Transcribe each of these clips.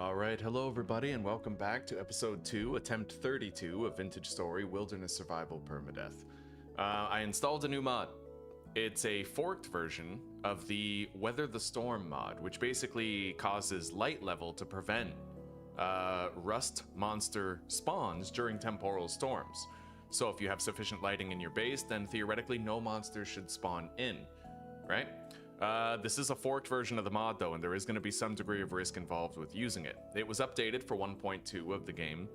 Alright, hello everybody, and welcome back to episode 2, attempt 32 of Vintage Story Wilderness Survival Permadeath. I installed a new mod. It's a forked version of the Weather the Storm mod, which basically causes light level to prevent rust monster spawns during temporal storms. So if you have sufficient lighting in your base, then theoretically no monsters should spawn in, right? This is a forked version of the mod though, and there is going to be some degree of risk involved with using it. It was updated for 1.2 of the game,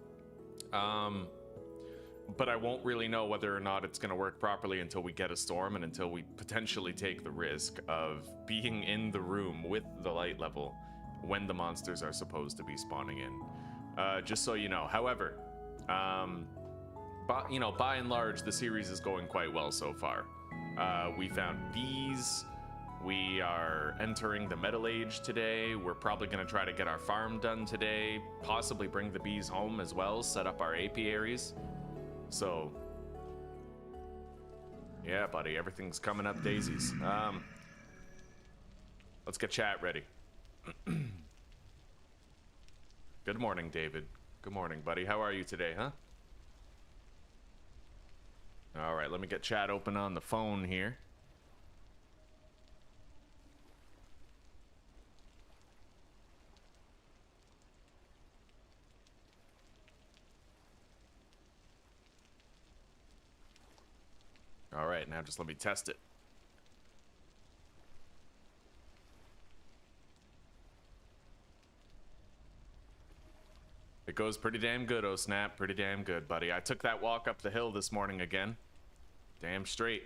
but I won't really know whether or not it's going to work properly until we get a storm and until we potentially take the risk of being in the room with the light level when the monsters are supposed to be spawning in. Just so you know. However, by and large, the series is going quite well so far. We found bees. We are entering the Metal Age today. We're probably going to try to get our farm done today, possibly bring the bees home as well, set up our apiaries. So, yeah, buddy, everything's coming up daisies. Let's get chat ready. Good morning, David. Good morning, buddy. How are you today, huh? All right, let me get chat open on the phone here. All right, now just let me test it. It goes pretty damn good, oh snap. Pretty damn good, buddy. I took that walk up the hill this morning again. Damn straight.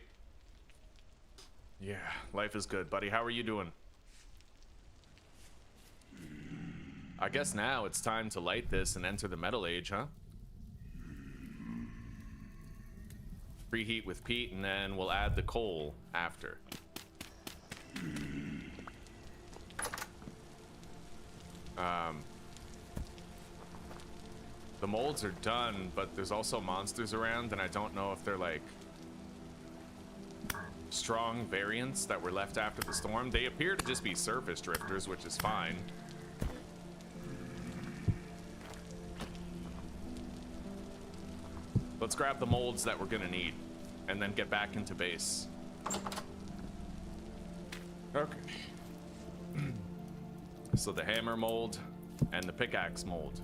Yeah, life is good, buddy. How are you doing? I guess now it's time to light this and enter the Metal Age, huh? Preheat with peat, and then we'll add the coal after. The molds are done, but there's also monsters around, and I don't know if they're like strong variants that were left after the storm. They appear to just be surface drifters, which is fine. Let's grab the molds that we're gonna need, and then get back into base. Okay. So the hammer mold and the pickaxe mold.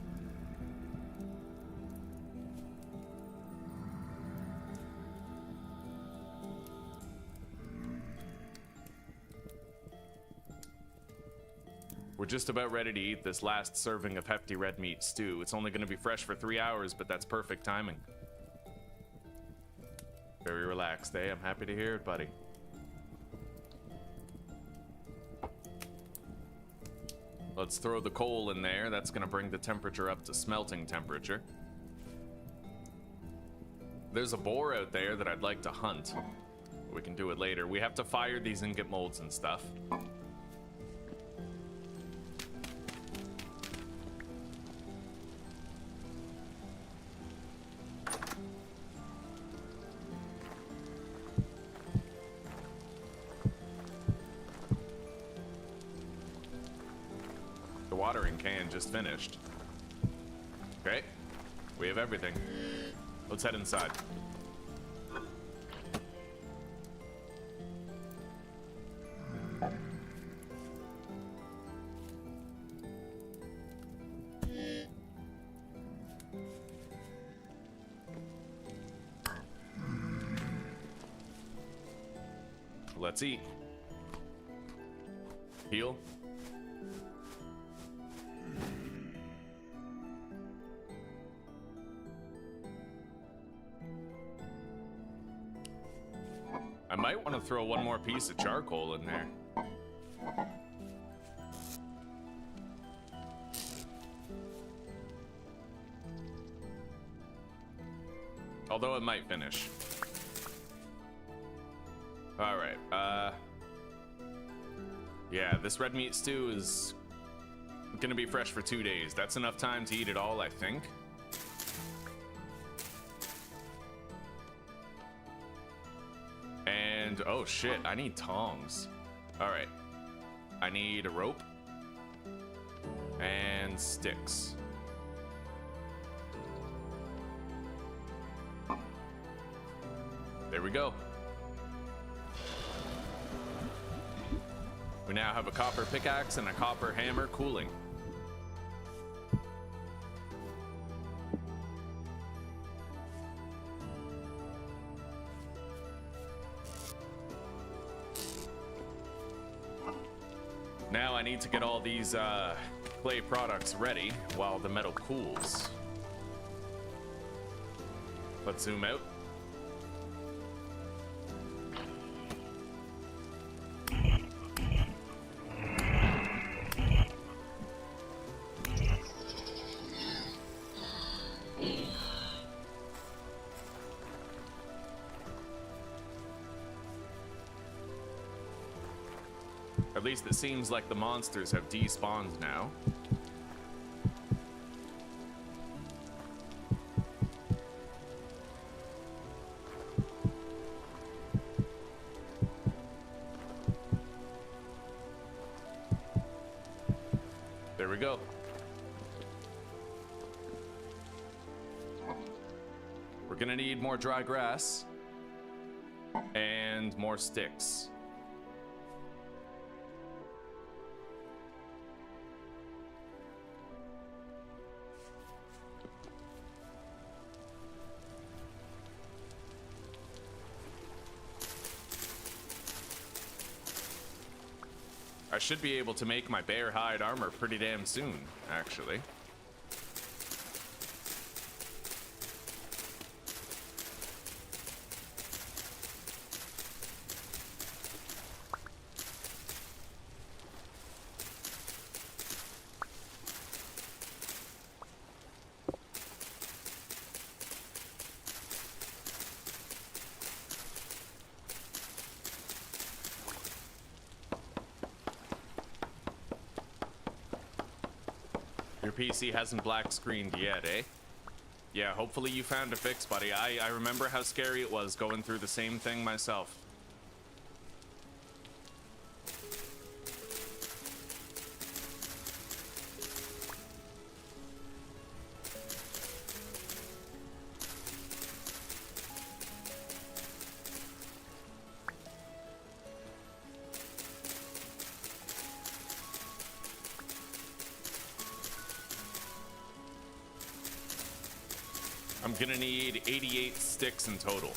We're just about ready to eat this last serving of hefty red meat stew. It's only gonna be fresh for 3 hours, but that's perfect timing. Very relaxed, eh? I'm happy to hear it, buddy. Let's throw the coal in there. That's gonna bring the temperature up to smelting temperature. There's a boar out there that I'd like to hunt. We can do it later. We have to fire these ingot molds and stuff. Watering can just finished. Okay, we have everything. Let's head inside. Let's eat. Heal. I might want to throw one more piece of charcoal in there. Although it might finish. Alright, yeah, this red meat stew is gonna be fresh for 2 days. That's enough time to eat it all, I think. And, oh shit, I need tongs. Alright. I need a rope. And sticks. There we go. We now have a copper pickaxe and a copper hammer cooling. Now I need to get all these clay products ready while the metal cools. Let's zoom out. At least it seems like the monsters have despawned now. There we go. We're gonna need more dry grass and more sticks. I should be able to make my bear hide armor pretty damn soon, actually. Your PC hasn't black screened yet, eh? Yeah, hopefully you found a fix, buddy. I remember how scary it was going through the same thing myself. I'm gonna need 88 sticks in total.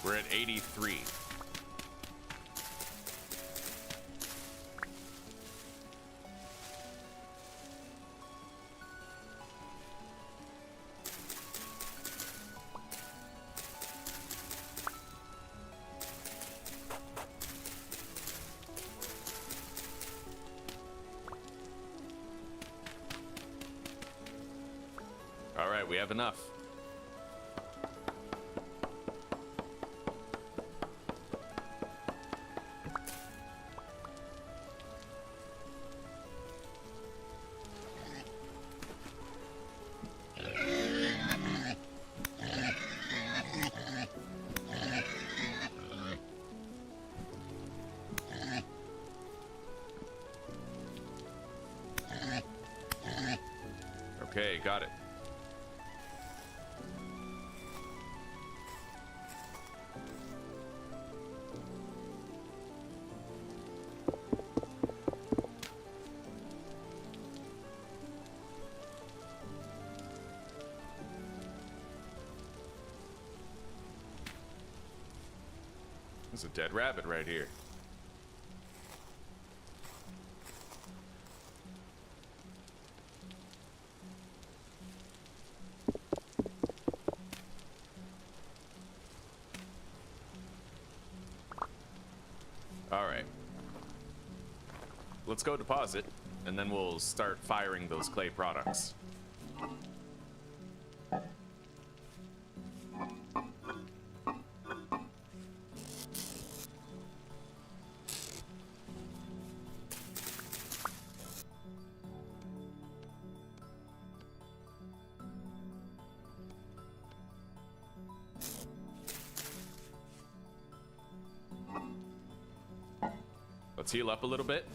We're at 83. All right, we have enough. Okay, got it. There's a dead rabbit right here. All right. Let's go deposit, and then we'll start firing those clay products. Let's heal up a little bit.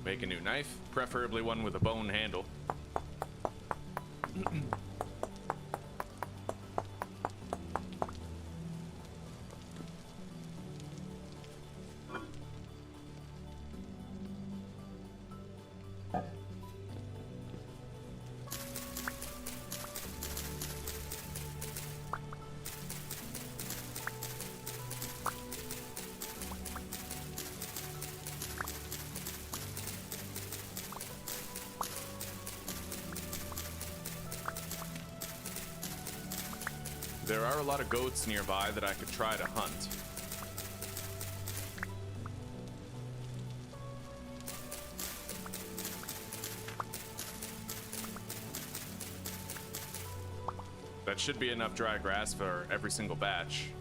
Make a new knife, preferably one with a bone handle. There are a lot of goats nearby that I could try to hunt. That should be enough dry grass for every single batch.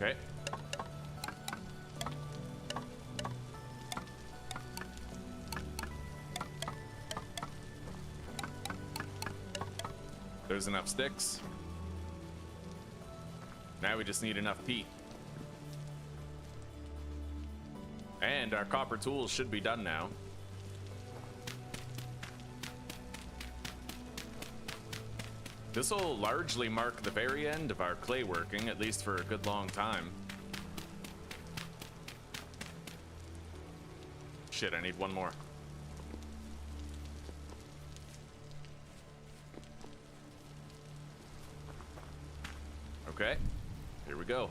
Okay. There's enough sticks. Now we just need enough peat. And our copper tools should be done now. This will largely mark the very end of our clay working, at least for a good long time. Shit, I need one more. Okay, here we go.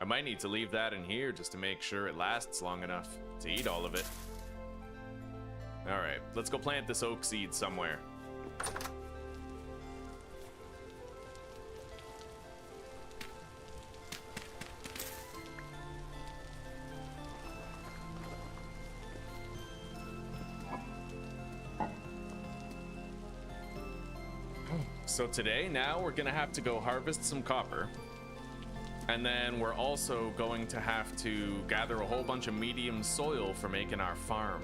I might need to leave that in here just to make sure it lasts long enough to eat all of it. Alright, let's go plant this oak seed somewhere. So today, now we're gonna have to go harvest some copper. And then we're also going to have to gather a whole bunch of medium soil for making our farm.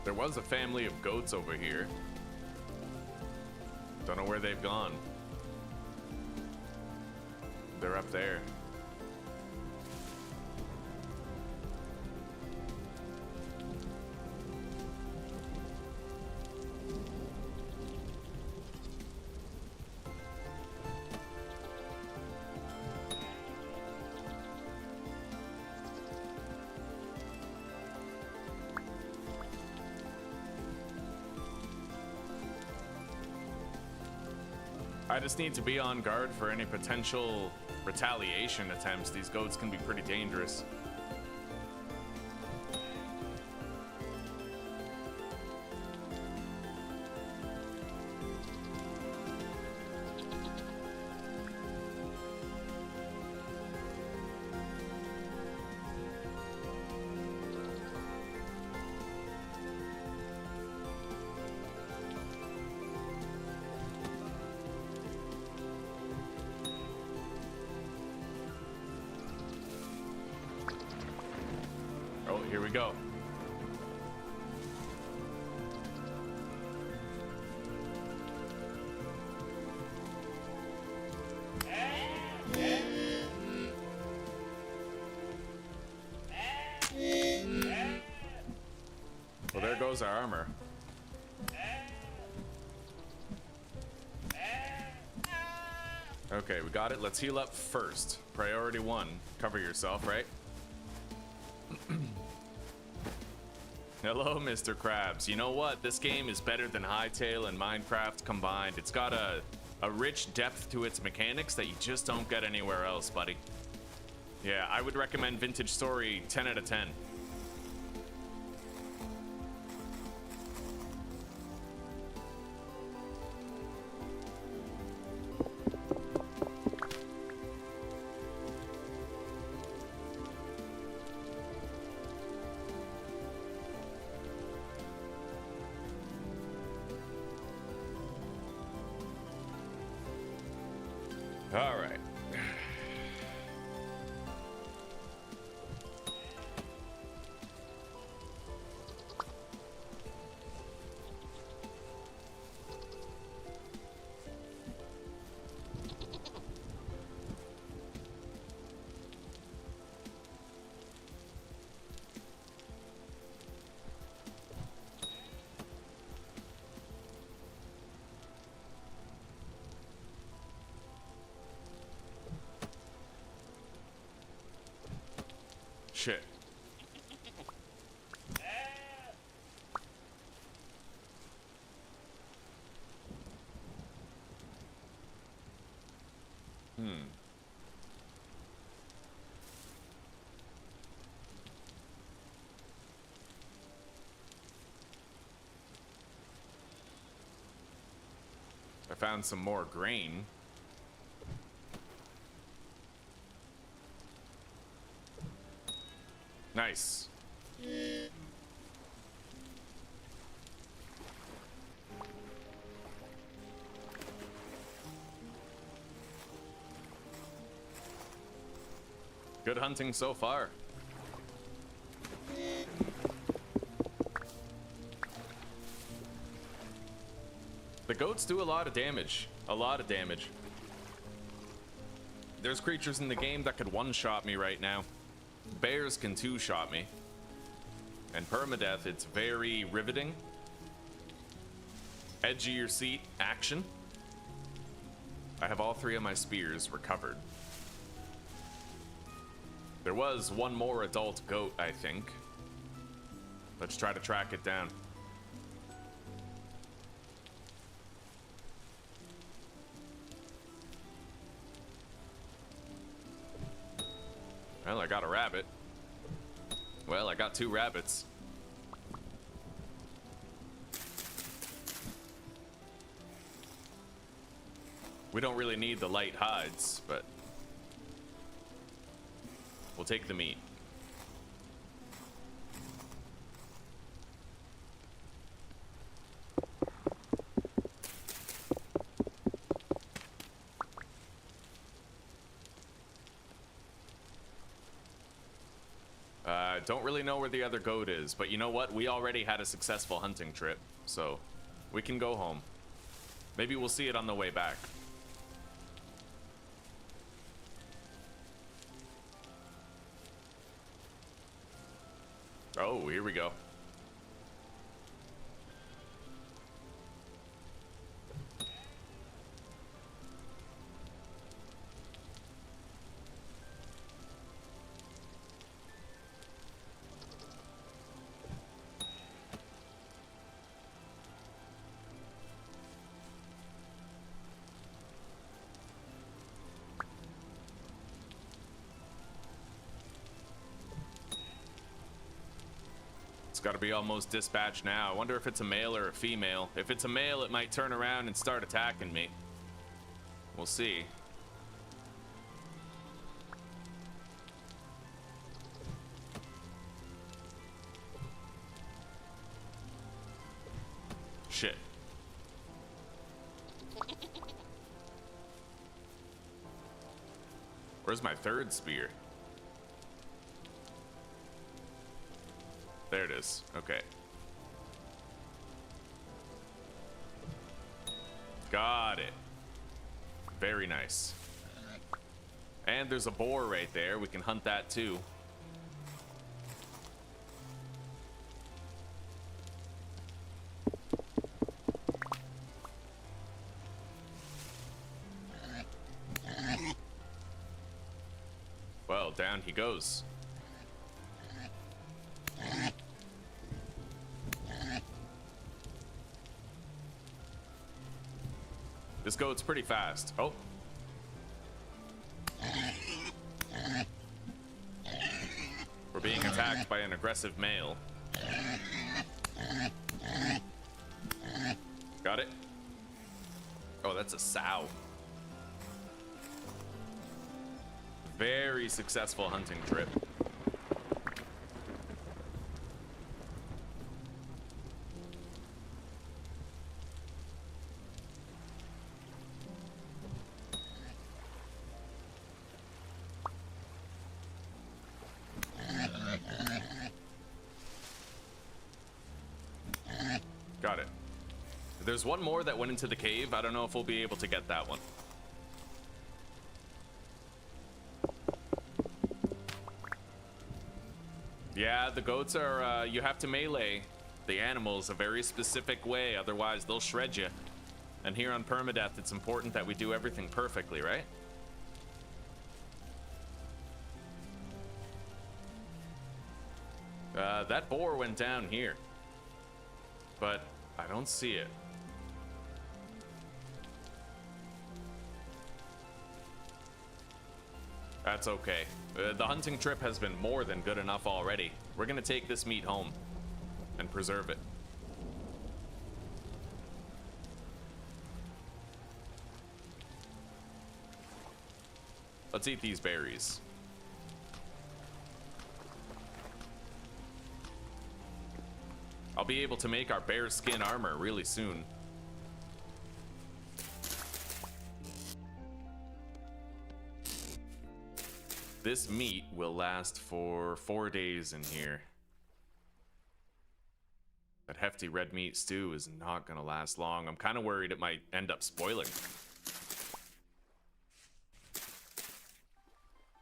There was a family of goats over here. Don't know where they've gone. They're up there. I just need to be on guard for any potential retaliation attempts. These goats can be pretty dangerous. Here we go. Well, there goes our armor. Okay, we got it. Let's heal up first. Priority 1. Cover yourself, right? Hello, Mr. Krabs. You know what? This game is better than Hytale and Minecraft combined. It's got a rich depth to its mechanics that you just don't get anywhere else, buddy. Yeah, I would recommend Vintage Story 10 out of 10. All right. Shit. I found some more grain. Nice. Good hunting so far. The goats do a lot of damage. A lot of damage. There's creatures in the game that could one-shot me right now. Bears can two-shot me. And Permadeath, it's very riveting. Edge of your seat action. I have all 3 of my spears recovered. There was one more adult goat, I think. Let's try to track it down. Well, I got a rabbit. Well, I got 2 rabbits. We don't really need the light hides, but we'll take the meat. Don't really know where the other goat is, but you know what? We already had a successful hunting trip, so we can go home. Maybe we'll see it on the way back. Oh, here we go. It's got to be almost dispatched now. I wonder if it's a male or a female. If it's a male, it might turn around and start attacking me. We'll see. Shit. Where's my third spear? There it is. Okay. Got it. Very nice. And there's a boar right there. We can hunt that too. Well, down he goes. This goat's pretty fast. Oh. We're being attacked by an aggressive male. Got it? Oh, that's a sow. Very successful hunting trip. Got it. There's one more that went into the cave. I don't know if we'll be able to get that one. Yeah, the goats are, you have to melee the animals a very specific way, otherwise they'll shred you. And here on Permadeath, it's important that we do everything perfectly, right? That boar went down here, but I don't see it. That's okay. The hunting trip has been more than good enough already. We're gonna take this meat home and preserve it. Let's eat these berries. I'll be able to make our bear skin armor really soon. This meat will last for 4 days in here. That hefty red meat stew is not gonna last long. I'm kind of worried it might end up spoiling.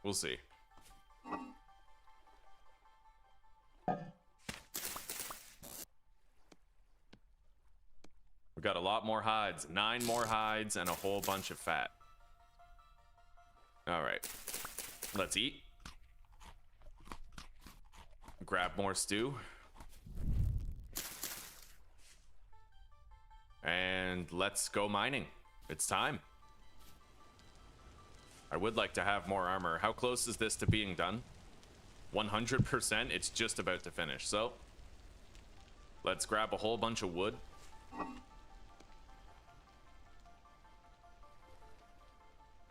We'll see. We got a lot more hides, 9 more hides, and a whole bunch of fat. All right. Let's eat. Grab more stew. And let's go mining. It's time. I would like to have more armor. How close is this to being done? 100%. It's just about to finish. So let's grab a whole bunch of wood.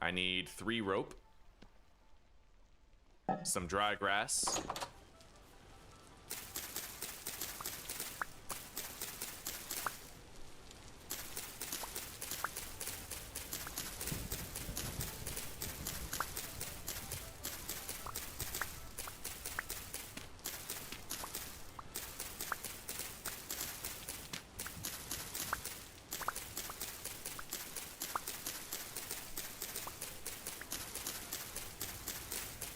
I need 3 rope. Some dry grass.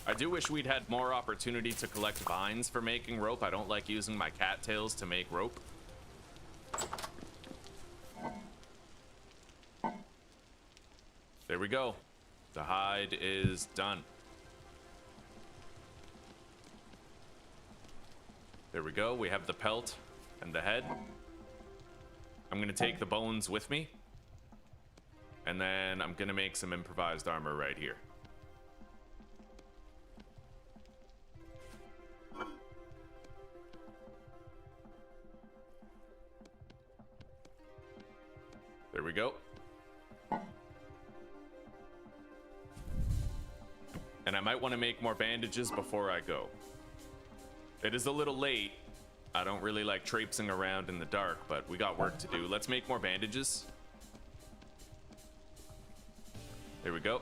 I do wish we'd had more opportunity to collect vines for making rope. I don't like using my cattails to make rope. There we go. The hide is done. There we go. We have the pelt and the head. I'm gonna take the bones with me. And then I'm gonna make some improvised armor right here. There we go. And I might want to make more bandages before I go. It is a little late. I don't really like traipsing around in the dark, but we got work to do. Let's make more bandages. There we go.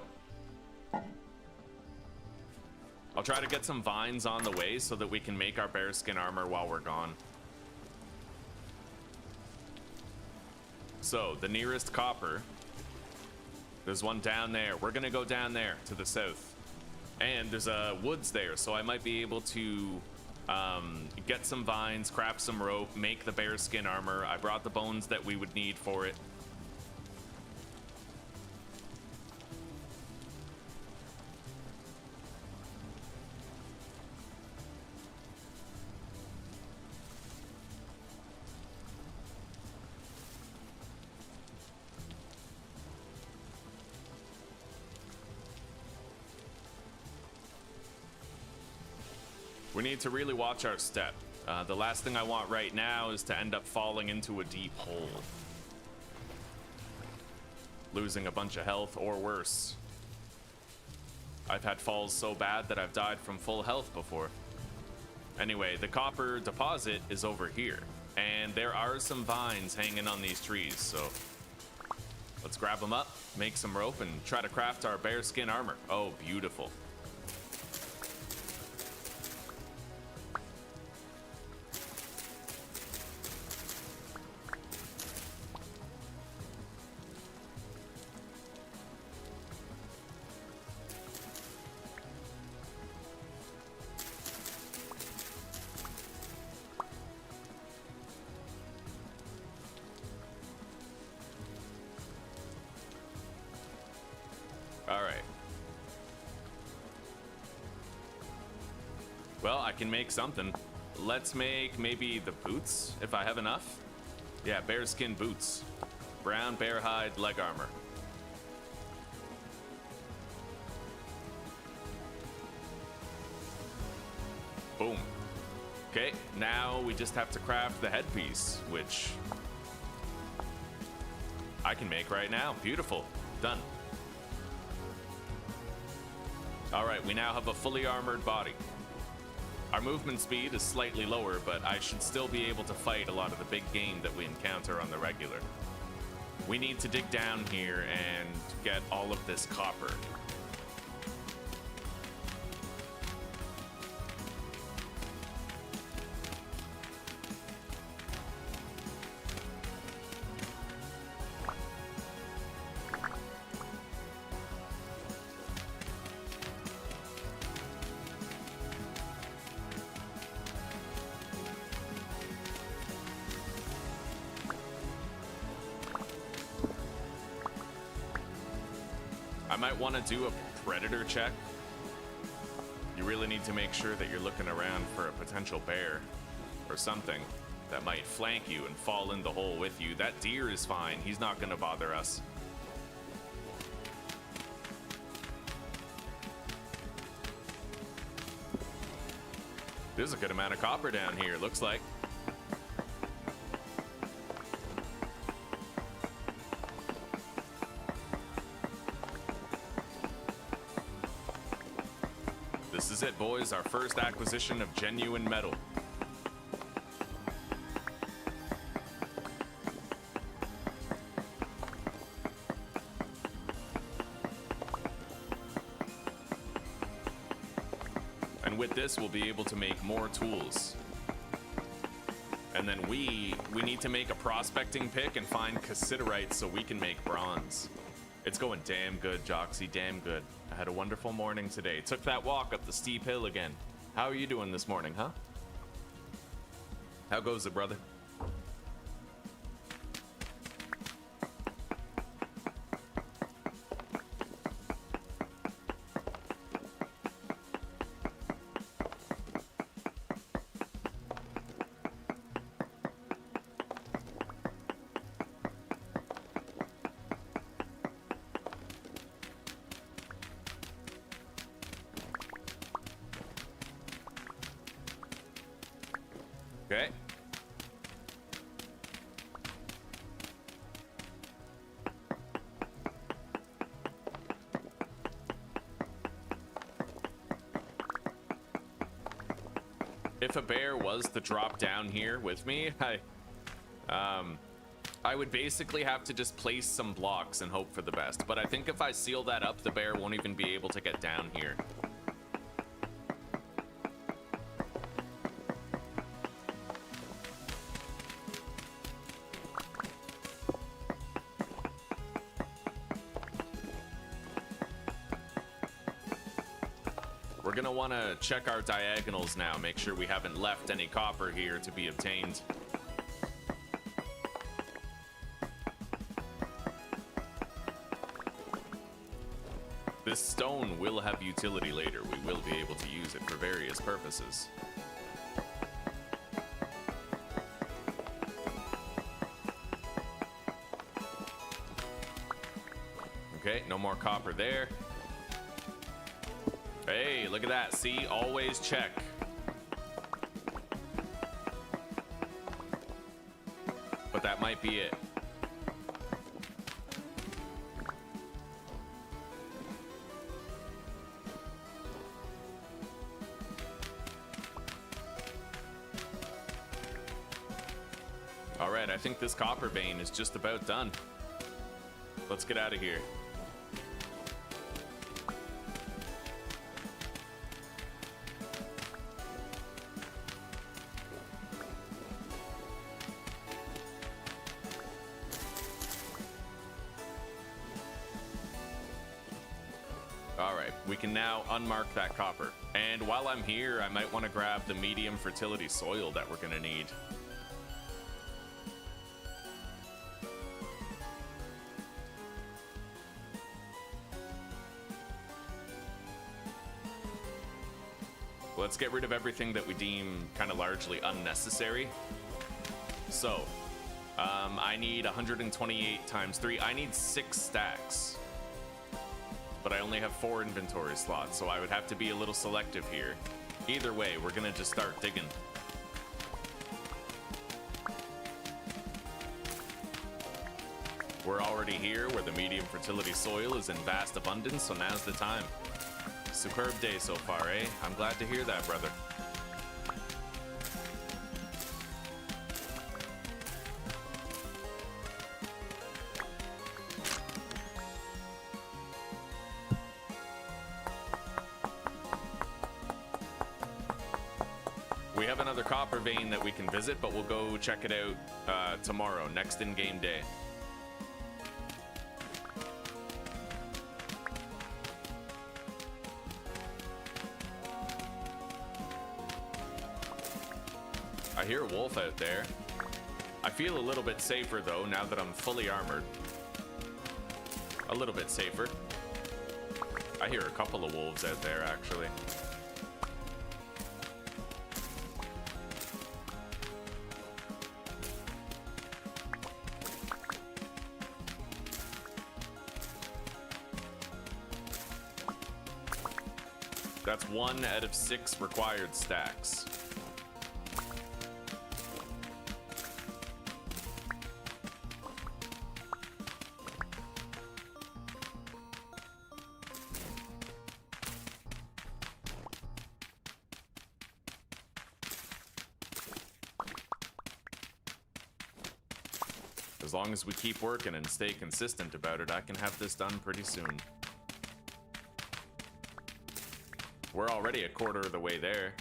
I'll try to get some vines on the way so that we can make our bearskin armor while we're gone. So, the nearest copper. There's one down there. We're gonna go down there to the south. And there's a woods there, so I might be able to get some vines, craft some rope, make the bearskin armor. I brought the bones that we would need for it. We need to really watch our step. The last thing I want right now is to end up falling into a deep hole. Losing a bunch of health or worse. I've had falls so bad that I've died from full health before. Anyway, the copper deposit is over here. And there are some vines hanging on these trees, so let's grab them up, make some rope, and try to craft our bearskin armor. Oh, beautiful. Well, I can make something. Let's make maybe the boots, if I have enough. Yeah, bearskin boots. Brown bear hide leg armor. Boom. Okay, now we just have to craft the headpiece, which I can make right now. Beautiful. Done. All right, we now have a fully armored body. Our movement speed is slightly lower, but I should still be able to fight a lot of the big game that we encounter on the regular. We need to dig down here and get all of this copper. I might want to do a predator check. You really need to make sure that you're looking around for a potential bear or something that might flank you and fall in the hole with you. That deer is fine. He's not going to bother us. There's a good amount of copper down here, looks like. This is it, boys, our first acquisition of genuine metal. And with this, we'll be able to make more tools. And then we need to make a prospecting pick and find cassiterite so we can make bronze. It's going damn good, Joxy, damn good. I had a wonderful morning today. Took that walk up the steep hill again. How are you doing this morning, huh? How goes it, brother? Okay. if a bear was to drop down here with me, I would basically have to just place some blocks and hope for the best. But I think if I seal that up, the bear won't even be able to get down here. We're gonna want to check our diagonals now, make sure we haven't left any copper here to be obtained. This stone will have utility later. We will be able to use it for various purposes. Okay, no more copper there. Hey, look at that. See, always check. But that might be it. All right, I think this copper vein is just about done. Let's get out of here. We can now unmark that copper. And while I'm here, I might want to grab the medium fertility soil that we're going to need. Let's get rid of everything that we deem kind of largely unnecessary. So, I need 128 times 3. I need 6 stacks. But I only have 4 inventory slots, so I would have to be a little selective here. Either way, we're gonna just start digging. We're already here where the medium fertility soil is in vast abundance, so now's the time. Superb day so far, eh? I'm glad to hear that, brother. We have another copper vein that we can visit, but we'll go check it out tomorrow, next in-game day. I hear a wolf out there. I feel a little bit safer, though, now that I'm fully armored. A little bit safer. I hear a couple of wolves out there, actually. That's 1 out of 6 required stacks. As long as we keep working and stay consistent about it, I can have this done pretty soon. We're already a quarter of the way there.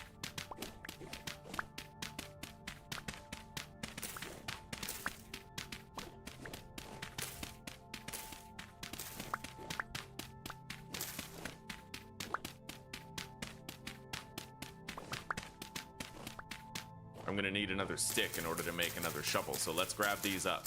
I'm gonna need another stick in order to make another shovel, so let's grab these up.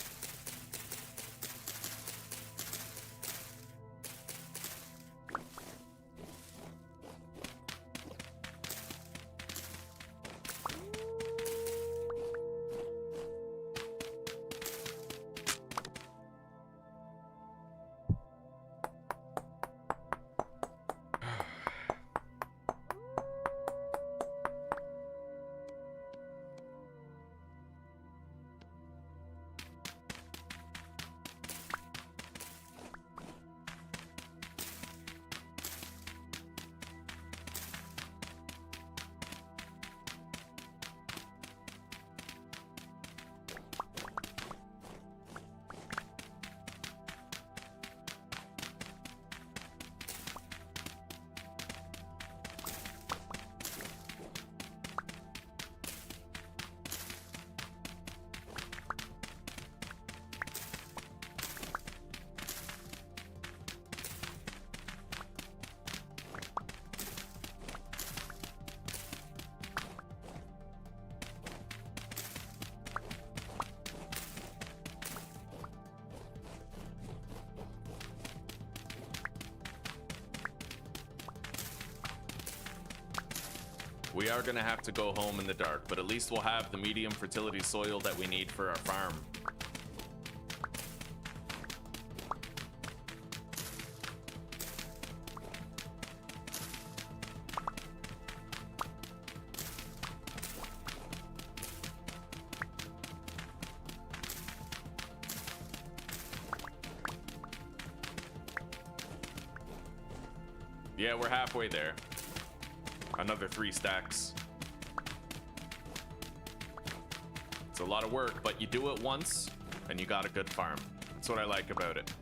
We are gonna have to go home in the dark, but at least we'll have the medium fertility soil that we need for our farm. Yeah, we're halfway there. Another 3 stacks. It's a lot of work, but you do it once and you got a good farm. That's what I like about it.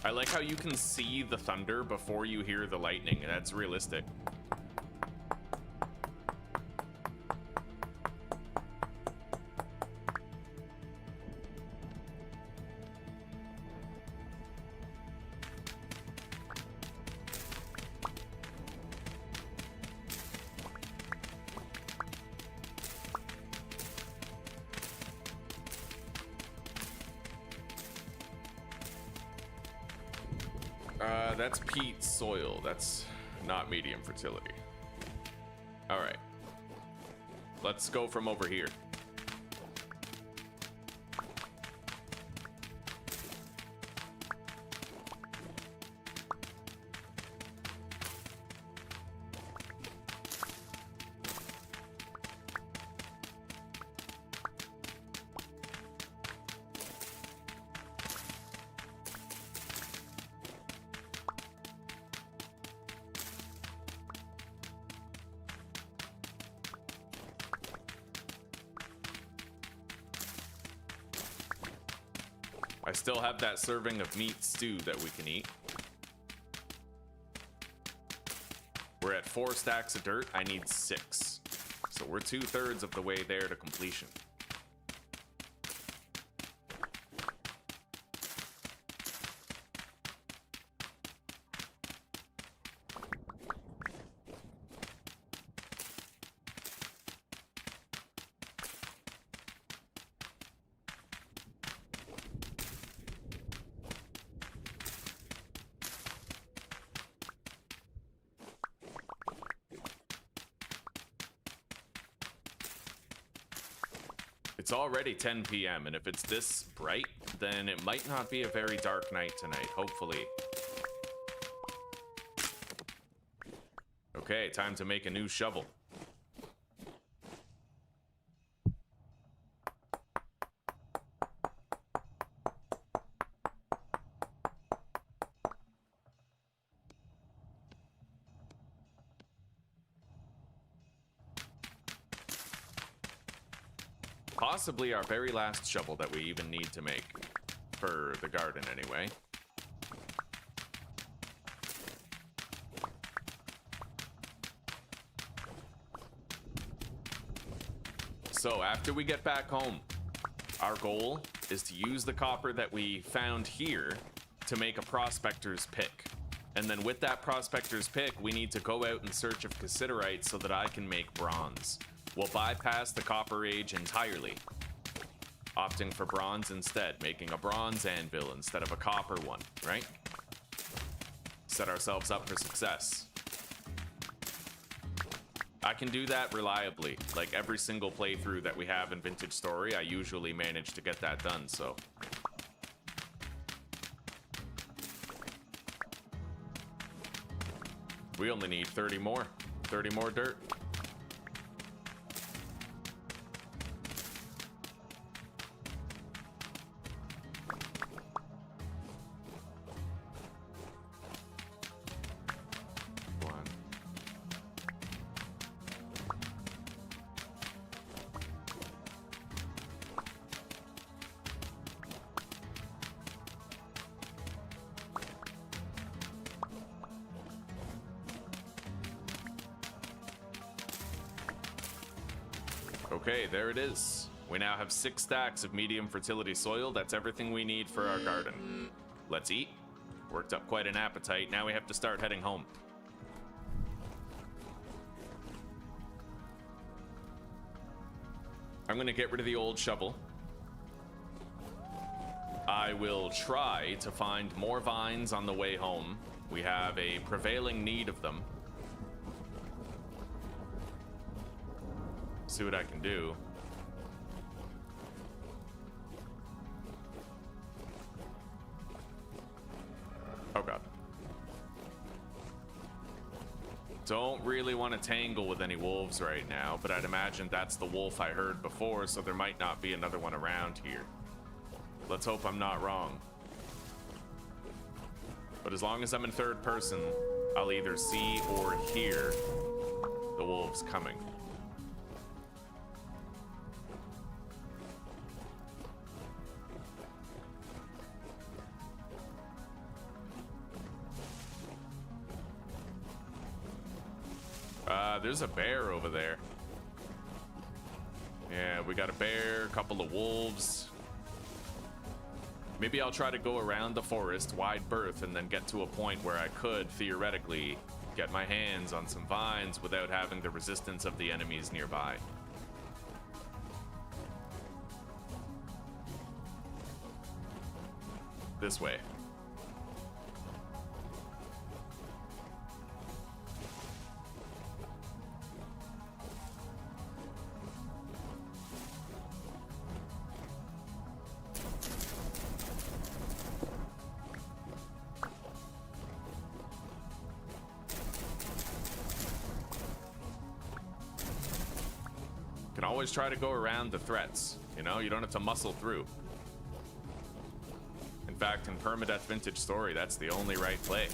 I like how you can see the thunder before you hear the lightning. That's realistic. That's peat soil. That's not medium fertility. All right. Let's go from over here. I still have that serving of meat stew that we can eat. We're at 4 stacks of dirt. I need 6. So we're 2/3 of the way there to completion. It's already 10 p.m. and if it's this bright, then it might not be a very dark night tonight, hopefully. Okay, time to make a new shovel. Possibly our very last shovel that we even need to make for the garden anyway. So after we get back home, our goal is to use the copper that we found here to make a prospector's pick. And then with that prospector's pick, we need to go out in search of cassiterite so that I can make bronze. We'll bypass the copper age entirely, opting for bronze instead, making a bronze anvil instead of a copper one, right? Set ourselves up for success. I can do that reliably. Like every single playthrough that we have in Vintage Story, I usually manage to get that done, so. We only need 30 more dirt. Okay, there it is. We now have 6 stacks of medium fertility soil. That's everything we need for our garden. Let's eat. Worked up quite an appetite. Now we have to start heading home. I'm gonna get rid of the old shovel. I will try to find more vines on the way home. We have a prevailing need of them. See what I can do. Oh god. Don't really want to tangle with any wolves right now, but I'd imagine that's the wolf I heard before, so there might not be another one around here. Let's hope I'm not wrong. But as long as I'm in third person, I'll either see or hear the wolves coming. There's a bear over there. Yeah, we got a bear, a couple of wolves. Maybe I'll try to go around the forest, wide berth, and then get to a point where I could, theoretically, get my hands on some vines without having the resistance of the enemies nearby. This way. Always try to go around the threats, you know? You don't have to muscle through. In fact, in Permadeath Vintage Story, that's the only right play.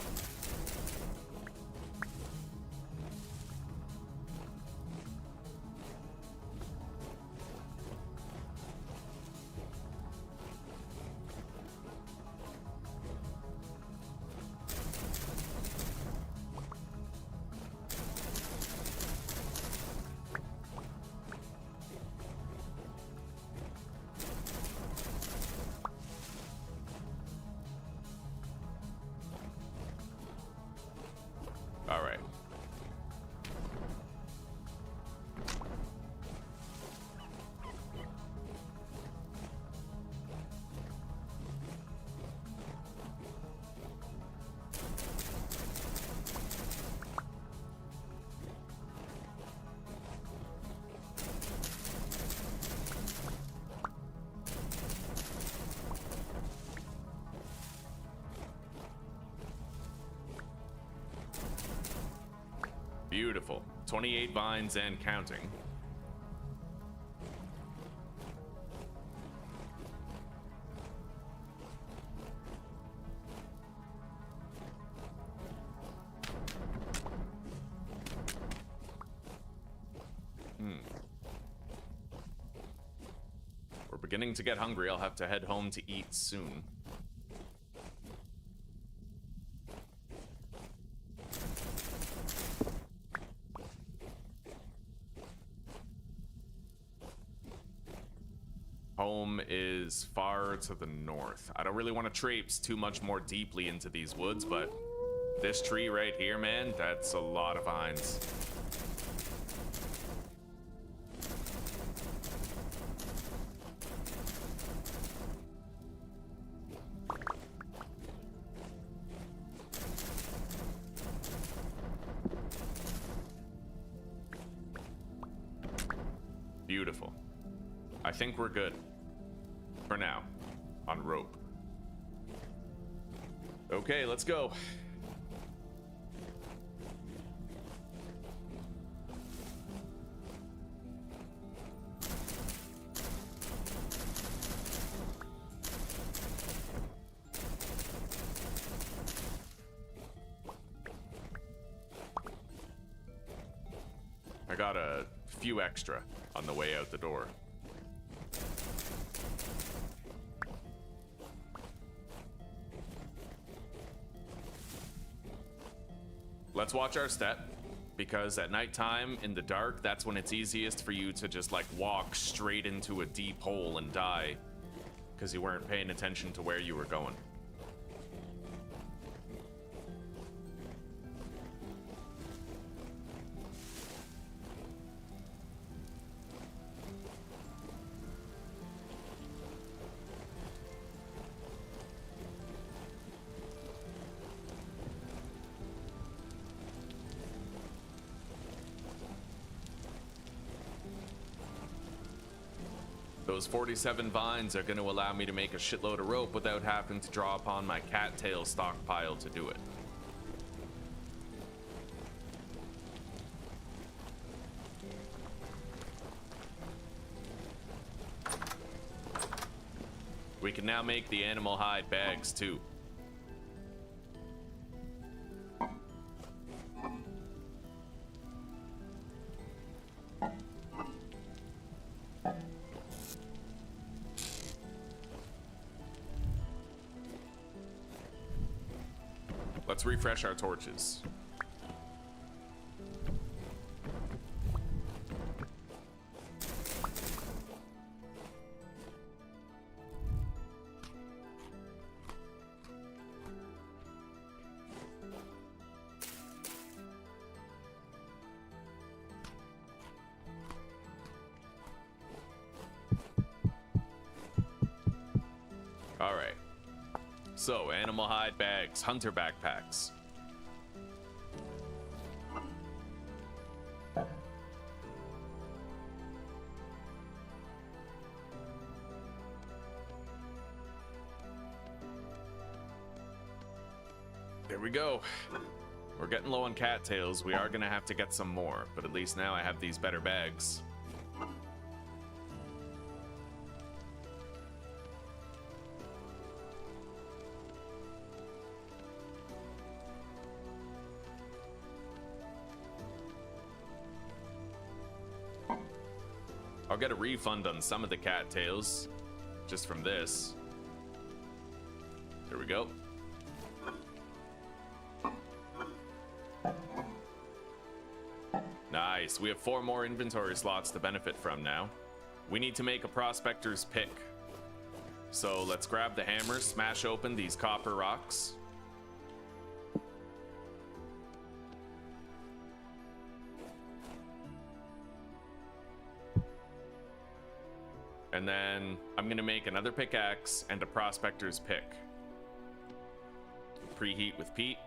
Beautiful. 28 vines and counting. We're beginning to get hungry. I'll have to head home to eat soon. Home is far to the north. I don't really want to traipse too much more deeply into these woods, but this tree right here, man, that's a lot of vines. Beautiful. I think we're good. For now. On rope. Okay, let's go. I got a few extra on the way out the door. Let's watch our step, because at nighttime in the dark, that's when it's easiest for you to just like walk straight into a deep hole and die because you weren't paying attention to where you were going. Those 47 vines are going to allow me to make a shitload of rope without having to draw upon my cattail stockpile to do it. We can now make the animal hide bags too. Let's refresh our torches. All right. So, animal hide bags, hunter backpacks. There we go. We're getting low on cattails. We are gonna have to get some more, but at least now I have these better bags. I'll get a refund on some of the cattails, just from this. There we go. Nice, we have 4 more inventory slots to benefit from now. We need to make a prospector's pick. So let's grab the hammer, smash open these copper rocks. And then I'm gonna make another pickaxe and a prospector's pick. Preheat with peat.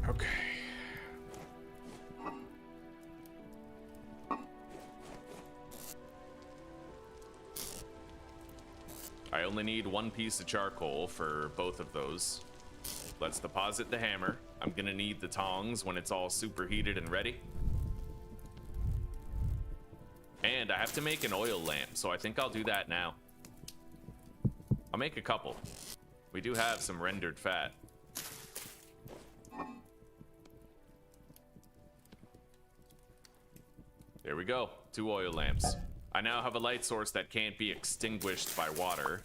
Okay. I only need 1 piece of charcoal for both of those. Let's deposit the hammer. I'm gonna need the tongs when it's all superheated and ready. And I have to make an oil lamp, so I think I'll do that now. I'll make a couple. We do have some rendered fat. There we go, 2 oil lamps. I now have a light source that can't be extinguished by water.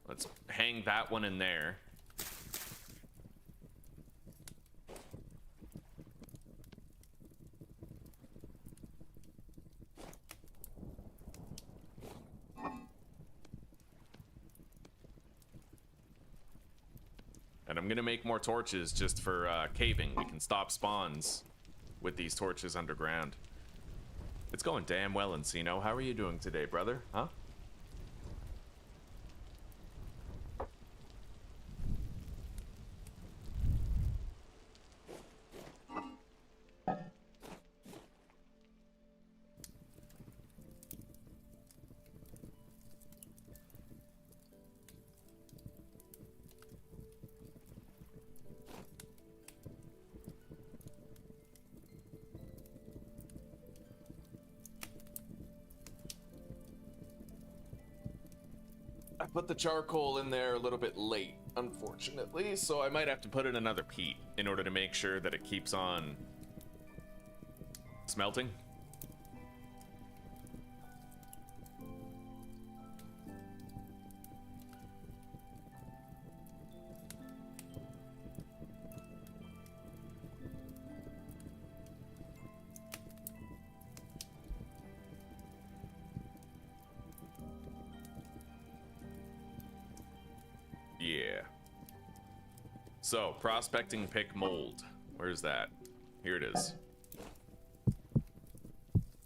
Let's hang that one in there. And I'm gonna make more torches just for caving. We can stop spawns with these torches underground. It's going damn well, Encino. How are you doing today, brother? Huh? I put the charcoal in there a little bit late, unfortunately, so I might have to put in another peat in order to make sure that it keeps on smelting. Yeah. So, prospecting pick mold. Where's that? Here it is.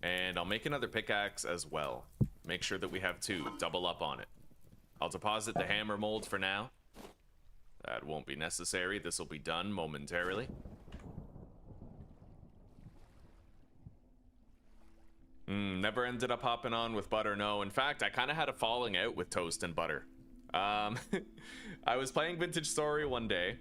And I'll make another pickaxe as well. Make sure that we have 2. Double up on it. I'll deposit the hammer mold for now. That won't be necessary. This will be done momentarily. Never ended up hopping on with Butter, no. In fact, I kind of had a falling out with Toast and Butter. I was playing Vintage Story one day,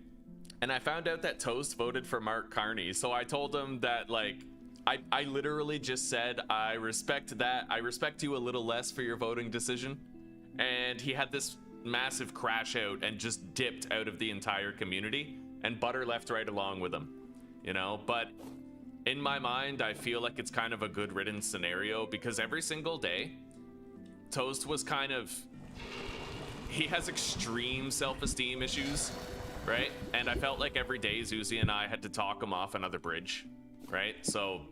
and I found out that Toast voted for Mark Carney, so I told him that, like, I literally just said, I respect that. I respect you a little less for your voting decision. And he had this massive crash out and just dipped out of the entire community, and Butter left right along with him, you know? But in my mind, I feel like it's kind of a good riddance scenario, because every single day, Toast was kind of... He has extreme self-esteem issues, right? And I felt like every day Zuzi and I had to talk him off another bridge, right? So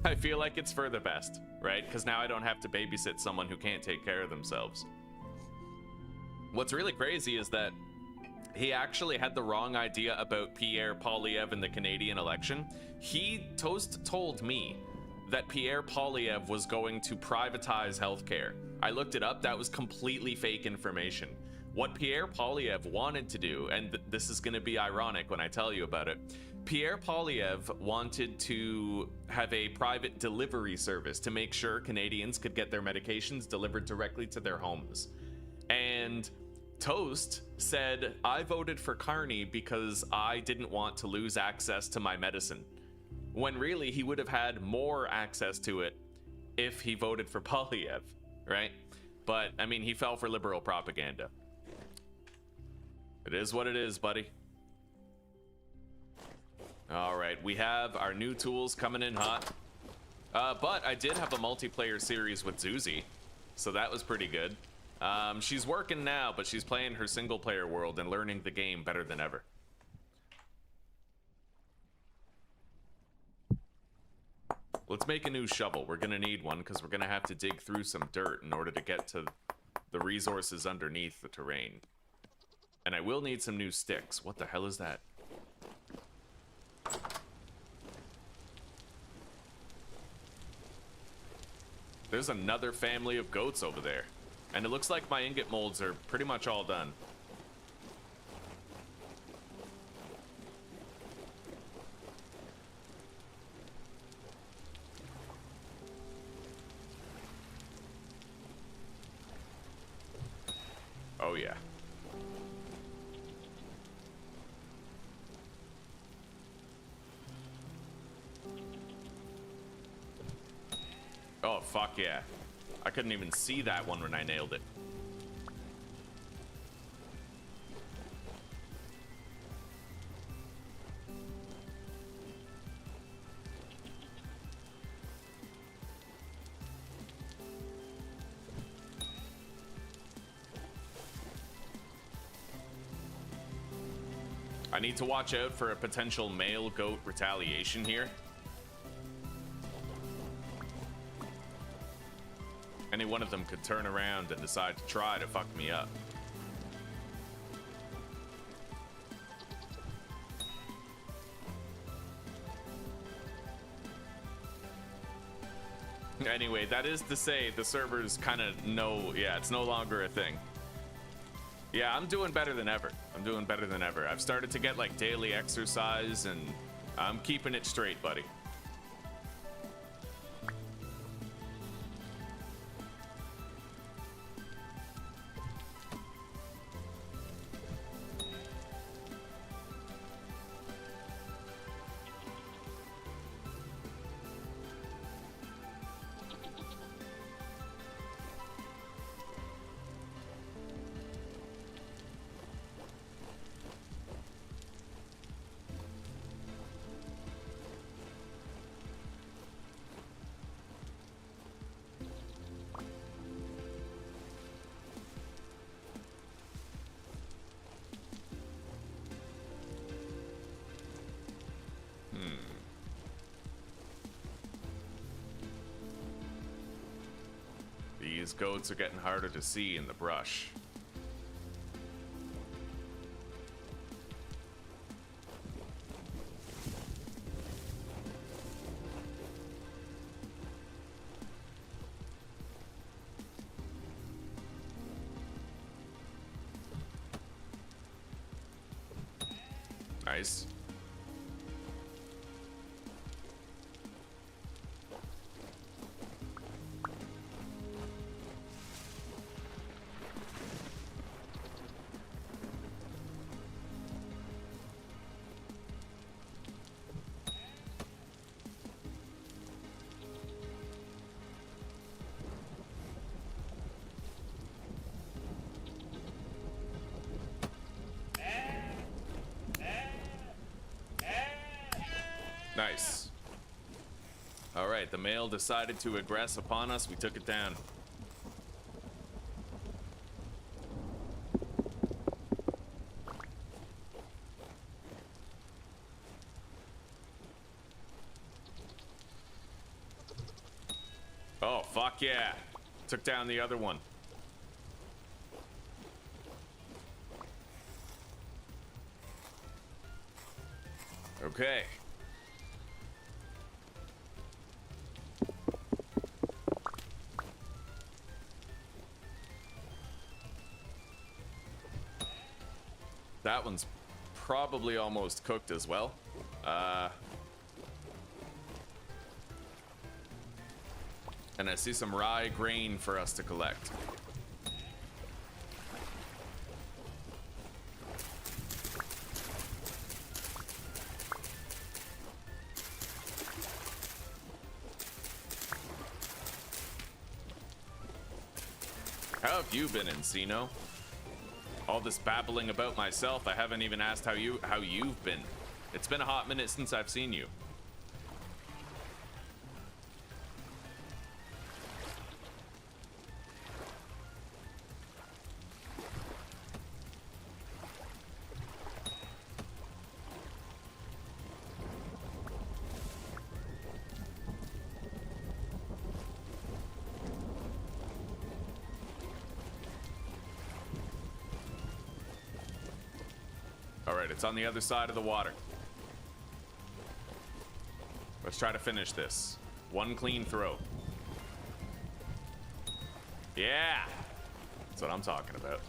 I feel like it's for the best, right? Because now I don't have to babysit someone who can't take care of themselves. What's really crazy is that he actually had the wrong idea about Pierre Poilievre in the Canadian election. Toast told me that Pierre Poilievre was going to privatize healthcare. I looked it up, that was completely fake information. What Pierre Poilievre wanted to do, and this is gonna be ironic when I tell you about it, Pierre Poilievre wanted to have a private delivery service to make sure Canadians could get their medications delivered directly to their homes. And Toast said, I voted for Carney because I didn't want to lose access to my medicine. When really he would have had more access to it if he voted for Poilievre, right? But, I mean, he fell for liberal propaganda. It is what it is, buddy. All right, we have our new tools coming in hot. But I did have a multiplayer series with Zuzi, so that was pretty good. She's working now, but she's playing her single player world and learning the game better than ever. Let's make a new shovel. We're gonna need one because we're gonna have to dig through some dirt in order to get to the resources underneath the terrain. And I will need some new sticks. What the hell is that? There's another family of goats over there. And it looks like my ingot molds are pretty much all done. Oh yeah. Oh, fuck yeah. I couldn't even see that one when I nailed it. I need to watch out for a potential male goat retaliation here. Any one of them could turn around and decide to try to fuck me up. Anyway, that is to say the servers kind of know, yeah, it's no longer a thing. Yeah, I'm doing better than ever. I'm doing better than ever. I've started to get like daily exercise and I'm keeping it straight, buddy. These goats are getting harder to see in the brush. Nice. right, the male decided to aggress upon us. We took it down. Oh, fuck yeah. Took down the other one. Okay. That one's probably almost cooked as well. And I see some rye grain for us to collect. How have you been, Encino? All this babbling about myself, I haven't even asked how you've been. It's been a hot minute since I've seen you. It's on the other side of the water. Let's try to finish this. One clean throw. Yeah! That's what I'm talking about.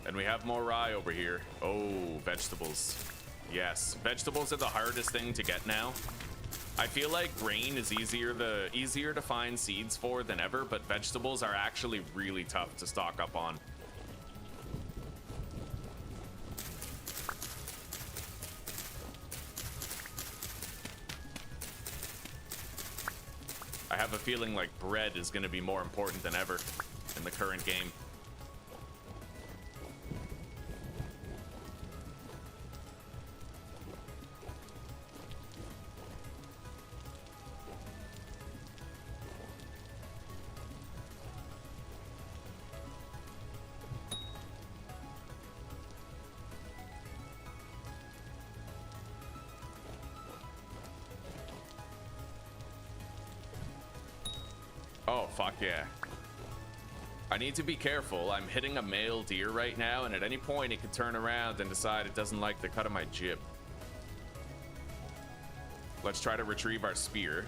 And we have more rye over here. Oh, vegetables. Yes, vegetables are the hardest thing to get now. I feel like grain is easier to find seeds for than ever, but vegetables are actually really tough to stock up on. I have a feeling like bread is going to be more important than ever in the current game. Oh, fuck yeah. I need to be careful. I'm hitting a male deer right now, and at any point it could turn around and decide it doesn't like the cut of my jib. Let's try to retrieve our spear.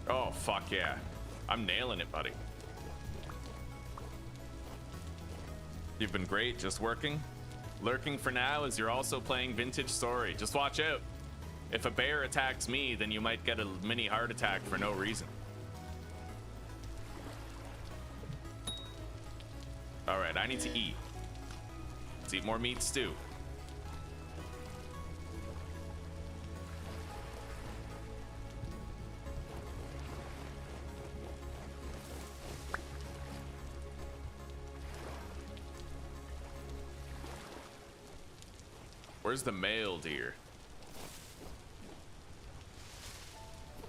Oh, fuck yeah. I'm nailing it, buddy. You've been great, just working. Lurking for now as you're also playing Vintage Story. Just watch out. If a bear attacks me, then you might get a mini heart attack for no reason. Alright, I need to eat. Let's eat more meat stew. Where's the male deer?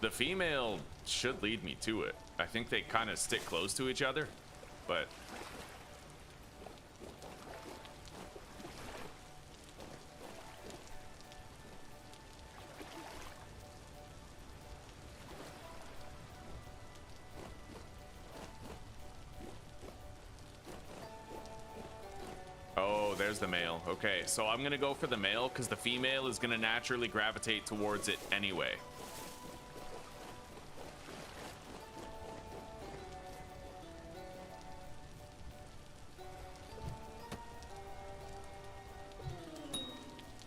The female should lead me to it. I think they kind of stick close to each other, but... there's the male. Okay, so I'm gonna go for the male because the female is gonna naturally gravitate towards it anyway.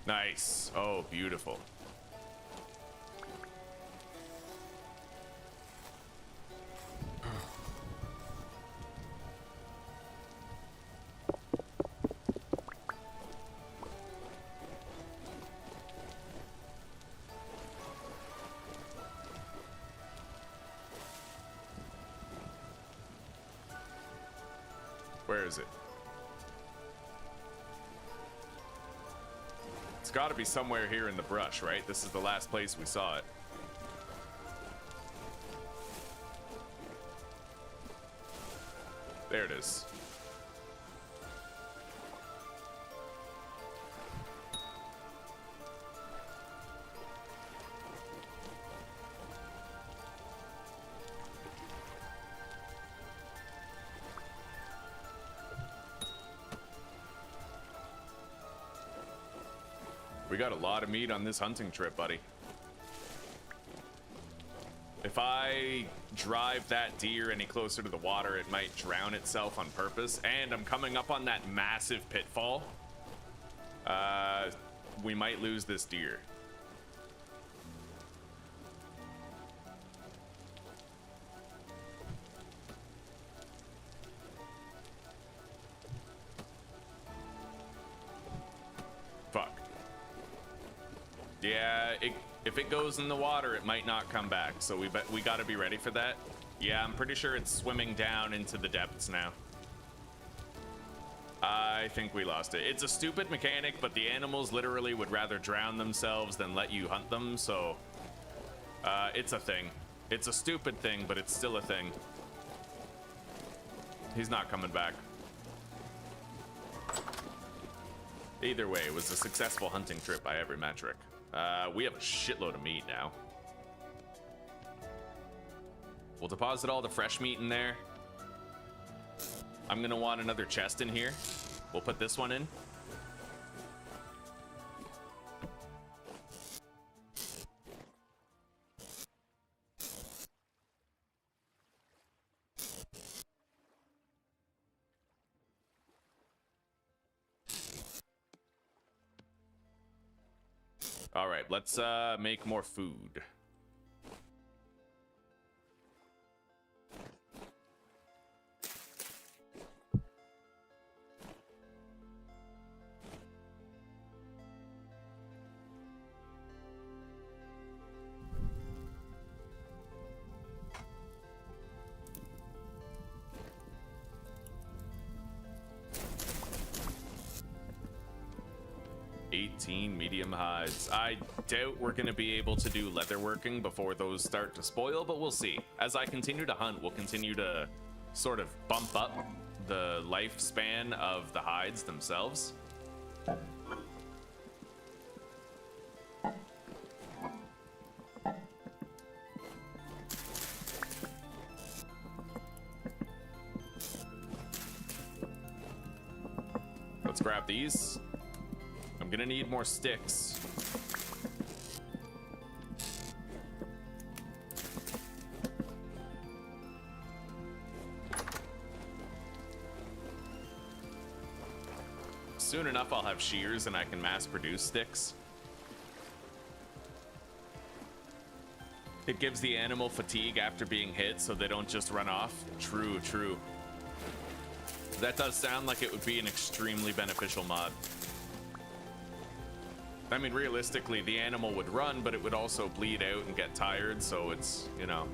Nice. Oh, beautiful. Where is it? It's got to be somewhere here in the brush, right? This is the last place we saw it. There it is. We got a lot of meat on this hunting trip, buddy. If I drive that deer any closer to the water, it might drown itself on purpose. And I'm coming up on that massive pitfall. We might lose this deer. Fuck. Yeah, if it goes in the water, it might not come back. So we got to be ready for that. Yeah, I'm pretty sure it's swimming down into the depths now. I think we lost it. It's a stupid mechanic, but the animals literally would rather drown themselves than let you hunt them. So it's a thing. It's a stupid thing, but it's still a thing. He's not coming back. Either way, it was a successful hunting trip by every metric. We have a shitload of meat now. We'll deposit all the fresh meat in there. I'm gonna want another chest in here. We'll put this one in. All right, let's make more food. Medium hides. I doubt we're going to be able to do leatherworking before those start to spoil, but we'll see. As I continue to hunt, we'll continue to sort of bump up the lifespan of the hides themselves. Let's grab these. I'm gonna need more sticks. Soon enough, I'll have shears and I can mass produce sticks. It gives the animal fatigue after being hit so they don't just run off. True, true. That does sound like it would be an extremely beneficial mod. I mean, realistically, the animal would run, but it would also bleed out and get tired, so it's, you know.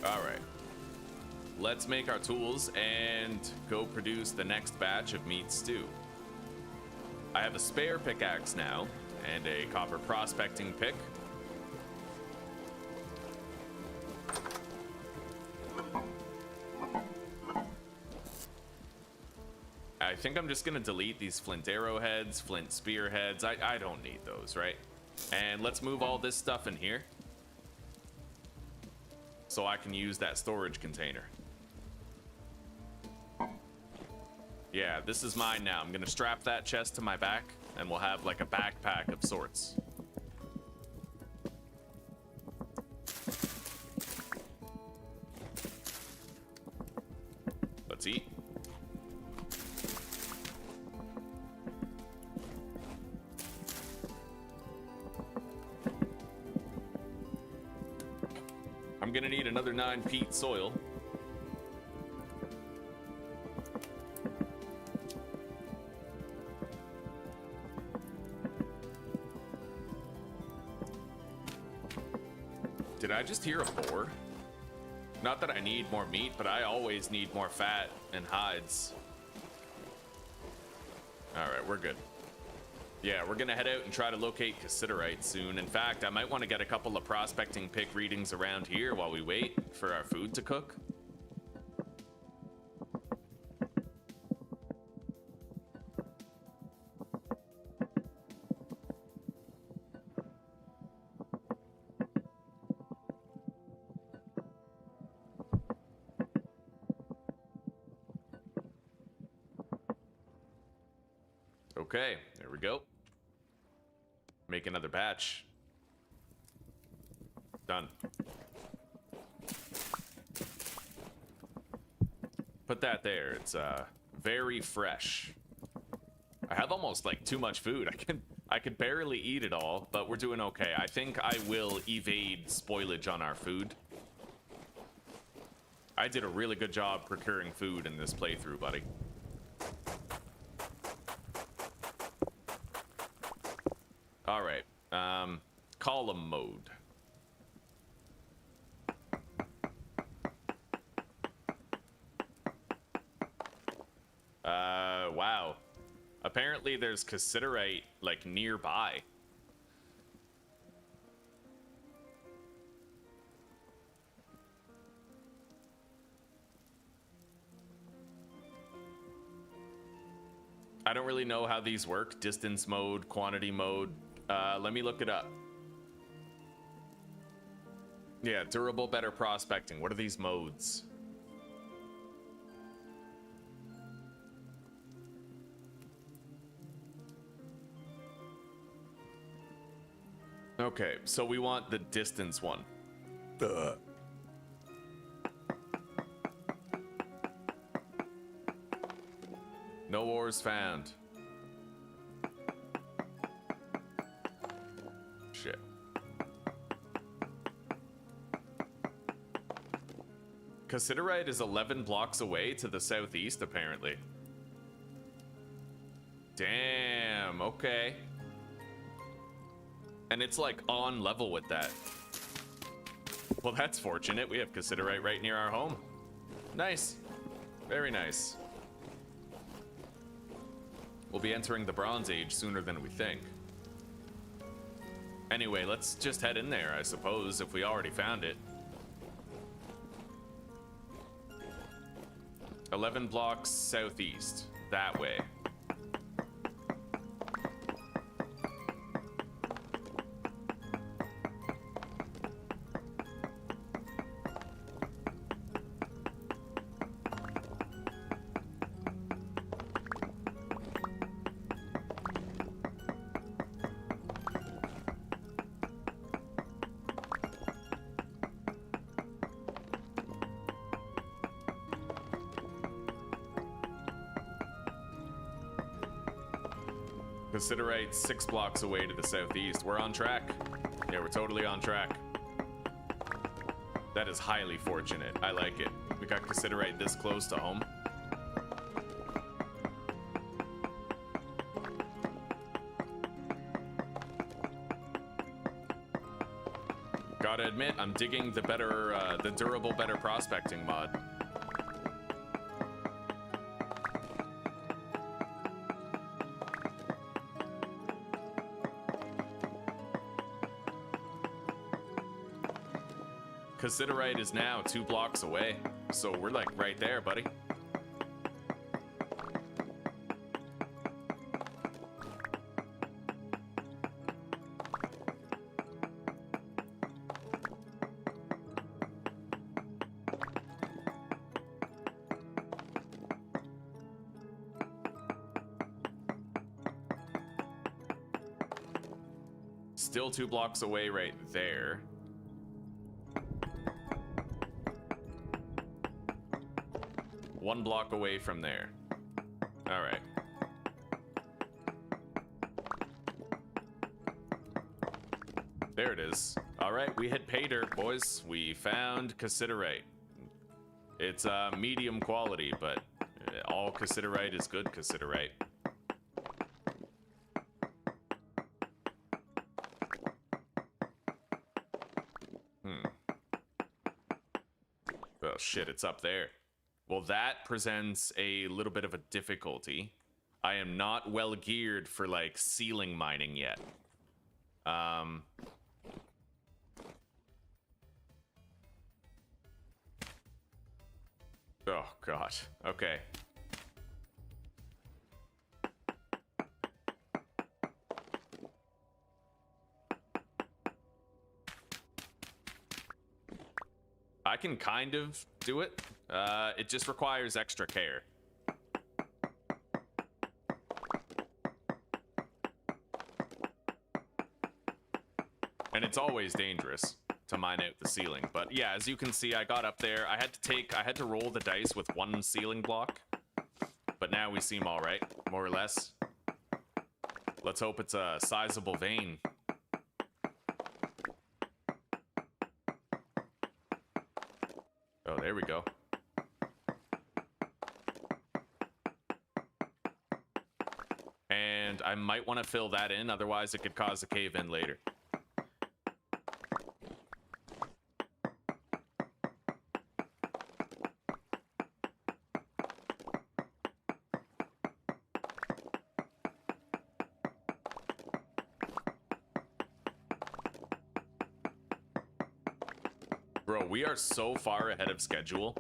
All right. Let's make our tools and go produce the next batch of meat stew. I have a spare pickaxe now and a copper prospecting pick. I think I'm just gonna delete these flint arrowheads, flint spearheads. I don't need those, right? And let's move all this stuff in here so I can use that storage container. Yeah, this is mine now. I'm gonna strap that chest to my back and we'll have like a backpack of sorts. Let's eat. I'm gonna need another 9 peat soil. Did I just hear a boar? Not that I need more meat, but I always need more fat and hides. All right, we're good. Yeah, we're gonna head out and try to locate cassiterite soon. In fact, I might want to get a couple of prospecting pick readings around here while we wait for our food to cook. Okay, there we go. Make another batch. Done. Put that there. It's very fresh. I have almost like too much food. I can barely eat it all, but we're doing okay. I think I will evade spoilage on our food. I did a really good job procuring food in this playthrough, buddy. All right, column mode. Wow. Apparently there's cassiterite, like, nearby. I don't really know how these work. Distance mode, quantity mode. Let me look it up. Yeah, durable, better prospecting. What are these modes? Okay, so we want the distance one. No ores found. Shit. Cassiterite is 11 blocks away to the southeast, apparently. Damn, okay. And it's like on level with that. Well, that's fortunate. We have cassiterite right near our home. Nice. Very nice. We'll be entering the Bronze Age sooner than we think. Anyway, let's just head in there, I suppose, if we already found it. 11 blocks southeast. That way. Cassiterite 6 blocks away to the southeast. We're on track. Yeah, we're totally on track. That is highly fortunate. I like it. We got cassiterite this close to home. Gotta admit, I'm digging the better, the durable better prospecting mod. Cassiterite is now 2 blocks away, so we're like right there, buddy. Still 2 blocks away right there. One block away from there. All right. There it is. All right, we hit pay dirt, boys. We found cassiterite. It's medium quality, but all cassiterite is good cassiterite. Oh shit, it's up there. Well, that presents a little bit of a difficulty. I am not well geared for, like, ceiling mining yet. Oh, God. Okay. I can kind of do it. It just requires extra care. And it's always dangerous to mine out the ceiling. But yeah, as you can see, I got up there. I had to roll the dice with 1 ceiling block. But now we seem all right, more or less. Let's hope it's a sizable vein. Oh, there we go. And I might want to fill that in, otherwise it could cause a cave-in later. Bro, we are so far ahead of schedule.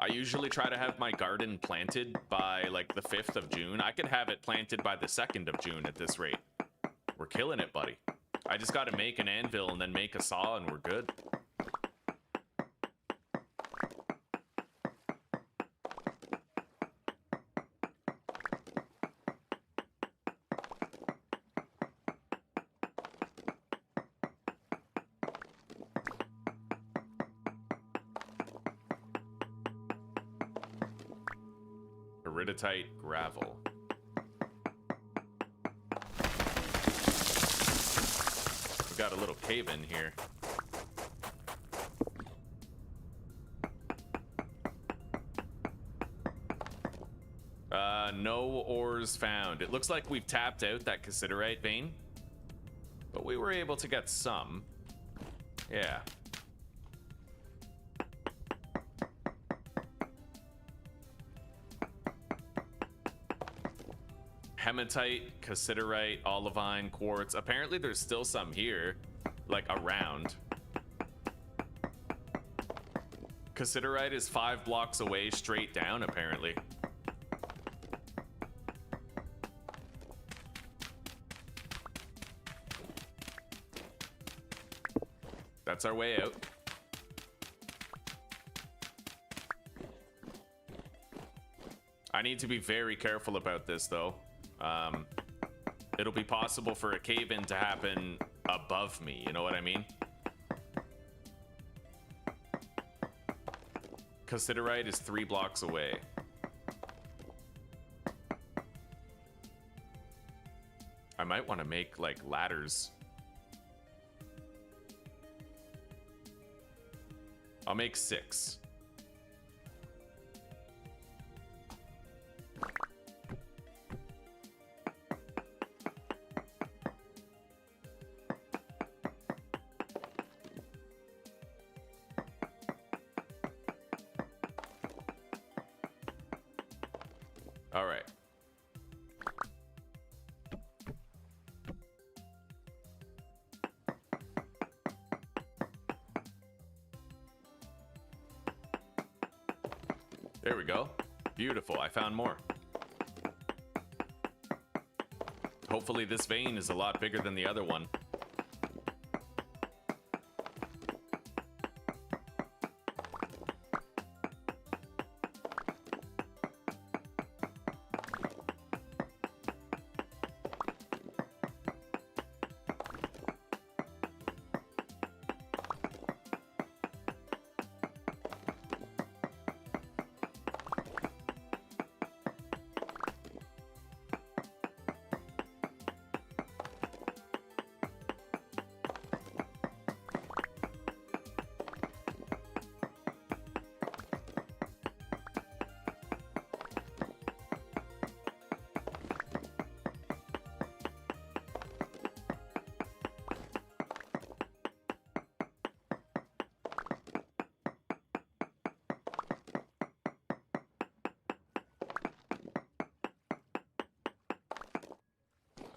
I usually try to have my garden planted by, like, the 5th of June. I could have it planted by the 2nd of June at this rate. We're killing it, buddy. I just gotta make an anvil and then make a saw and we're good. Iriditite gravel. We got a little cave in here. No ores found. It looks like we've tapped out that cassiterite vein, but we were able to get some. Yeah. Hematite, cassiterite, olivine, quartz. Apparently there's still some here, like around. Cassiterite is 5 blocks away straight down, apparently. That's our way out. I need to be very careful about this, though. It'll be possible for a cave-in to happen above me, you know what I mean? Cassiterite is 3 blocks away. I might want to make, like, ladders. I'll make 6. All right. There we go. Beautiful. I found more. Hopefully this vein is a lot bigger than the other one.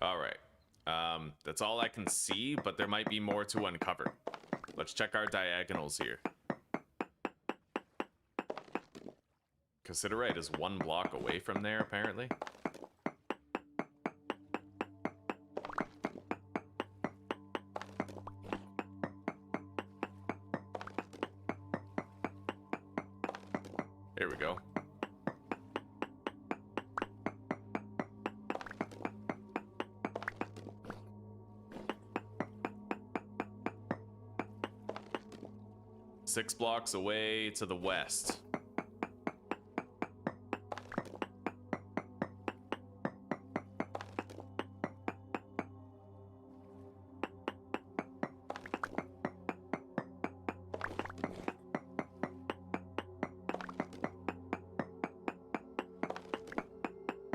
All right. That's all I can see, but there might be more to uncover. Let's check our diagonals here. Cassiterite is 1 block away from there, apparently. There we go. Six blocks away to the west.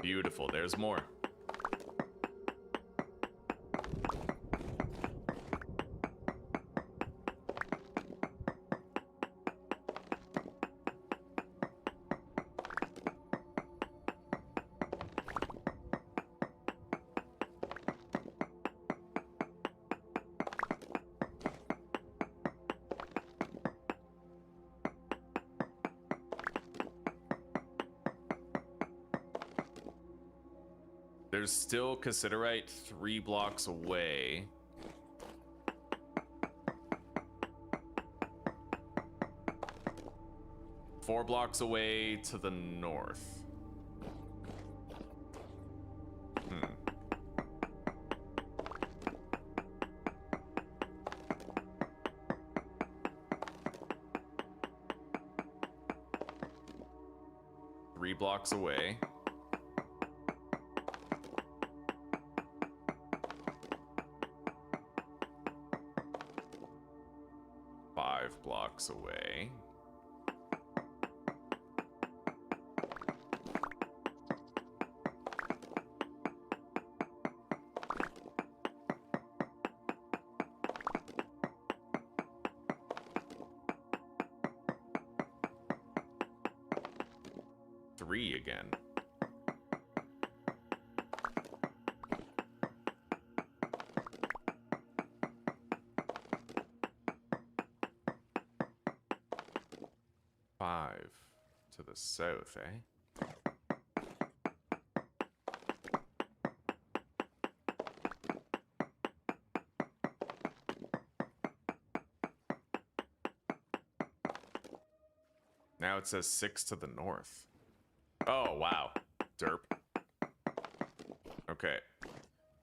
Beautiful, there's more. There's still cassiterite 3 blocks away. Four blocks away to the north. Three blocks away. Blocks away. Three again. Five to the south, eh? Now it says 6 to the north. Oh, wow. Derp. Okay.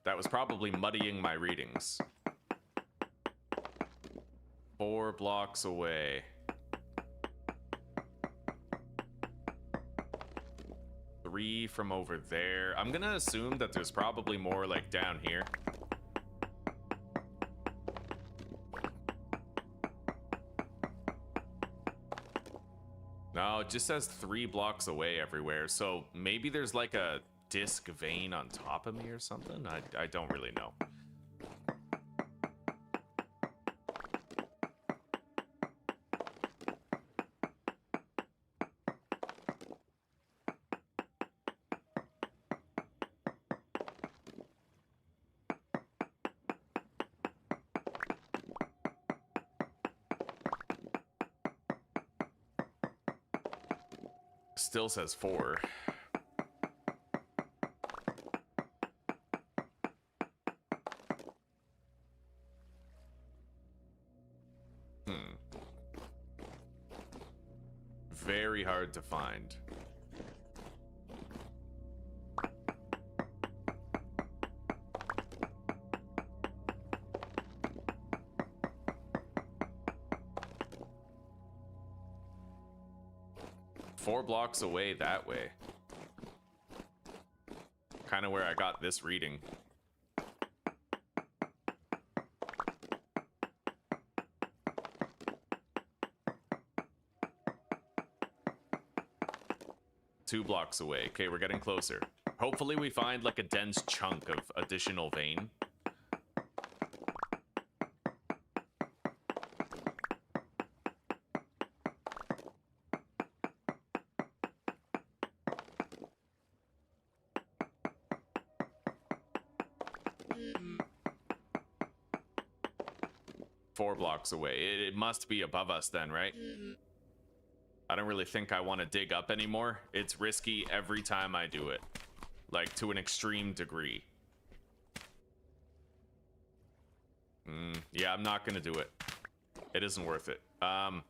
That was probably muddying my readings. 4 blocks away. Three from over there. I'm gonna assume that there's probably more like down here. No, it just says 3 blocks away everywhere. So maybe there's like a disc vein on top of me or something. I don't really know. Still says 4. Very hard to find. Four blocks away that way. Kind of where I got this reading. Two blocks away. Okay, we're getting closer. Hopefully we find like a dense chunk of additional vein. Four blocks away. It must be above us then, right? I don't really think I want to dig up anymore. It's risky every time I do it. Like, to an extreme degree. Yeah, I'm not gonna do it. It isn't worth it. I'm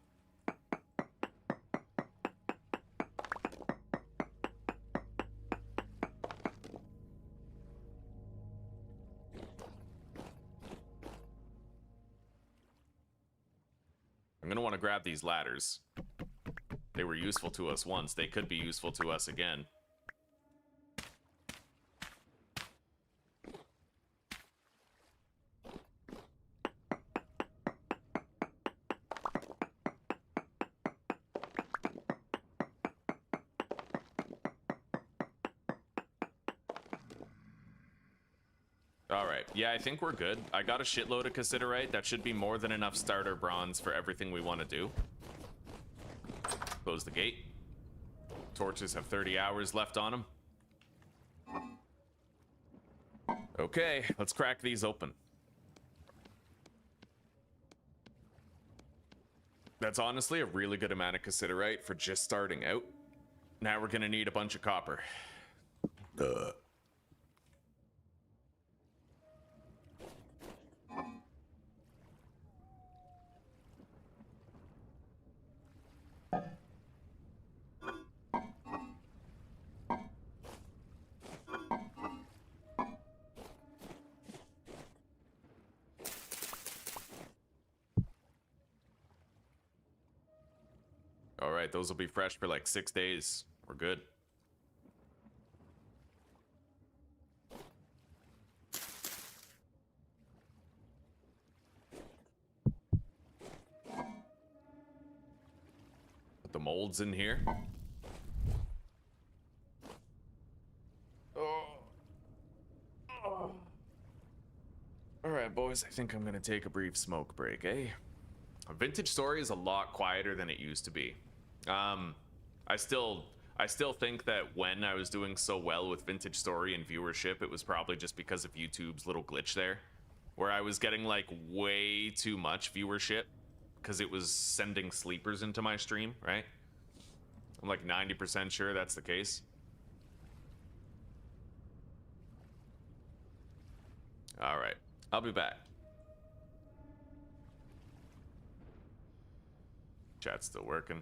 gonna want to grab these ladders. They were useful to us once. They could be useful to us again. All right. Yeah, I think we're good. I got a shitload of cassiterite. That should be more than enough starter bronze for everything we want to do. Close the gate. Torches have 30 hours left on them. Okay, let's crack these open. That's honestly a really good amount of cassiterite for just starting out. Now we're gonna need a bunch of copper. All right, those will be fresh for like 6 days. We're good. Put the molds in here. All right, boys, I think I'm gonna take a brief smoke break, eh? Vintage Story is a lot quieter than it used to be. I still think that when I was doing so well with Vintage Story and viewership, it was probably just because of YouTube's little glitch there, where I was getting like way too much viewership because it was sending sleepers into my stream, right? I'm like 90% sure that's the case. All right, I'll be back. Chat's still working.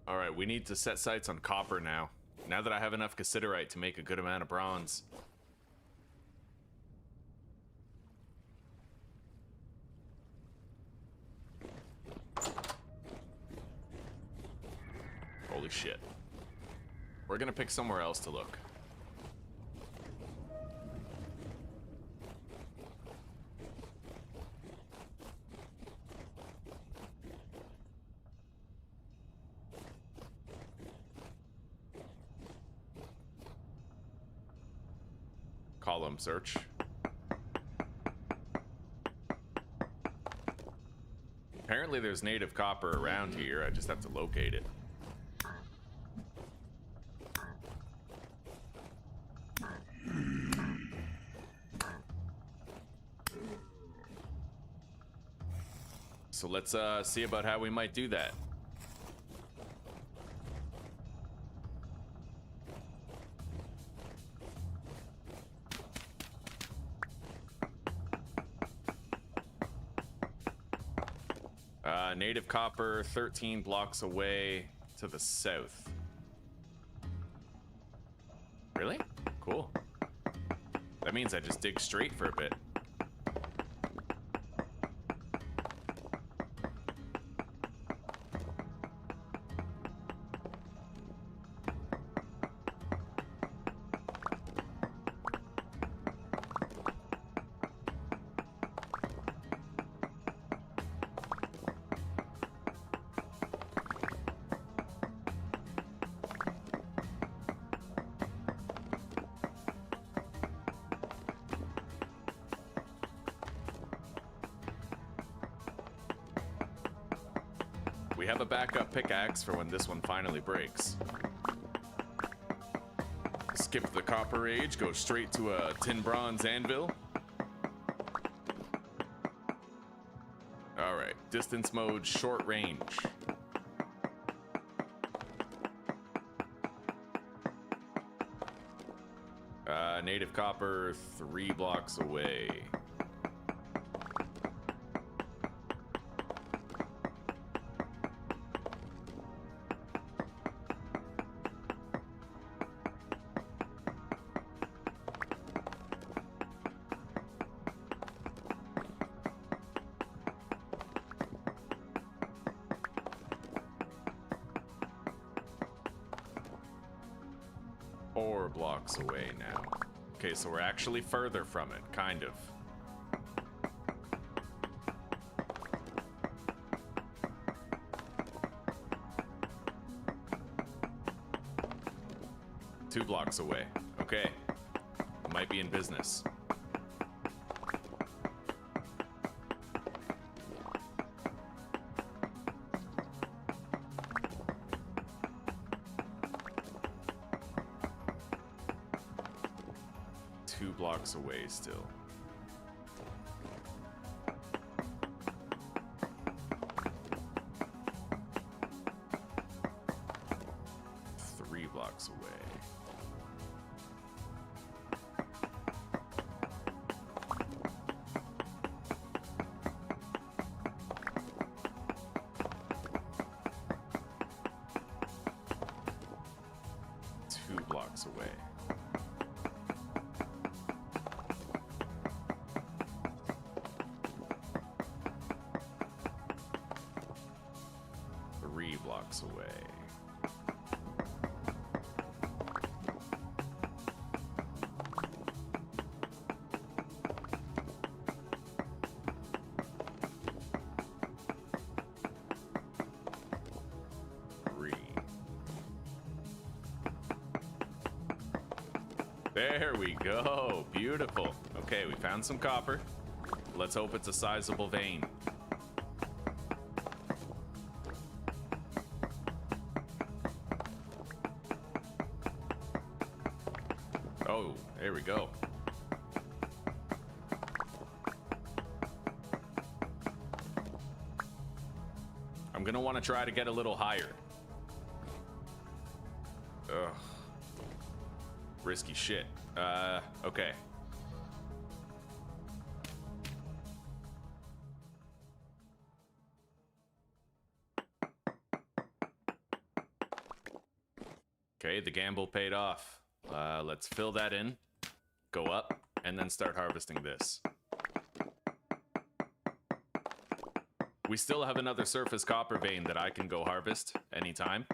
Alright, we need to set sights on copper now. Now that I have enough cassiterite to make a good amount of bronze. Holy shit. We're gonna pick somewhere else to look. Column search. Apparently there's native copper around here, I just have to locate it. So let's see about how we might do that. Native copper, 13 blocks away to the south. Really? Cool. That means I just dig straight for a bit. We have a backup pickaxe for when this one finally breaks. Skip the copper age, go straight to a tin bronze anvil. Alright, distance mode, short range. Native copper, 3 blocks away. Blocks away now. Okay, so we're actually further from it, kind of. Two blocks away. Okay. Might be in business. Blocks away still. Three blocks away. Two blocks away. Blocks away. Three. There we go. Beautiful. Okay, we found some copper. Let's hope it's a sizable vein. Oh, there we go. I'm gonna want to try to get a little higher. Ugh. Risky shit. Okay. Okay, the gamble paid off. Let's fill that in, go up, and then start harvesting this. We still have another surface copper vein that I can go harvest anytime.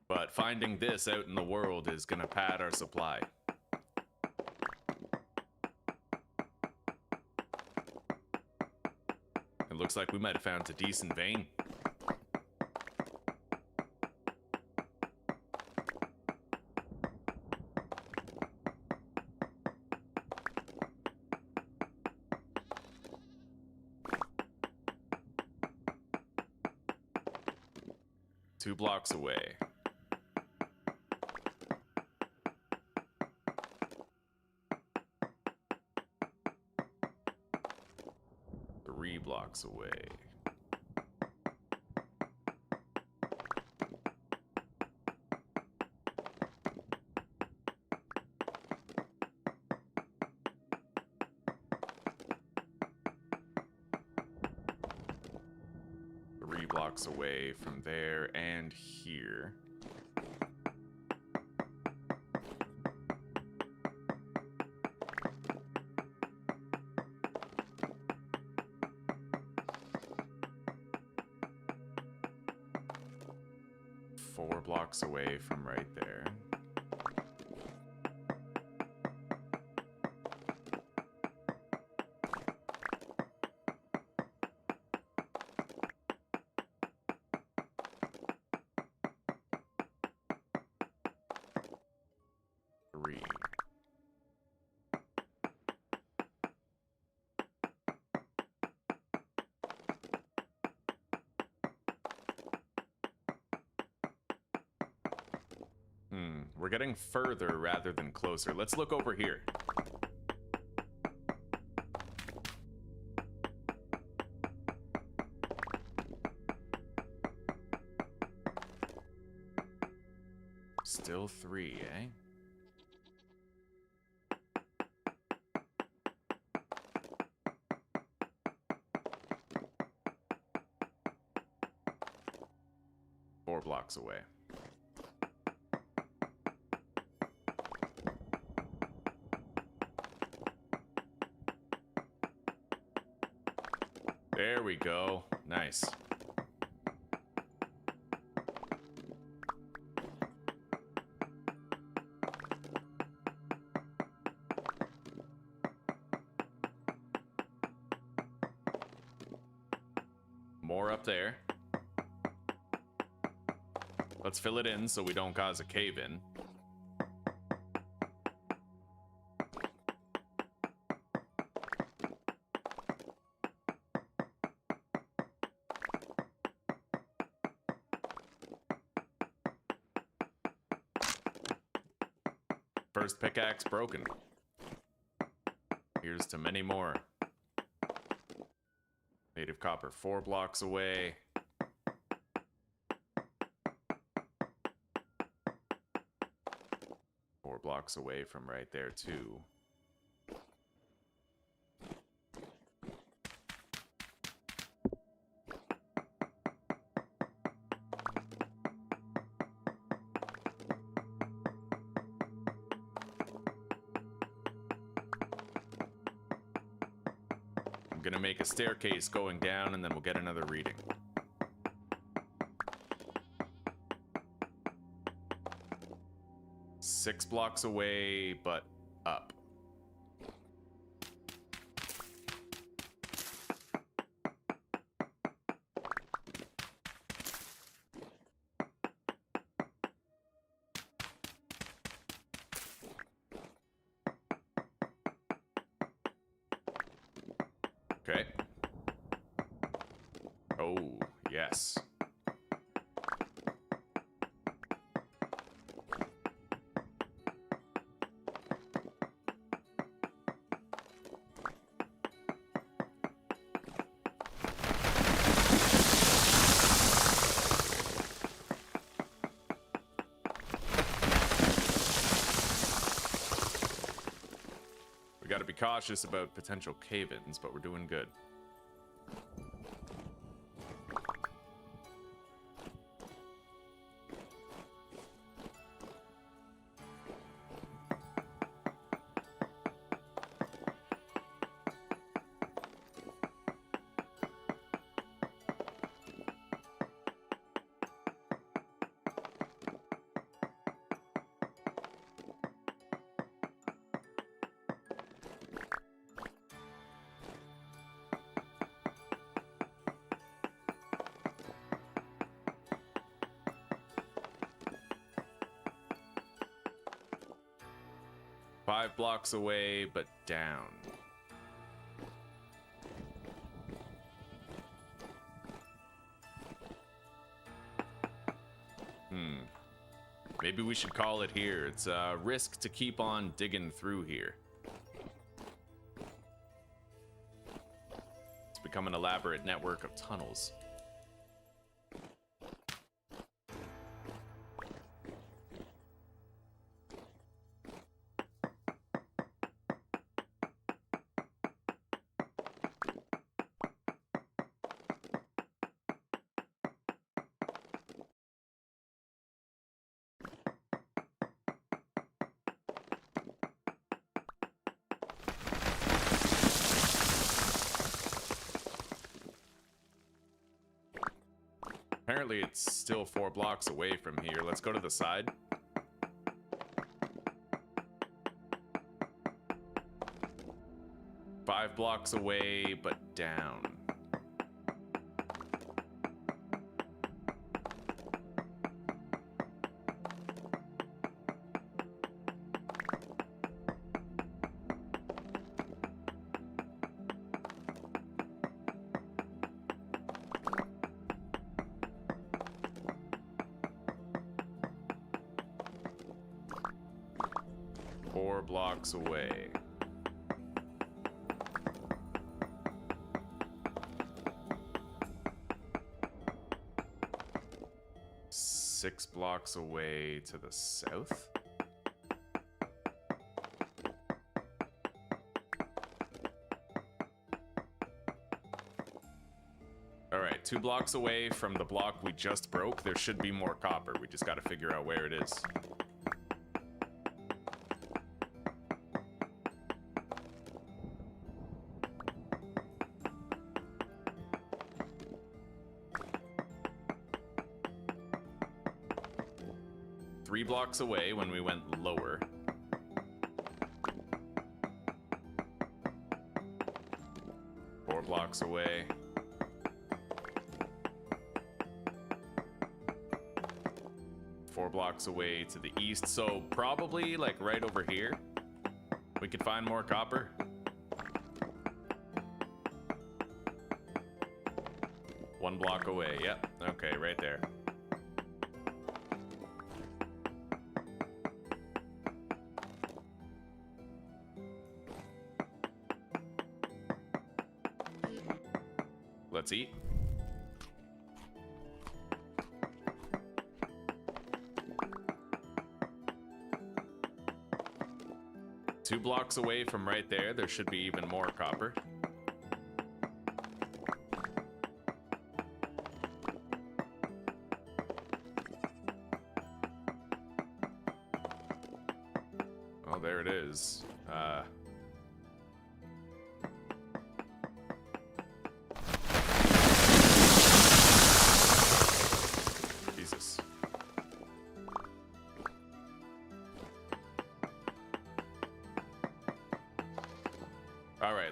But finding this out in the world is gonna pad our supply. It looks like we might have found a decent vein. Two blocks away. Three blocks away. Three blocks away from there and here. Four blocks away from right there. Three. We're getting further rather than closer. Let's look over here. Still three, eh? Four blocks away. There we go. Nice. More up there. Let's fill it in so we don't cause a cave-in. First pickaxe broken. Here's to many more. Native copper 4 blocks away. Four blocks away from right there too. I'm gonna make a staircase going down and then we'll get another reading. Six blocks away, but up. Okay. Oh, yes. We gotta be cautious about potential cave-ins, but we're doing good. 5 blocks away, but down. Maybe we should call it here. It's a risk to keep on digging through here. It's become an elaborate network of tunnels. Apparently it's still 4 blocks away from here. Let's go to the side. Five blocks away, but down. Blocks away. Six blocks away to the south. All right, 2 blocks away from the block we just broke, there should be more copper. We just got to figure out where it is. Blocks away when we went lower. Four blocks away. Four blocks away to the east, so probably like right over here we could find more copper. One block away. Yep. Okay, right there. Let's eat. Two blocks away from right there, there should be even more copper. Oh, there it is.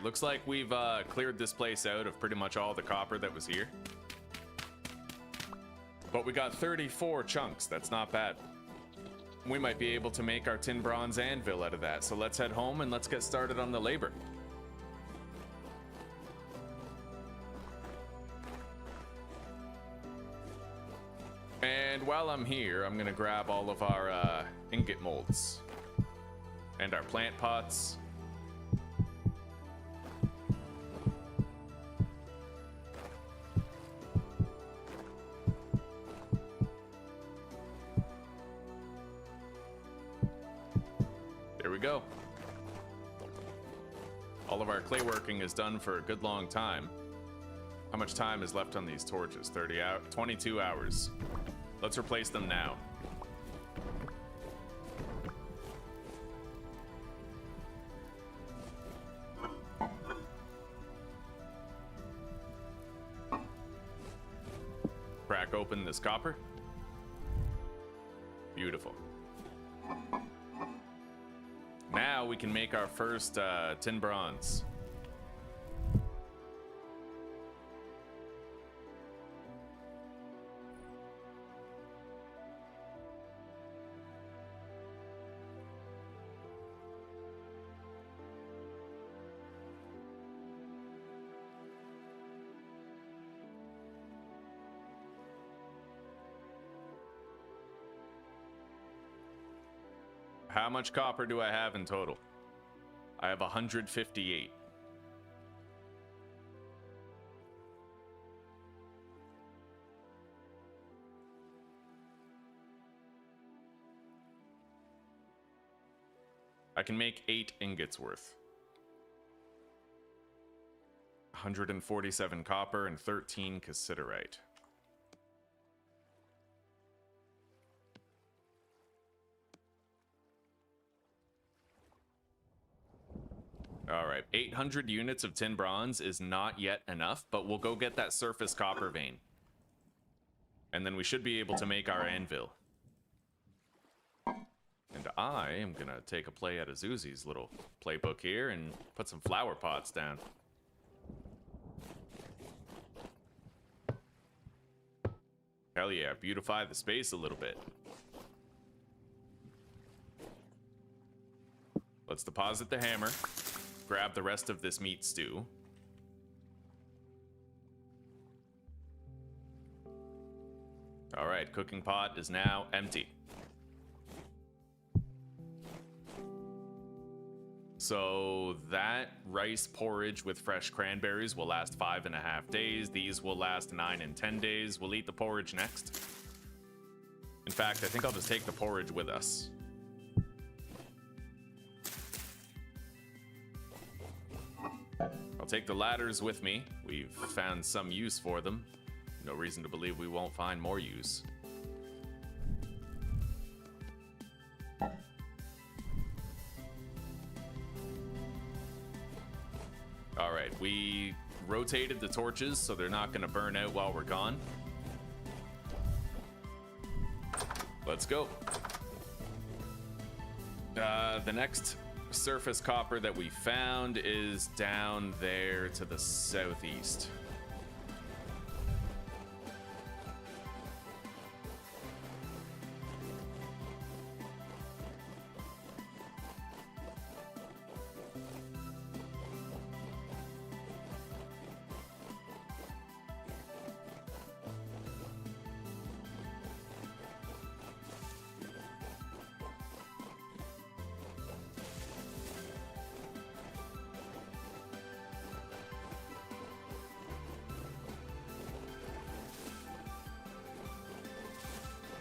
Looks like we've cleared this place out of pretty much all the copper that was here. But we got 34 chunks. That's not bad. We might be able to make our tin bronze anvil out of that. So let's head home and let's get started on the labor. And while I'm here, I'm gonna grab all of our ingot molds and our plant pots. Go. All of our clay working is done for a good long time. How much time is left on these torches? 30 hours, 22 hours. Let's replace them now. Crack open this copper. Beautiful. Now we can make our first tin bronze. How much copper do I have in total? I have 158. I can make 8 ingots worth. 147 copper and 13 cassiterite. All right, 800 units of tin bronze is not yet enough, but we'll go get that surface copper vein. And then we should be able to make our anvil. And I am gonna take a play at Azuzi's little playbook here and put some flower pots down. Hell yeah, beautify the space a little bit. Let's deposit the hammer. Grab the rest of this meat stew. All right, cooking pot is now empty. So that rice porridge with fresh cranberries will last 5.5 days. These will last 9 and 10 days. We'll eat the porridge next. In fact, I think I'll just take the porridge with us. I'll take the ladders with me. We've found some use for them. No reason to believe we won't find more use. All right, we rotated the torches so they're not going to burn out while we're gone. Let's go. The next surface copper that we found is down there to the southeast.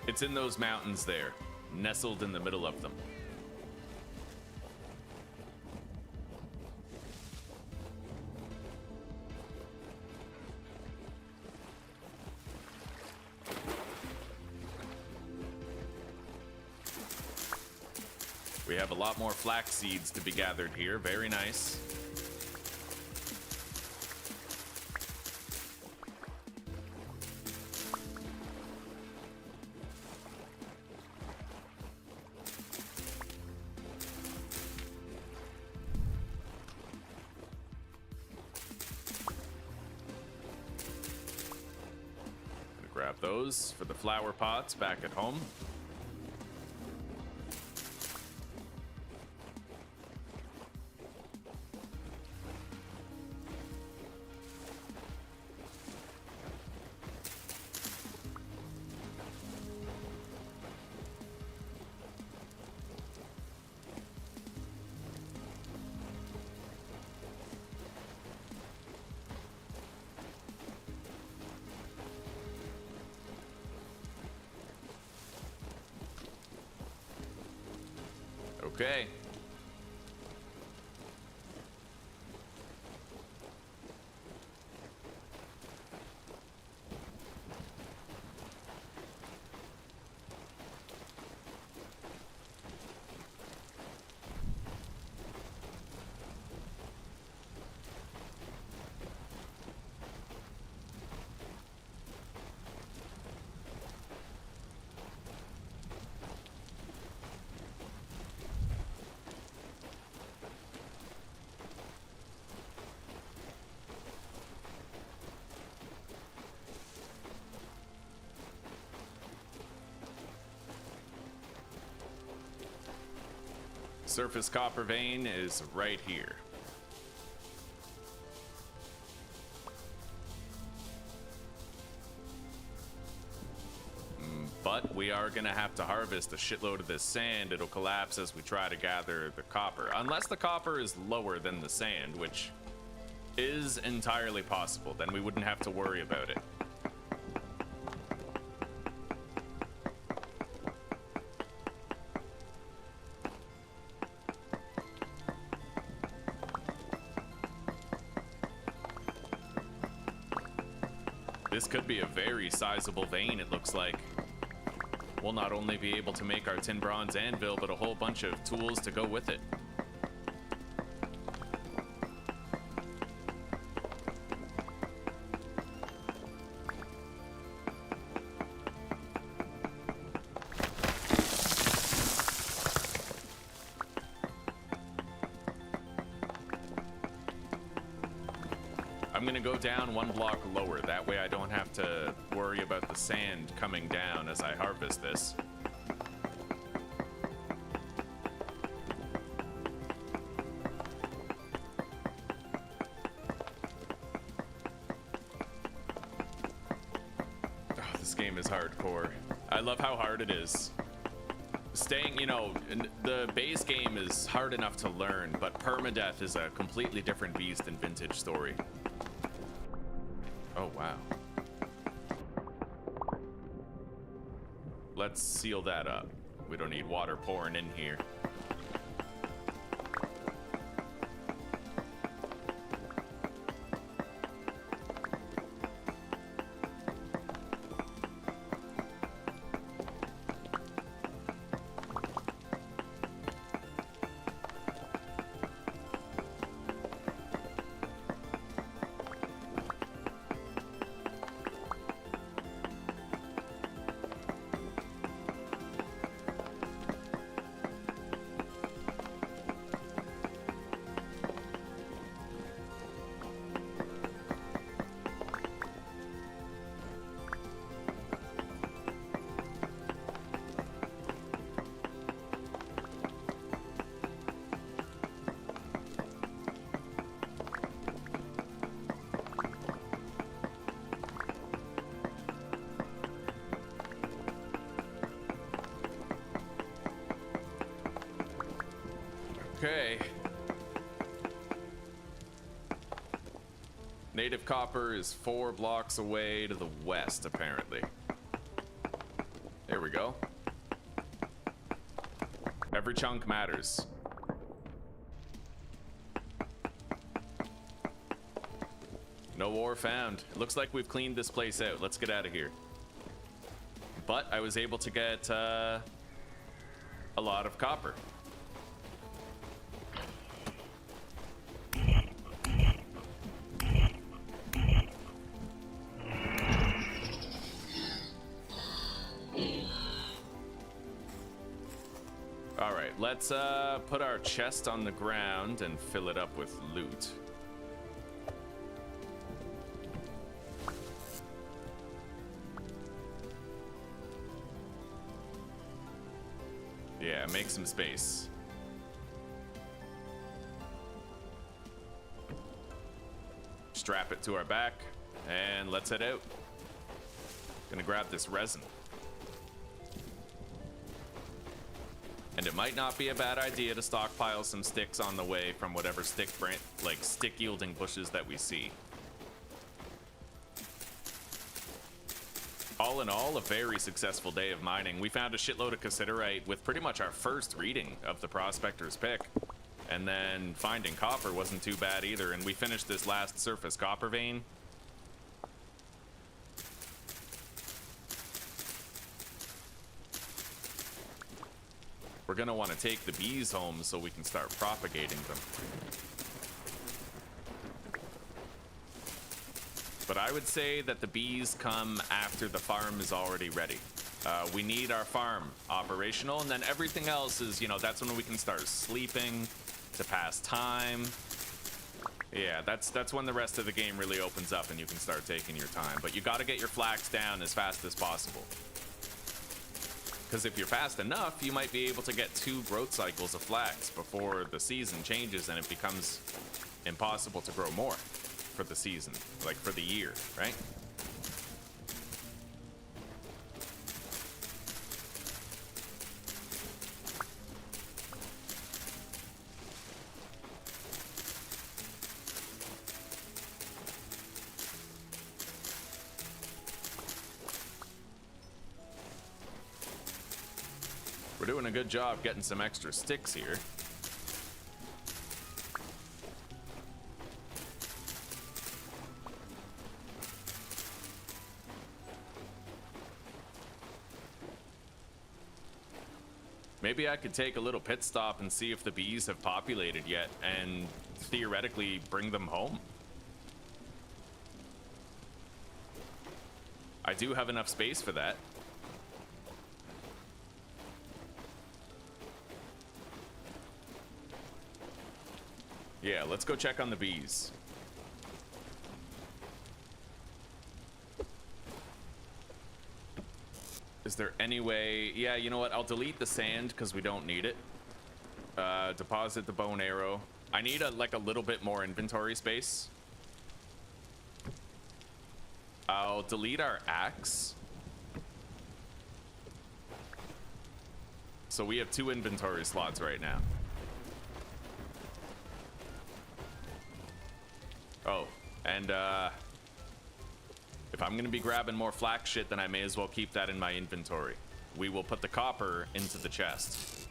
It's in those mountains there, nestled in the middle of them. We have a lot more flax seeds to be gathered here. Very nice. Grab those for the flower pots back at home. Okay. Surface copper vein is right here. But but we are gonna have to harvest a shitload of this sand. It'll collapse as we try to gather the copper. Unless the copper is lower than the sand, which is entirely possible, then we wouldn't have to worry about it. This could be a very sizable vein, it looks like. We'll not only be able to make our tin bronze anvil, but a whole bunch of tools to go with it. I'm gonna go down one block lower. That way I don't have to worry about the sand coming down as I harvest this. Oh, this game is hardcore. I love how hard it is. Staying, you know, the base game is hard enough to learn, but permadeath is a completely different beast than Vintage Story. Oh, wow. Let's seal that up. We don't need water pouring in here. Okay. Native copper is 4 blocks away to the west, apparently. There we go. Every chunk matters. No ore found. It looks like we've cleaned this place out. Let's get out of here. But I was able to get a lot of copper. Let's put our chest on the ground and fill it up with loot. Yeah, make some space. Strap it to our back and let's head out. Gonna grab this resin. And it might not be a bad idea to stockpile some sticks on the way from whatever stick yielding bushes that we see. All in all, a very successful day of mining. We found a shitload of cassiterite with pretty much our first reading of the prospector's pick. And then finding copper wasn't too bad either, and we finished this last surface copper vein. We're gonna want to take the bees home so we can start propagating them. But I would say that the bees come after the farm is already ready. We need our farm operational, and then everything else is, you know, that's when we can start sleeping to pass time. Yeah, that's when the rest of the game really opens up and you can start taking your time. But you got to get your flax down as fast as possible. Because if you're fast enough, you might be able to get 2 growth cycles of flax before the season changes and it becomes impossible to grow more for the season, like for the year, right? doing a good job getting some extra sticks here. Maybe I could take a little pit stop and see if the bees have populated yet and theoretically bring them home. I do have enough space for that. Yeah, let's go check on the bees. Is there any way? Yeah, you know what? I'll delete the sand because we don't need it. Deposit the bone arrow. I need like a little bit more inventory space. I'll delete our axe. So we have 2 inventory slots right now. Oh, and if I'm gonna be grabbing more flax shit, then I may as well keep that in my inventory. We will put the copper into the chest.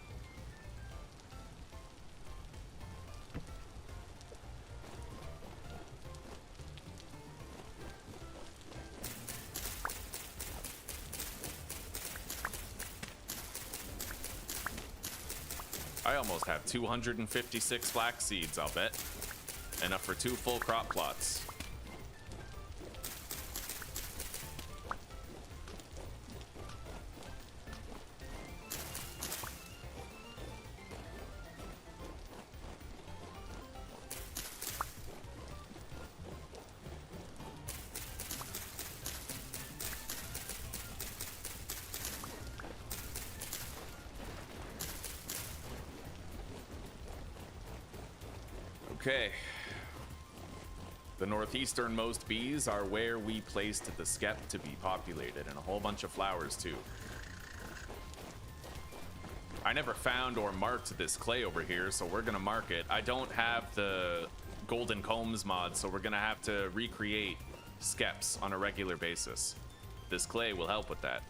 I almost have 256 flax seeds, I'll bet. Enough for 2 full crop plots. Okay. The northeasternmost bees are where we placed the skep to be populated, and a whole bunch of flowers too. I never found or marked this clay over here, so we're gonna mark it. I don't have the golden combs mod, so we're gonna have to recreate skeps on a regular basis. This clay will help with that.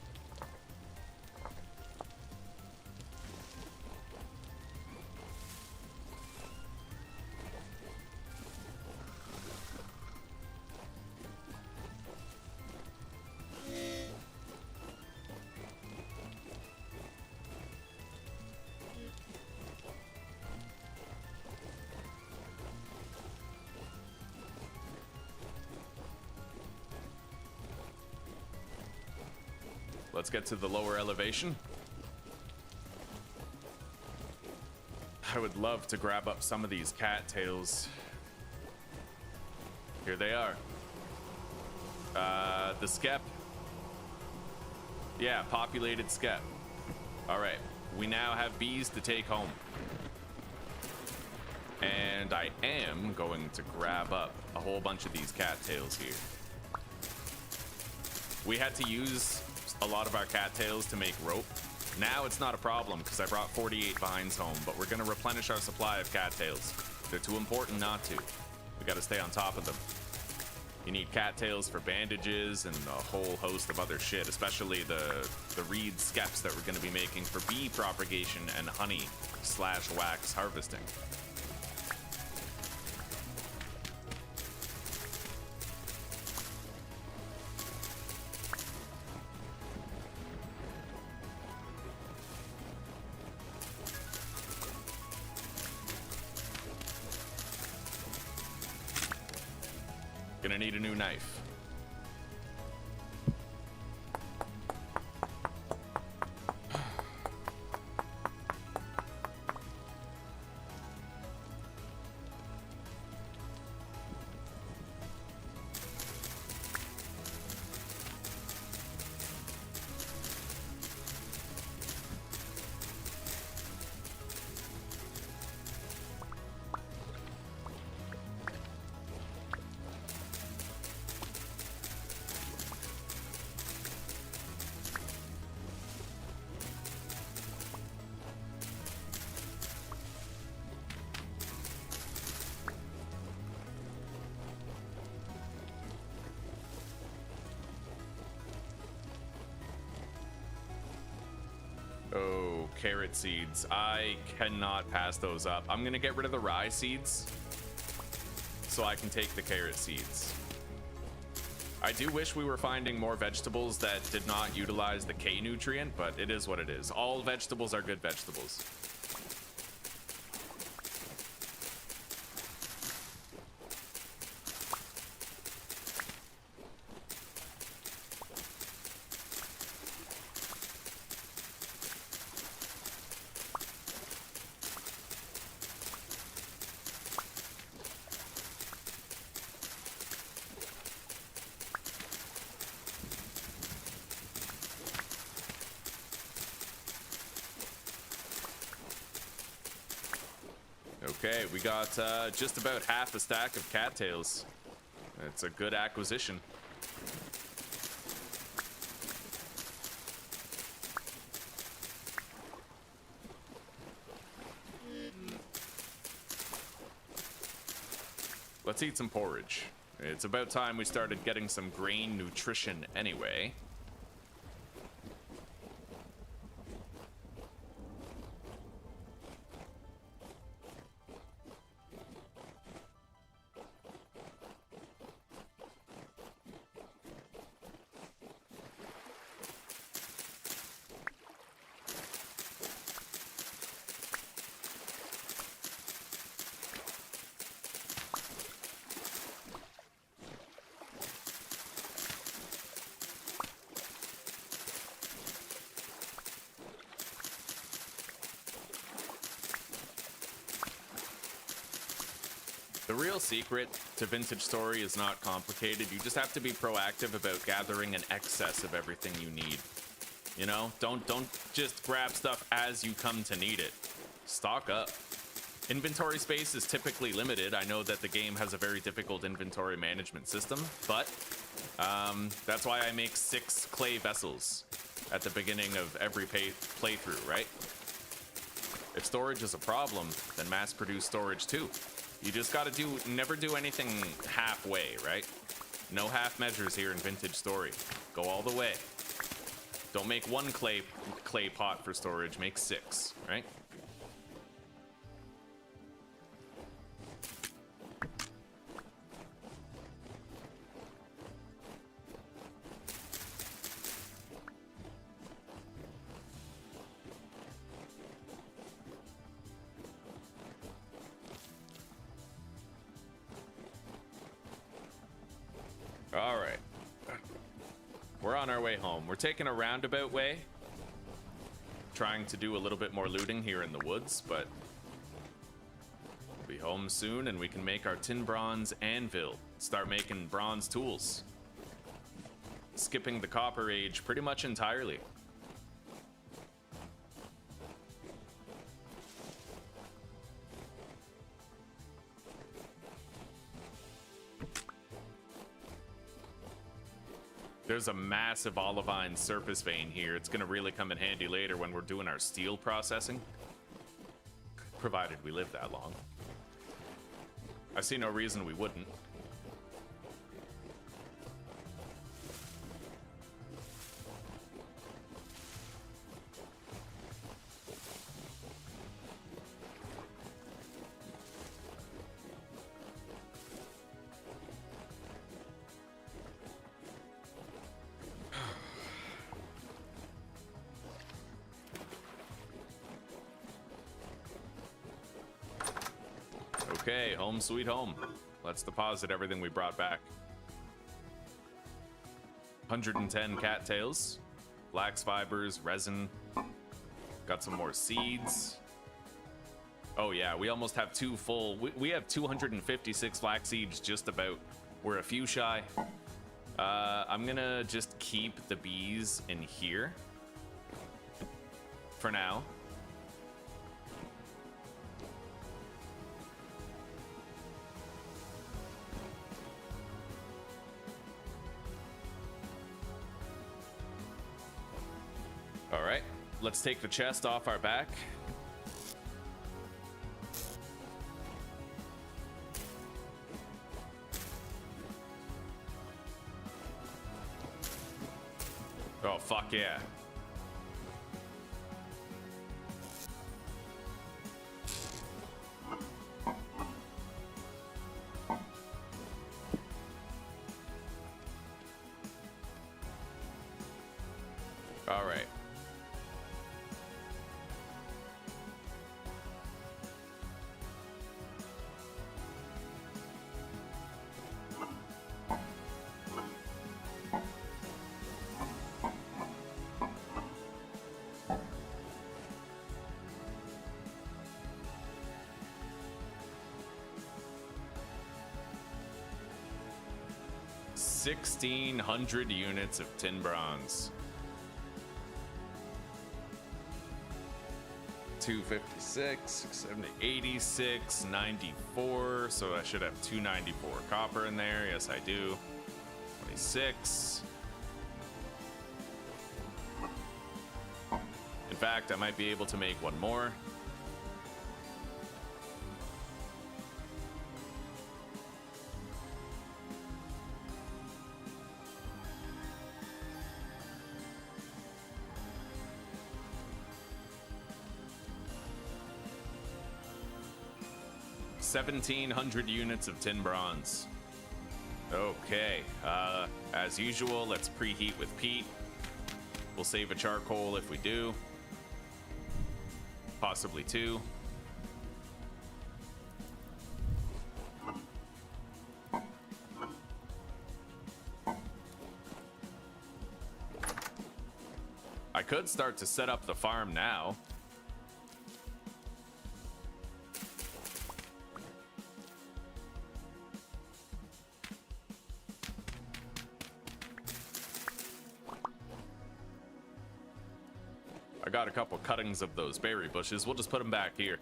Let's get to the lower elevation. I would love to grab up some of these cattails. Here they are. The skep. Yeah, populated skep. All right, we now have bees to take home. And I am going to grab up a whole bunch of these cattails here. We had to use a lot of our cattails to make rope. Now it's not a problem because I brought 48 vines home, but we're gonna replenish our supply of cattails. They're too important not to. We gotta stay on top of them. You need cattails for bandages and a whole host of other shit, especially the reed skeps that we're gonna be making for bee propagation and honey/wax harvesting. Gonna need a new knife. carrot seeds. I cannot pass those up. I'm gonna get rid of the rye seeds so I can take the carrot seeds. I do wish we were finding more vegetables that did not utilize the K nutrient, but it is what it is. All vegetables are good vegetables. Okay, we got just about half a stack of cattails. It's a good acquisition. Let's eat some porridge. It's about time we started getting some grain nutrition anyway. The real secret to Vintage Story is not complicated. You just have to be proactive about gathering an excess of everything you need. You know, don't just grab stuff as you come to need it. Stock up. Inventory space is typically limited. I know that the game has a very difficult inventory management system, but that's why I make 6 clay vessels at the beginning of every playthrough, right? If storage is a problem, then mass-produce storage too. You just gotta never do anything halfway, right? No half measures here in Vintage Story. Go all the way. Don't make 1 clay pot for storage, make 6, right? All right. We're on our way home. We're taking a roundabout way, trying to do a little bit more looting here in the woods, but we'll be home soon and we can make our tin bronze anvil, start making bronze tools. Skipping the copper age pretty much entirely. There's a massive olivine surface vein here. It's gonna really come in handy later when we're doing our steel processing. Provided we live that long. I see no reason we wouldn't. Okay, home sweet home. Let's deposit everything we brought back. 110 cattails, flax fibers, resin. Got some more seeds. Oh yeah, we almost have 2 full. We have 256 flax seeds just about. We're a few shy. I'm gonna just keep the bees in here for now. All right, let's take the chest off our back. Oh, fuck yeah. All right. $1,600 units of tin bronze. 256, 670, 86, 94. So I should have 294 copper in there. Yes, I do. 26. In fact, I might be able to make one more. $1,700 units of tin bronze. Okay, as usual, let's preheat with peat. We'll save a charcoal if we do. Possibly two. I could start to set up the farm now. I got a couple cuttings of those berry bushes. We'll just put them back here.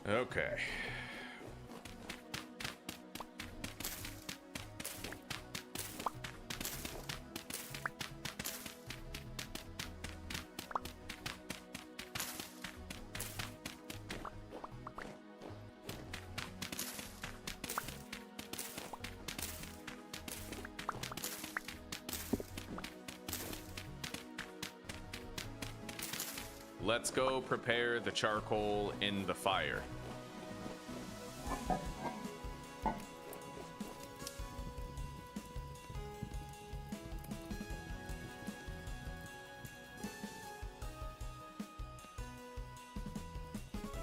Okay. Let's go prepare the charcoal in the fire.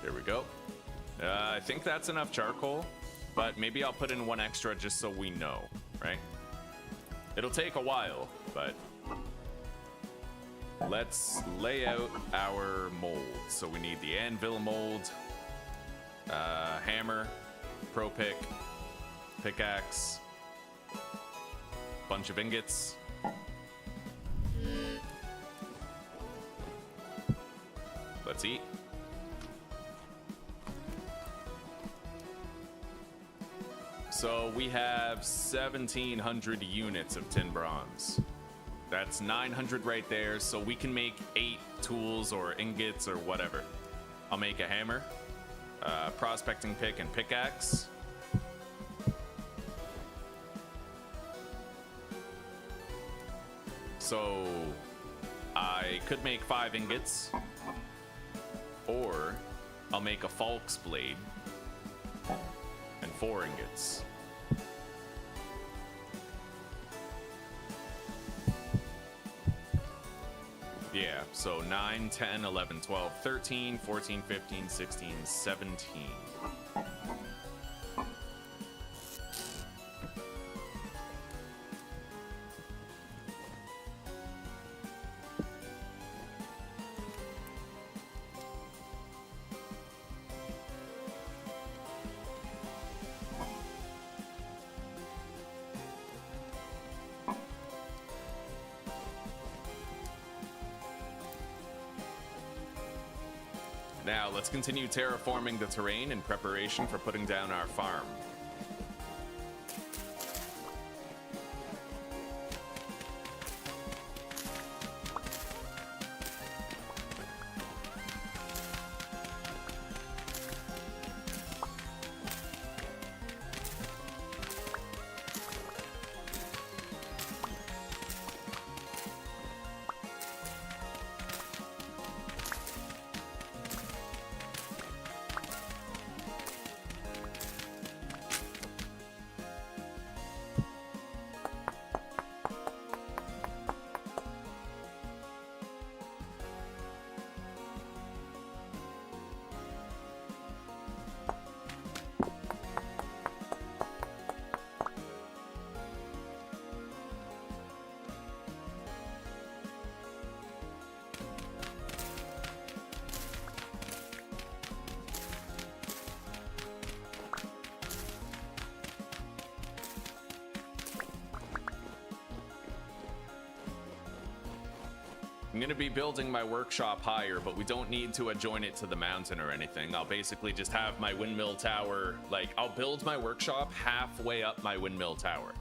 There we go. I think that's enough charcoal, but maybe I'll put in one extra just so we know, right? It'll take a while, but let's lay out our molds. So we need the anvil mold, hammer, pro pick, pickaxe, bunch of ingots. Let's eat. So we have 1,700 units of tin bronze. That's 900 right there, so we can make 8 tools or ingots or whatever. I'll make a hammer, prospecting pick, and pickaxe. So I could make 5 ingots, or I'll make a falx blade and 4 ingots. Yeah, so 9, 10, 11, 12, 13, 14, 15, 16, 17. Now, let's continue terraforming the terrain in preparation for putting down our farm. I'm gonna be building my workshop higher, but we don't need to adjoin it to the mountain or anything. I'll basically just have my windmill tower, like, I'll build my workshop halfway up my windmill tower.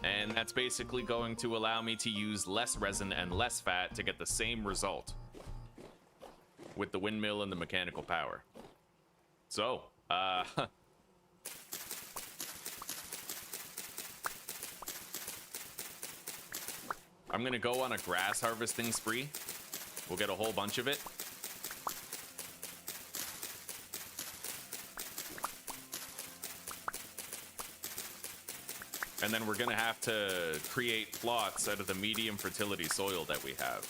And that's basically going to allow me to use less resin and less fat to get the same result with the windmill and the mechanical power. So, I'm gonna go on a grass harvesting spree. We'll get a whole bunch of it. And then we're gonna have to create plots out of the medium fertility soil that we have.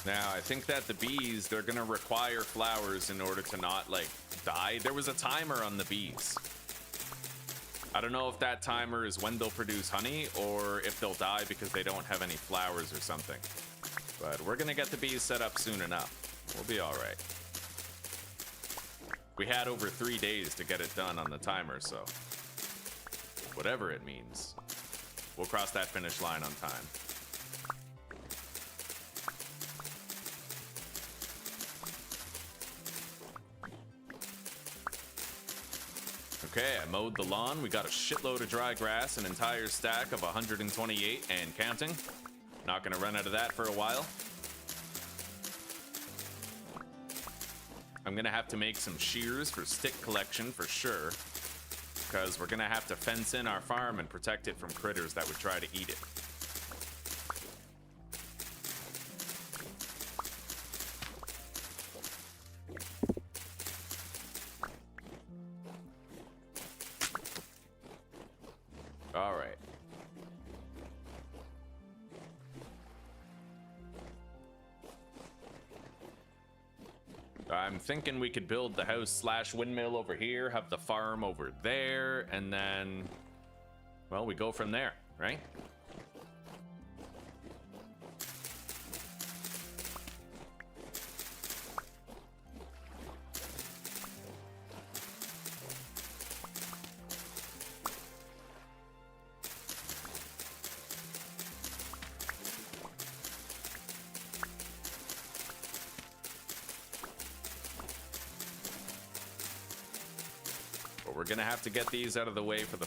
Now, I think that the bees, they're gonna require flowers in order to not, like, die. There was a timer on the bees. I don't know if that timer is when they'll produce honey or if they'll die because they don't have any flowers or something. But we're gonna get the bees set up soon enough. We'll be all right. We had over 3 days to get it done on the timer, so whatever it means, we'll cross that finish line on time. Okay, I mowed the lawn. We got a shitload of dry grass, an entire stack of 128 and counting. Not gonna run out of that for a while. I'm gonna have to make some shears for stick collection for sure, because we're gonna have to fence in our farm and protect it from critters that would try to eat it. I'm thinking we could build the house slash windmill over here, have the farm over there, and then, well, we go from there, right? We're gonna have to get these out of the way for the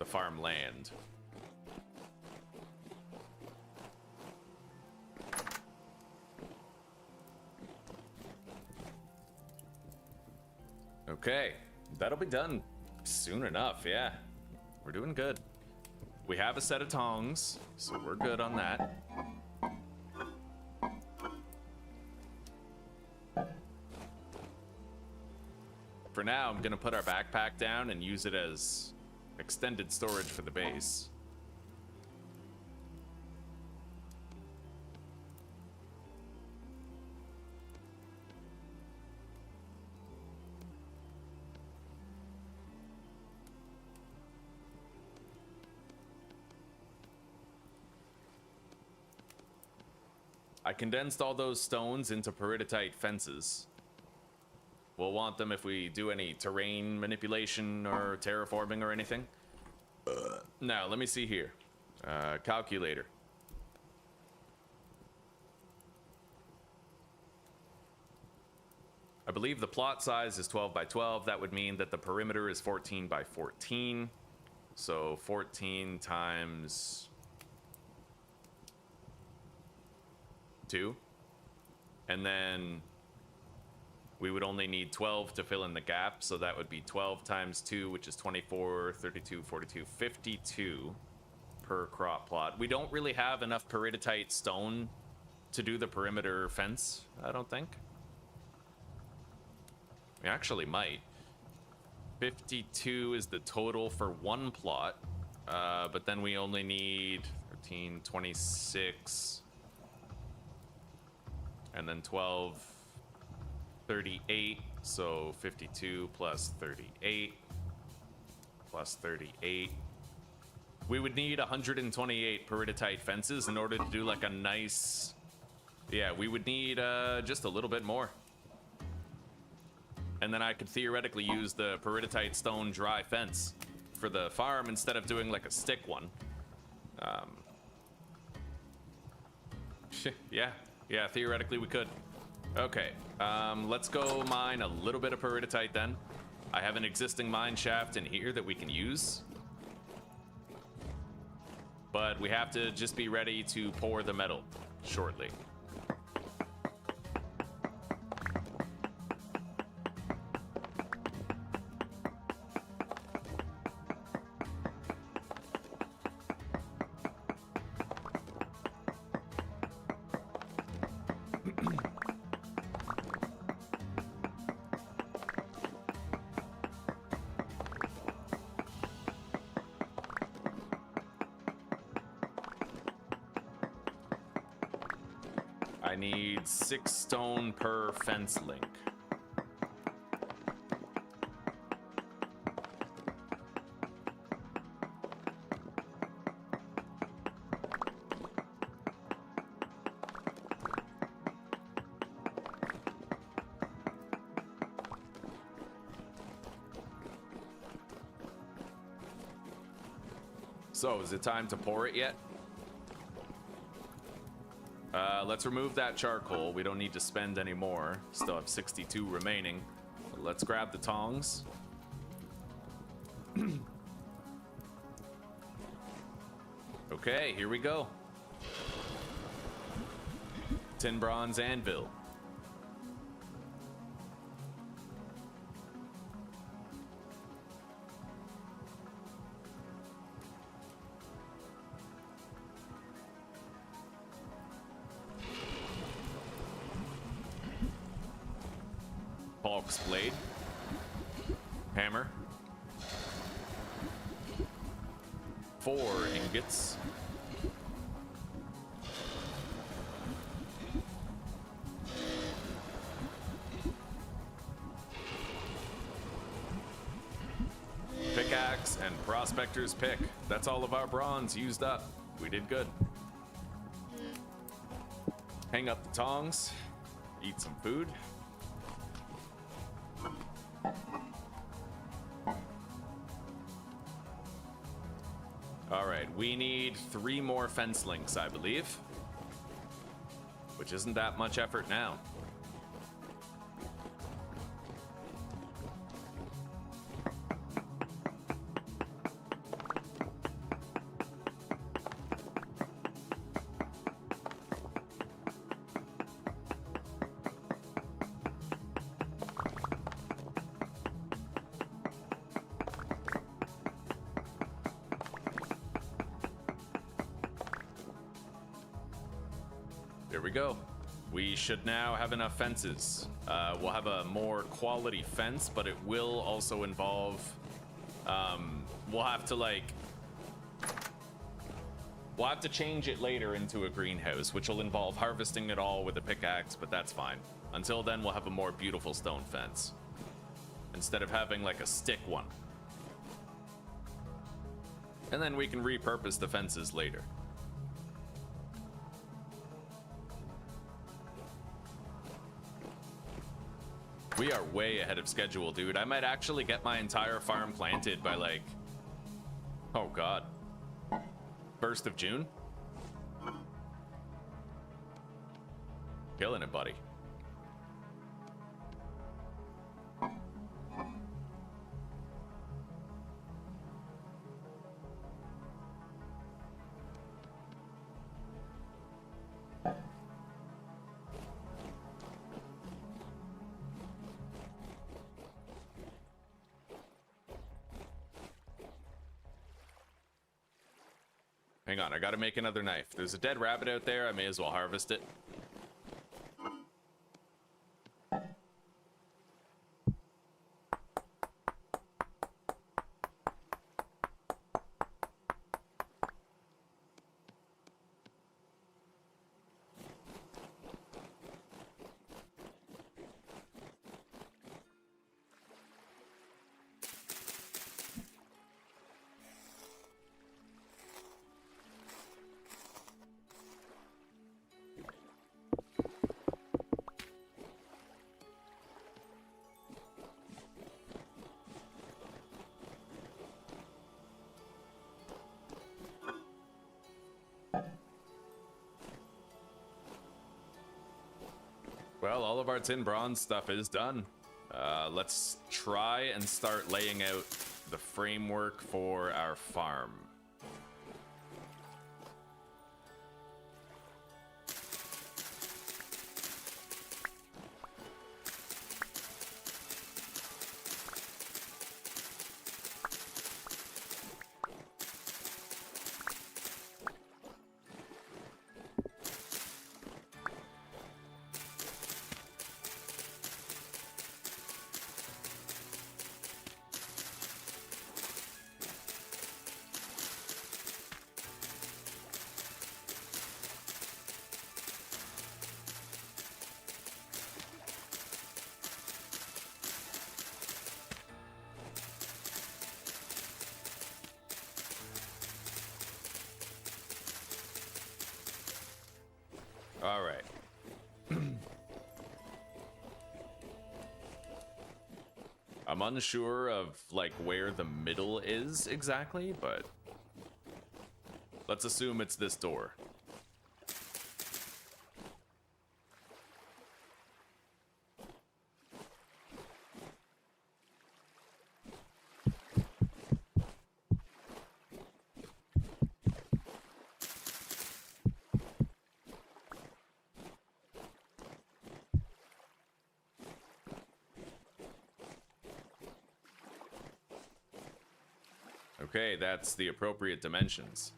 farmland. Okay, that'll be done soon enough. Yeah, we're doing good. We have a set of tongs, so we're good on that. For now, I'm gonna put our backpack down and use it as extended storage for the base. I condensed all those stones into peridotite fences. We'll want them if we do any terrain manipulation or terraforming or anything. Now, let me see here. Calculator. believe the plot size is 12 by 12. That would mean that the perimeter is 14 by 14. So 14 times 2. And then we would only need 12 to fill in the gap. So that would be 12 times 2, which is 24, 32, 42, 52 per crop plot. We don't really have enough peridotite stone to do the perimeter fence, I don't think. We actually might. 52 is the total for one plot, but then we only need 13, 26, and then 12, 38, so 52 plus 38 plus 38. We would need 128 peridotite fences in order to do like a nice... Yeah, we would need just a little bit more. And then I could theoretically use the peridotite stone dry fence for the farm instead of doing like a stick one. Yeah, theoretically we could. Okay, let's go mine a little bit of peridotite then. I have an existing mine shaft in here that we can use. But we have to just be ready to pour the metal shortly. I need 6 stone per fence link. So, is it time to pour it yet? Let's remove that charcoal. We don't need to spend any more. Still have 62 remaining. Let's grab the tongs. Okay, here we go. Tin bronze anvil. Bulk's blade. Hammer. 4 ingots. Pickaxe and prospector's pick. That's all of our bronze used up. We did good. Hang up the tongs. Eat some food. All right, we need 3 more fence links, I believe. Which isn't that much effort now. There we go. We should now have enough fences. We'll have a more quality fence, but it will also involve... we'll have to change it later into a greenhouse, which will involve harvesting it all with a pickaxe, but that's fine. Until then, we'll have a more beautiful stone fence, instead of having like a stick one. And then we can repurpose the fences later. We are way ahead of schedule, dude. I might actually get my entire farm planted by like... Oh god. 1st of June? Killing it, buddy. Hang on, I gotta make another knife. There's a dead rabbit out there, I may as well harvest it. Well, all of our tin bronze stuff is done. Let's try and start laying out the framework for our farm. All right. I'm unsure of like where the middle is exactly, but let's assume it's this door. Okay, that's the appropriate dimensions.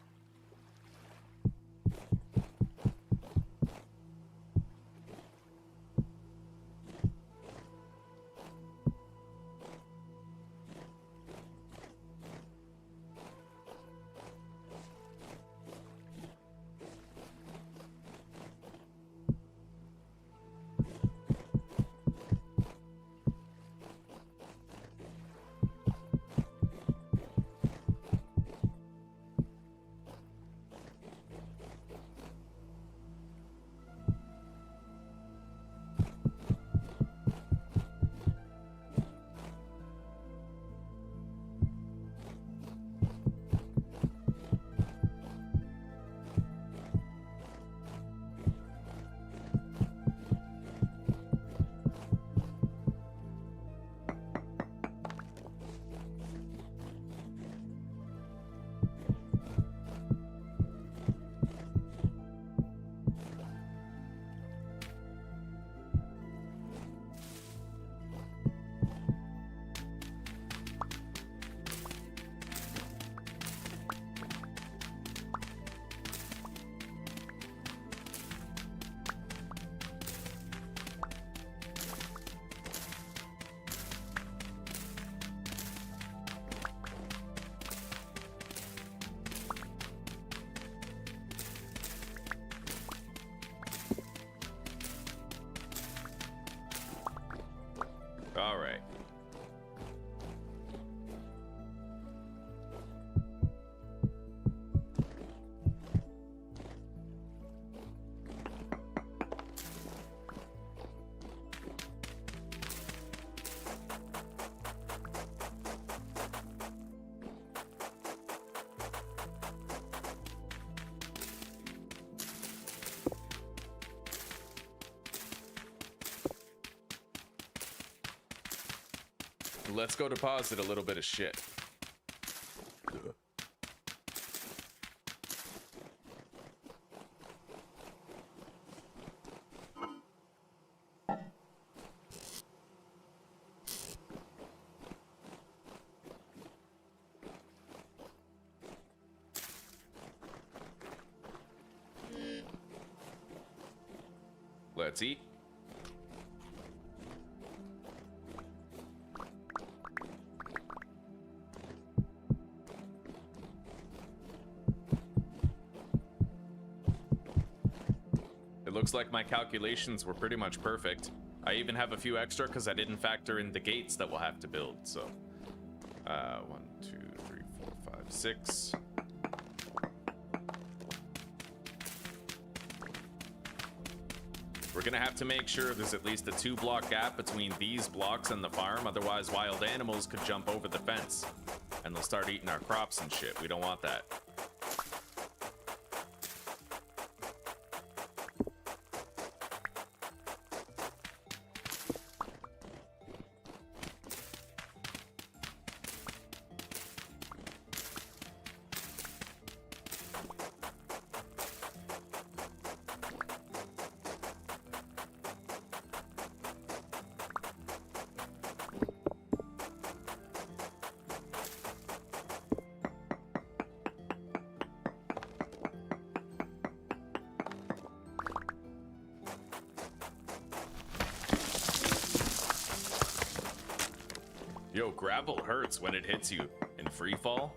All right. Let's go deposit a little bit of shit. Let's eat. It looks like my calculations were pretty much perfect. I even have a few extra because I didn't factor in the gates that we'll have to build, so. 1, 2, 3, 4, 5, 6. We're gonna have to make sure there's at least a 2-block gap between these blocks and the farm, otherwise wild animals could jump over the fence and they'll start eating our crops and shit. We don't want that. Yo, gravel hurts when it hits you in free fall.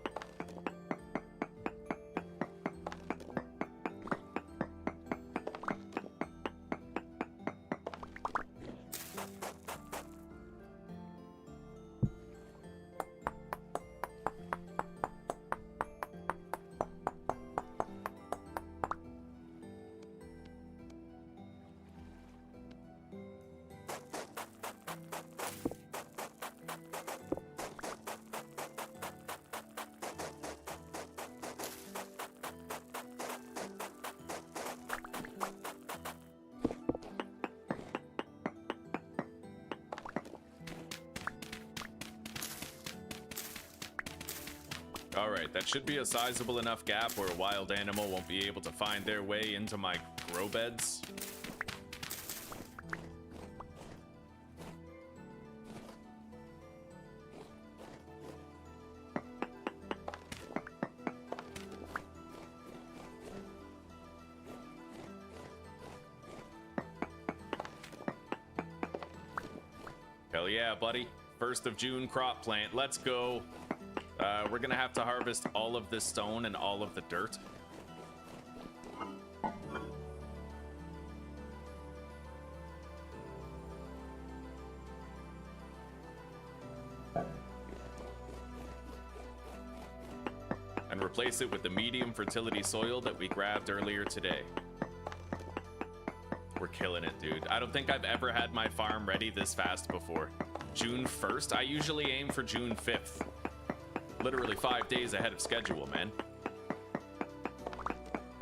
Alright, that should be a sizable enough gap where a wild animal won't be able to find their way into my grow beds. Hell yeah, buddy. 1st of June crop plant. Let's go. We're gonna have to harvest all of this stone and all of the dirt. And replace it with the medium fertility soil that we grabbed earlier today. We're killing it, dude. I don't think I've ever had my farm ready this fast before. June 1st? I usually aim for June 5th. Literally 5 days ahead of schedule, man.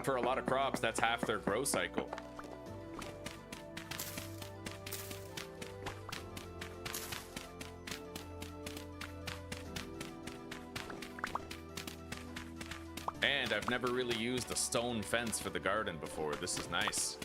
For a lot of crops, that's half their grow cycle. And I've never really used a stone fence for the garden before. This is nice.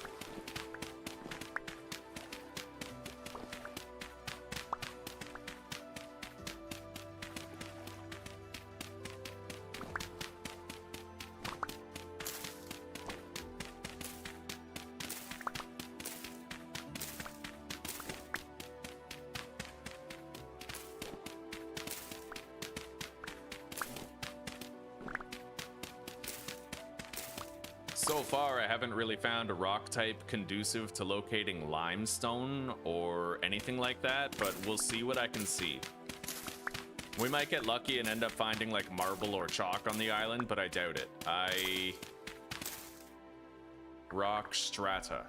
So far, I haven't really found a rock type conducive to locating limestone or anything like that, but we'll see what I can see. We might get lucky and end up finding like marble or chalk on the island, but I doubt it. Rock strata.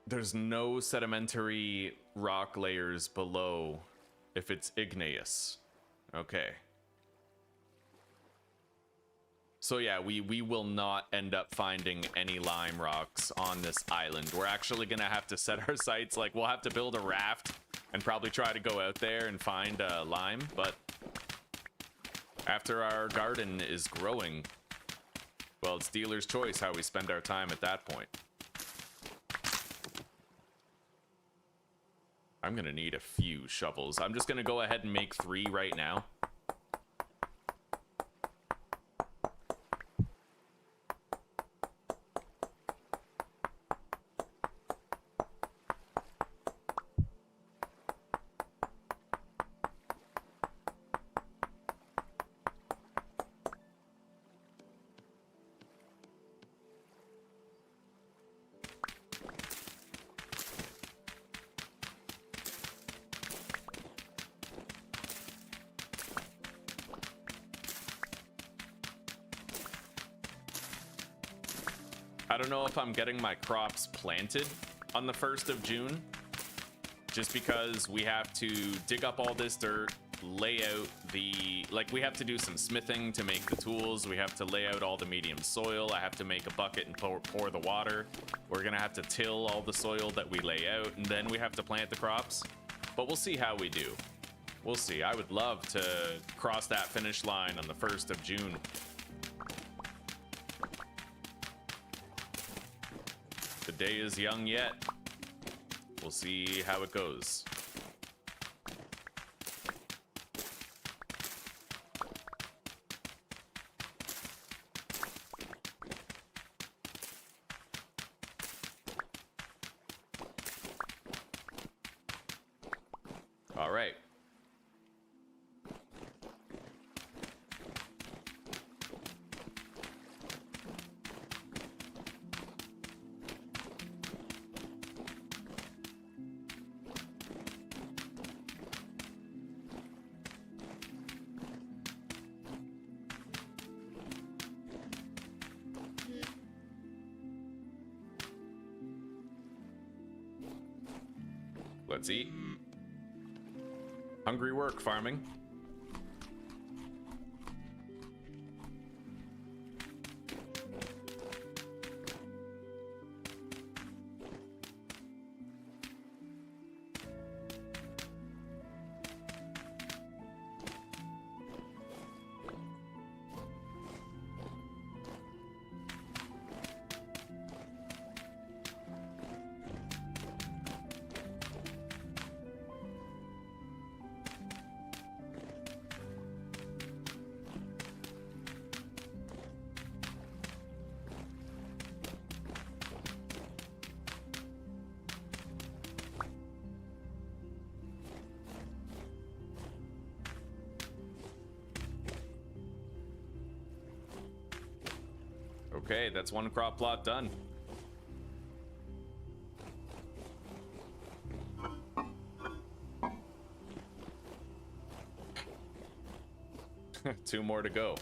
There's no sedimentary rock layers below if it's igneous. Okay. So yeah, we will not end up finding any lime rocks on this island. We're actually gonna have to set our sights, like we'll have to build a raft and probably try to go out there and find lime, but after our garden is growing, Well, it's dealer's choice how we spend our time at that point. I'm gonna need a few shovels. I'm just gonna go ahead and make 3 right now. I don't know if I'm getting my crops planted on the 1st of June, just because we have to dig up all this dirt, lay out we have to do some smithing to make the tools. We have to lay out all the medium soil. I have to make a bucket and pour the water. We're gonna have to till all the soil that we lay out, and then we have to plant the crops. But we'll see how we do. We'll see. I would love to cross that finish line on the 1st of June. The day is young yet. We'll see how it goes. All right. Let's eat. Hungry work farming. Okay, that's one crop plot done. Two more to go.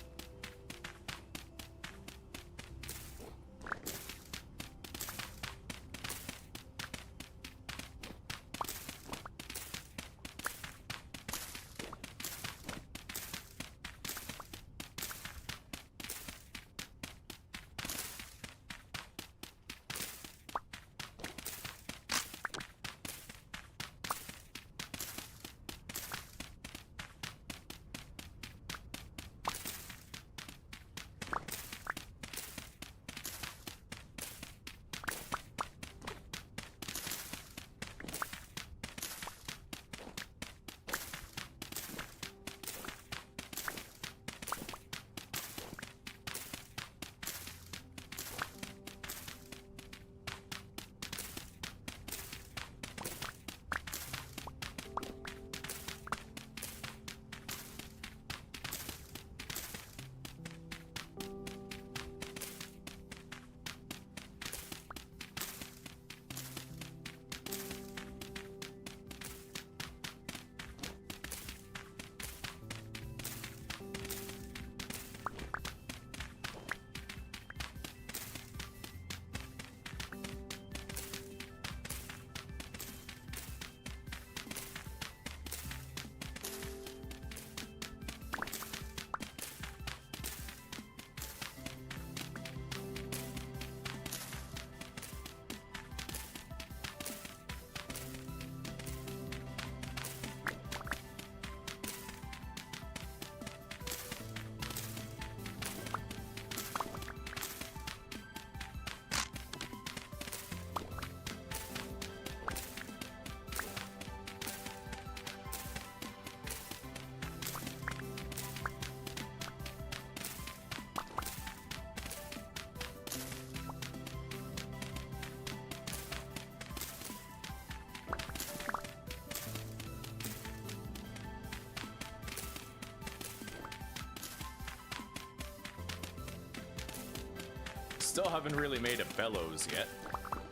still haven't really made a bellows yet.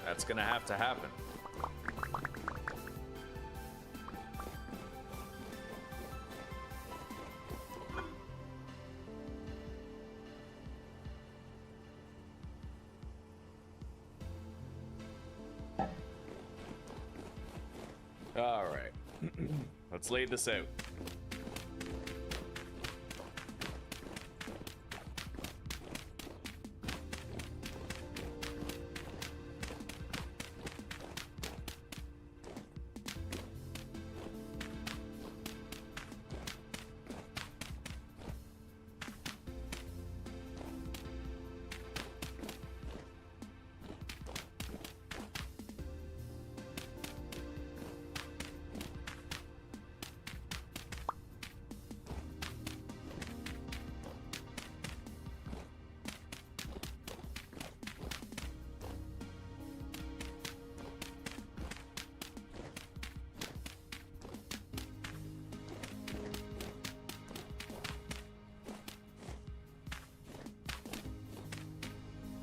That's gonna have to happen. All right, let's lay this out.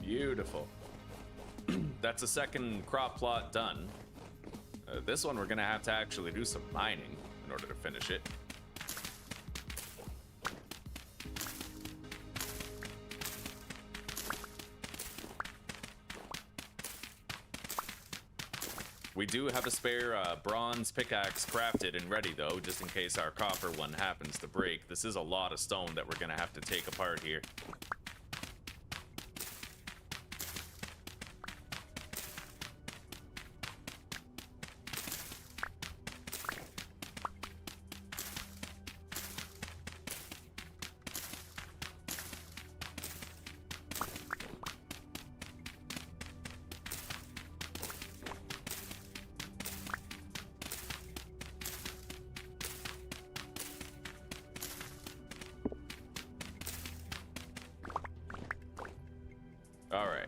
Beautiful. That's a second crop plot done. This one we're gonna have to actually do some mining in order to finish it. We do have a spare bronze pickaxe crafted and ready though, just in case our copper one happens to break. This is a lot of stone that we're gonna have to take apart here. All right.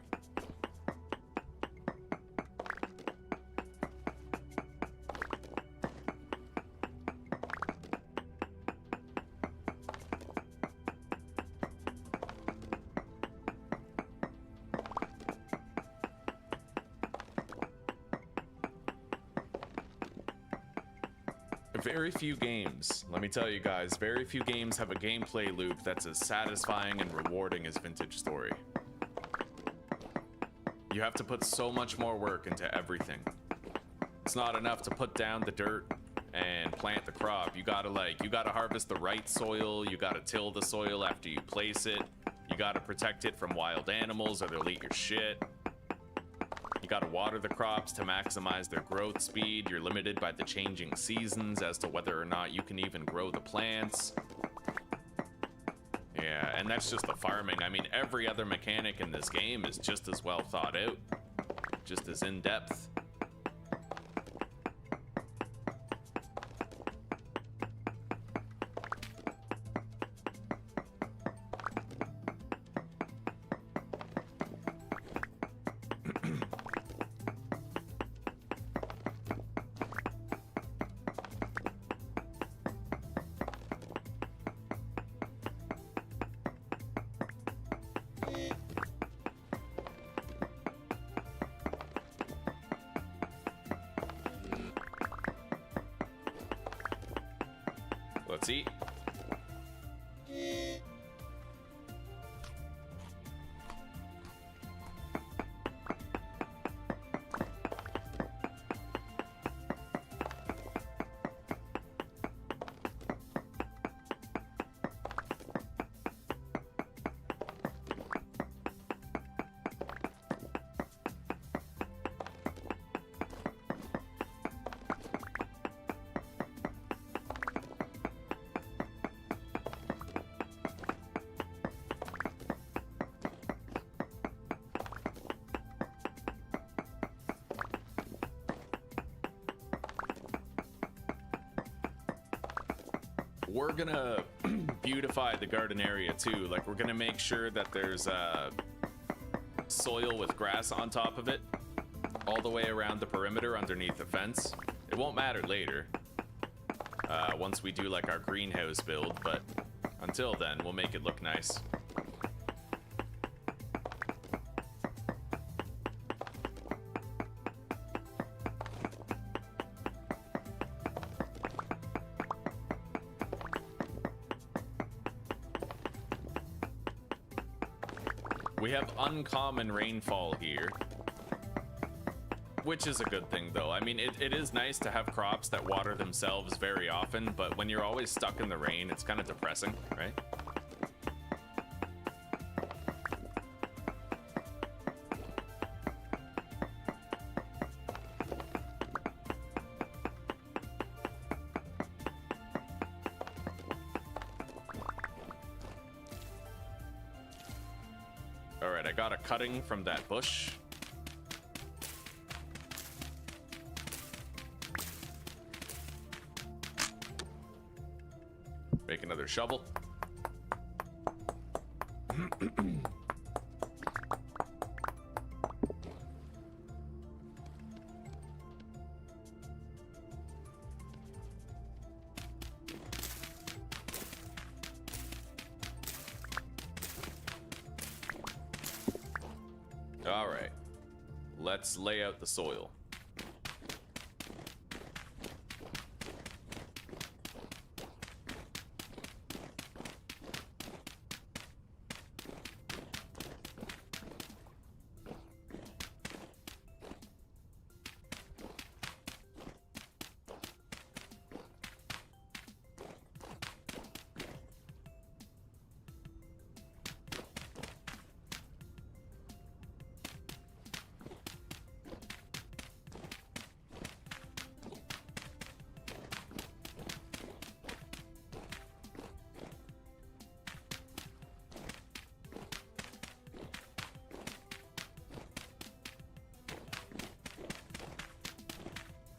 Very few games, let me tell you guys, very few games have a gameplay loop that's as satisfying and rewarding as Vintage Story. You have to put so much more work into everything. It's not enough to put down the dirt and plant the crop. You gotta harvest the right soil, you gotta till the soil after you place it, you gotta protect it from wild animals or they'll eat your shit. You gotta water the crops to maximize their growth speed. You're limited by the changing seasons as to whether or not you can even grow the plants. Yeah, and that's just the farming. I mean, every other mechanic in this game is just as well thought out, just as in-depth. Let's eat. We're gonna beautify the garden area too. Like, we're gonna make sure that there's soil with grass on top of it all the way around the perimeter underneath the fence. It won't matter later once we do like our greenhouse build, but until then we'll make it look nice. We have uncommon rainfall here, which is a good thing, though. I mean, it is nice to have crops that water themselves very often, but when you're always stuck in the rain, it's kind of depressing, right? All right, I got a cutting from that bush. Make another shovel. All right, let's lay out the soil.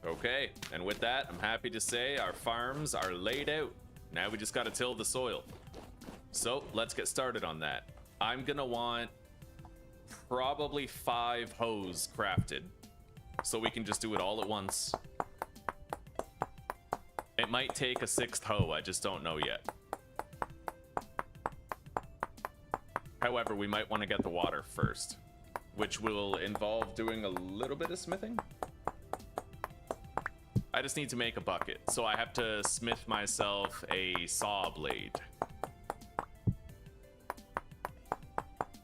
Okay, and with that, I'm happy to say our farms are laid out. Now we just gotta till the soil. So let's get started on that. I'm gonna want probably 5 hoes crafted, so we can just do it all at once. It might take a 6th hoe, I just don't know yet. However, we might want to get the water first, which will involve doing a little bit of smithing. I just need to make a bucket, so I have to smith myself a saw blade.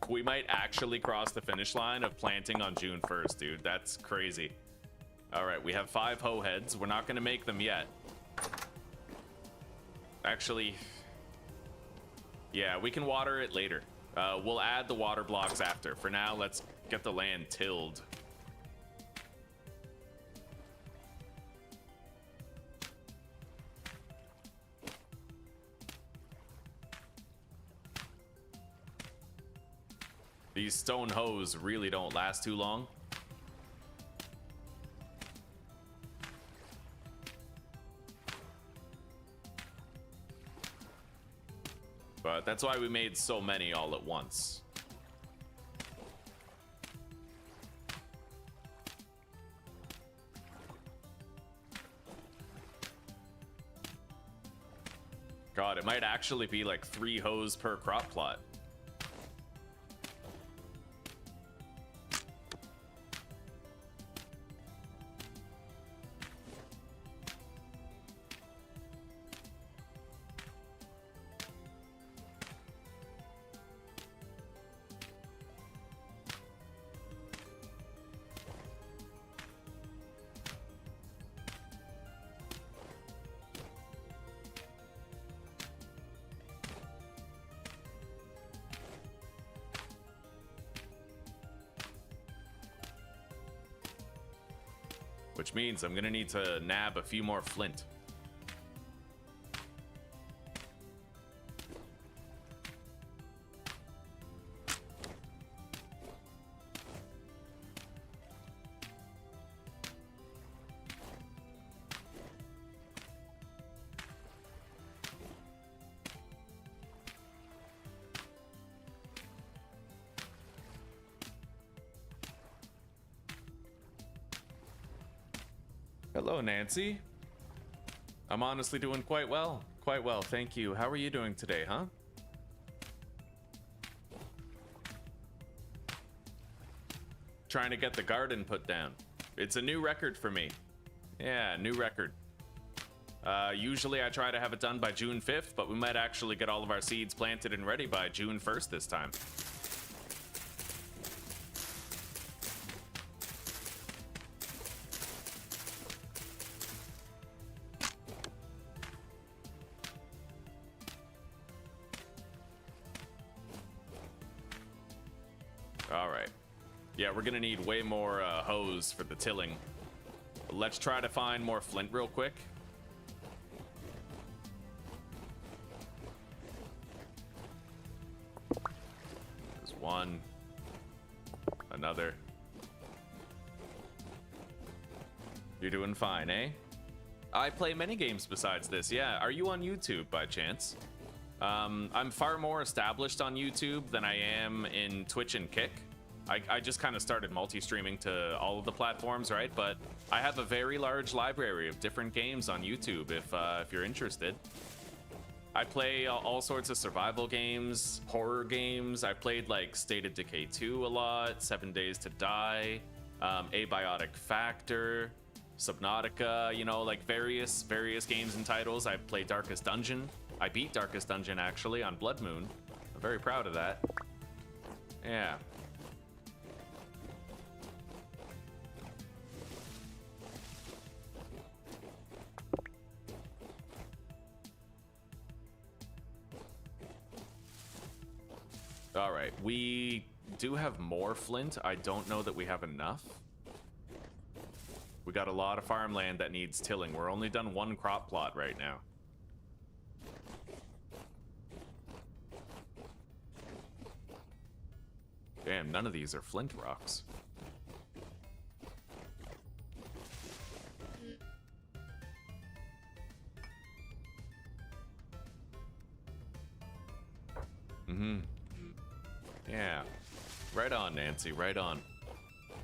We might actually cross the finish line of planting on June 1st, dude. That's crazy. All right, we have 5 hoe heads. We're not gonna make them yet. Actually, yeah, we can water it later. We'll add the water blocks after. For now, let's get the land tilled. These stone hoes really don't last too long. But that's why we made so many all at once. God, it might actually be like 3 hoes per crop plot. Which means I'm gonna need to nab a few more flint. Hello, Nancy. I'm honestly doing quite well. Quite well, thank you. How are you doing today, huh? Trying to get the garden put down. It's a new record for me. Yeah, new record. Usually I try to have it done by June 5th, but we might actually get all of our seeds planted and ready by June 1st this time. All right. Yeah, we're gonna need way more hose for the tilling. Let's try to find more flint real quick. There's one. Another. You're doing fine, eh? I play many games besides this. Yeah, are you on YouTube by chance? I'm far more established on YouTube than I am in Twitch and Kick. I just kind of started multi-streaming to all of the platforms, right? But I have a very large library of different games on YouTube if you're interested. I play all sorts of survival games, horror games. I played like State of Decay 2 a lot, 7 Days to Die, Abiotic Factor, Subnautica, you know, like various games and titles. I played Darkest Dungeon. I beat Darkest Dungeon actually on Blood Moon. I'm very proud of that. Yeah. All right, we do have more flint. I don't know that we have enough. We got a lot of farmland that needs tilling. We're only done one crop plot right now. Damn, none of these are flint rocks. Mm-hmm. Yeah. Right on, Nancy, right on.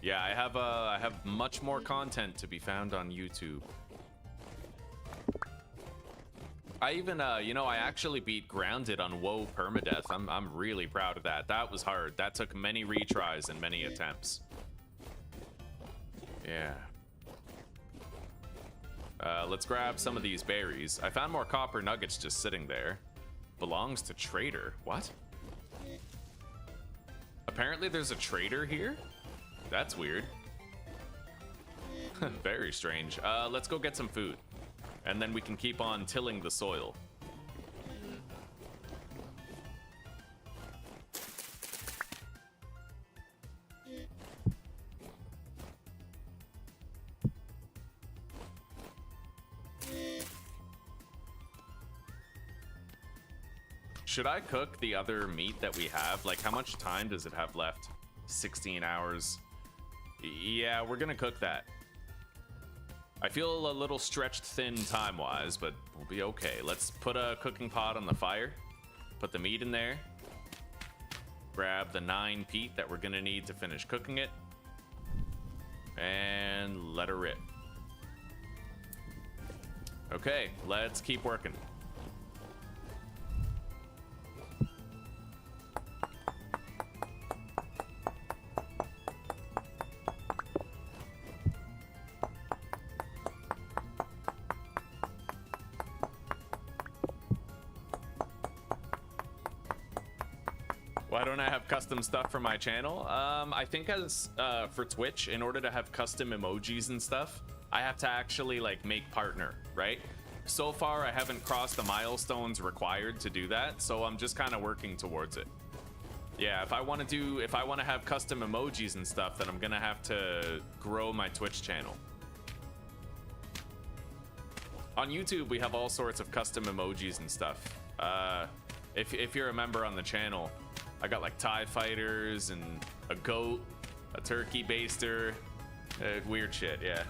Yeah, I have much more content to be found on YouTube. I even, you know, I actually beat Grounded on WoW Permadeath. I'm really proud of that. That was hard. That took many retries and many attempts. Yeah. Let's grab some of these berries. I found more copper nuggets just sitting there. Belongs to trader. What? Apparently there's a trader here? That's weird. Very strange. Let's go get some food. And then we can keep on tilling the soil. Should I cook the other meat that we have? Like, how much time does it have left? 16 hours. Yeah, we're gonna cook that. I feel a little stretched thin time-wise, but we'll be okay. Let's put a cooking pot on the fire. Put the meat in there. Grab the 9 peat that we're gonna need to finish cooking it. And let her rip. Okay, let's keep working. Why don't I have custom stuff for my channel? I think as for Twitch, in order to have custom emojis and stuff, I have to actually like make partner, right? So far, I haven't crossed the milestones required to do that, so I'm just kind of working towards it. Yeah, if I want to have custom emojis and stuff, then I'm gonna have to grow my Twitch channel. On YouTube, we have all sorts of custom emojis and stuff. If you're a member on the channel, I got like TIE fighters and a goat, a turkey baster, weird shit, yeah.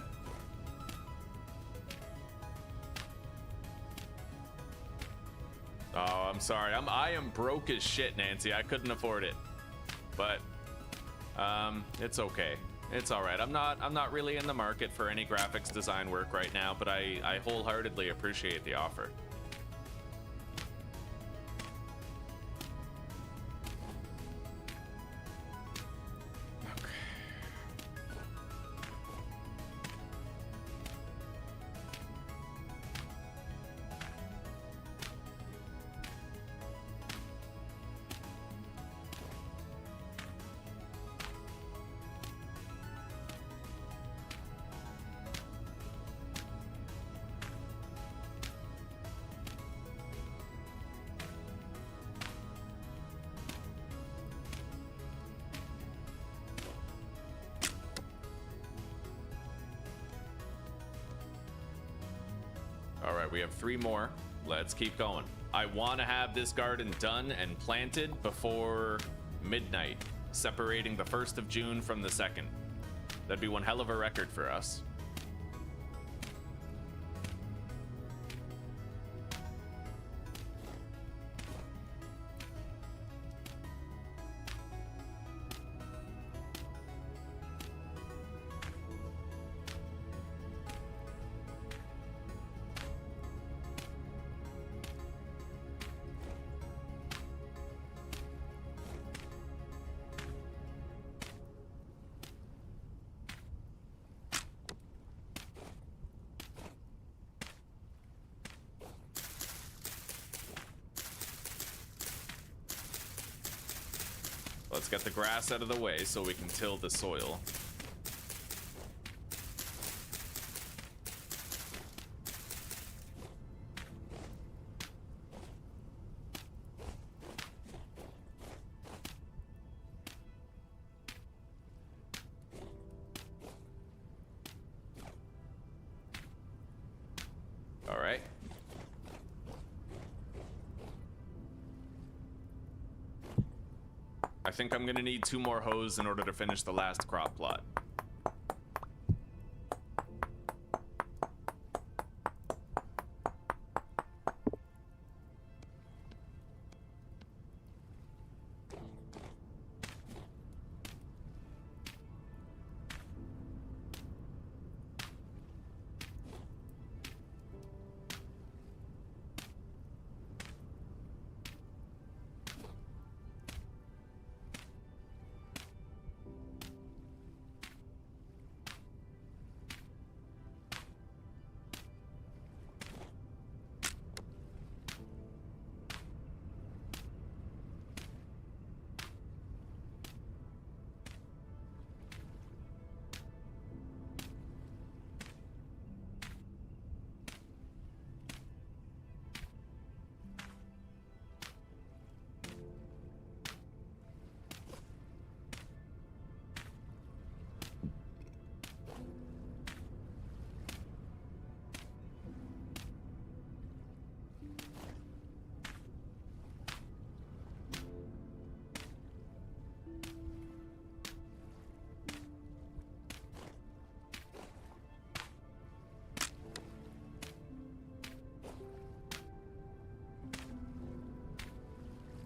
Oh, I'm sorry. I am broke as shit, Nancy. I couldn't afford it, but it's okay. It's all right. I'm not really in the market for any graphics design work right now, but I wholeheartedly appreciate the offer. right, we have 3 more. Let's keep going. I want to have this garden done and planted before midnight, separating the 1st of June from the 2nd. That'd be one hell of a record for us. Let's get the grass out of the way so we can till the soil. All right. I think I'm gonna need 2 more hoes in order to finish the last crop plot.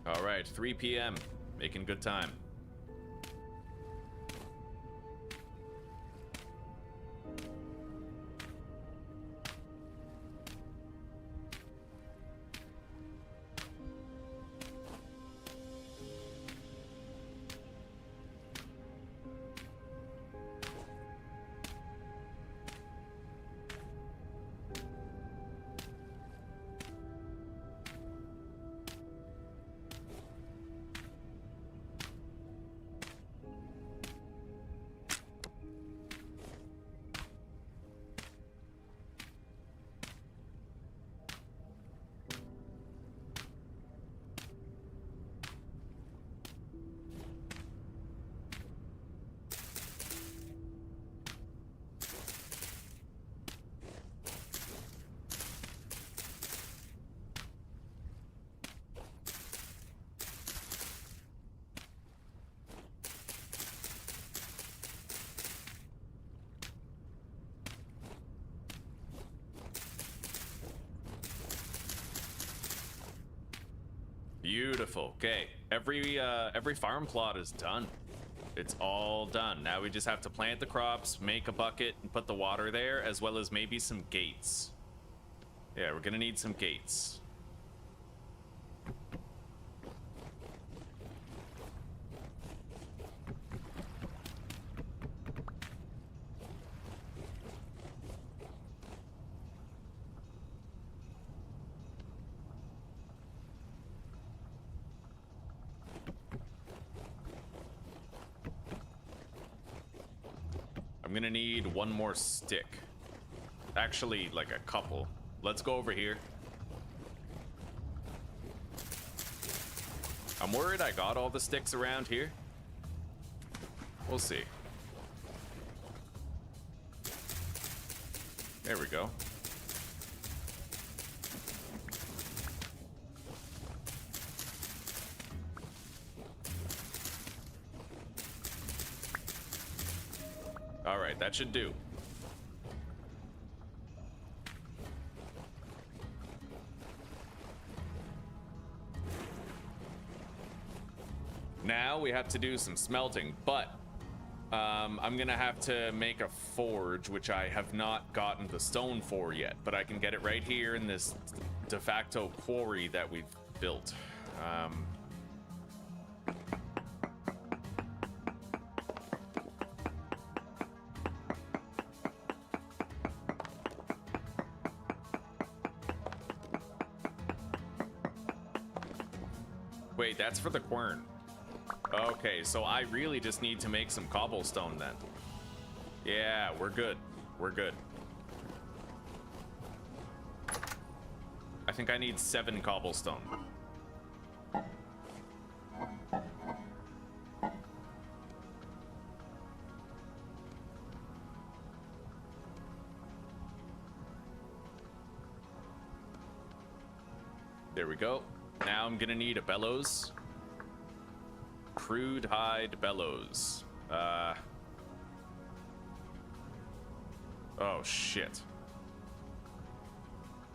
All right, 3 p.m. Making good time. Beautiful. Okay, every farm plot is done. It's all done. Now we just have to plant the crops, make a bucket, and put the water there, as well as maybe some gates. Yeah, we're gonna need some gates. I'm gonna need 1 more stick. Actually, like a couple. Let's go over here. I'm worried I got all the sticks around here. We'll see. There we go. All right, that should do. Now we have to do some smelting, but I'm gonna have to make a forge, which I have not gotten the stone for yet, but I can get it right here in this de facto quarry that we've built. Wait, that's for the quern. Okay, so I really just need to make some cobblestone then. Yeah, we're good. We're good. I think I need 7 cobblestone. There we go. Now I'm gonna need a bellows. Crude hide bellows. Oh shit.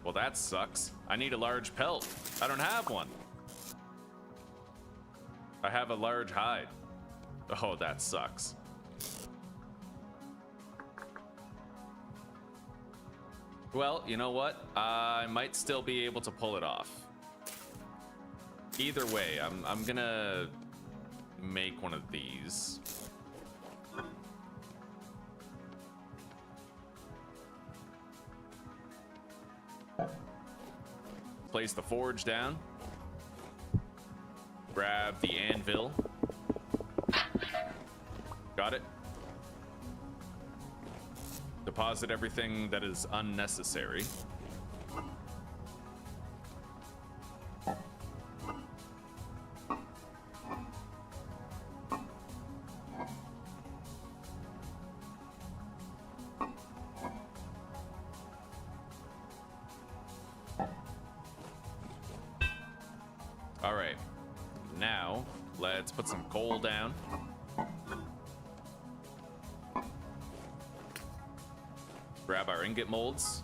Well, that sucks. I need a large pelt. I don't have one. I have a large hide. Oh, that sucks. Well, you know what? I might still be able to pull it off. Either way, I'm gonna make one of these. Place the forge down. Grab the anvil. Got it. Deposit everything that is unnecessary. All right, now let's put some coal down. Grab our ingot molds.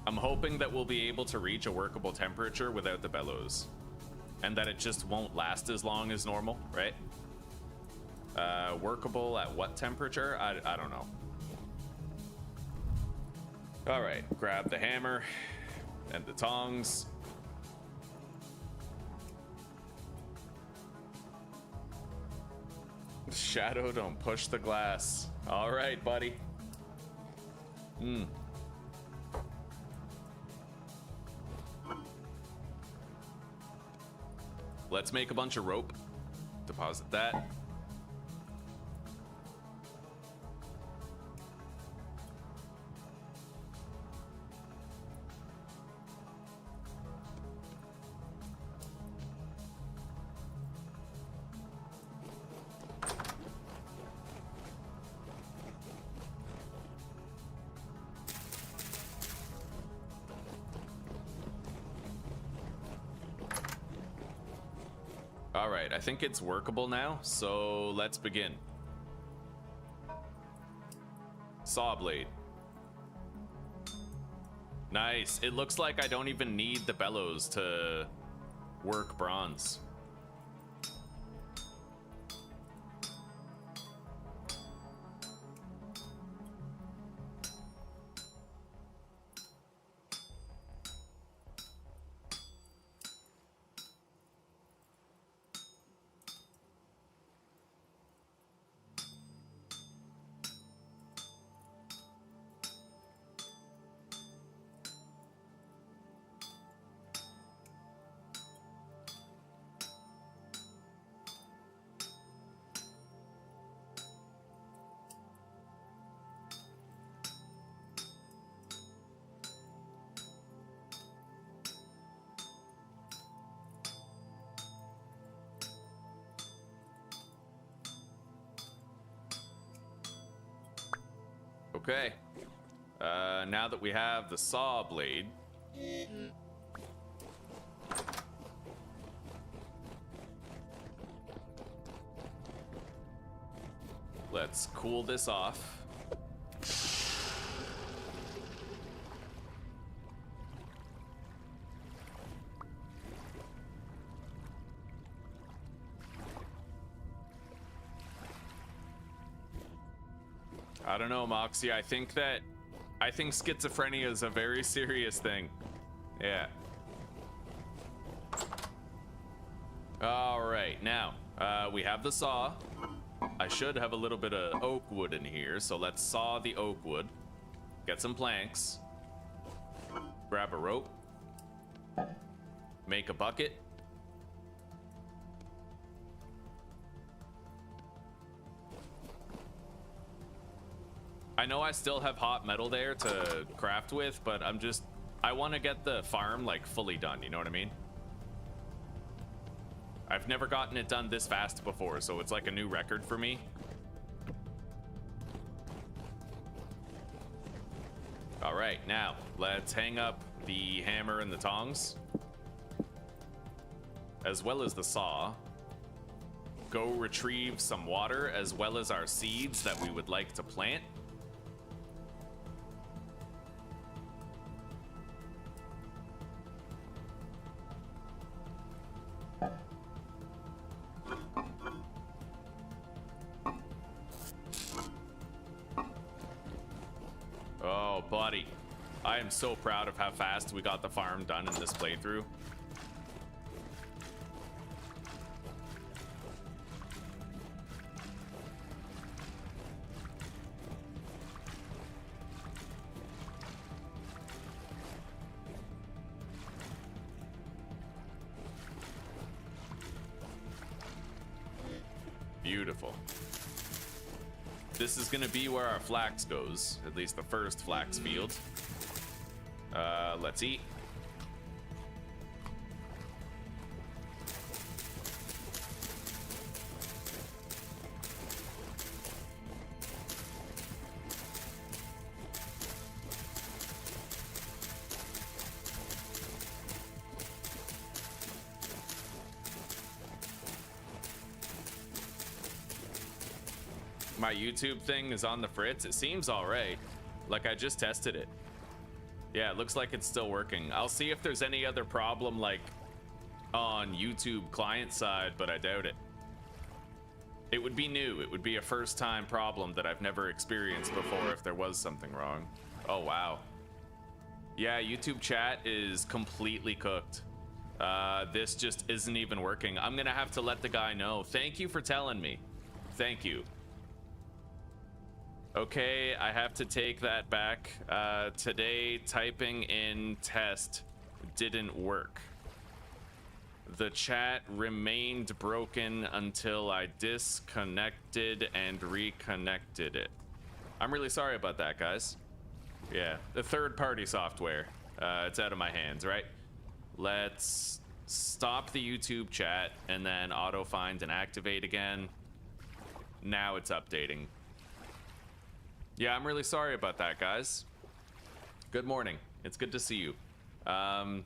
I'm hoping that we'll be able to reach a workable temperature without the bellows, and that it just won't last as long as normal, right? Workable at what temperature? I don't know. All right, grab the hammer and the tongs. Shadow, don't push the glass. All right, buddy. Let's make a bunch of rope. Deposit that. All right, I think it's workable now, so let's begin. Saw blade. Nice. It looks like I don't even need the bellows to work bronze. Okay. Now that we have the saw blade, Let's cool this off. I don't know, Moxie. I think schizophrenia is a very serious thing. Yeah. All right, now we have the saw. I should have a little bit of oak wood in here, so let's saw the oak wood. Get some planks. Grab a rope. Make a bucket. I know I still have hot metal there to craft with, but I want to get the farm like fully done, you know what I mean? I've never gotten it done this fast before, so it's like a new record for me. All right, now let's hang up the hammer and the tongs, as well as the saw. Go retrieve some water, as well as our seeds that we would like to plant. Oh, buddy. I am so proud of how fast we got the farm done in this playthrough. Beautiful. This is gonna be where our flax goes, at least the first flax field. Let's eat. My YouTube thing is on the fritz. It seems all right. Like, I just tested it. Yeah, it looks like it's still working. I'll see if there's any other problem, like, on YouTube client side, but I doubt it. It would be new. It would be a first-time problem that I've never experienced before if there was something wrong. Oh, wow. Yeah, YouTube chat is completely cooked. This just isn't even working. I'm gonna have to let the guy know. Thank you for telling me. Thank you. Okay, I have to take that back. Today, typing in test didn't work. The chat remained broken until I disconnected and reconnected it. I'm really sorry about that, guys. Yeah, the third-party software. It's out of my hands, right? Let's stop the YouTube chat and then auto-find and activate again. Now it's updating. Yeah, I'm really sorry about that, guys. Good morning. It's good to see you. I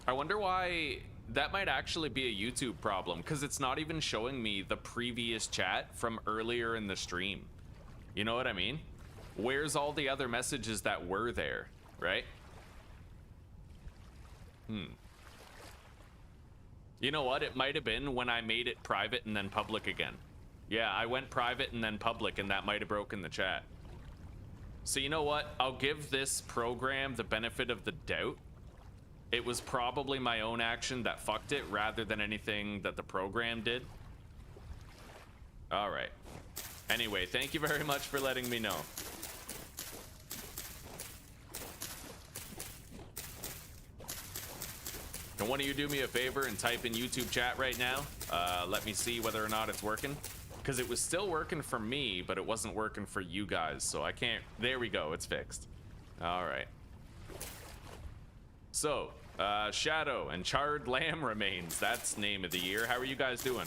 wonder why that might actually be a YouTube problem, because it's not even showing me the previous chat from earlier in the stream. You know what I mean? Where's all the other messages that were there, right? You know what? It might have been when I made it private and then public again. Yeah, I went private and then public, and that might have broken the chat. So you know what? I'll give this program the benefit of the doubt. It was probably my own action that fucked it rather than anything that the program did. All right. Anyway, thank you very much for letting me know. Can one of you do me a favor and type in YouTube chat right now? Let me see whether or not it's working. Because it was still working for me, but it wasn't working for you guys, so I can't... There we go, it's fixed. All right. So, Shadow and Charred Lamb Remains. That's name of the year. How are you guys doing?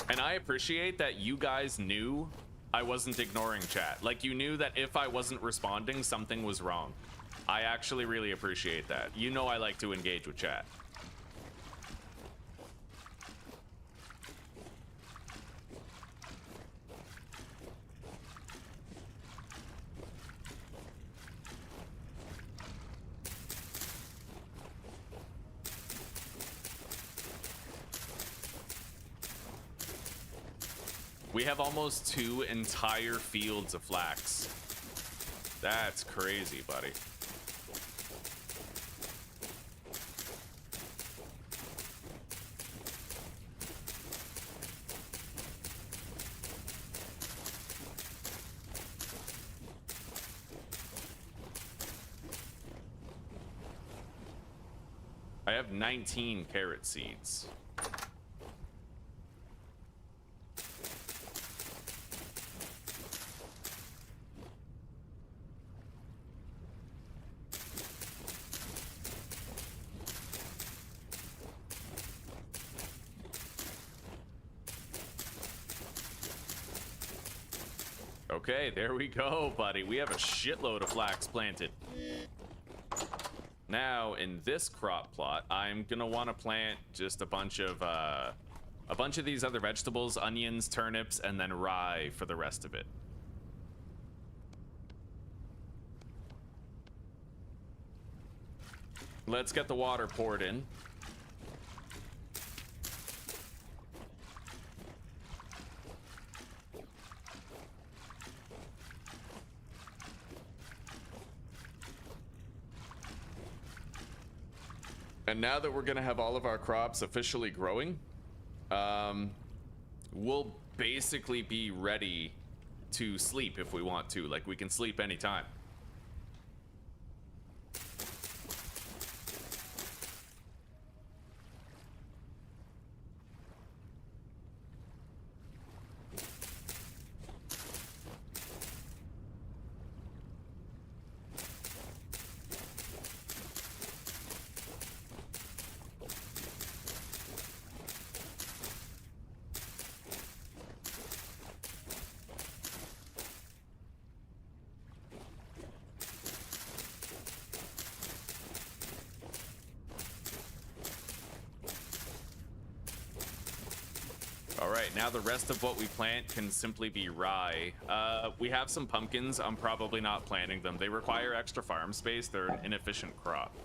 And I appreciate that you guys knew I wasn't ignoring chat. Like, you knew that if I wasn't responding, something was wrong. I actually really appreciate that. You know I like to engage with chat. We have almost 2 entire fields of flax. That's crazy, buddy. I have 19 carrot seeds. Okay, there we go, buddy. We have a shitload of flax planted. Now, in this crop plot, I'm gonna want to plant just a bunch of these other vegetables, onions, turnips, and then rye for the rest of it. Let's get the water poured in. And now that we're gonna have all of our crops officially growing, we'll basically be ready to sleep if we want to. Like, we can sleep anytime. Now the rest of what we plant can simply be rye. We have some pumpkins. I'm probably not planting them. They require extra farm space. They're an inefficient crop.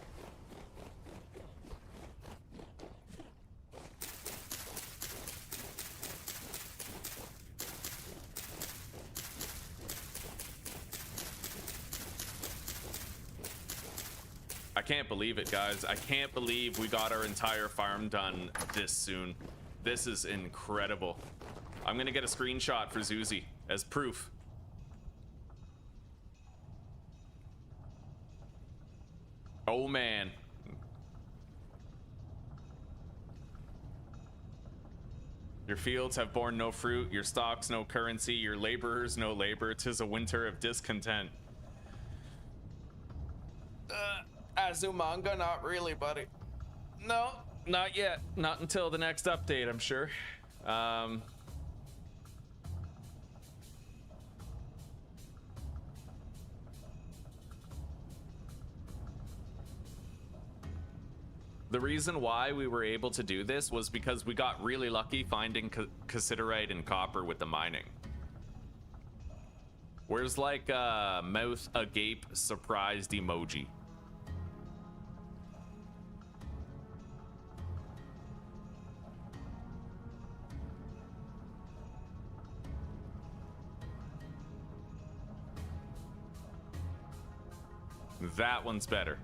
I can't believe it, guys. I can't believe we got our entire farm done this soon. This is incredible. I'm gonna get a screenshot for Zuzi as proof. Oh man. Your fields have borne no fruit, your stocks no currency, your laborers no labor. 'Tis a winter of discontent. Azumanga, not really, buddy. No. Not yet. Not until the next update, I'm sure. The reason why we were able to do this was because we got really lucky finding cassiterite and copper with the mining. Where's like mouth agape surprised emoji? That one's better.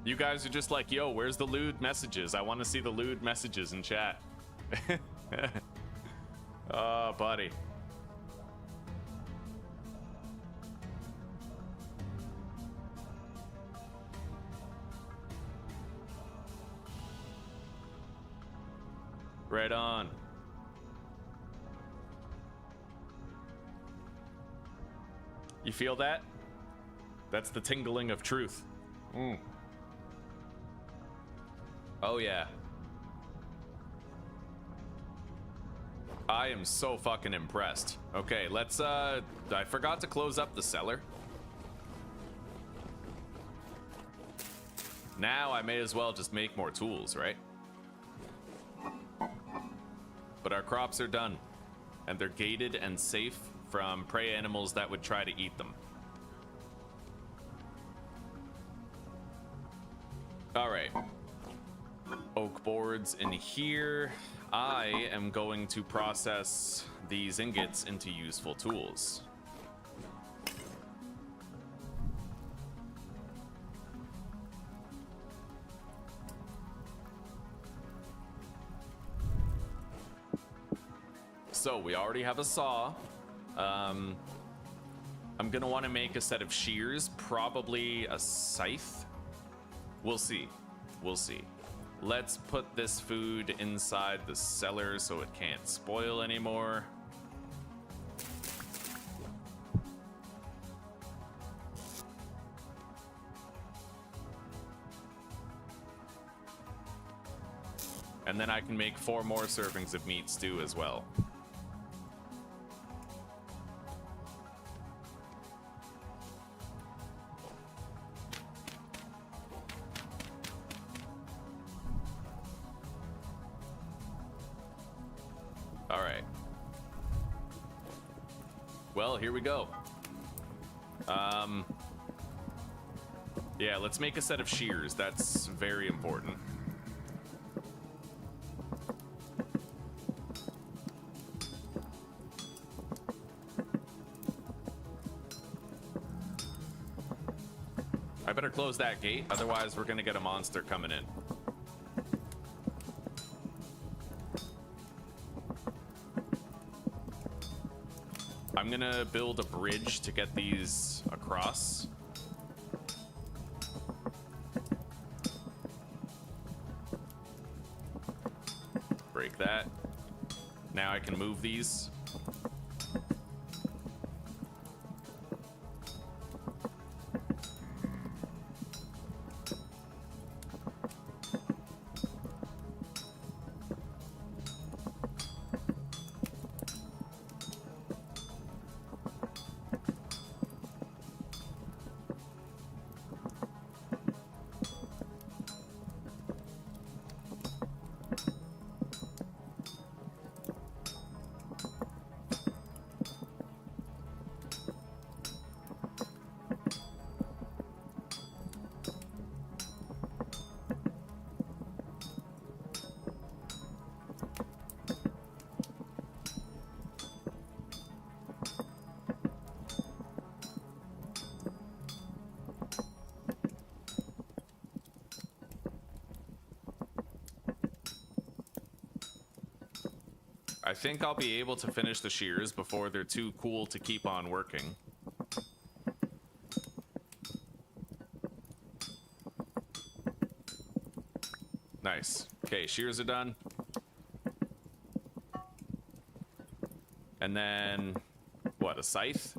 You guys are just like, yo, where's the lewd messages? I want to see the lewd messages in chat. Oh, buddy. Right on. You feel that? That's the tingling of truth. Oh yeah. I am so fucking impressed. Okay, let's, I forgot to close up the cellar. Now I may as well just make more tools, right? But our crops are done, and they're gated and safe from prey animals that would try to eat them. All right. Oak boards in here. I am going to process these ingots into useful tools. So we already have a saw. I'm gonna want to make a set of shears, probably a scythe. We'll see. We'll see. Let's put this food inside the cellar so it can't spoil anymore. And then I can make 4 more servings of meat stew as well. Well, here we go. Yeah, let's make a set of shears. That's very important. I better close that gate, otherwise we're gonna get a monster coming in. I'm gonna build a bridge to get these across. Break that. Now I can move these. I think I'll be able to finish the shears before they're too cool to keep on working. Nice. Okay, shears are done. And then, what, a scythe?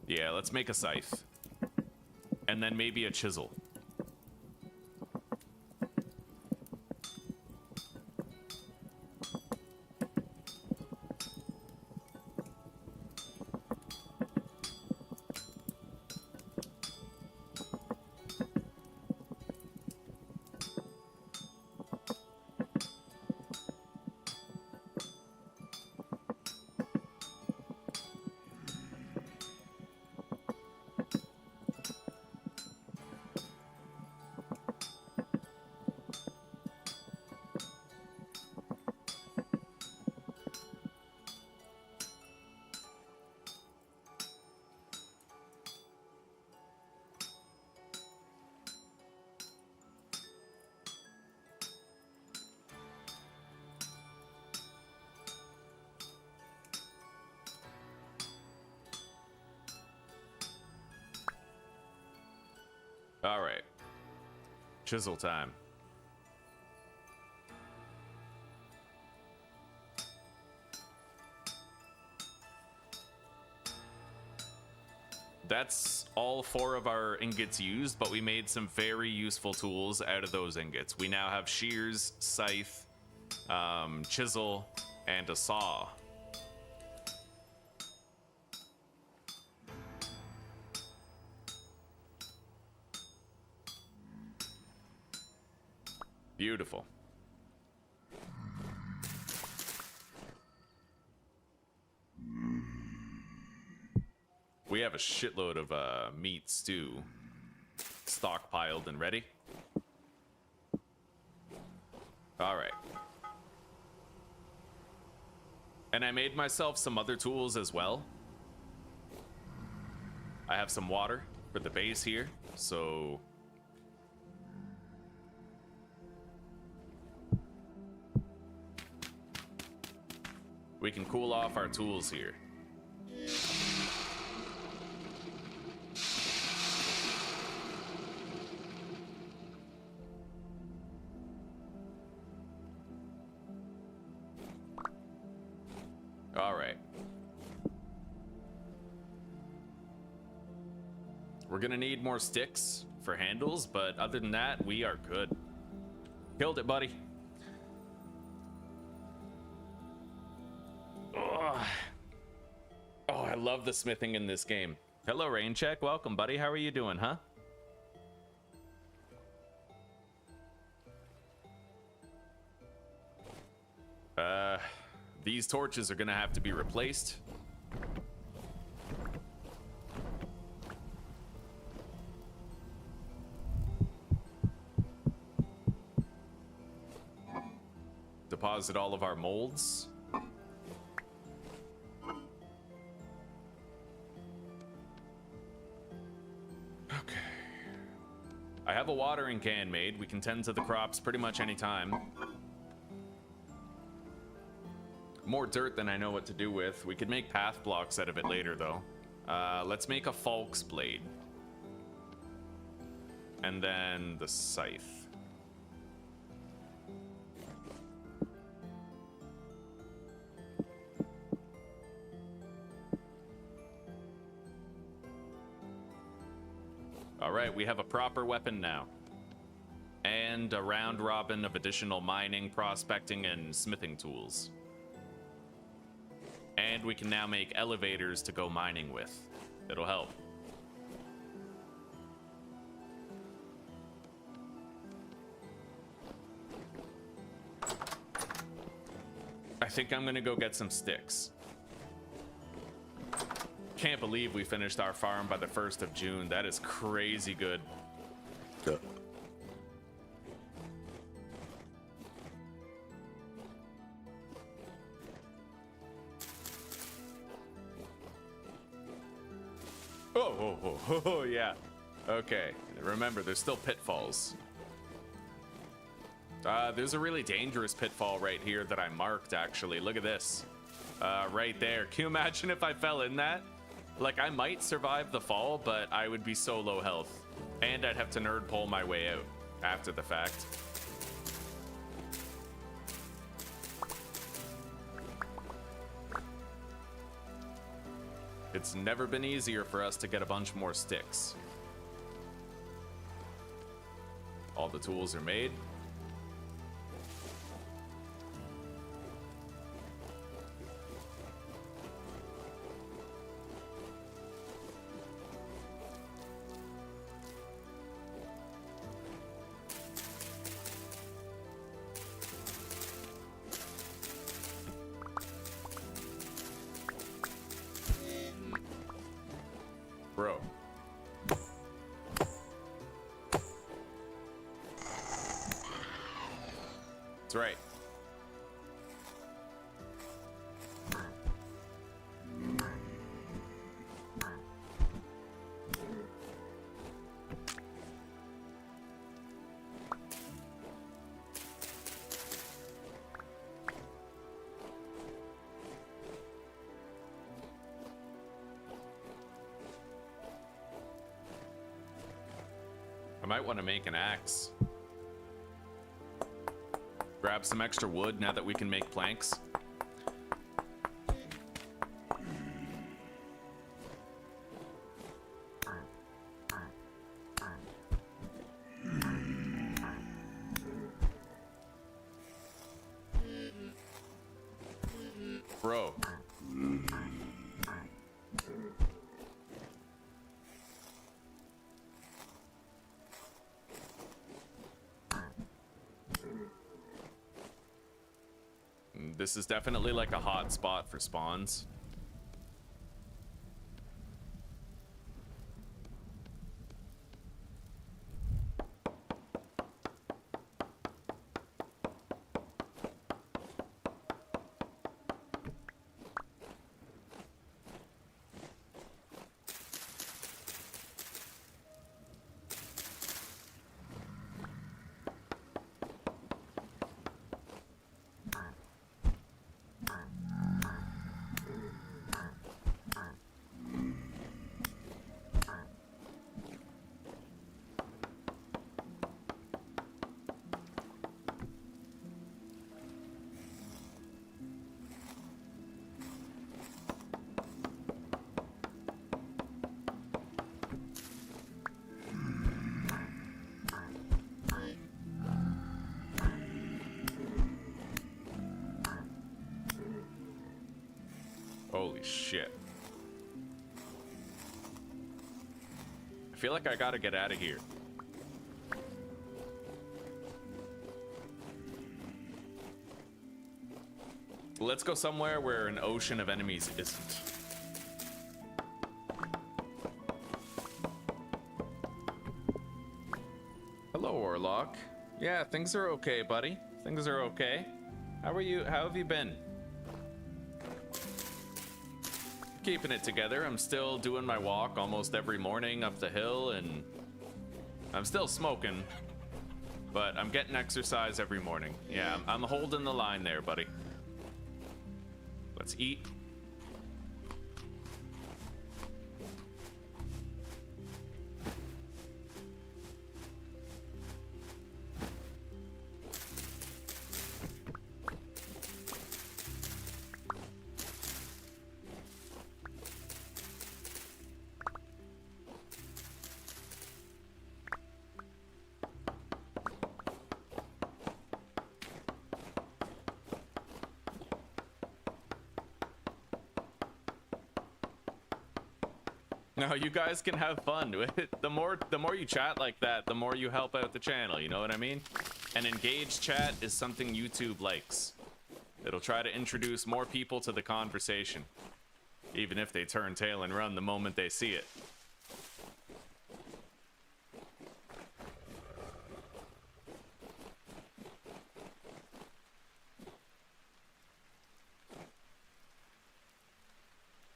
Yeah, let's make a scythe. And then maybe a chisel. All right. Chisel time. That's all 4 of our ingots used, but we made some very useful tools out of those ingots. We now have shears, scythe, chisel, and a saw. Beautiful. We have a shitload of meat stew stockpiled and ready. All right. And I made myself some other tools as well. I have some water for the base here, so we can cool off our tools here. All right. We're gonna need more sticks for handles, but other than that, we are good. Killed it, buddy. Oh, I love the smithing in this game. Hello, Raincheck. Welcome, buddy. How are you doing, huh? These torches are gonna have to be replaced. Deposit all of our molds. Okay. I have a watering can made. We can tend to the crops pretty much any time. More dirt than I know what to do with. We could make path blocks out of it later, though. Let's make a Falk's blade. And then the scythe. All right, we have a proper weapon now. And a round robin of additional mining, prospecting, and smithing tools. And we can now make elevators to go mining with. It'll help. I think I'm gonna go get some sticks. Can't believe we finished our farm by the 1st of June. That is crazy good. Oh, yeah. Okay. Remember, there's still pitfalls. There's a really dangerous pitfall right here that I marked, actually. Look at this. Right there. Can you imagine if I fell in that? Like, I might survive the fall, but I would be so low health. And I'd have to nerd pull my way out after the fact. It's never been easier for us to get a bunch more sticks. All the tools are made. Bro. That's right. I might want to make an axe. Grab some extra wood now that we can make planks. Bro. This is definitely like a hot spot for spawns. Holy shit. I feel like I gotta get out of here. Let's go somewhere where an ocean of enemies isn't. Hello, Orlock. Yeah, things are okay, buddy. Things are okay. How are you? How have you been? Keeping it together. I'm still doing my walk almost every morning up the hill, and I'm still smoking, but I'm getting exercise every morning. Yeah, I'm holding the line there, buddy. Let's eat. No, you guys can have fun. The more you chat like that, the more you help out the channel, you know what I mean? And engaged chat is something YouTube likes. It'll try to introduce more people to the conversation, even if they turn tail and run the moment they see it.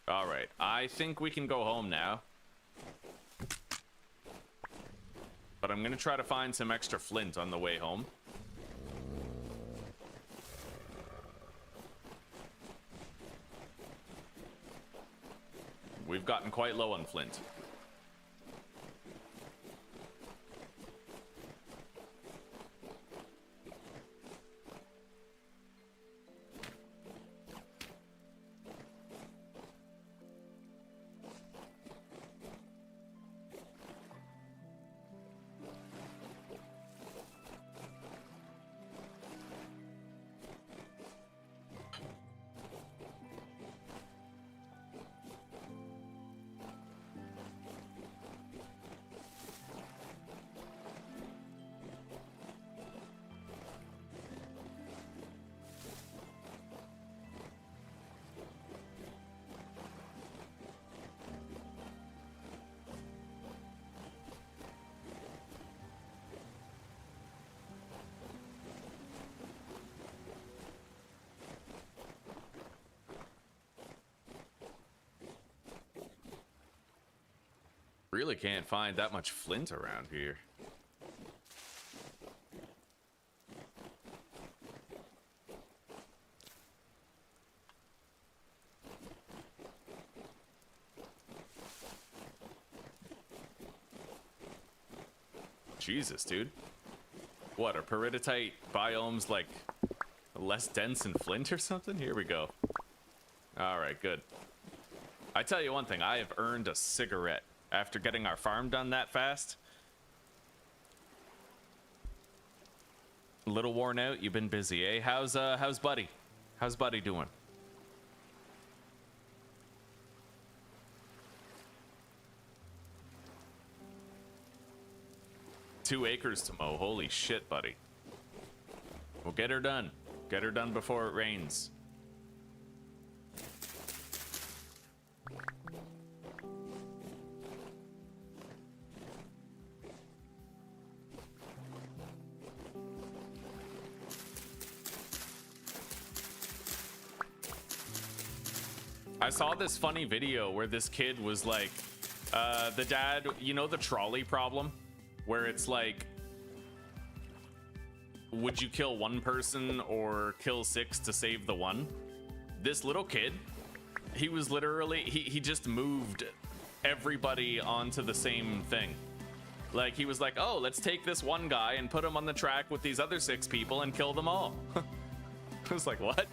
All right, I think we can go home now. But I'm gonna try to find some extra flint on the way home. We've gotten quite low on flint. Really can't find that much flint around here. Jesus, dude. What, are peridotite biomes like less dense than flint or something? Here we go. All right, good. I tell you one thing, I have earned a cigarette after getting our farm done that fast. A little worn out. You've been busy, eh? How's Buddy? How's Buddy doing? 2 acres to mow. Holy shit, buddy. We'll get her done. Get her done before it rains. I saw this funny video where this kid was like, the dad, you know the trolley problem? Where it's like, would you kill one person or kill 6 to save the one? This little kid, he was literally, he just moved everybody onto the same thing. Like, he was like, oh, let's take this one guy and put him on the track with these other 6 people and kill them all. I was like, what?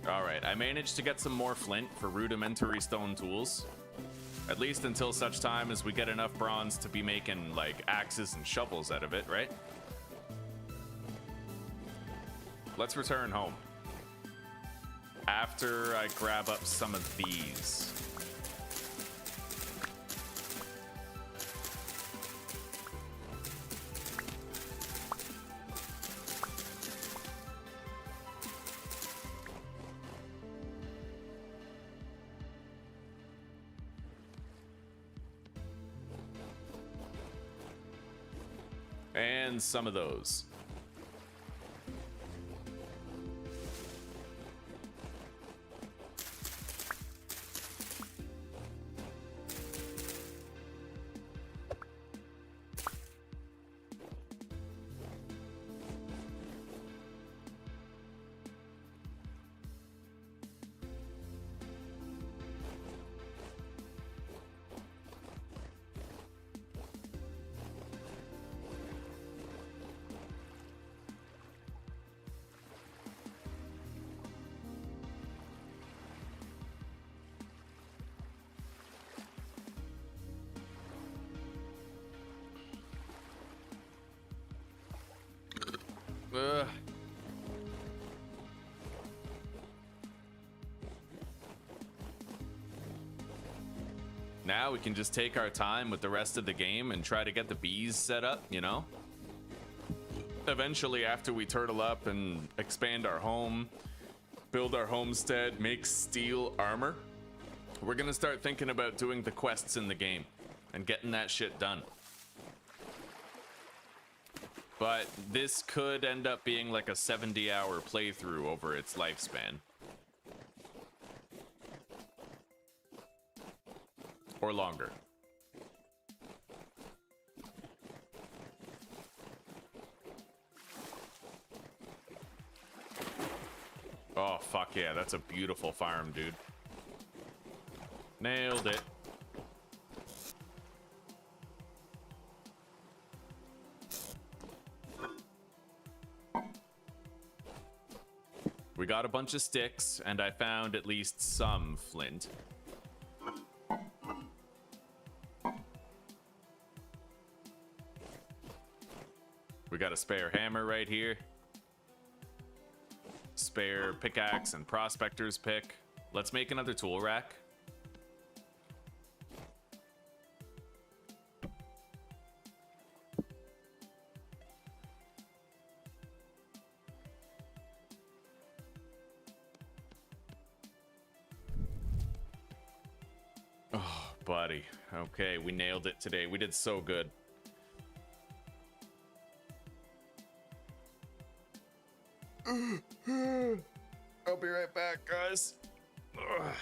Alright, I managed to get some more flint for rudimentary stone tools. At least until such time as we get enough bronze to be making, like, axes and shovels out of it, right? Let's return home. After I grab up some of these. And some of those. Ugh. Now we can just take our time with the rest of the game and try to get the bees set up, you know? Eventually, after we turtle up and expand our home, build our homestead, make steel armor, we're gonna start thinking about doing the quests in the game and getting that shit done. But this could end up being like a 70-hour playthrough over its lifespan. Or longer. Oh, fuck yeah, that's a beautiful farm, dude. Nailed it. We got a bunch of sticks, and I found at least some flint. We got a spare hammer right here. Spare pickaxe and prospector's pick. Let's make another tool rack. Oh, buddy. Okay, we nailed it today. We did so good. I'll be right back, guys. Ugh.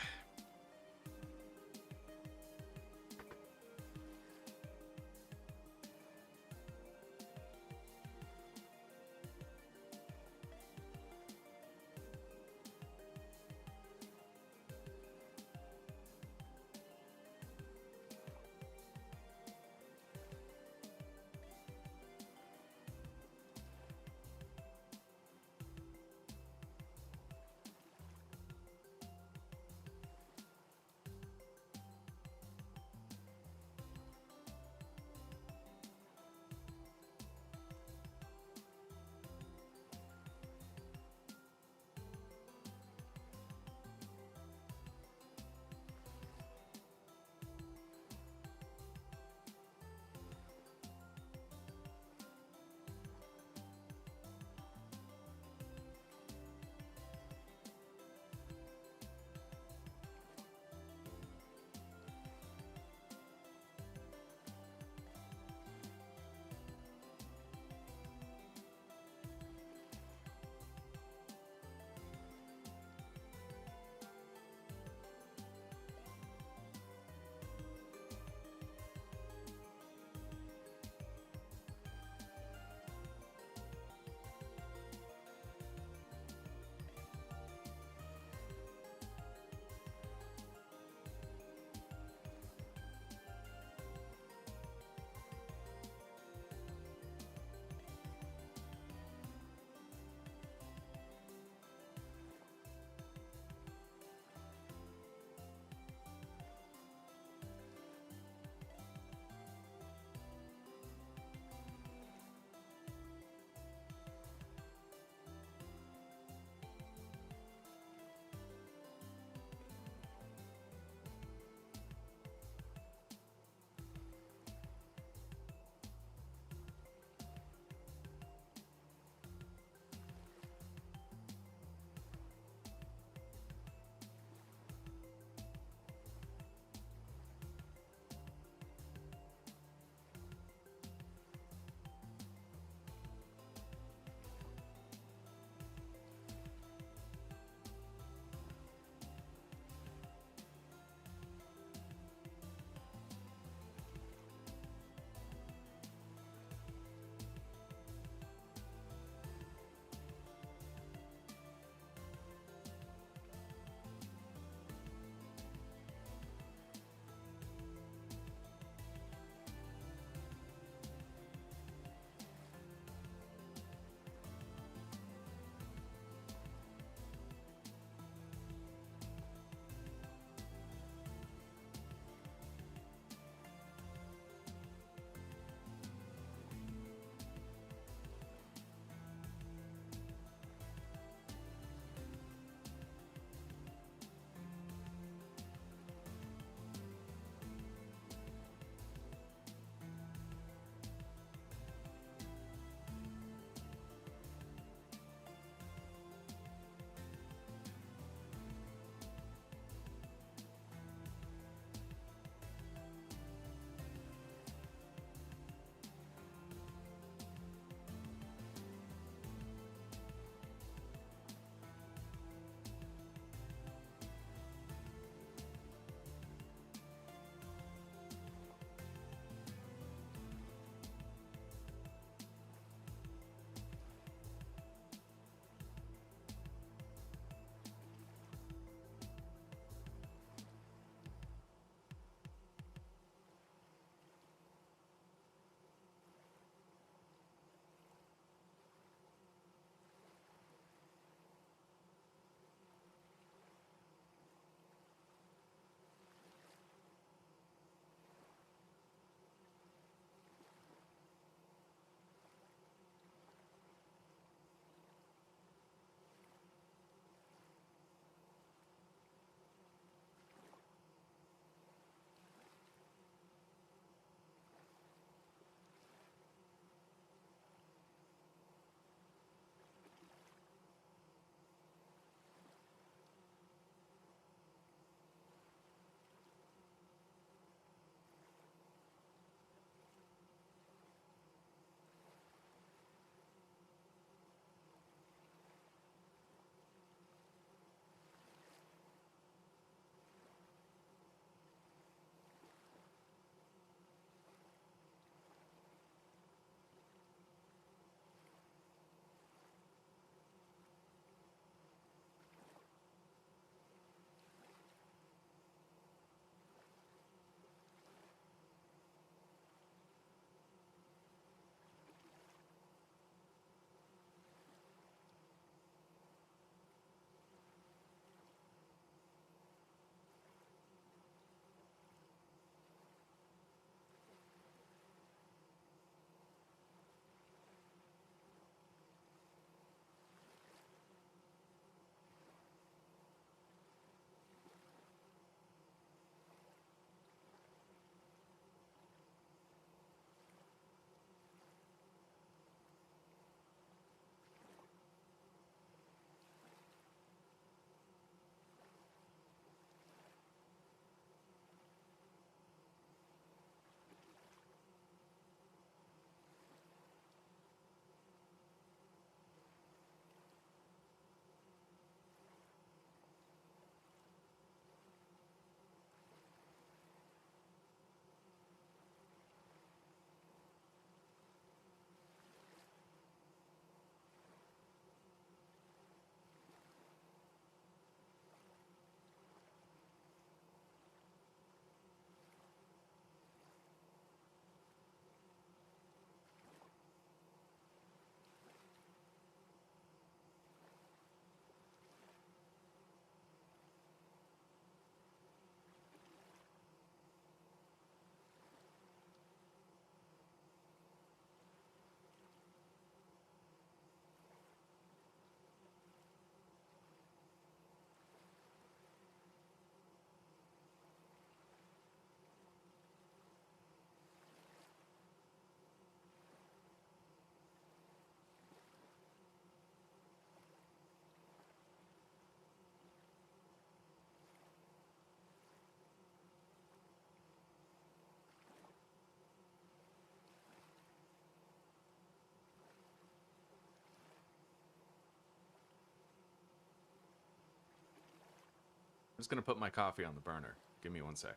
just gonna put my coffee on the burner. Give me one sec.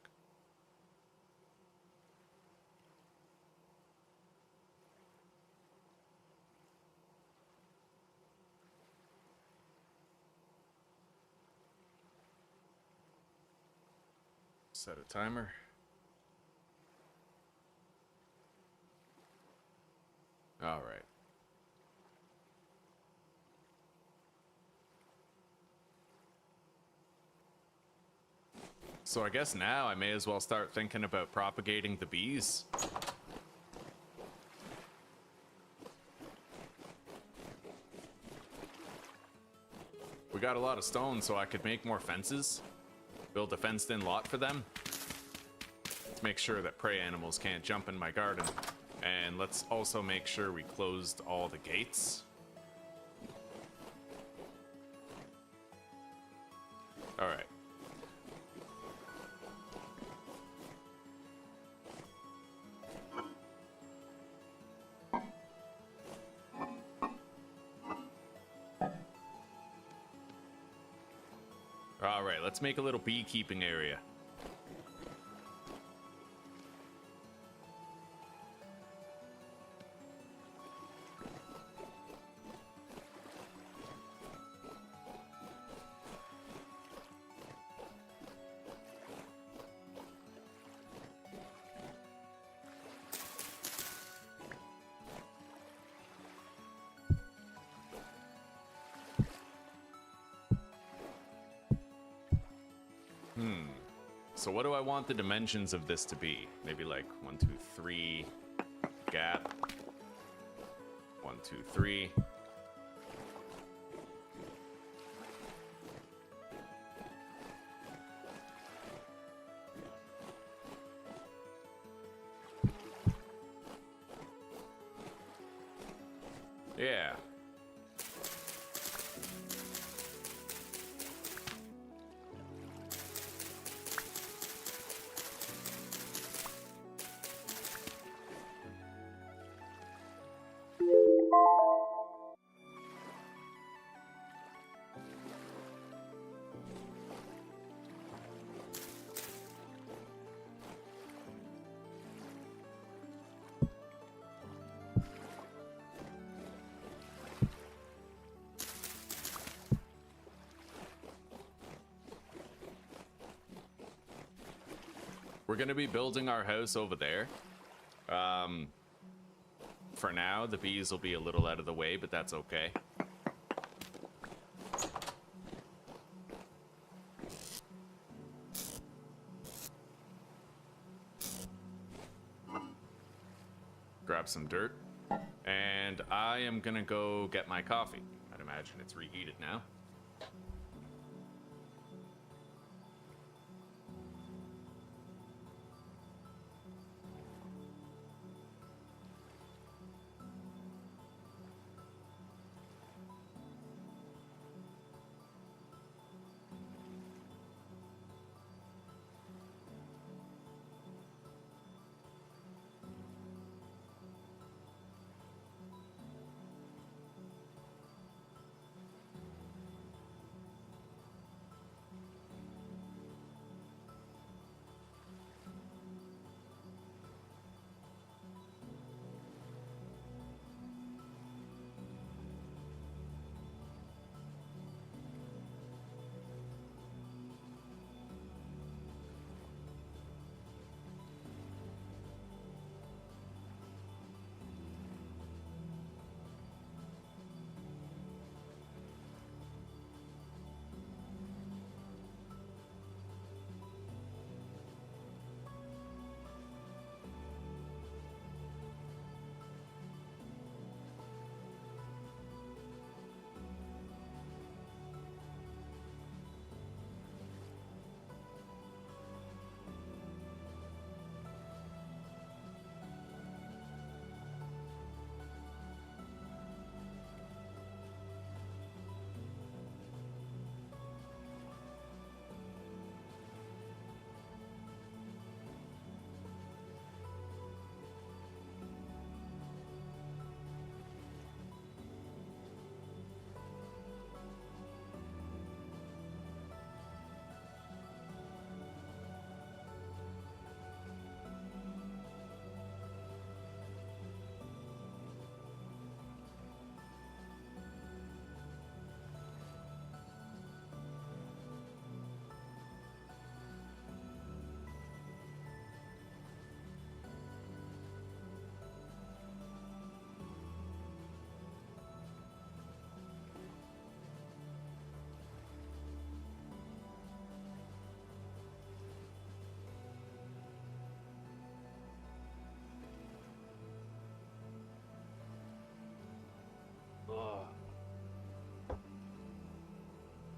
Set a timer. All right. So I guess now I may as well start thinking about propagating the bees. We got a lot of stone, so I could make more fences. Build a fenced-in lot for them. Let's make sure that prey animals can't jump in my garden. And let's also make sure we closed all the gates. All right. All right, let's make a little beekeeping area. So what do I want the dimensions of this to be? Maybe like 1, 2, 3 gap. 1, 2, 3. Yeah. We're going to be building our house over there. For now, the bees will be a little out of the way, but that's okay. Grab some dirt. And I am going to go get my coffee. I'd imagine it's reheated now.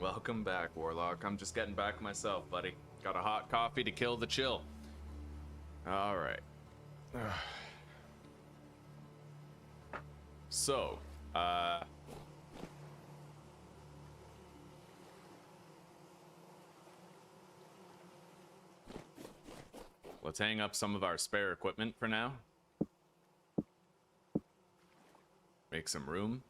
Welcome back, Warlock. I'm just getting back myself, buddy. Got a hot coffee to kill the chill. All right. So, let's hang up some of our spare equipment for now. Make some room.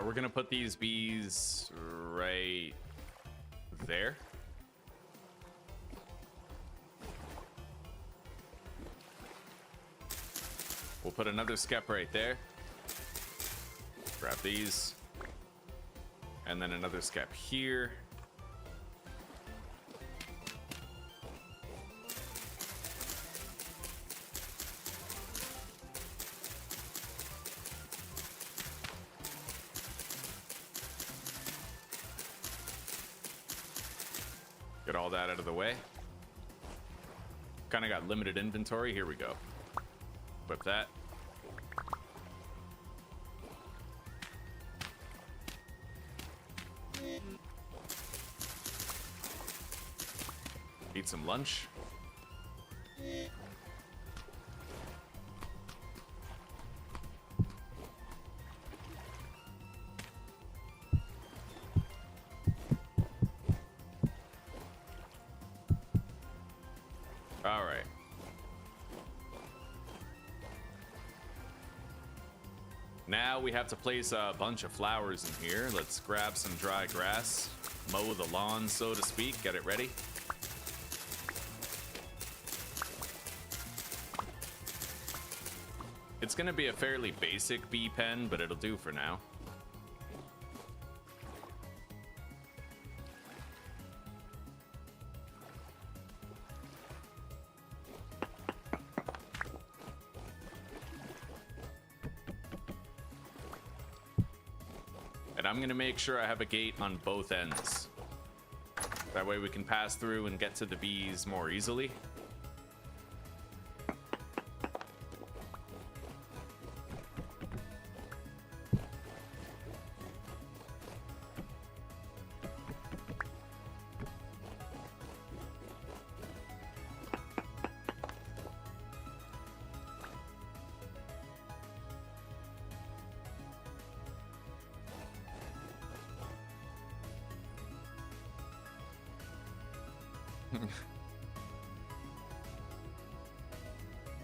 We're gonna put these bees right there. We'll put another skep right there. Grab these. And then another skep here. Get all that out of the way. Kind of got limited inventory. Here we go. Whip that. Eat some lunch. All right. Now we have to place a bunch of flowers in here. Let's grab some dry grass, mow the lawn, so to speak, get it ready. It's gonna be a fairly basic bee pen, but it'll do for now. And I'm gonna make sure I have a gate on both ends. That way we can pass through and get to the bees more easily.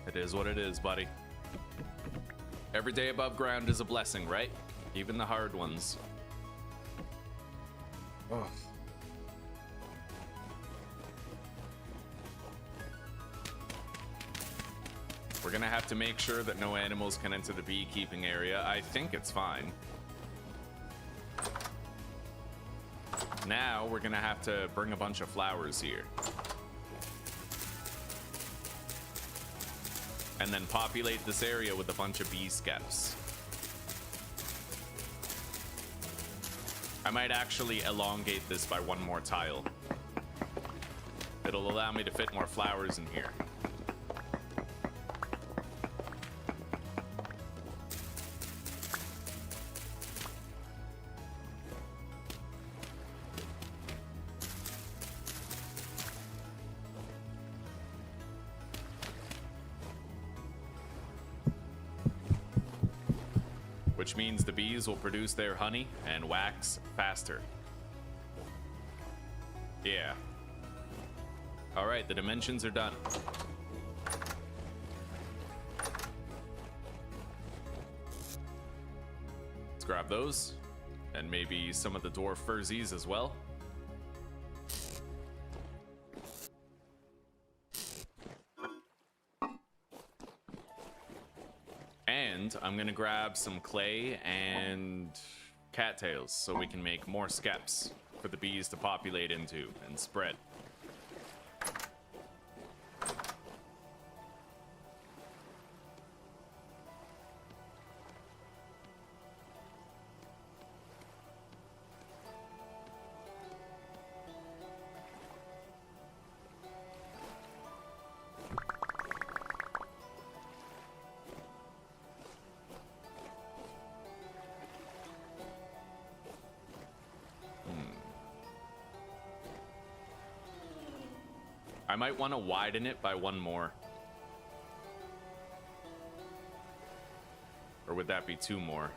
It is what it is, buddy. Every day above ground is a blessing, right? Even the hard ones. Oh. We're gonna have to make sure that no animals can enter the beekeeping area. I think it's fine. Now we're gonna have to bring a bunch of flowers here. And then populate this area with a bunch of bee skeps. I might actually elongate this by one more tile. It'll allow me to fit more flowers in here. Which means the bees will produce their honey and wax faster. Yeah. All right, the dimensions are done. Let's grab those, and maybe some of the dwarf furzies as well. And I'm gonna grab some clay and cattails so we can make more skeps for the bees to populate into and spread. I might want to widen it by one more. Or would that be two more?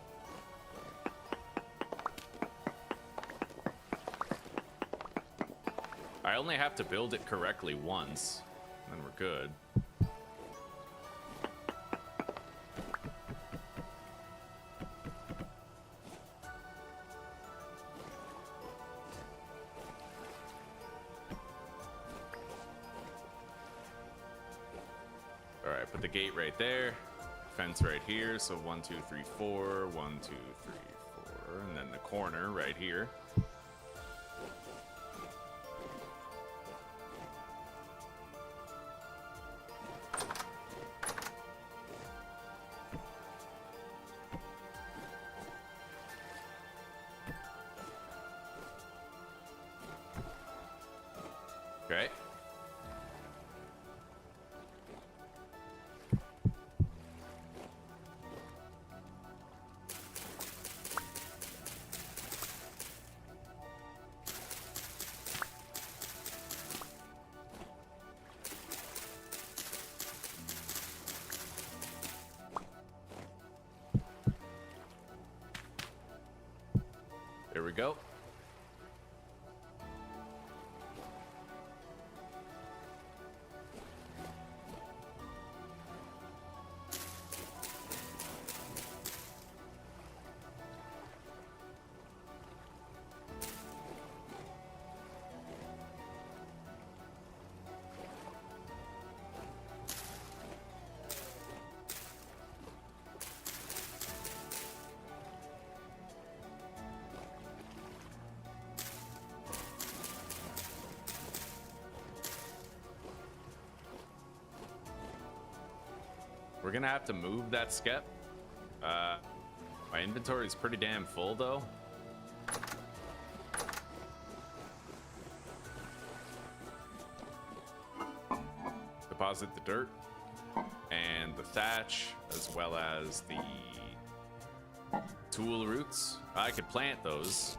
I only have to build it correctly once, then we're good. Put the gate right there, fence right here, so 1, 2, 3, 4, 1, 2, 3, 4, and then the corner right here. Okay. There we go. We're gonna have to move that skep. My inventory is pretty damn full though. Deposit the dirt and the thatch, as well as the tool roots. I could plant those.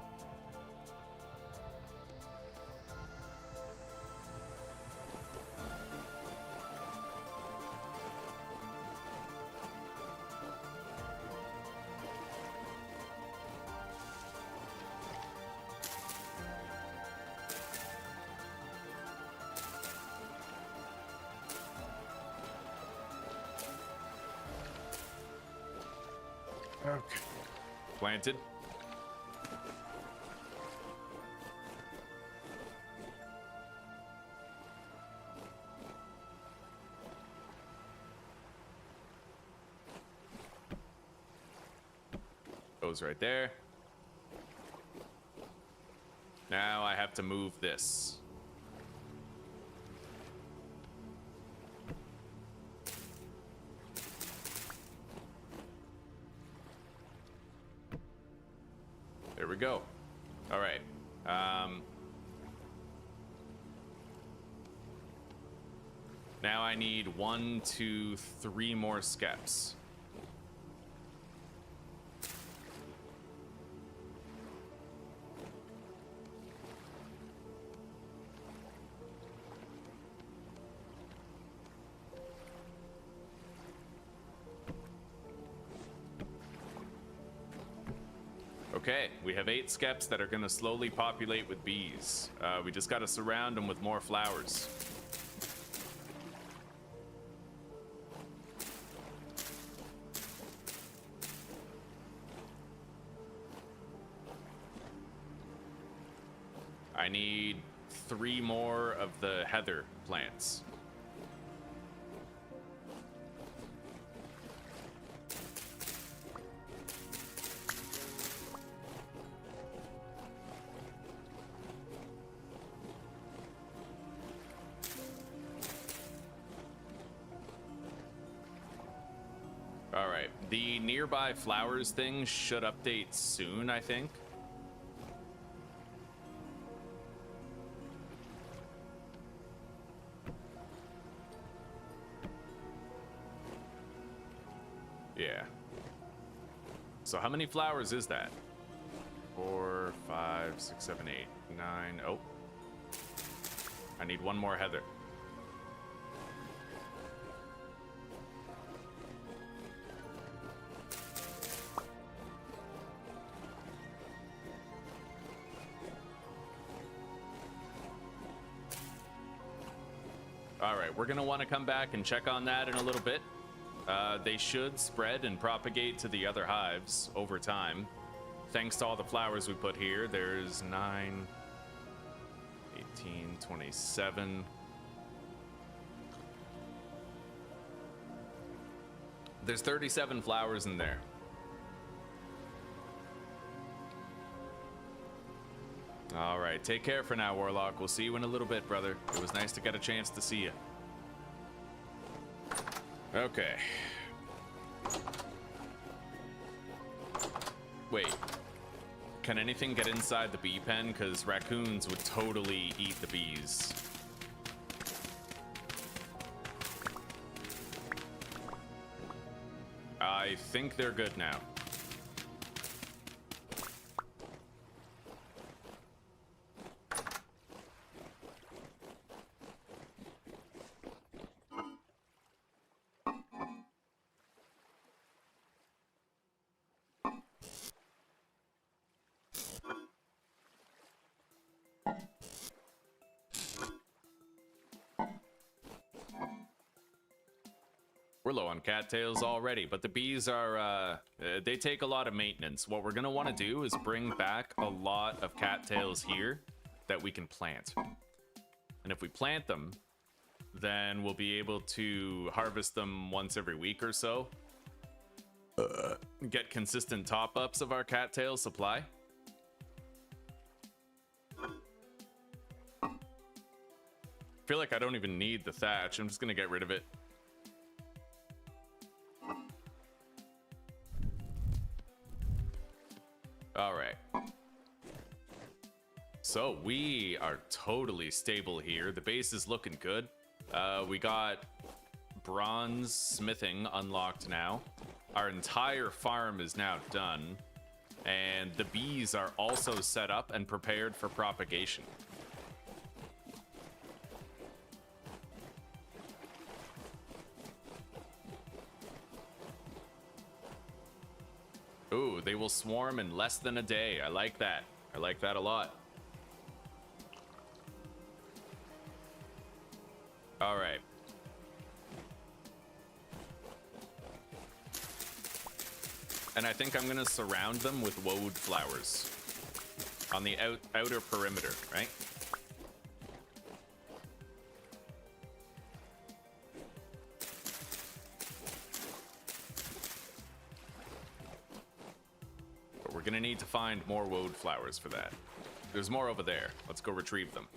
Okay. Planted. Goes right there. Now I have to move this. There we go. All right. Now I need 1, 2, 3 more skeps. Okay, we have 8 skeps that are going to slowly populate with bees. We just got to surround them with more flowers. I need 3 more of the heather plants. The nearby flowers thing should update soon, I think. Yeah. So how many flowers is that? 4, 5, 6, 7, 8, 9. Oh. I need one more heather. All right, we're gonna want to come back and check on that in a little bit. They should spread and propagate to the other hives over time. Thanks to all the flowers we put here. There's 9, 18, 27. There's 37 flowers in there. All right, take care for now, Warlock. We'll see you in a little bit, brother. It was nice to get a chance to see you. Okay. Wait. Can anything get inside the bee pen? Because raccoons would totally eat the bees. I think they're good now. We're low on cattails already, but the bees are, they take a lot of maintenance. What we're gonna wanna do is bring back a lot of cattails here that we can plant. And if we plant them, then we'll be able to harvest them once every week or so. Get consistent top-ups of our cattail supply. I feel like I don't even need the thatch. I'm just gonna get rid of it. All right. So we are totally stable here. The base is looking good. We got bronze smithing unlocked now. Our entire farm is now done. And the bees are also set up and prepared for propagation. Ooh, they will swarm in less than a day. I like that. I like that a lot. All right. And I think I'm gonna surround them with woad flowers on the outer perimeter, right? But we're gonna need to find more woad flowers for that. There's more over there. Let's go retrieve them.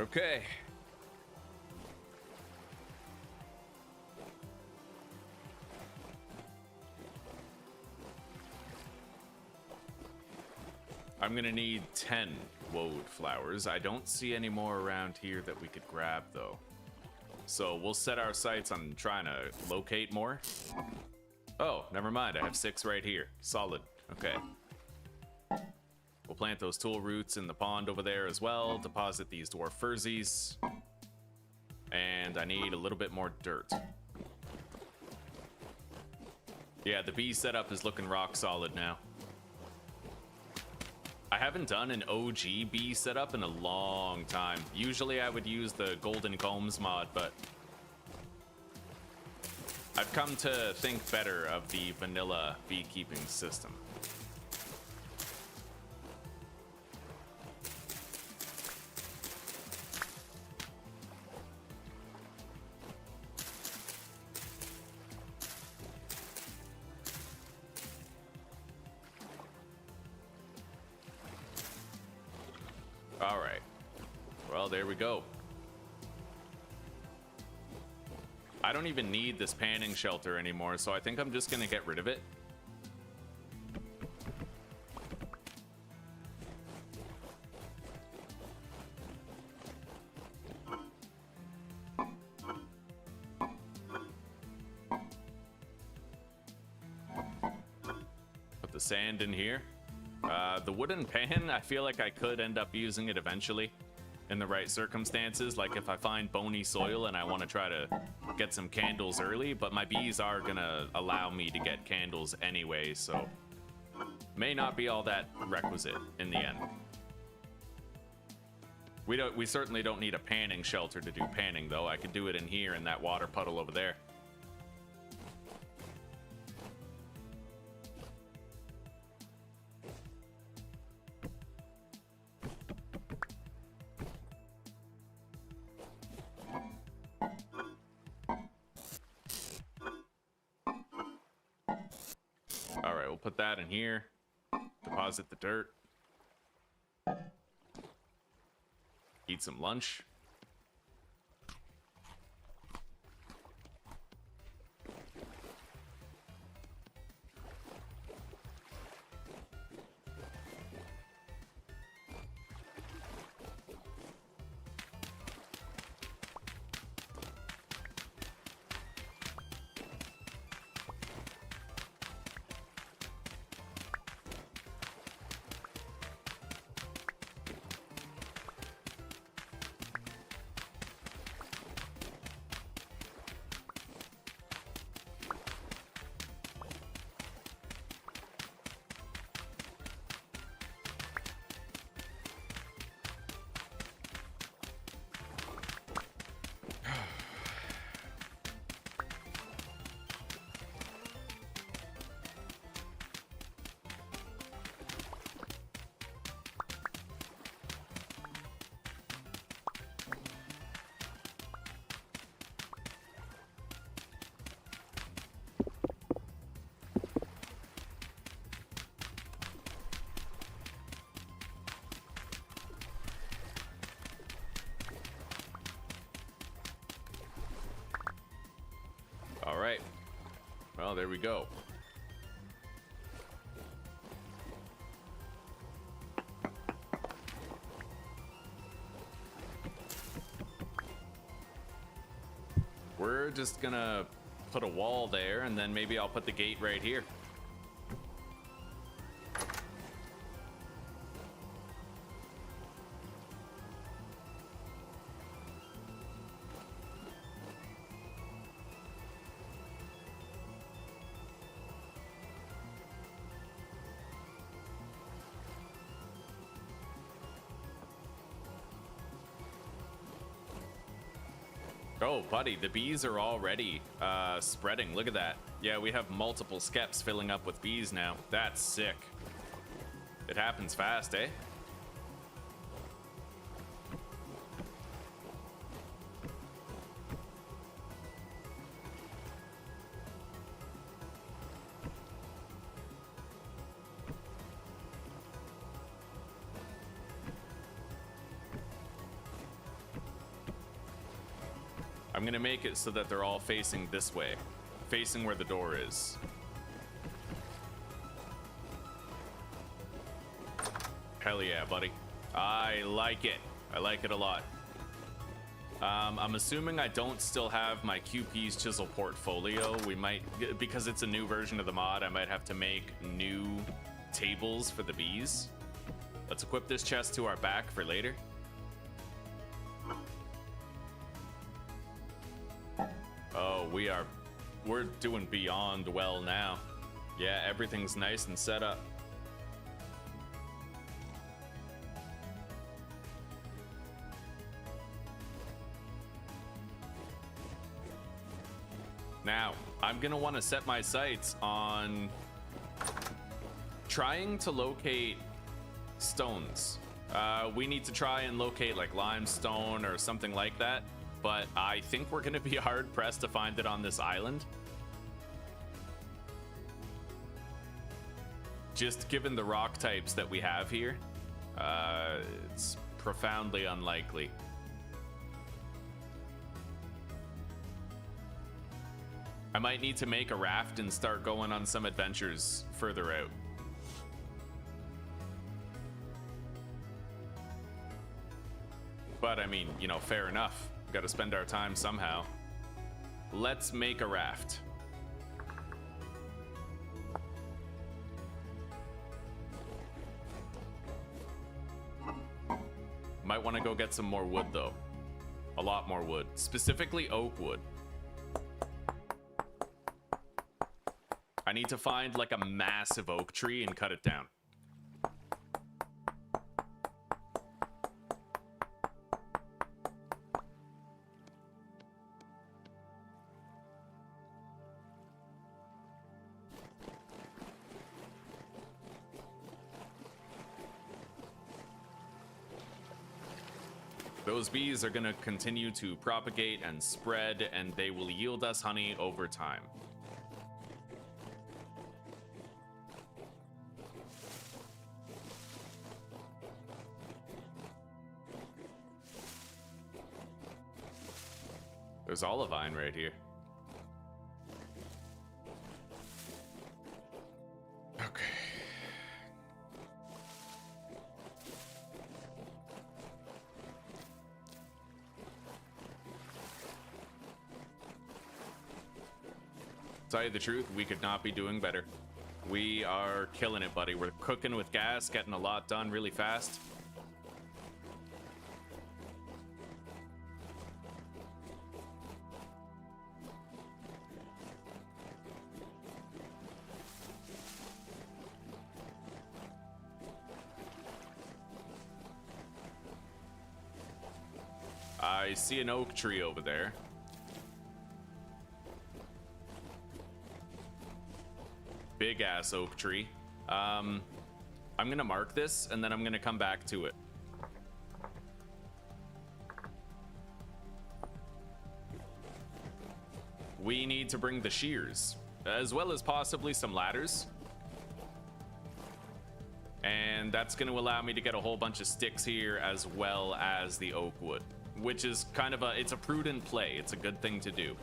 Okay. I'm gonna need 10 woad flowers. I don't see any more around here that we could grab, though. So we'll set our sights on trying to locate more. Oh, never mind. I have 6 right here. Solid. Okay. We'll plant those tool roots in the pond over there as well. Deposit these dwarf furzies. And I need a little bit more dirt. Yeah, the bee setup is looking rock solid now. I haven't done an OG bee setup in a long time. Usually I would use the golden combs mod, but I've come to think better of the vanilla beekeeping system. All right. Well, there we go. I don't even need this panning shelter anymore, so I think I'm just gonna get rid of it. Put the sand in here. The wooden pan, I feel like I could end up using it eventually in the right circumstances, like if I find bony soil and I want to try to get some candles early, but my bees are gonna allow me to get candles anyway, so may not be all that requisite in the end. We certainly don't need a panning shelter to do panning, though. I could do it in here in that water puddle over there. Put that in here. Deposit the dirt. Eat some lunch. All right. Well, there we go. We're just gonna put a wall there, and then maybe I'll put the gate right here. Oh, buddy, the bees are already spreading. Look at that. Yeah, we have multiple skeps filling up with bees now. That's sick. It happens fast, eh? I'm gonna make it so that they're all facing this way, facing where the door is. Hell yeah, buddy. I like it. I like it a lot. I'm assuming I don't still have my QP's chisel portfolio. We might, because it's a new version of the mod, I might have to make new tables for the bees. Let's equip this chest to our back for later. Oh, we're doing beyond well now. Yeah, everything's nice and set up. Now, I'm gonna want to set my sights on trying to locate stones. We need to try and locate like limestone or something like that, but I think we're gonna be hard pressed to find it on this island. Just given the rock types that we have here, it's profoundly unlikely. I might need to make a raft and start going on some adventures further out. But I mean, you know, fair enough. We've got to spend our time somehow. Let's make a raft. Might want to go get some more wood though. A lot more wood, specifically oak wood. I need to find like a massive oak tree and cut it down. Those bees are going to continue to propagate and spread, and they will yield us honey over time. There's olivine right here. Okay. Tell you the truth, we could not be doing better. We are killing it, buddy. We're cooking with gas, getting a lot done really fast. I see an oak tree over there. Big ass oak tree. I'm gonna mark this and then I'm gonna come back to it. We need to bring the shears, as well as possibly some ladders. And that's gonna allow me to get a whole bunch of sticks here, as well as the oak wood, which is kind of it's a prudent play. It's a good thing to do.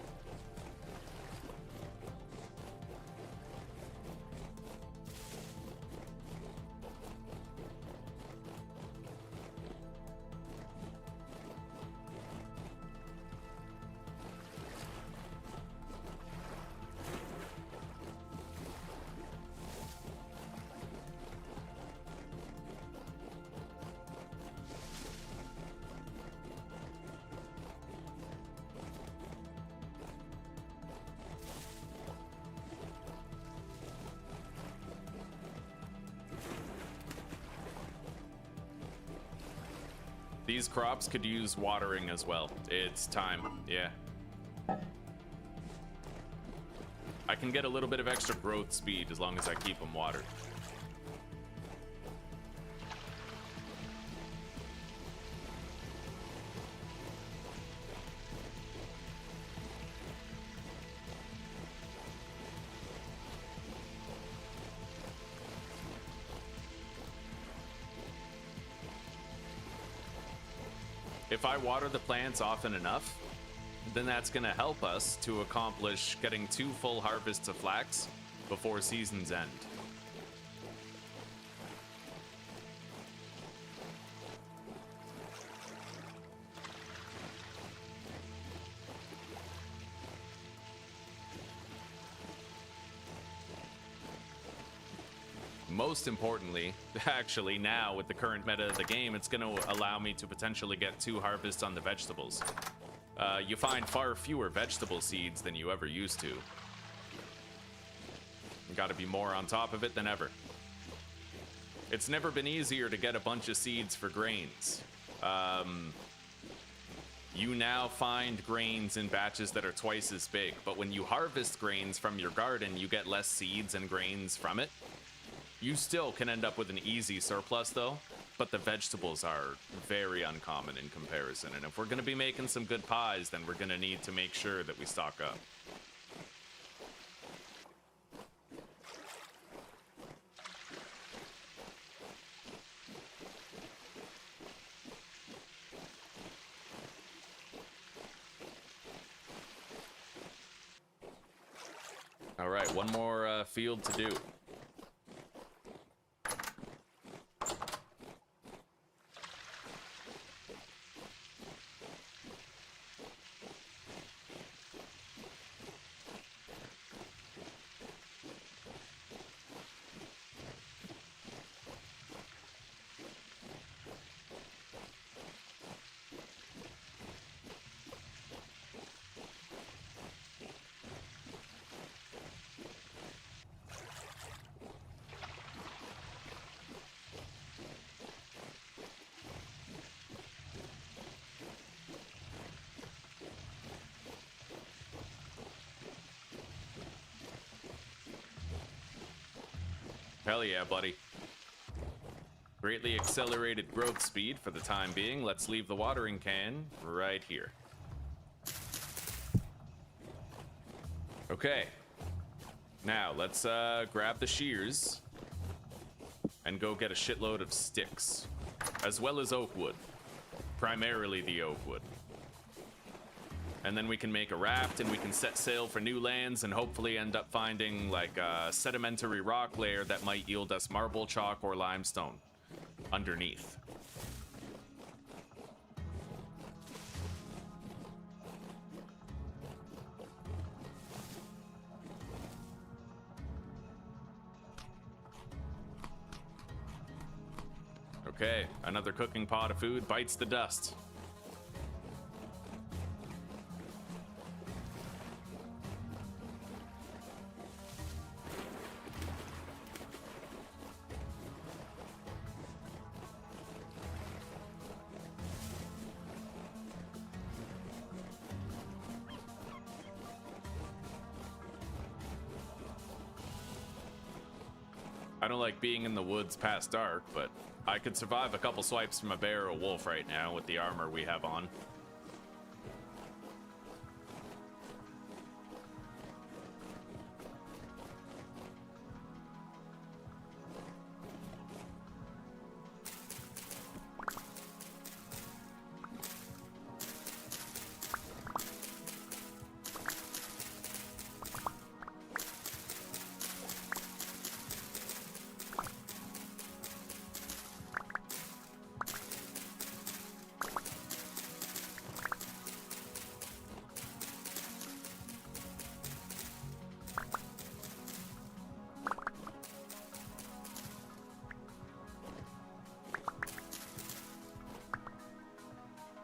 These crops could use watering as well. It's time, yeah. I can get a little bit of extra growth speed as long as I keep them watered. If I water the plants often enough, then that's going to help us to accomplish getting 2 full harvests of flax before season's end. most importantly, actually now with the current meta of the game, it's going to allow me to potentially get 2 harvests on the vegetables. You find far fewer vegetable seeds than you ever used to. You gotta be more on top of it than ever. It's never been easier to get a bunch of seeds for grains. You now find grains in batches that are twice as big, but when you harvest grains from your garden, you get less seeds and grains from it. You still can end up with an easy surplus though, but the vegetables are very uncommon in comparison, and if we're gonna be making some good pies, then we're gonna need to make sure that we stock up. All right, one more field to do. Hell yeah, buddy. Greatly accelerated growth speed for the time being. Let's leave the watering can right here. Okay. Now, let's grab the shears and go get a shitload of sticks, as well as oak wood. Primarily the oak wood. And then we can make a raft and we can set sail for new lands and hopefully end up finding like a sedimentary rock layer that might yield us marble, chalk, or limestone underneath. Okay, another cooking pot of food bites the dust. I don't like being in the woods past dark, but I could survive a couple swipes from a bear or a wolf right now with the armor we have on.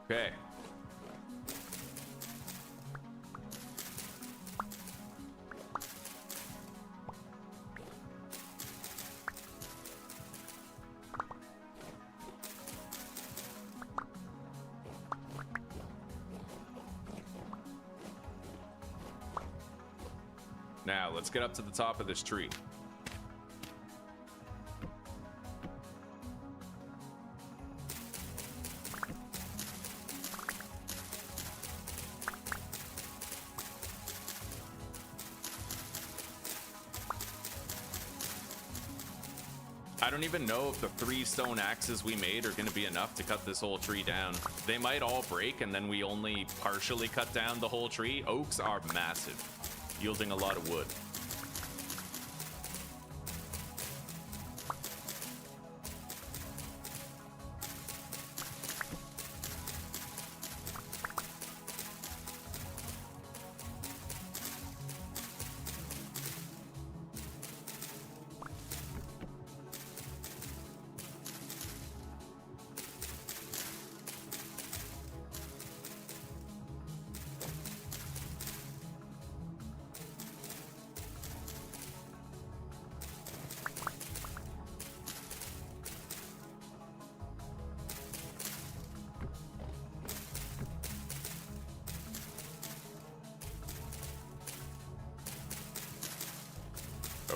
Okay. Now, let's get up to the top of this tree. I don't even know if the 3 stone axes we made are going to be enough to cut this whole tree down. They might all break and then we only partially cut down the whole tree. Oaks are massive, yielding a lot of wood.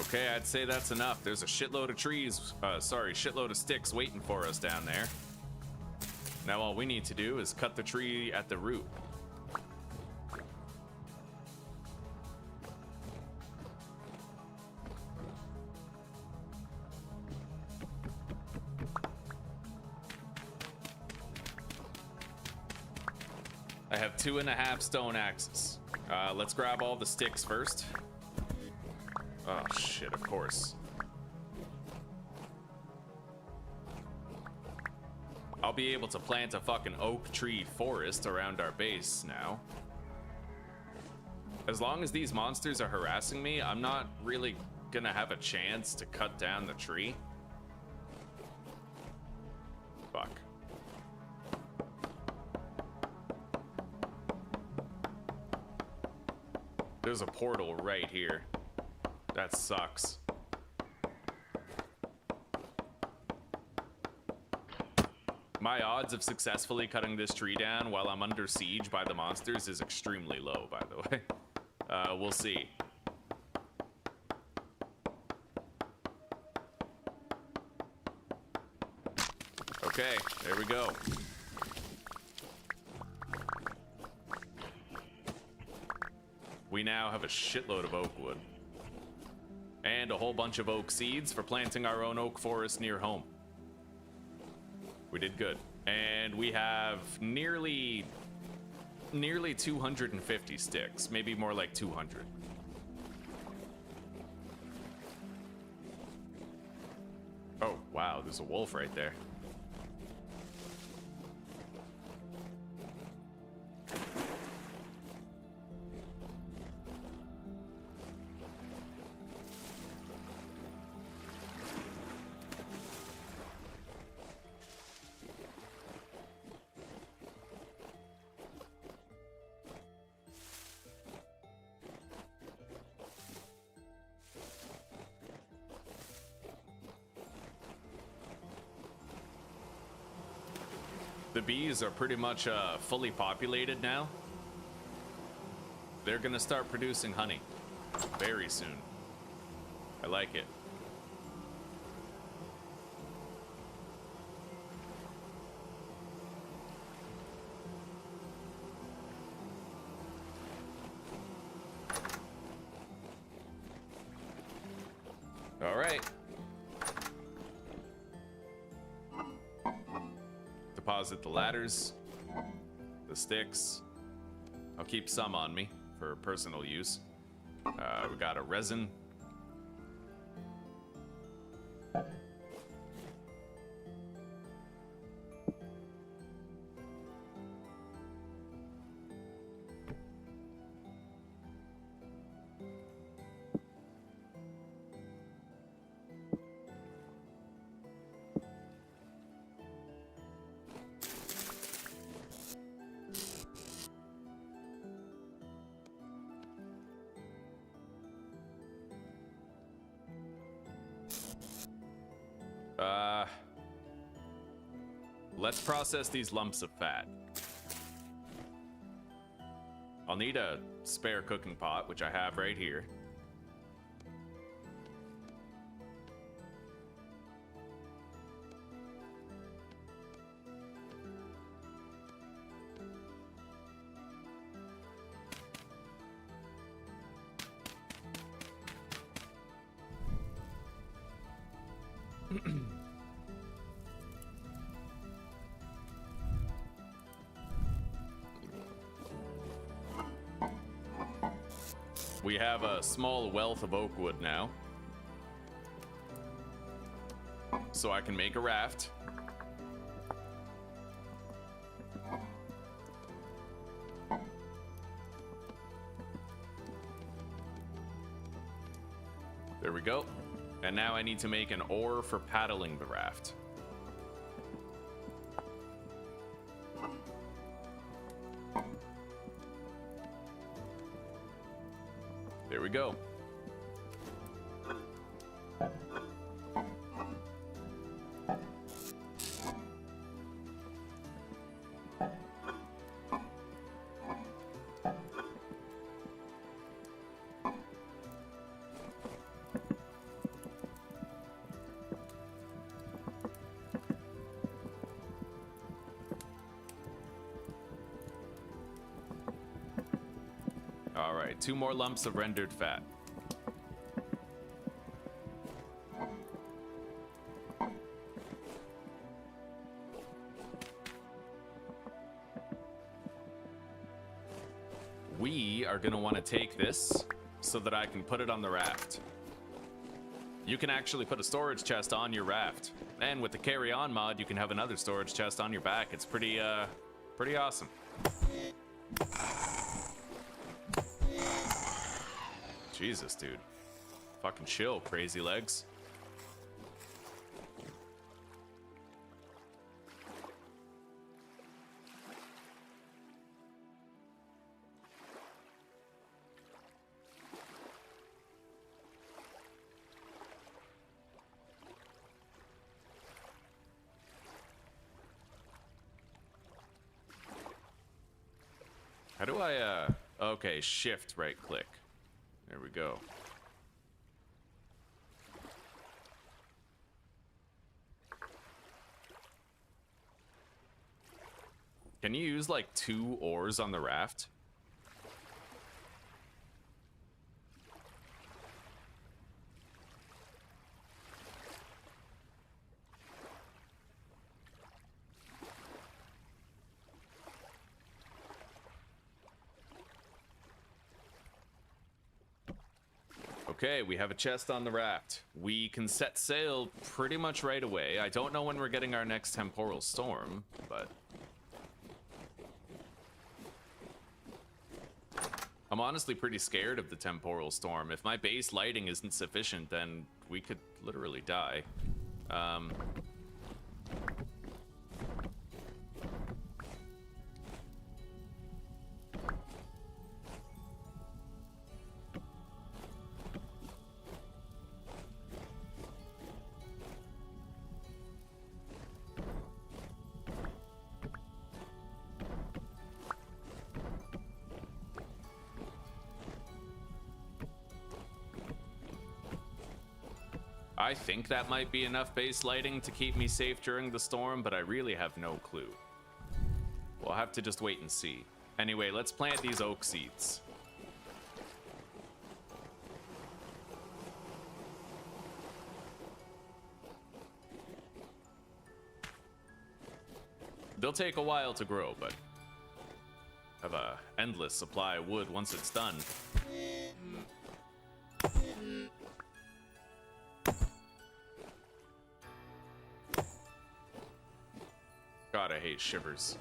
Okay, I'd say that's enough. There's a shitload of trees, shitload of sticks waiting for us down there. Now all we need to do is cut the tree at the root. I have 2.5 stone axes. Let's grab all the sticks first. Oh shit, of course. I'll be able to plant a fucking oak tree forest around our base now. As long as these monsters are harassing me, I'm not really gonna have a chance to cut down the tree. Fuck. There's a portal right here. That sucks. My odds of successfully cutting this tree down while I'm under siege by the monsters is extremely low, by the way. We'll see. Okay, there we go. We now have a shitload of oak wood. And a whole bunch of oak seeds for planting our own oak forest near home. We did good. And we have nearly 250 sticks, maybe more like 200. Oh, wow, there's a wolf right there. The bees are pretty much fully populated now. They're gonna start producing honey very soon. I like it. All right. Deposit the ladders, the sticks. I'll keep some on me for personal use. We got a resin. Let's process these lumps of fat. I'll need a spare cooking pot, which I have right here. We have a small wealth of oak wood now, so I can make a raft. There we go. And now I need to make an oar for paddling the raft. There we go. right, 2 more lumps of rendered fat. We are going to want to take this so that I can put it on the raft. You can actually put a storage chest on your raft. And with the carry-on mod, you can have another storage chest on your back. It's pretty awesome. Jesus, dude. Fucking chill, crazy legs. How do I, okay, shift right click. There we go. Can you use like 2 oars on the raft? Okay, we have a chest on the raft. We can set sail pretty much right away. I don't know when we're getting our next temporal storm, but... I'm honestly pretty scared of the temporal storm. If my base lighting isn't sufficient, then we could literally die. I think that might be enough base lighting to keep me safe during the storm, but I really have no clue. We'll have to just wait and see. Anyway, let's plant these oak seeds. They'll take a while to grow, but have a endless supply of wood once it's done. God, I hate shivers.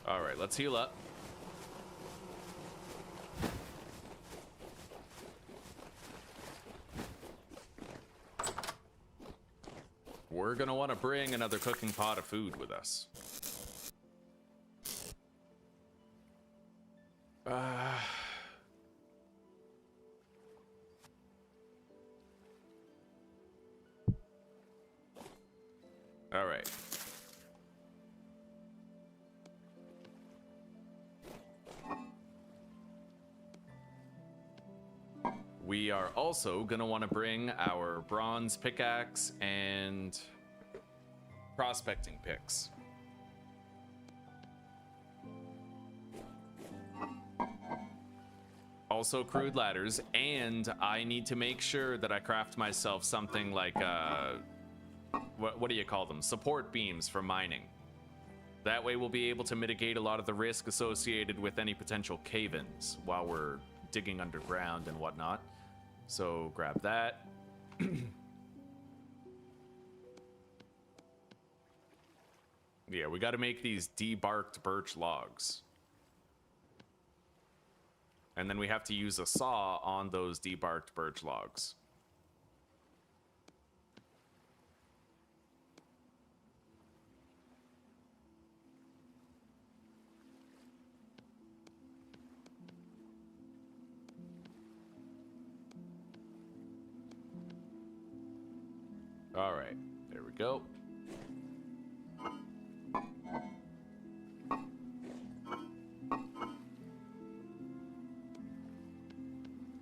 All right, let's heal up. We're gonna want to bring another cooking pot of food with us. All right. We are also going to want to bring our bronze pickaxe and prospecting picks. Also crude ladders, and I need to make sure that I craft myself something like, what do you call them? Support beams for mining. That way we'll be able to mitigate a lot of the risk associated with any potential cave-ins while we're digging underground and whatnot. So grab that. Yeah, we got to make these debarked birch logs. And then we have to use a saw on those debarked birch logs. All right, there we go.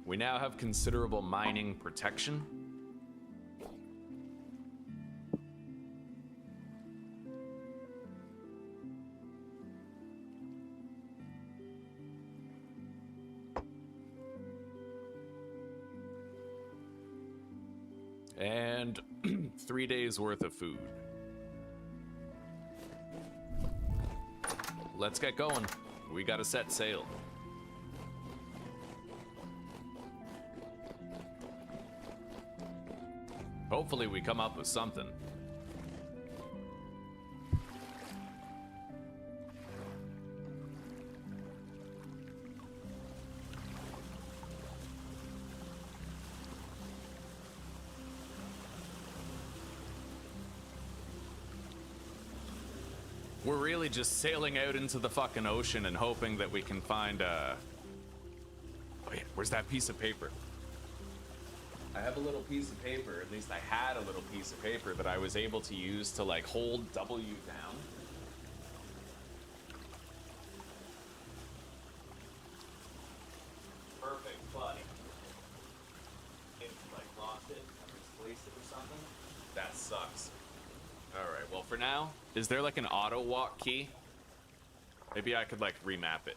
We now have considerable mining protection. And 3 days worth of food. Let's get going. We gotta set sail. Hopefully we come up with something. We're really just sailing out into the fucking ocean and hoping that we can find Wait, where's that piece of paper? I have a little piece of paper, at least I had a little piece of paper that I was able to use to like hold W down. Perfect, buddy. If you like lost it, misplaced it or something, that sucks. Alright, well for now, is there like an auto walk key? Maybe I could like remap it.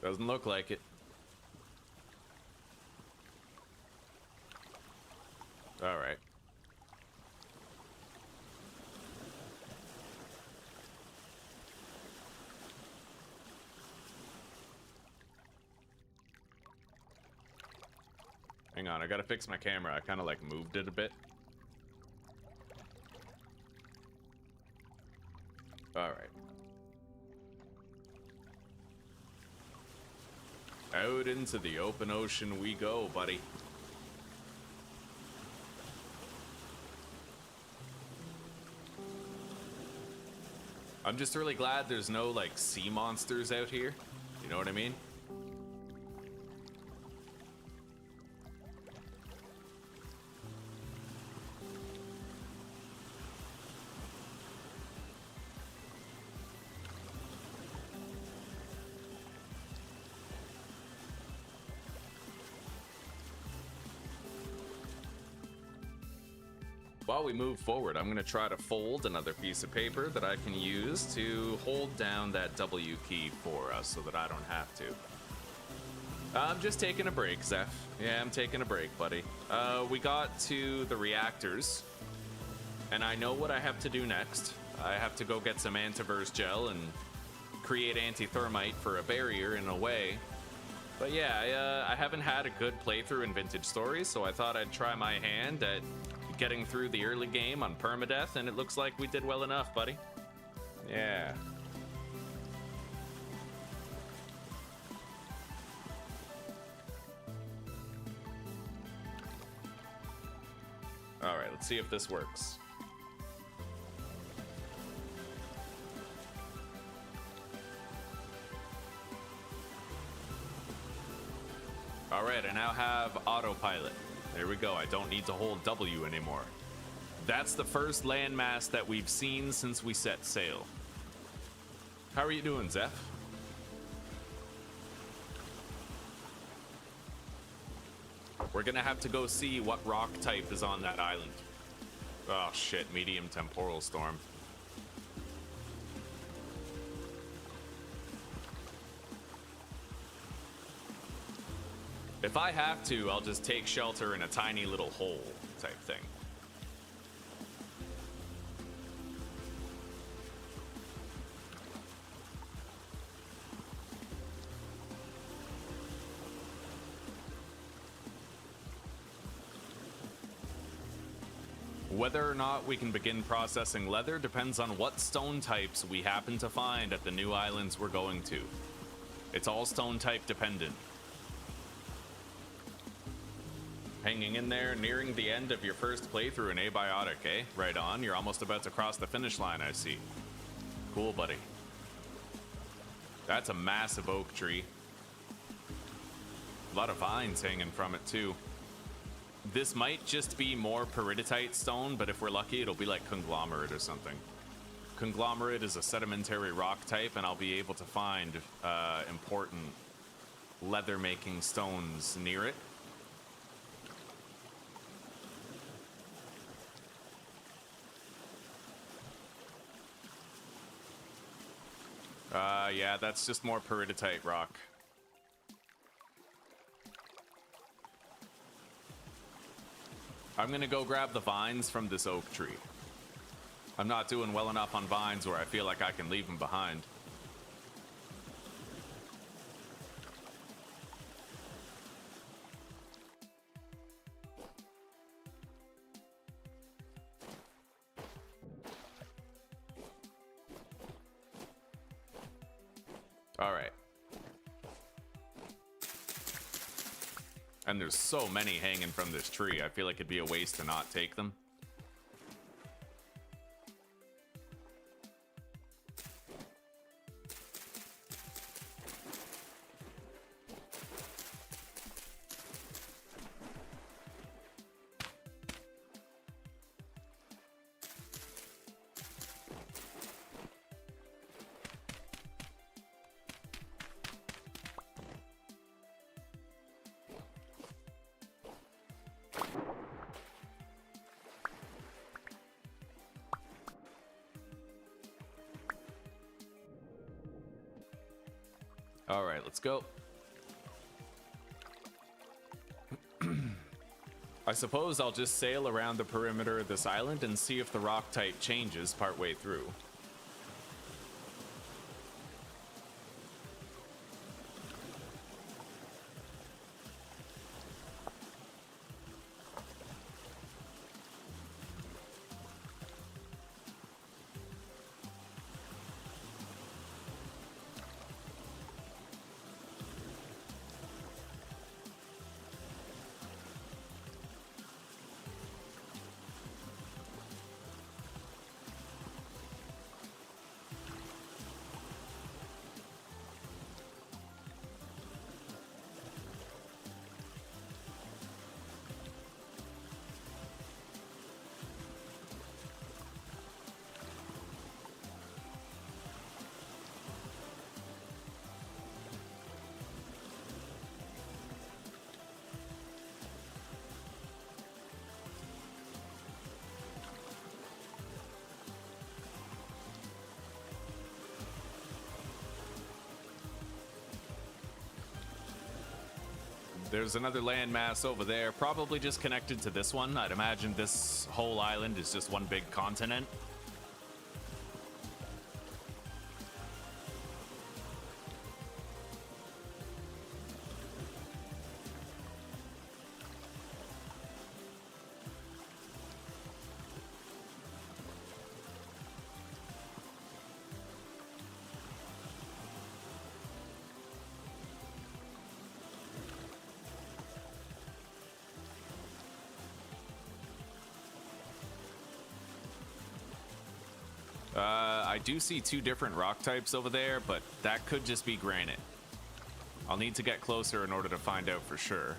Doesn't look like it. All right. Hang on, I gotta fix my camera. I kind of like moved it a bit. All right. Out into the open ocean we go, buddy. I'm just really glad there's no, like, sea monsters out here. You know what I mean? While we move forward, I'm going to try to fold another piece of paper that I can use to hold down that W key for us so that I don't have to. I'm just taking a break, Zeph. Yeah, I'm taking a break, buddy. We got to the reactors, and I know what I have to do next. I have to go get some antivirus gel and create anti-thermite for a barrier in a way. But yeah, I haven't had a good playthrough in Vintage Stories, so I thought I'd try my hand at getting through the early game on Permadeath, and it looks like we did well enough, buddy. Yeah. All right, let's see if this works. All right, I now have autopilot. There we go, I don't need to hold W anymore. That's the first landmass that we've seen since we set sail. How are you doing, Zeph? We're gonna have to go see what rock type is on that island. Oh shit, medium temporal storm. If I have to, I'll just take shelter in a tiny little hole type thing. Whether or not we can begin processing leather depends on what stone types we happen to find at the new islands we're going to. It's all stone type dependent. Hanging in there, nearing the end of your first playthrough in Abiotic, eh? Right on, you're almost about to cross the finish line, I see. Cool, buddy. That's a massive oak tree. A lot of vines hanging from it, too. This might just be more peridotite stone, but if we're lucky, it'll be like conglomerate or something. Conglomerate is a sedimentary rock type, and I'll be able to find important leather-making stones near it. Yeah, that's just more peridotite rock. I'm gonna go grab the vines from this oak tree. I'm not doing well enough on vines where I feel like I can leave them behind. All right. And there's so many hanging from this tree. I feel like it'd be a waste to not take them. All right, let's go. I suppose I'll just sail around the perimeter of this island and see if the rock type changes partway through. There's another landmass over there, probably just connected to this one. I'd imagine this whole island is just one big continent. I do see two different rock types over there, but that could just be granite. I'll need to get closer in order to find out for sure.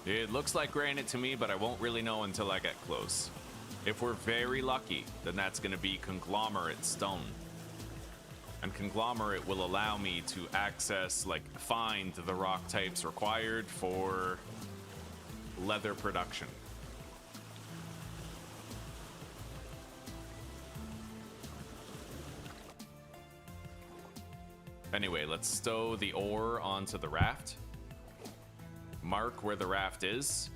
It looks like granite to me, but I won't really know until I get close. If we're very lucky, then that's going to be conglomerate stone. And conglomerate will allow me to access, like, find the rock types required for leather production. Anyway, let's stow the ore onto the raft. Mark where the raft is.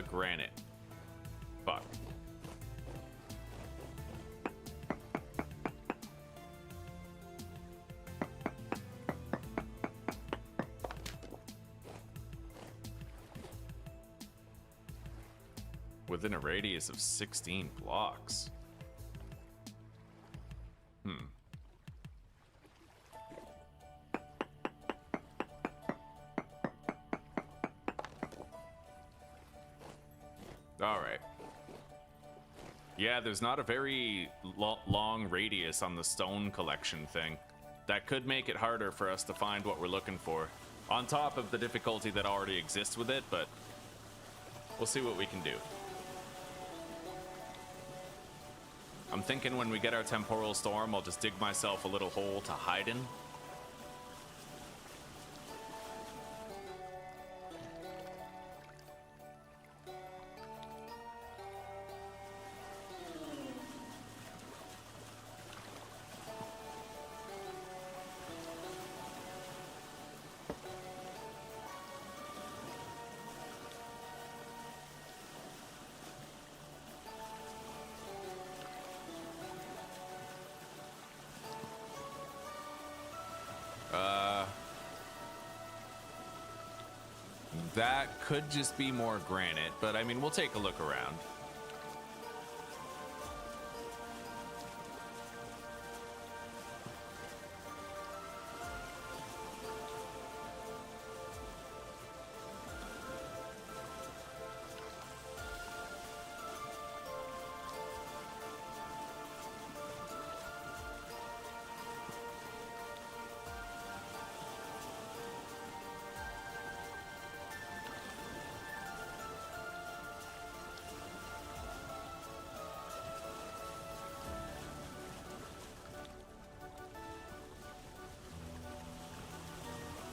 Granite. Fuck. Within a radius of 16 blocks. Alright. Yeah, there's not a very long radius on the stone collection thing. That could make it harder for us to find what we're looking for. On top of the difficulty that already exists with it, but we'll see what we can do. I'm thinking when we get our temporal storm, I'll just dig myself a little hole to hide in. That could just be more granite, but I mean, we'll take a look around.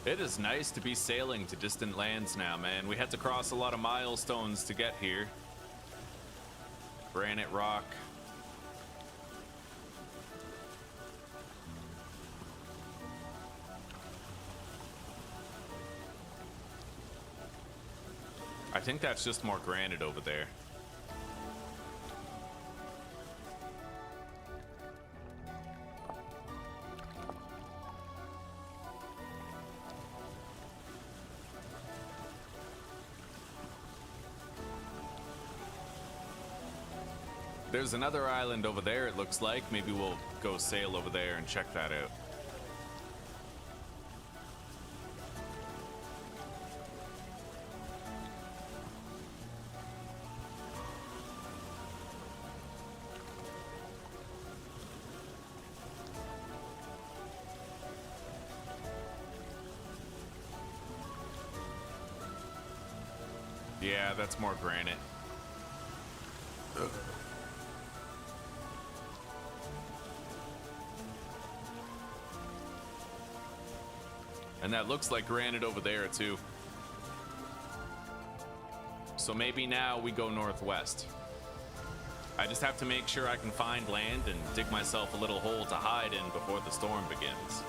It is nice to be sailing to distant lands now, man. We had to cross a lot of milestones to get here. Granite rock. I think that's just more granite over there. There's another island over there, it looks like. Maybe we'll go sail over there and check that out. Yeah, that's more granite. Ugh. And that looks like granite over there too. So maybe now we go northwest. I just have to make sure I can find land and dig myself a little hole to hide in before the storm begins.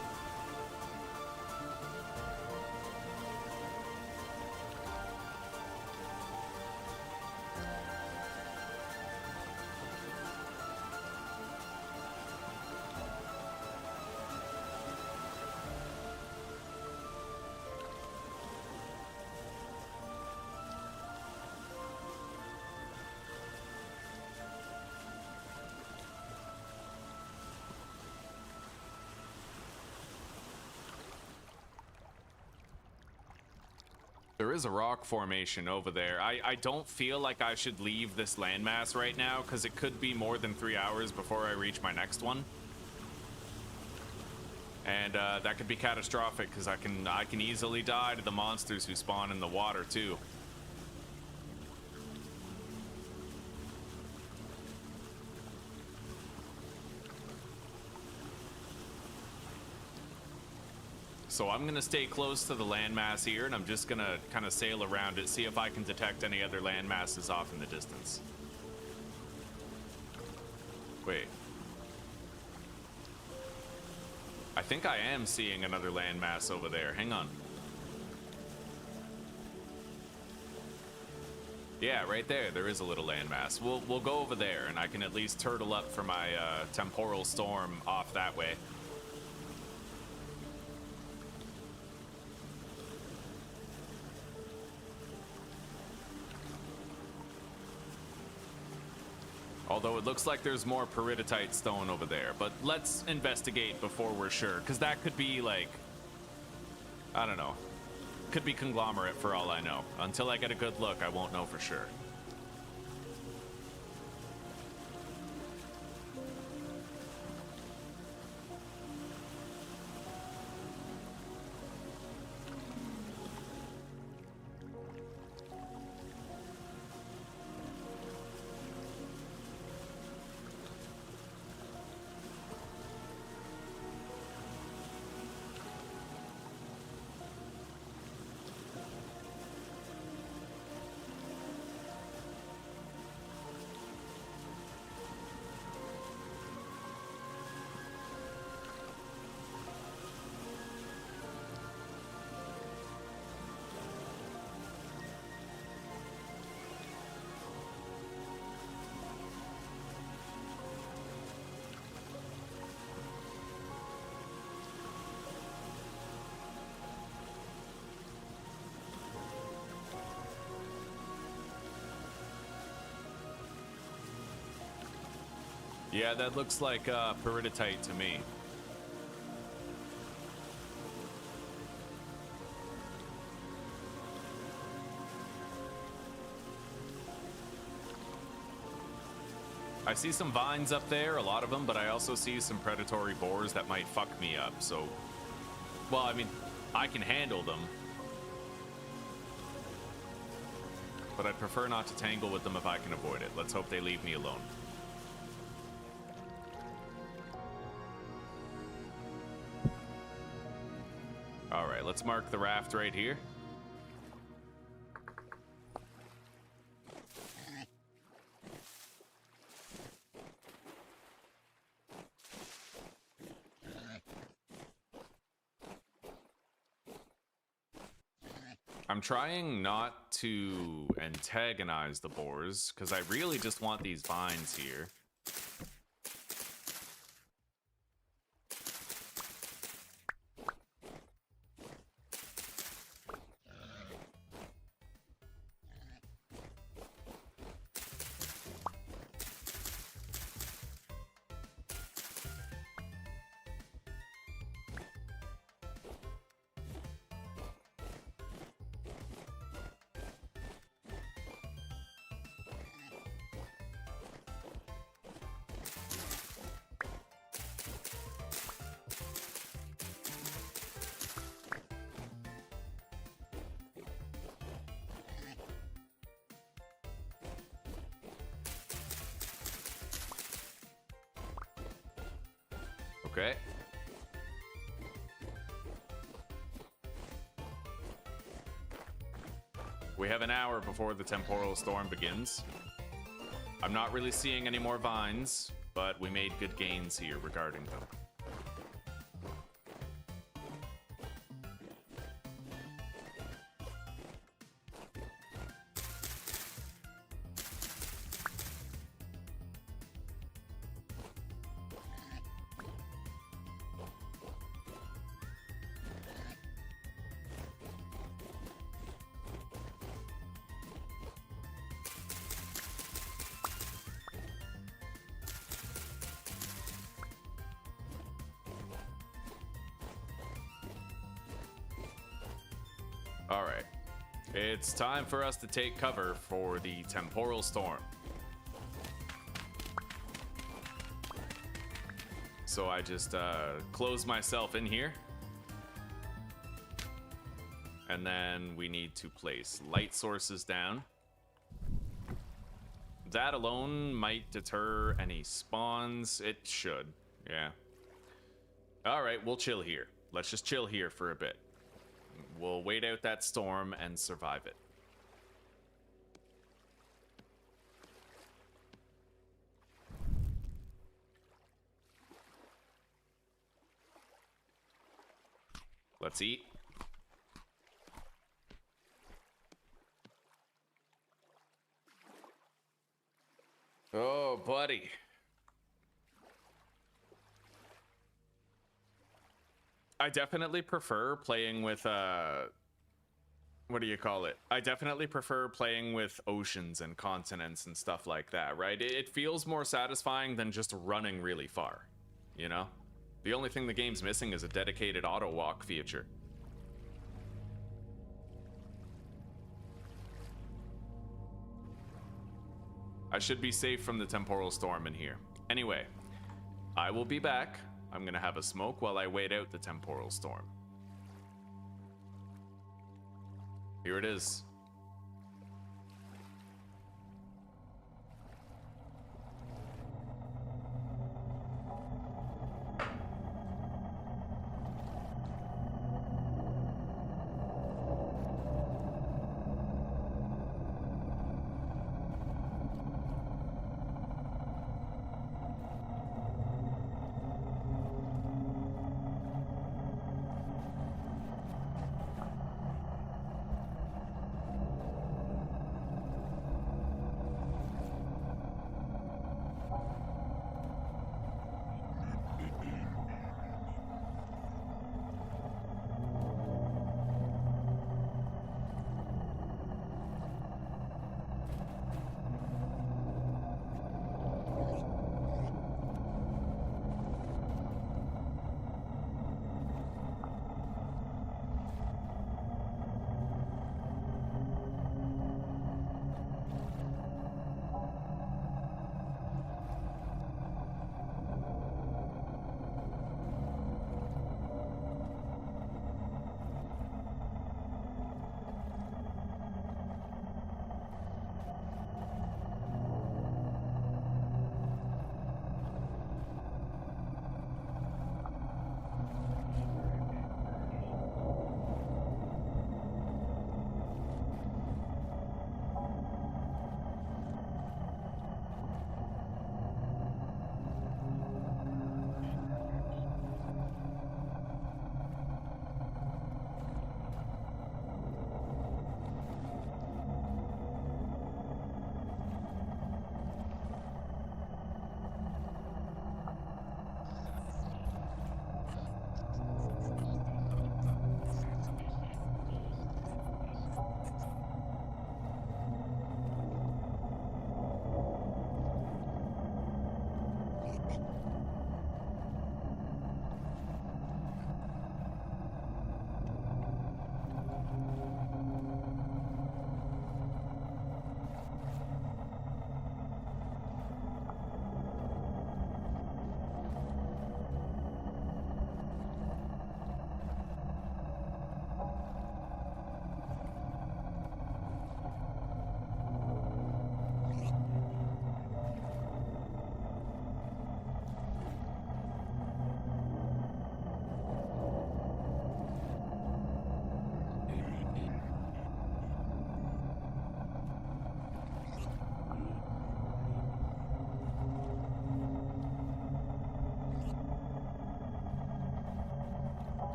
There is a rock formation over there. I don't feel like I should leave this landmass right now because it could be more than 3 hours before I reach my next one. And that could be catastrophic because I can easily die to the monsters who spawn in the water too. So I'm gonna stay close to the landmass here, and I'm just gonna kind of sail around it, see if I can detect any other landmasses off in the distance. Wait. I think I am seeing another landmass over there. Hang on. Yeah, right there. There is a little landmass. We'll go over there, and I can at least turtle up for my temporal storm off that way. Although it looks like there's more peridotite stone over there. But let's investigate before we're sure. Because that could be like... I don't know. Could be conglomerate for all I know. Until I get a good look, I won't know for sure. Yeah, that looks like peridotite to me. I see some vines up there, a lot of them, but I also see some predatory boars that might fuck me up, so... Well, I mean, I can handle them. But I'd prefer not to tangle with them if I can avoid it. Let's hope they leave me alone. Alright, let's mark the raft right here. I'm trying not to antagonize the boars, because I really just want these vines here. Okay. We have an hour before the temporal storm begins. I'm not really seeing any more vines, but we made good gains here regarding them. Alright, it's time for us to take cover for the temporal storm. So I just close myself in here. And then we need to place light sources down. That alone might deter any spawns. It should, yeah. All right, we'll chill here. Let's just chill here for a bit. We'll wait out that storm and survive it. Let's eat. Oh, buddy. I definitely prefer playing with, what do you call it? I definitely prefer playing with oceans and continents and stuff like that, right? It feels more satisfying than just running really far, you know? The only thing the game's missing is a dedicated auto walk feature. I should be safe from the temporal storm in here. Anyway, I will be back. I'm gonna have a smoke while I wait out the temporal storm. Here it is.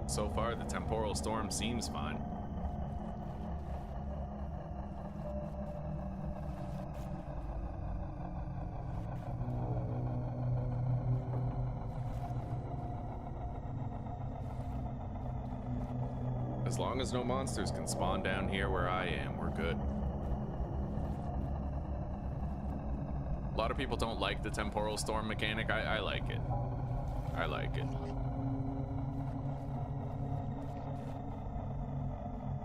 So far, the temporal storm seems fine. As long as no monsters can spawn down here where I am, we're good. A lot of people don't like the temporal storm mechanic. I like it. I like it.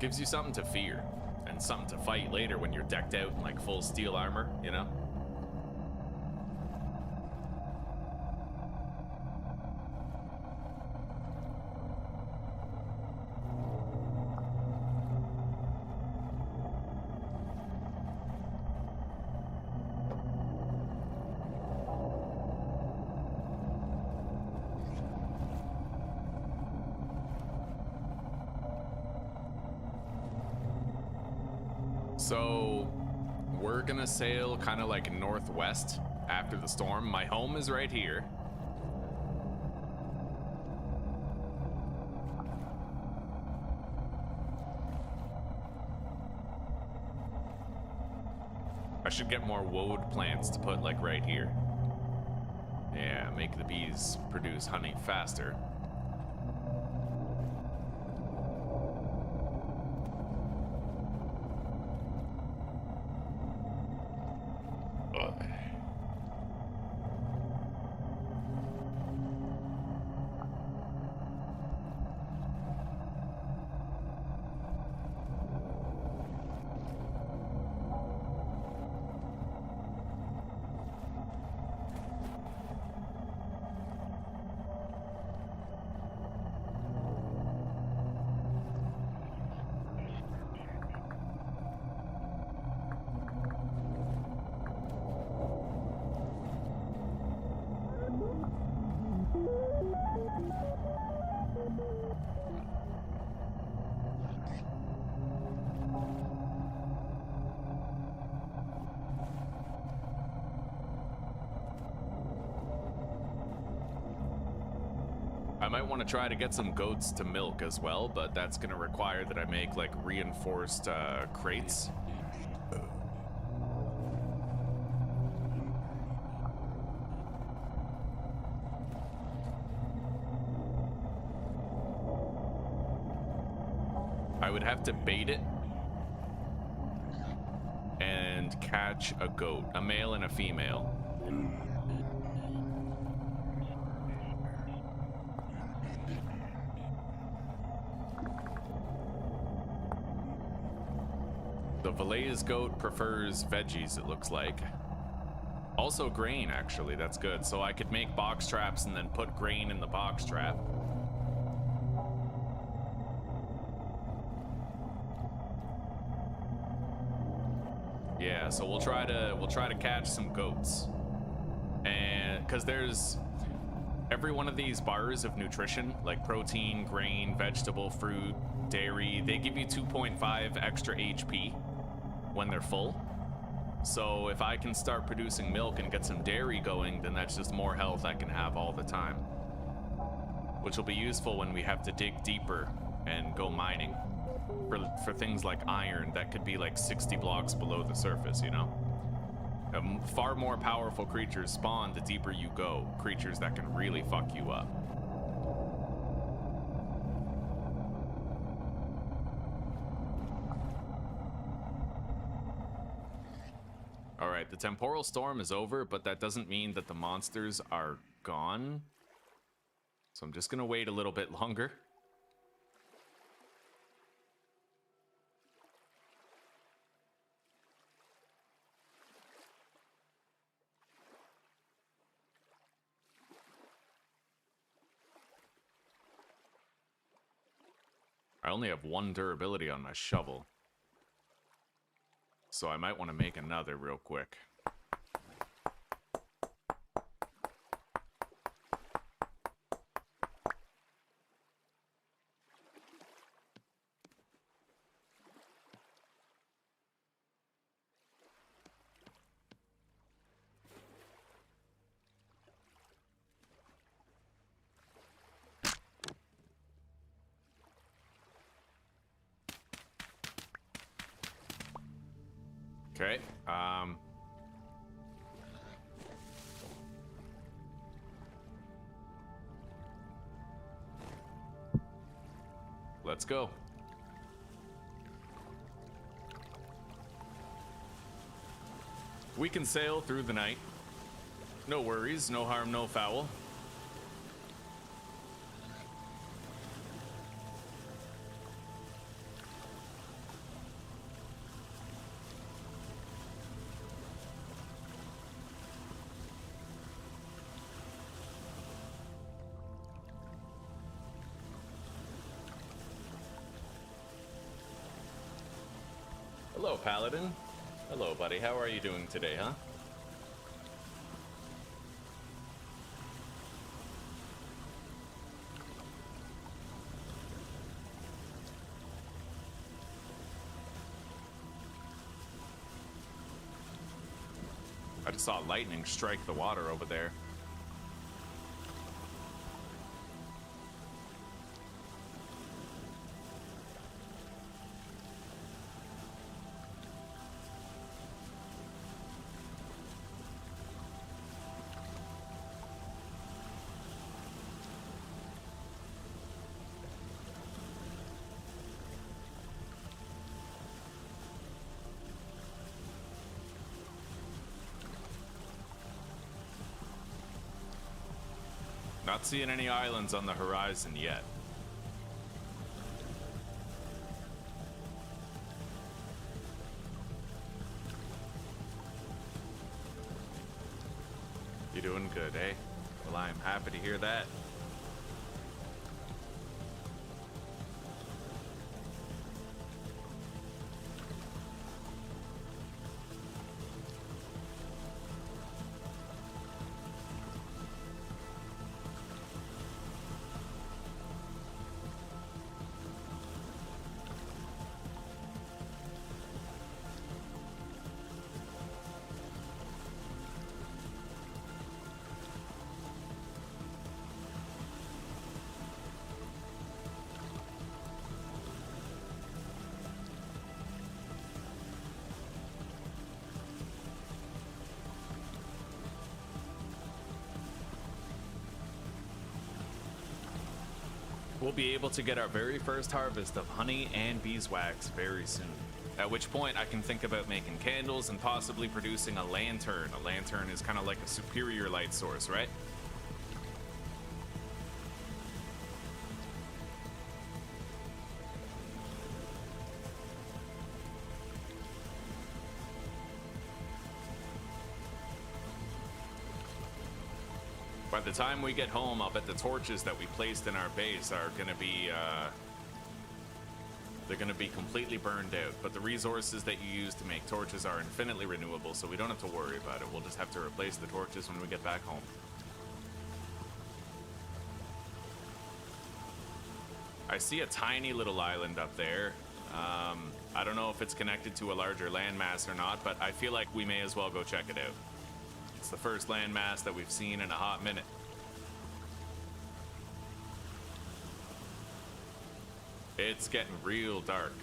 Gives you something to fear and something to fight later when you're decked out in like full steel armor, you know? So we're gonna sail kind of like northwest after the storm. My home is right here. I should get more woad plants to put like right here. Yeah, make the bees produce honey faster. I might want to try to get some goats to milk as well, but that's going to require that I make like reinforced crates. I would have to bait it and catch a goat, a male and a female. The Valais goat prefers veggies, it looks like. Also grain, actually, that's good. So I could make box traps and then put grain in the box trap. Yeah, so we'll try to catch some goats. And because there's every one of these bars of nutrition, like protein, grain, vegetable, fruit, dairy, they give you 2.5 extra HP when they're full. So if I can start producing milk and get some dairy going, then that's just more health I can have all the time, which will be useful when we have to dig deeper and go mining for things like iron that could be like 60 blocks below the surface, you know? Far more powerful creatures spawn the deeper you go, creatures that can really fuck you up. Alright, the temporal storm is over, but that doesn't mean that the monsters are gone. So I'm just gonna wait a little bit longer. I only have 1 durability on my shovel, so I might want to make another real quick. Okay. Let's go. We can sail through the night. No worries, no harm, no foul. Hello, Paladin. Hello, buddy. How are you doing today, huh? I just saw lightning strike the water over there. Not seeing any islands on the horizon yet. You're doing good, eh? Well, I'm happy to hear that. We'll be able to get our very first harvest of honey and beeswax very soon. At which point I can think about making candles and possibly producing a lantern. A lantern is kind of like a superior light source, right? By the time we get home, I'll bet the torches that we placed in our base are gonna be, they're gonna be completely burned out. But the resources that you use to make torches are infinitely renewable, so we don't have to worry about it. We'll just have to replace the torches when we get back home. I see a tiny little island up there. I don't know if it's connected to a larger landmass or not, but I feel like we may as well go check it out. It's the first landmass that we've seen in a hot minute. It's getting real dark.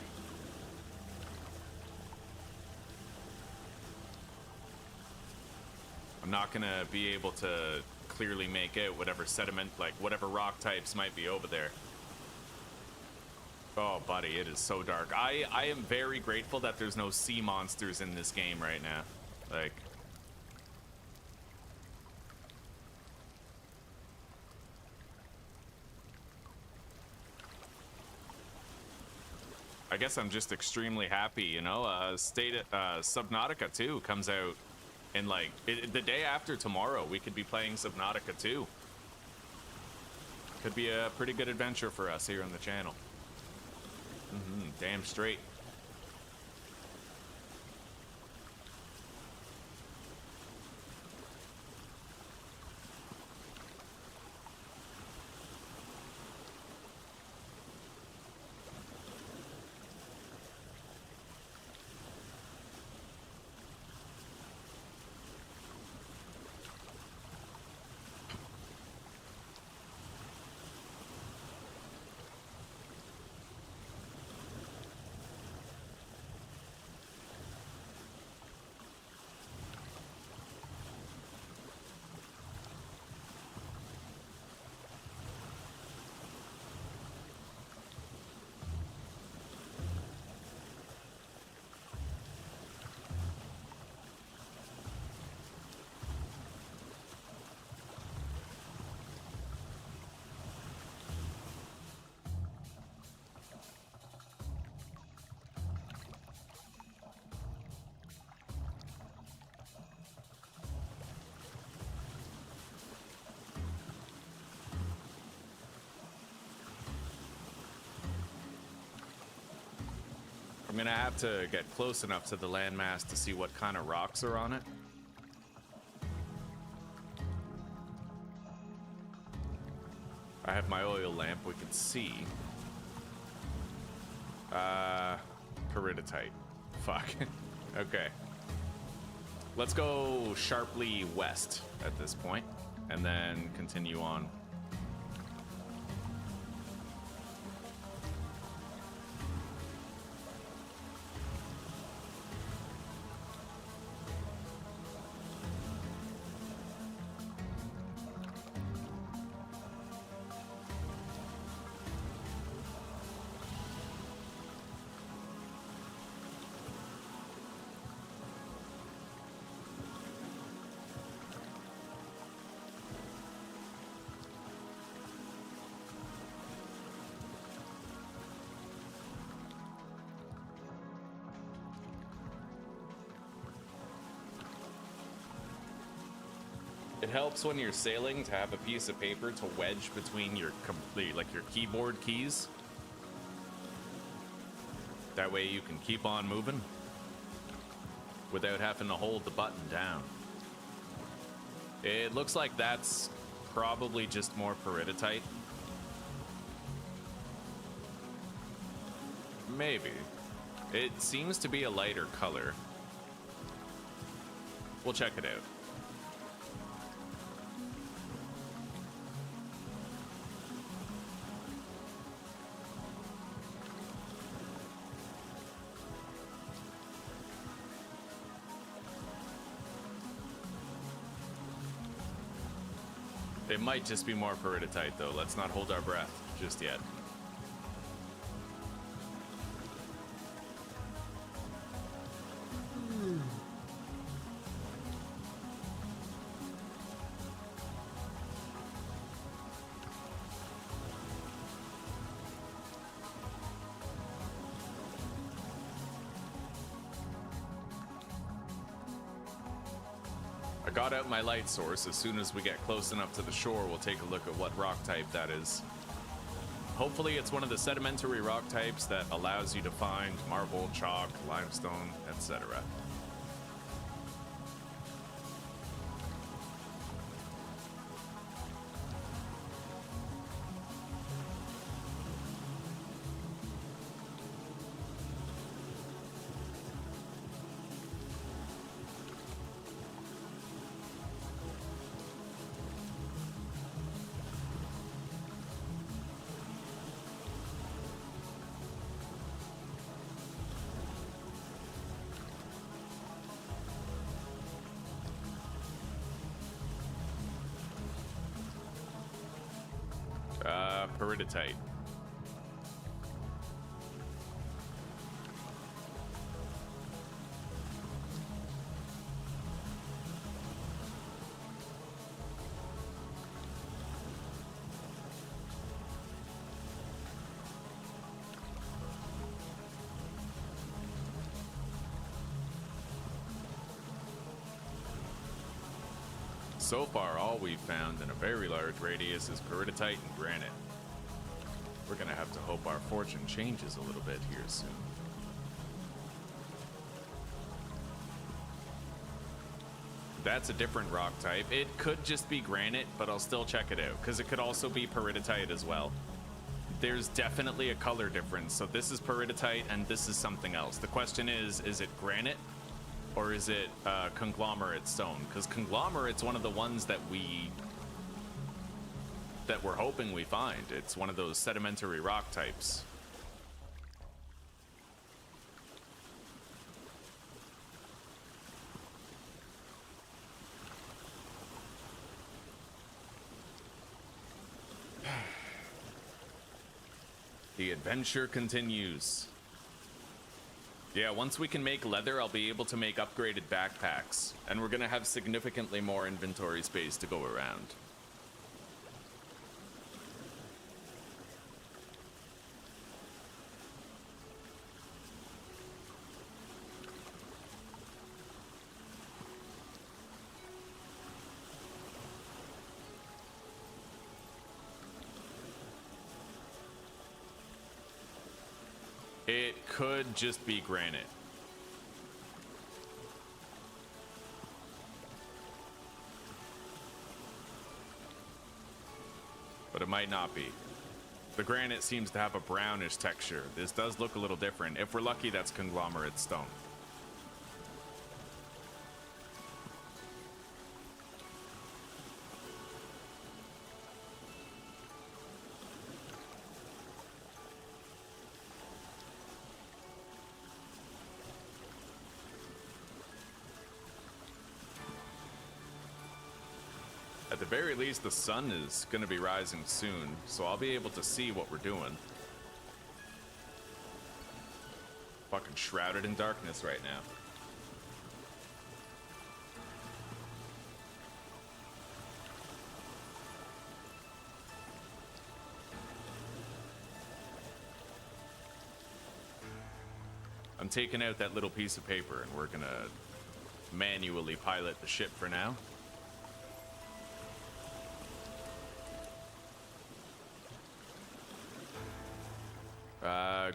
I'm not gonna be able to clearly make out whatever sediment, like whatever rock types might be over there. Oh, buddy, it is so dark. I am very grateful that there's no sea monsters in this game right now. Like... I guess I'm just extremely happy, you know. Subnautica 2 comes out in like the day after tomorrow. We could be playing Subnautica 2. Could be a pretty good adventure for us here on the channel. Damn straight. I'm gonna have to get close enough to the landmass to see what kind of rocks are on it. I have my oil lamp, we can see. Peridotite. Fuck. Okay. Let's go sharply west at this point, and then continue on. It helps when you're sailing to have a piece of paper to wedge between your your keyboard keys. That way you can keep on moving without having to hold the button down. It looks like that's probably just more peridotite. Maybe. It seems to be a lighter color. We'll check it out. It might just be more peridotite, though. Let's not hold our breath just yet. I got out my light source. As soon as we get close enough to the shore, we'll take a look at what rock type that is. Hopefully it's one of the sedimentary rock types that allows you to find marble, chalk, limestone, etc. Peridotite. So far, all we've found in a very large radius is peridotite and granite. We're gonna have to hope our fortune changes a little bit here soon. That's a different rock type. It could just be granite, but I'll still check it out, because it could also be peridotite as well. There's definitely a color difference, so this is peridotite and this is something else. The question is it granite or is it conglomerate stone? Because conglomerate's one of the ones that we're hoping we find. It's one of those sedimentary rock types. The adventure continues. Yeah, once we can make leather, I'll be able to make upgraded backpacks, and we're gonna have significantly more inventory space to go around. It could just be granite. But it might not be. The granite seems to have a brownish texture. This does look a little different. If we're lucky, that's conglomerate stone. At the very least, the sun is going to be rising soon, so I'll be able to see what we're doing. Fucking shrouded in darkness right now. I'm taking out that little piece of paper and we're gonna manually pilot the ship for now.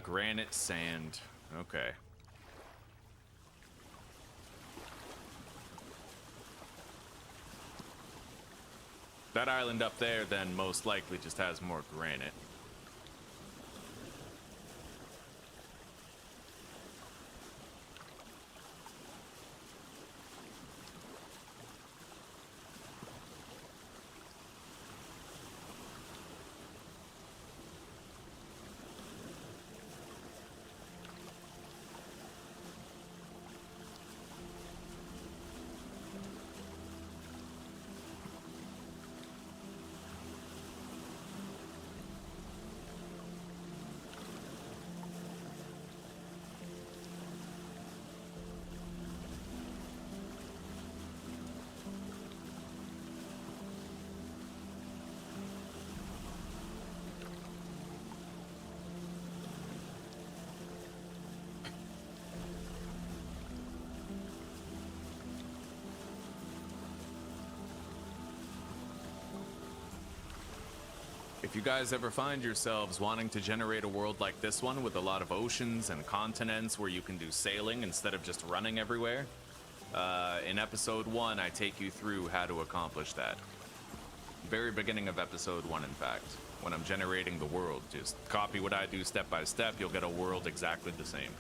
Granite sand. Okay. That island up there then most likely just has more granite. If you guys ever find yourselves wanting to generate a world like this one with a lot of oceans and continents where you can do sailing instead of just running everywhere, in episode 1 I take you through how to accomplish that. Very beginning of episode 1, in fact, when I'm generating the world. Just copy what I do step by step, you'll get a world exactly the same.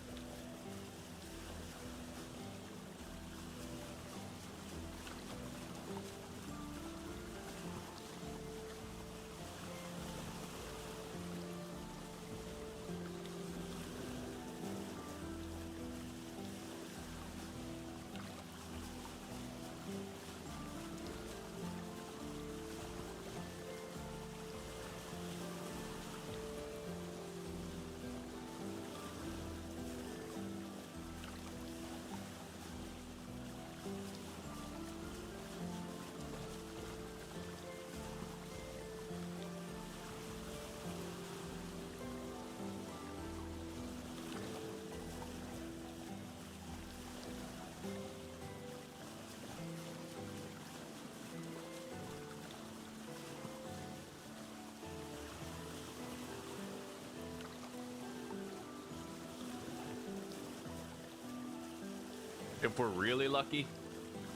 If we're really lucky,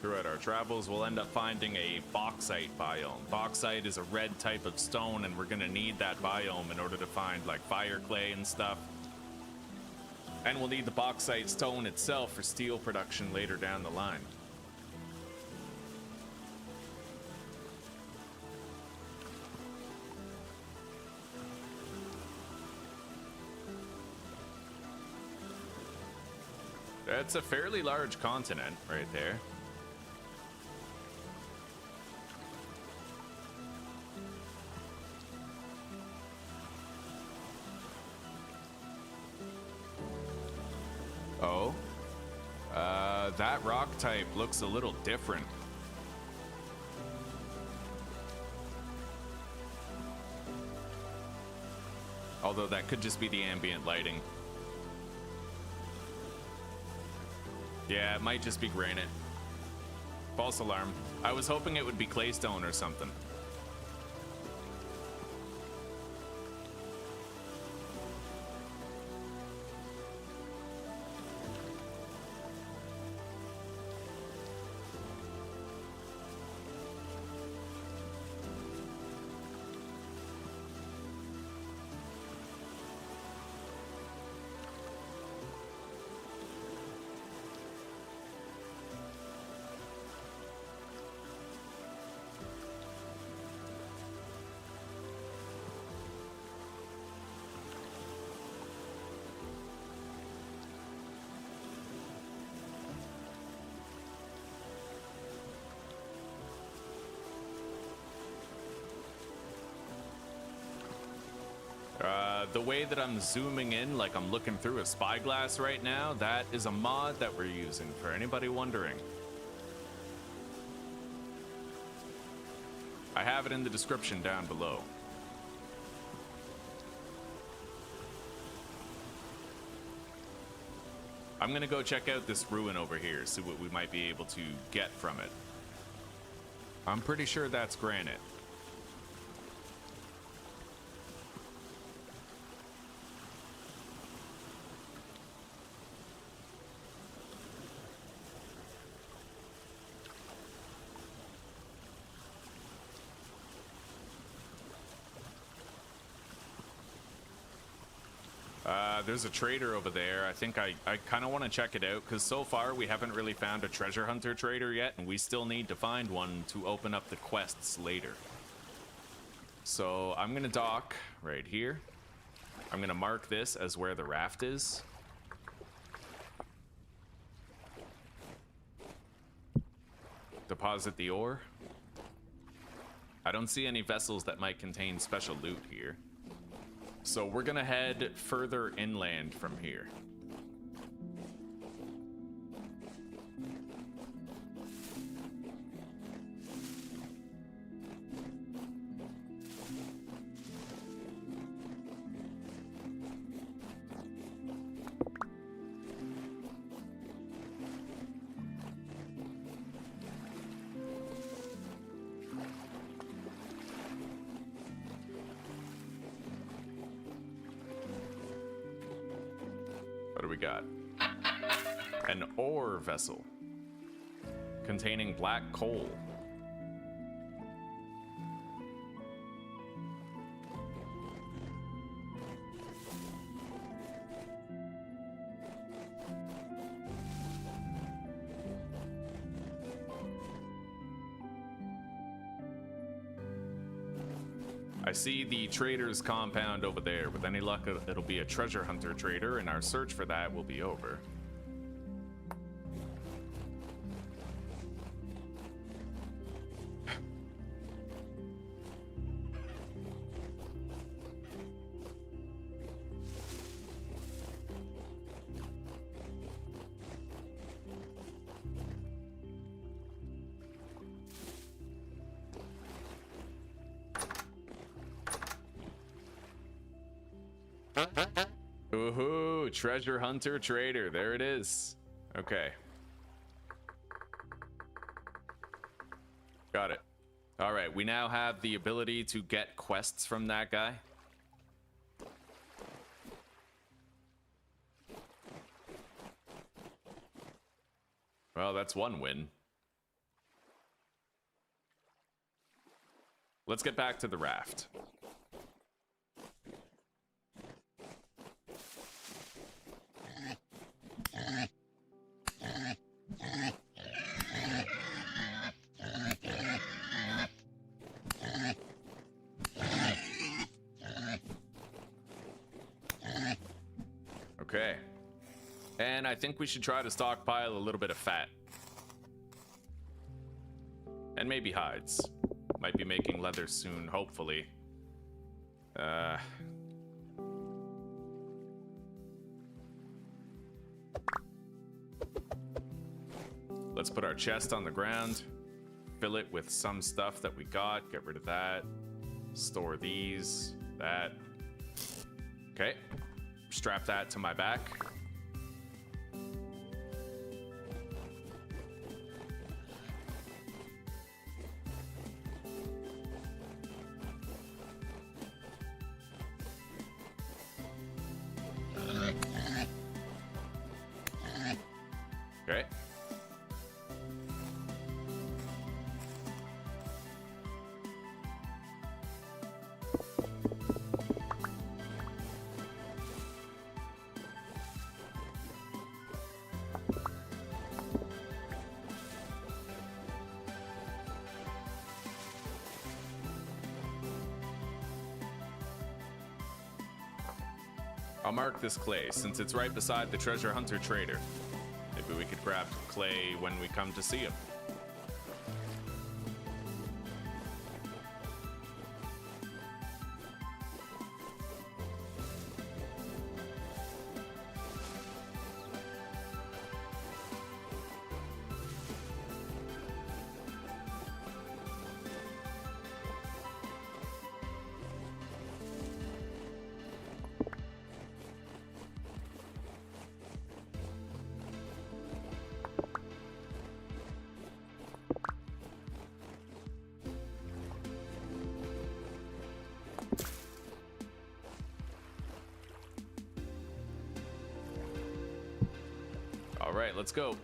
throughout our travels, we'll end up finding a bauxite biome. Bauxite is a red type of stone, and we're gonna need that biome in order to find like fire clay and stuff. And we'll need the bauxite stone itself for steel production later down the line. That's a fairly large continent right there. Oh, that rock type looks a little different. Although that could just be the ambient lighting. Yeah, it might just be granite. False alarm. I was hoping it would be claystone or something. The way that I'm zooming in, like I'm looking through a spyglass right now, that is a mod that we're using, for anybody wondering. I have it in the description down below. I'm gonna go check out this ruin over here, see what we might be able to get from it. I'm pretty sure that's granite. There's a trader over there. I think I kind of want to check it out, because so far we haven't really found a treasure hunter trader yet, and we still need to find one to open up the quests later. So I'm going to dock right here. I'm going to mark this as where the raft is. Deposit the ore. I don't see any vessels that might contain special loot here. So we're gonna head further inland from here. What do we got? An ore vessel containing black coal. I see the trader's compound over there. With any luck, it'll be a treasure hunter trader, and our search for that will be over. Ooh, treasure hunter trader. There it is. Okay. Got it. All right, we now have the ability to get quests from that guy. Well, that's one win. Let's get back to the raft. Okay. And I think we should try to stockpile a little bit of fat. And maybe hides. Might be making leather soon, hopefully. Let's put our chest on the ground. Fill it with some stuff that we got. Get rid of that. Store these. That. Okay. Strap that to my back. Okay. I'll mark this clay, since it's right beside the treasure hunter trader. Maybe we could grab clay when we come to see him. right, let's go.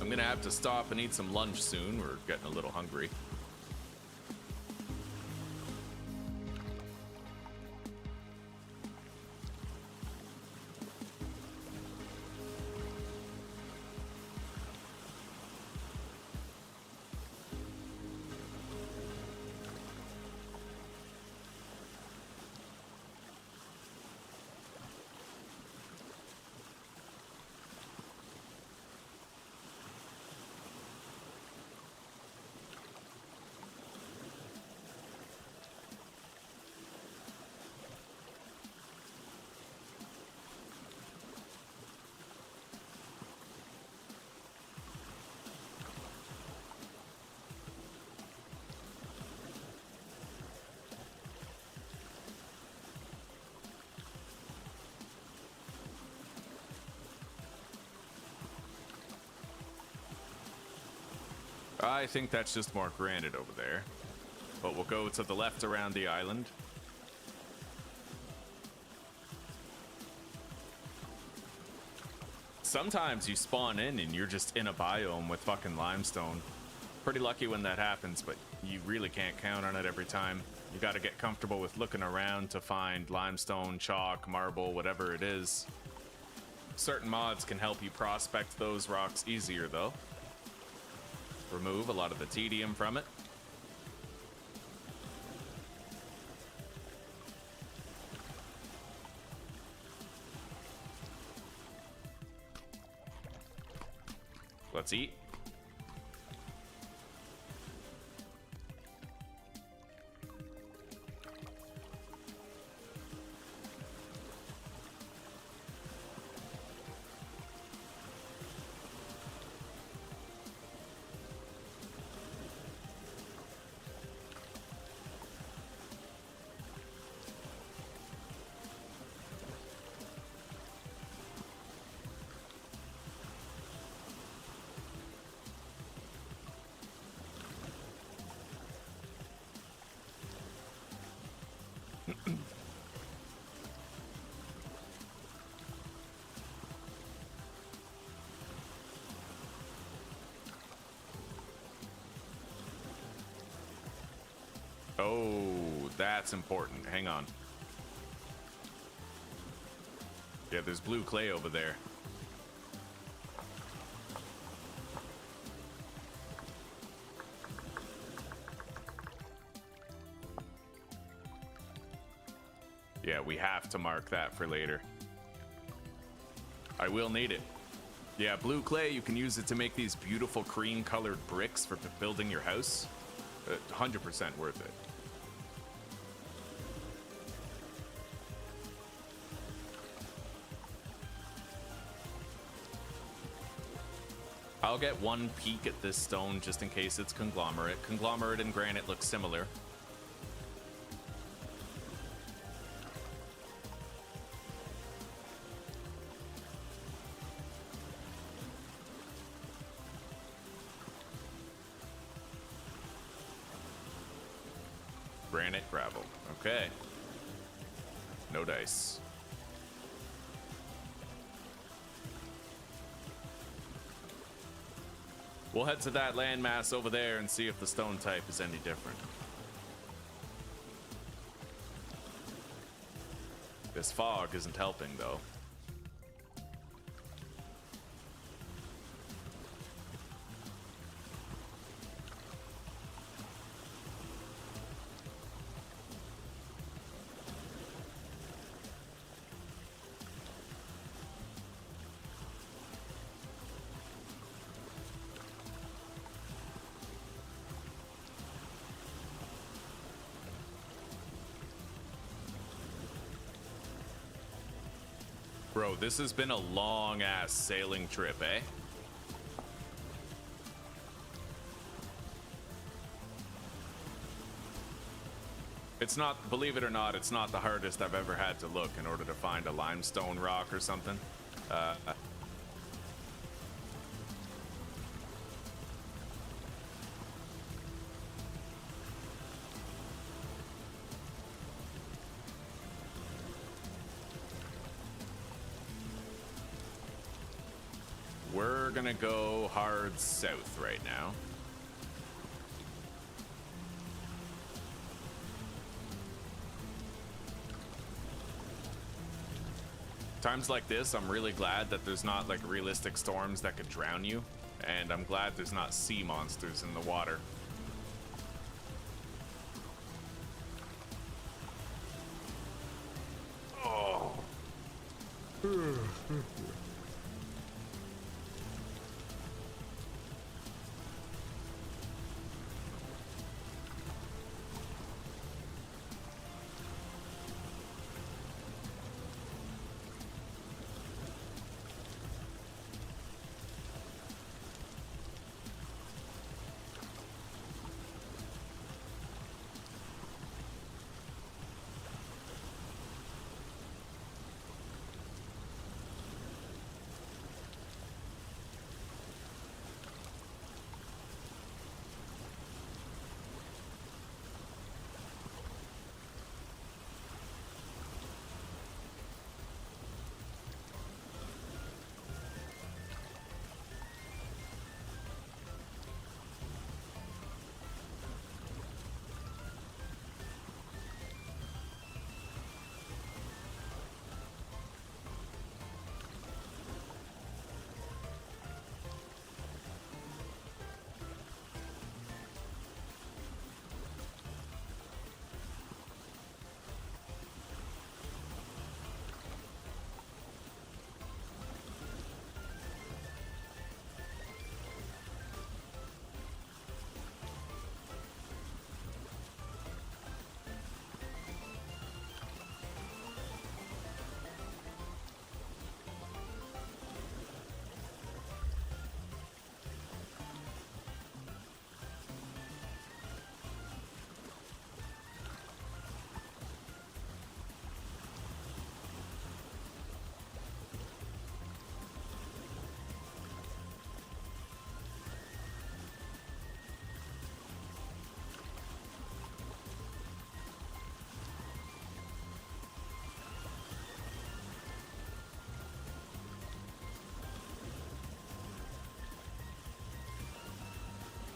I'm gonna have to stop and eat some lunch soon. We're getting a little hungry. I think that's just more granite over there. But we'll go to the left around the island. Sometimes you spawn in and you're just in a biome with fucking limestone. Pretty lucky when that happens, but you really can't count on it every time. You gotta get comfortable with looking around to find limestone, chalk, marble, whatever it is. Certain mods can help you prospect those rocks easier though. Remove a lot of the tedium from it. Let's eat. Oh, that's important. Hang on. Yeah, there's blue clay over there. Yeah, we have to mark that for later. I will need it. Yeah, blue clay, you can use it to make these beautiful cream colored bricks for building your house. 100% worth it. I'll get one peek at this stone just in case it's conglomerate. Conglomerate and granite look similar. Granite, gravel. Okay. No dice. We'll head to that landmass over there and see if the stone type is any different. This fog isn't helping, though. Bro, this has been a long-ass sailing trip, eh? It's not, believe it or not, it's not the hardest I've ever had to look in order to find a limestone rock or something. We're gonna go hard south right now. Times like this, I'm really glad that there's not like realistic storms that could drown you, and I'm glad there's not sea monsters in the water. Oh.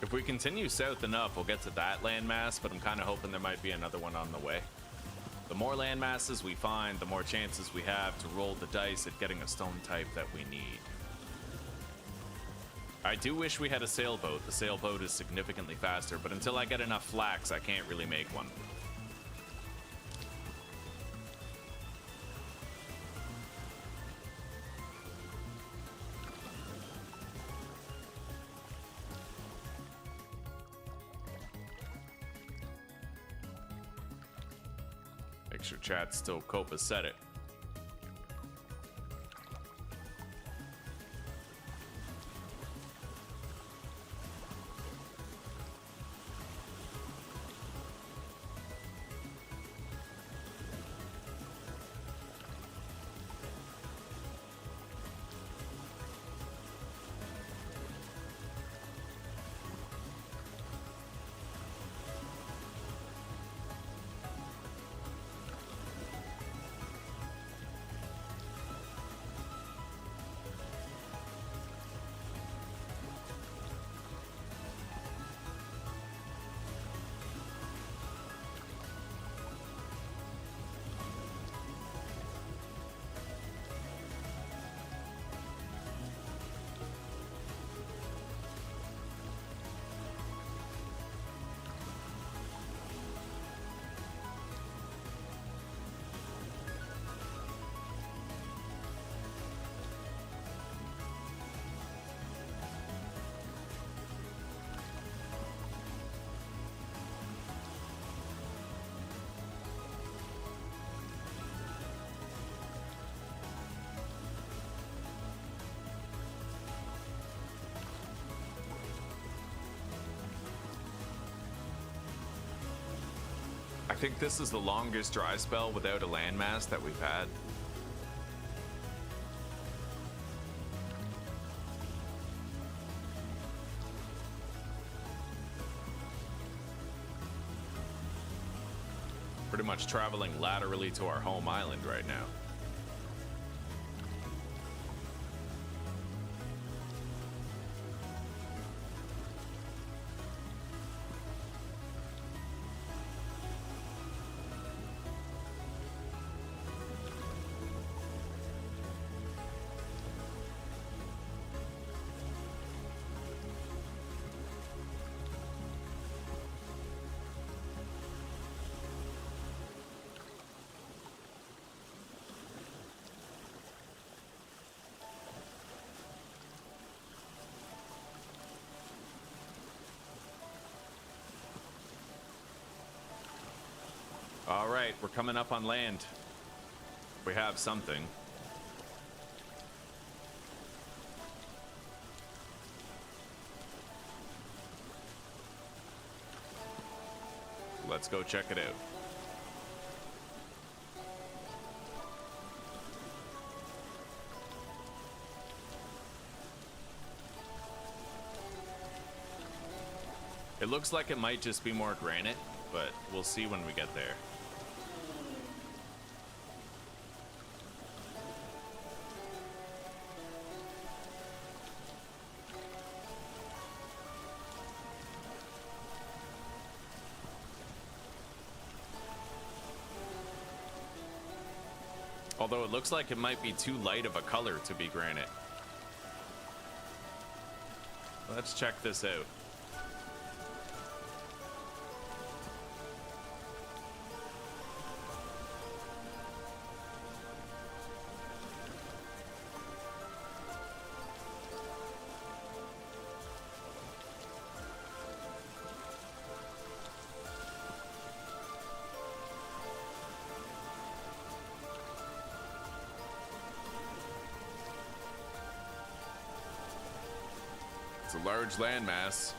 If we continue south enough, we'll get to that landmass, but I'm kind of hoping there might be another one on the way. The more landmasses we find, the more chances we have to roll the dice at getting a stone type that we need. I do wish we had a sailboat. The sailboat is significantly faster, but until I get enough flax, I can't really make one. Make sure chat still Copa said it. I think this is the longest dry spell without a landmass that we've had. Pretty much traveling laterally to our home island right now. All right, we're coming up on land. We have something. Let's go check it out. It looks like it might just be more granite, but we'll see when we get there. Although it looks like it might be too light of a color to be granite. Let's check this out. It's a large landmass.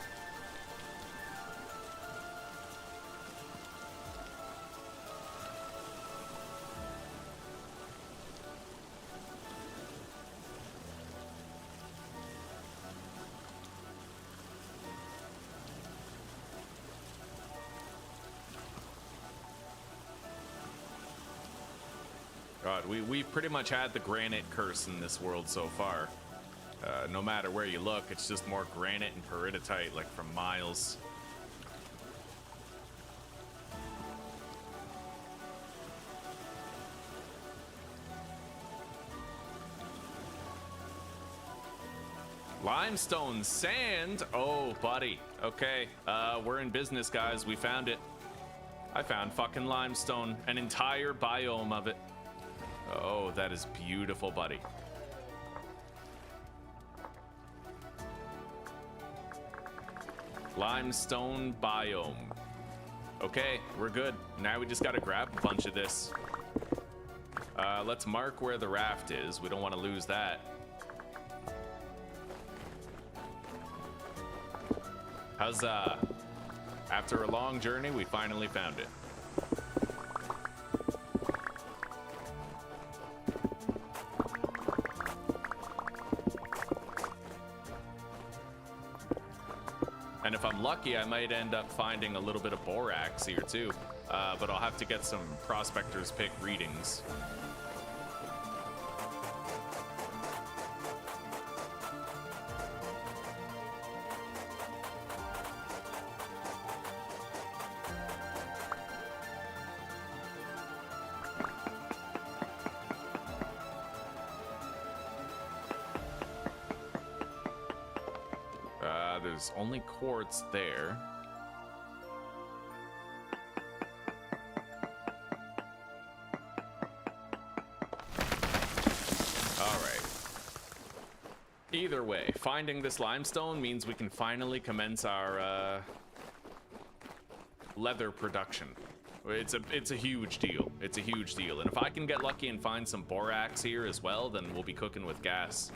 God, we pretty much had the granite curse in this world so far. No matter where you look, it's just more granite and peridotite, like, for miles. Limestone sand? Oh, buddy. Okay, we're in business, guys. We found it. I found fucking limestone, an entire biome of it. Oh, that is beautiful, buddy. Limestone biome. Okay, we're good. Now we just gotta grab a bunch of this. Let's mark where the raft is. We don't want to lose that. Huzzah. After a long journey, we finally found it. And if I'm lucky, I might end up finding a little bit of borax here too, but I'll have to get some prospector's pick readings. There's only quartz there. All right. Either way, finding this limestone means we can finally commence our leather production. It's a huge deal. It's a huge deal. And if I can get lucky and find some borax here as well, then we'll be cooking with gas.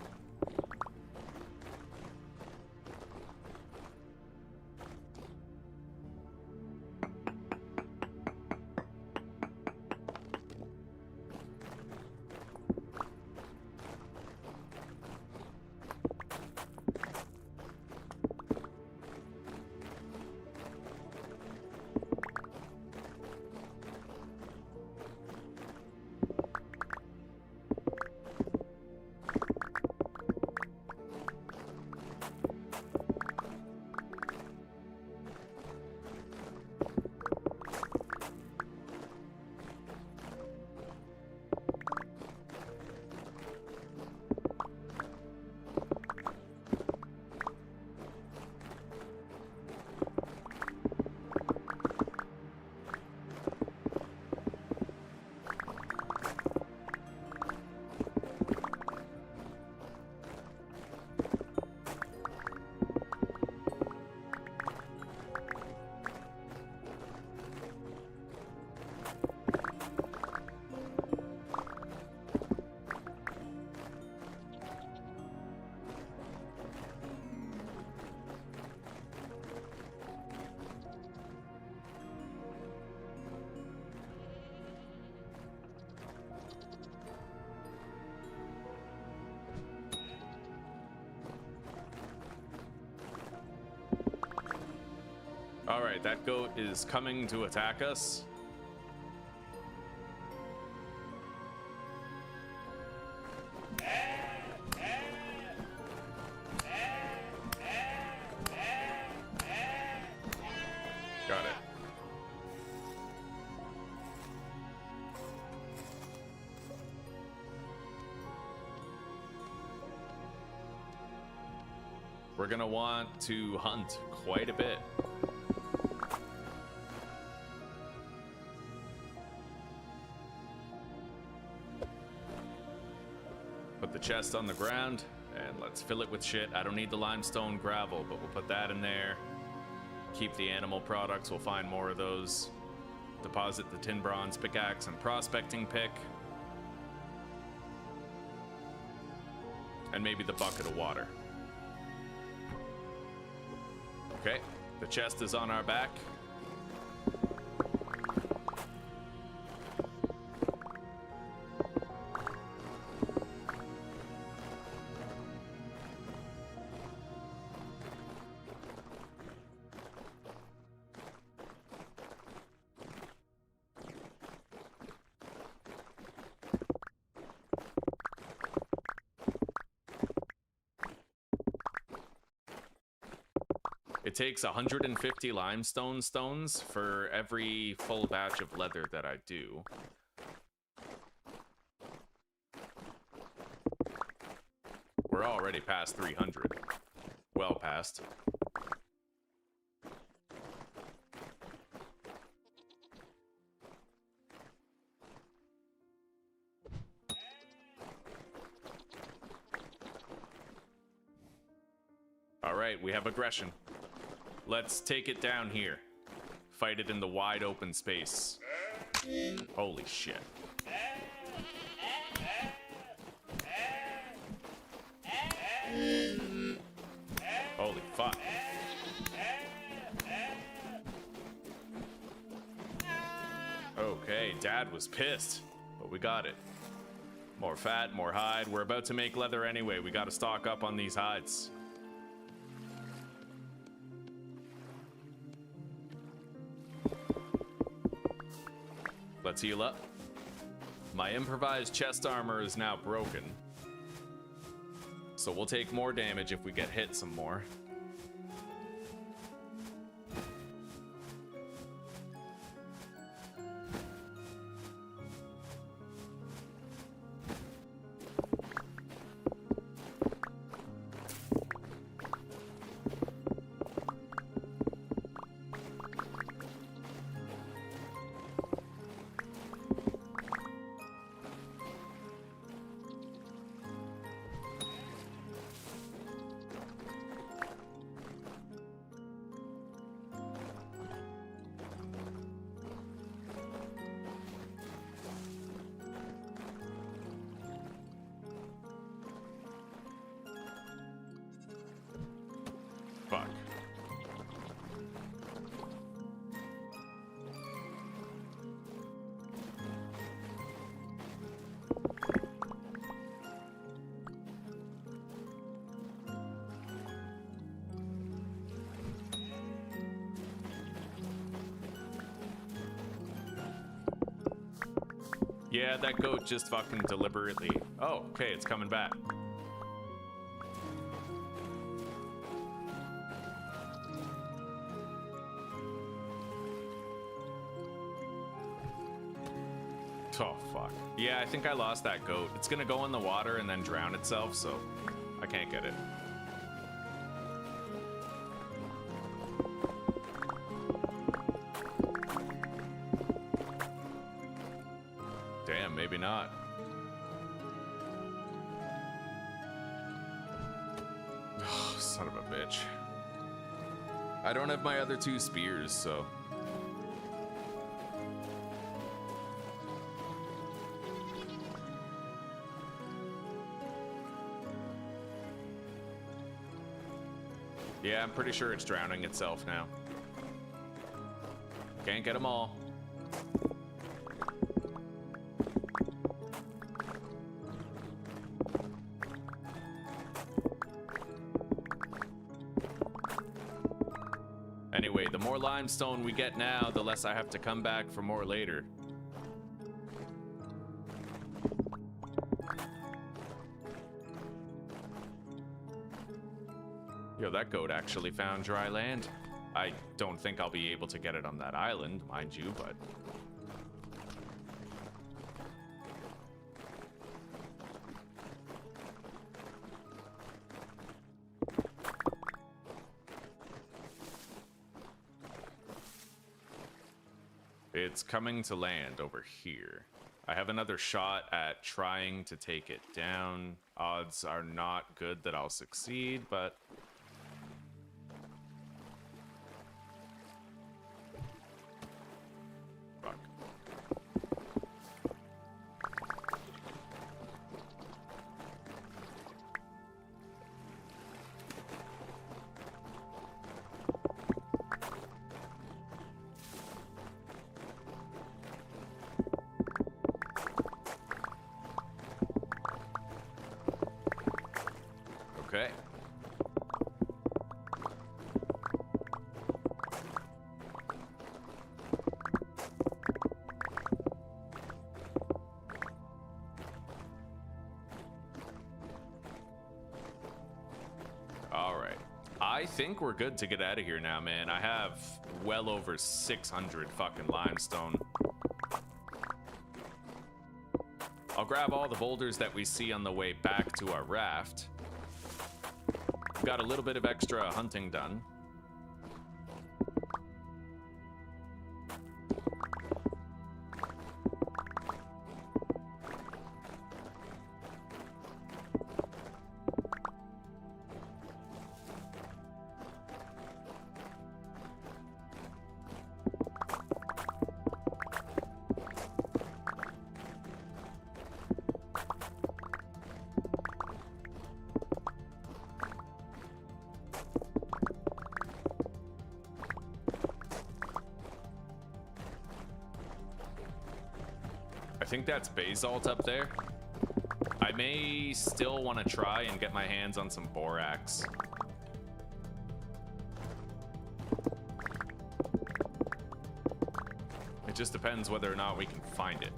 Alright, that goat is coming to attack us. Got it. We're gonna want to hunt quite a bit. Put the chest on the ground and let's fill it with shit. I don't need the limestone gravel, but we'll put that in there. Keep the animal products, we'll find more of those. Deposit the tin bronze pickaxe and prospecting pick. And maybe the bucket of water. Okay, the chest is on our back. It takes 150 limestone stones for every full batch of leather that I do. We're already past 300. Well past. All right, we have aggression. Let's take it down here. Fight it in the wide open space. Holy shit. Holy fuck. Okay, Dad was pissed, but we got it. More fat, more hide. We're about to make leather anyway. We gotta stock up on these hides. Let's heal up. My improvised chest armor is now broken, so we'll take more damage if we get hit some more. Fuck. Yeah, that goat just fucking deliberately... Oh, okay, it's coming back. Oh, fuck. Yeah, I think I lost that goat. It's gonna go in the water and then drown itself, so I can't get it. Damn, maybe not. Oh, son of a bitch. I don't have my other two spears, so... Yeah, I'm pretty sure it's drowning itself now. Can't get them all. Anyway, the more limestone we get now, the less I have to come back for more later. Yo, that goat actually found dry land. I don't think I'll be able to get it on that island, mind you, but... It's coming to land over here. I have another shot at trying to take it down. Odds are not good that I'll succeed, but... Fuck. Okay. All right. I think we're good to get out of here now, man. I have well over 600 fucking limestone. I'll grab all the boulders that we see on the way back to our raft. Got a little bit of extra hunting done. I think that's basalt up there. I may still want to try and get my hands on some borax. It just depends whether or not we can find it.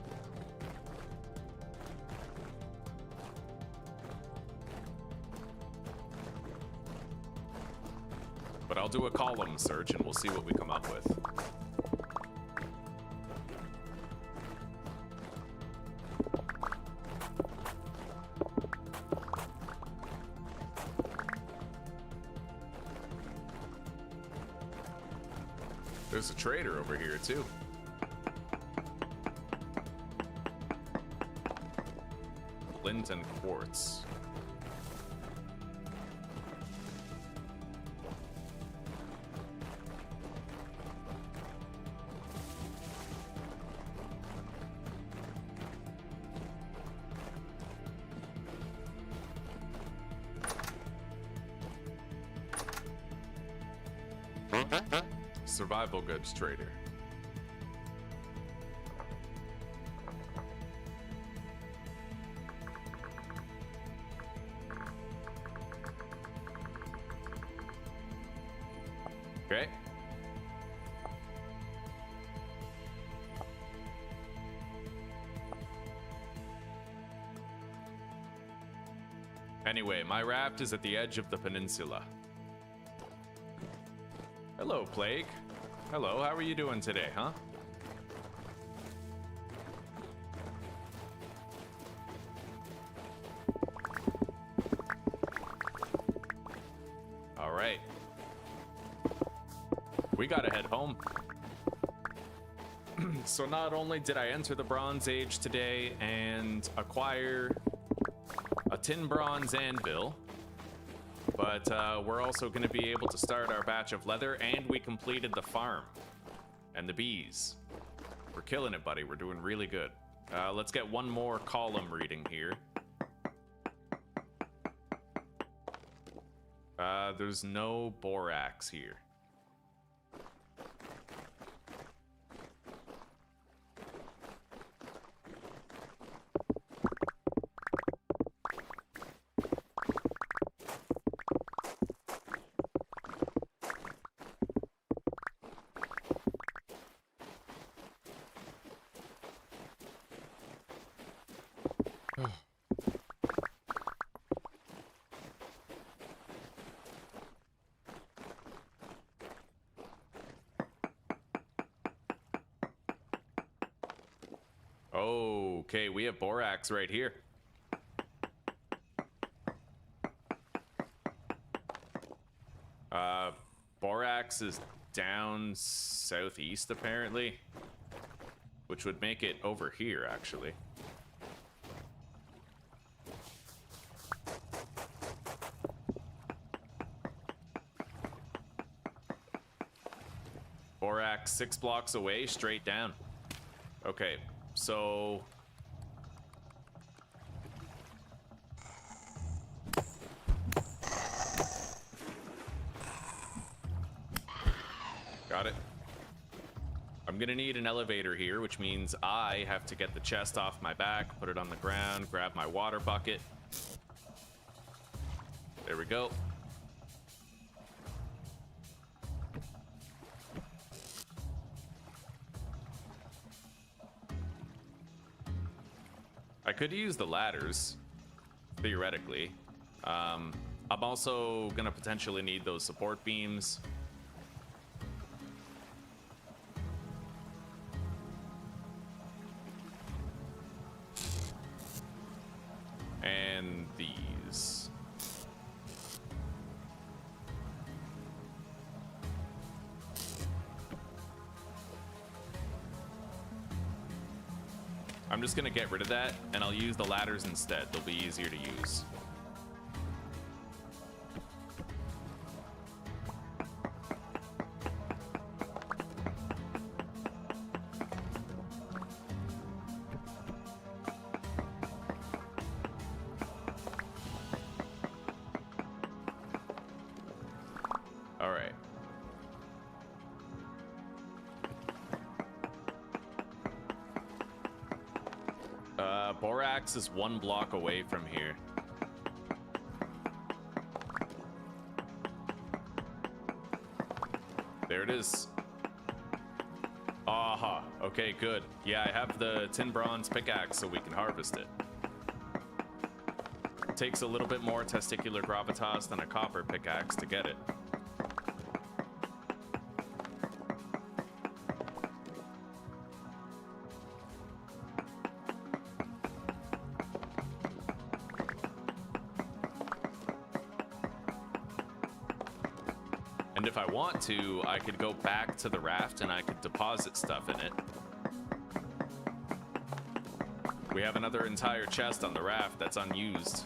But I'll do a column search and we'll see what we come up with. There's a trader over here, too. Flint and quartz. Survival goods trader. Okay. Anyway, my raft is at the edge of the peninsula. Hello, Plague. Hello, how are you doing today, huh? All right. We gotta head home. So not only did I enter the Bronze Age today and acquire a tin bronze anvil, but we're also going to be able to start our batch of leather, and we completed the farm and the bees. We're killing it, buddy. We're doing really good. Let's get one more column reading here. There's no borax here. Okay, we have borax right here. Borax is down southeast, apparently. Which would make it over here, actually. Borax 6 blocks away, straight down. Okay, so... Got it. I'm gonna need an elevator here, which means I have to get the chest off my back, put it on the ground, grab my water bucket. There we go. I could use the ladders, theoretically. I'm also gonna potentially need those support beams. And these. I'm just gonna get rid of that, and I'll use the ladders instead. They'll be easier to use. Borax is 1 block away from here. There it is. Aha. Okay, good. Yeah, I have the tin bronze pickaxe so we can harvest it. Takes a little bit more testicular gravitas than a copper pickaxe to get it. And if I want to, I could go back to the raft and I could deposit stuff in it. We have another entire chest on the raft that's unused.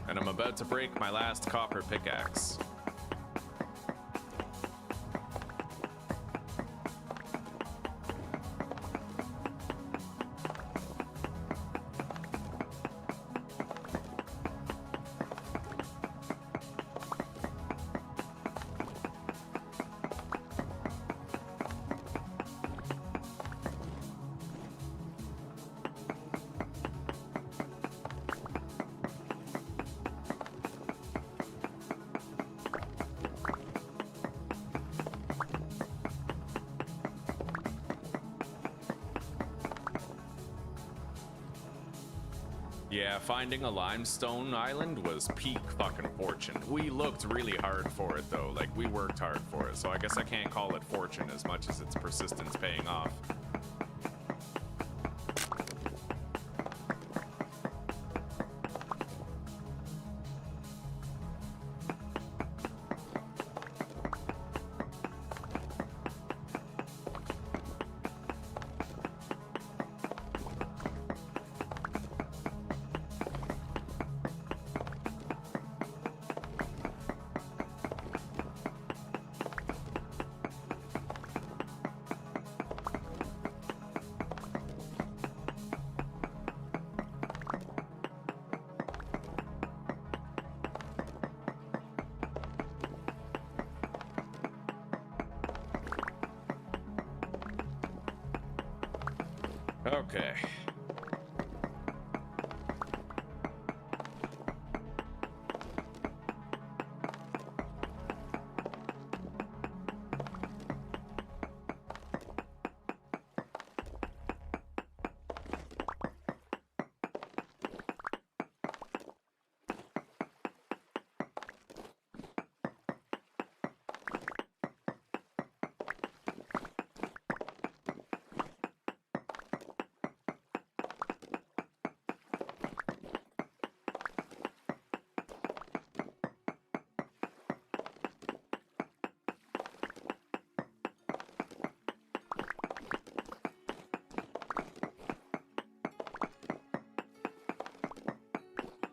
And I'm about to break my last copper pickaxe. Yeah, finding a limestone island was peak fucking fortune. We looked really hard for it though, like we worked hard for it, so I guess I can't call it fortune as much as its persistence paying off. Okay.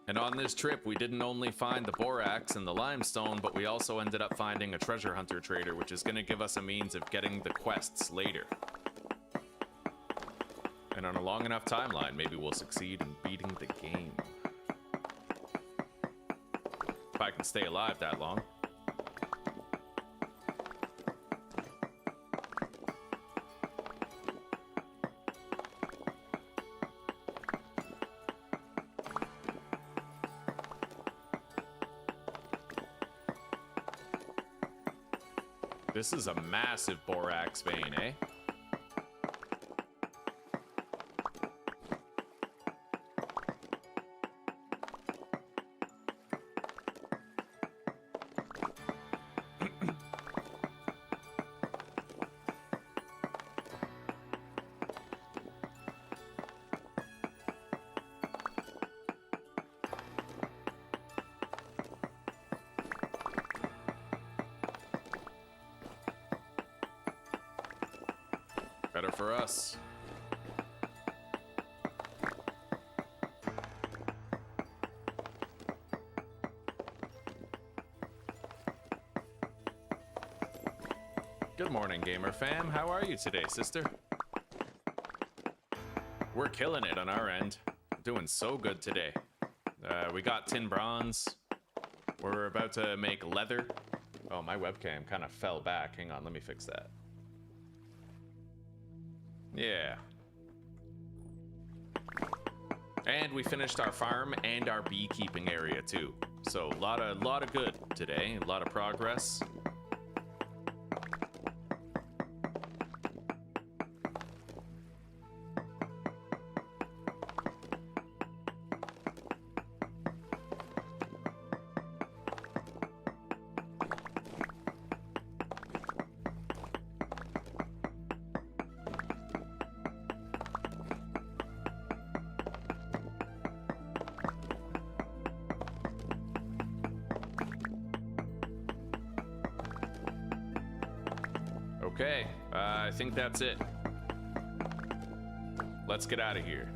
And on this trip, we didn't only find the borax and the limestone, but we also ended up finding a treasure hunter trader, which is going to give us a means of getting the quests later. And on a long enough timeline, maybe we'll succeed in beating the game. If I can stay alive that long. This is a massive borax vein, eh? Better for us. Good morning, gamer fam. How are you today, sister? We're killing it on our end. Doing so good today. We got tin bronze. We're about to make leather. Oh, my webcam kind of fell back. Hang on, let me fix that. Yeah. And we finished our farm and our beekeeping area too. So a lot of good today, a lot of progress. Okay, I think that's it. Let's get out of here.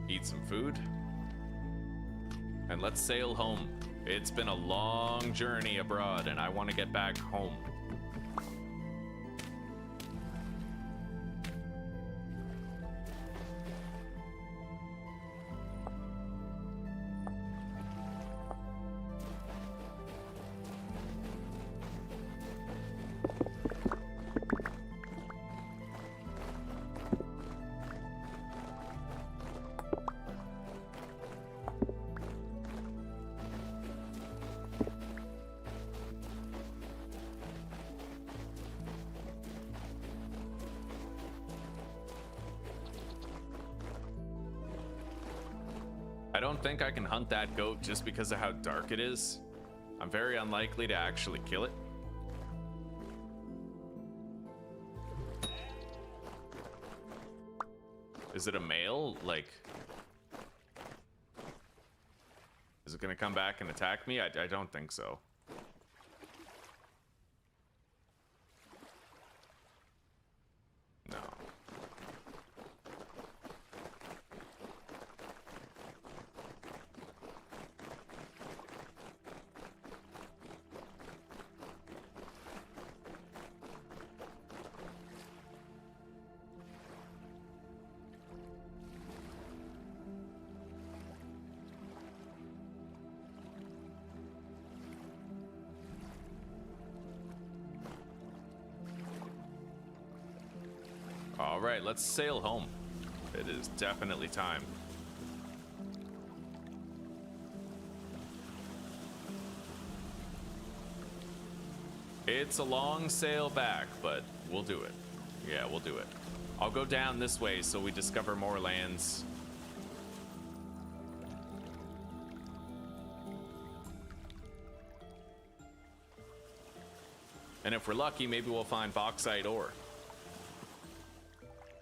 Eat some food. And let's sail home. It's been a long journey abroad, and I want to get back home. I don't think I can hunt that goat just because of how dark it is. I'm very unlikely to actually kill it. Is it a male? Like, is it gonna come back and attack me? I don't think so. No. All right, let's sail home. It is definitely time. It's a long sail back, but we'll do it. Yeah, we'll do it. I'll go down this way so we discover more lands. And if we're lucky, maybe we'll find bauxite ore.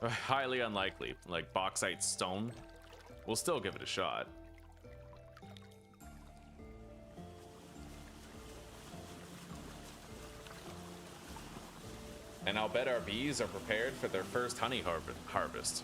Highly unlikely, like bauxite stone. We'll still give it a shot. And I'll bet our bees are prepared for their first honey harvest.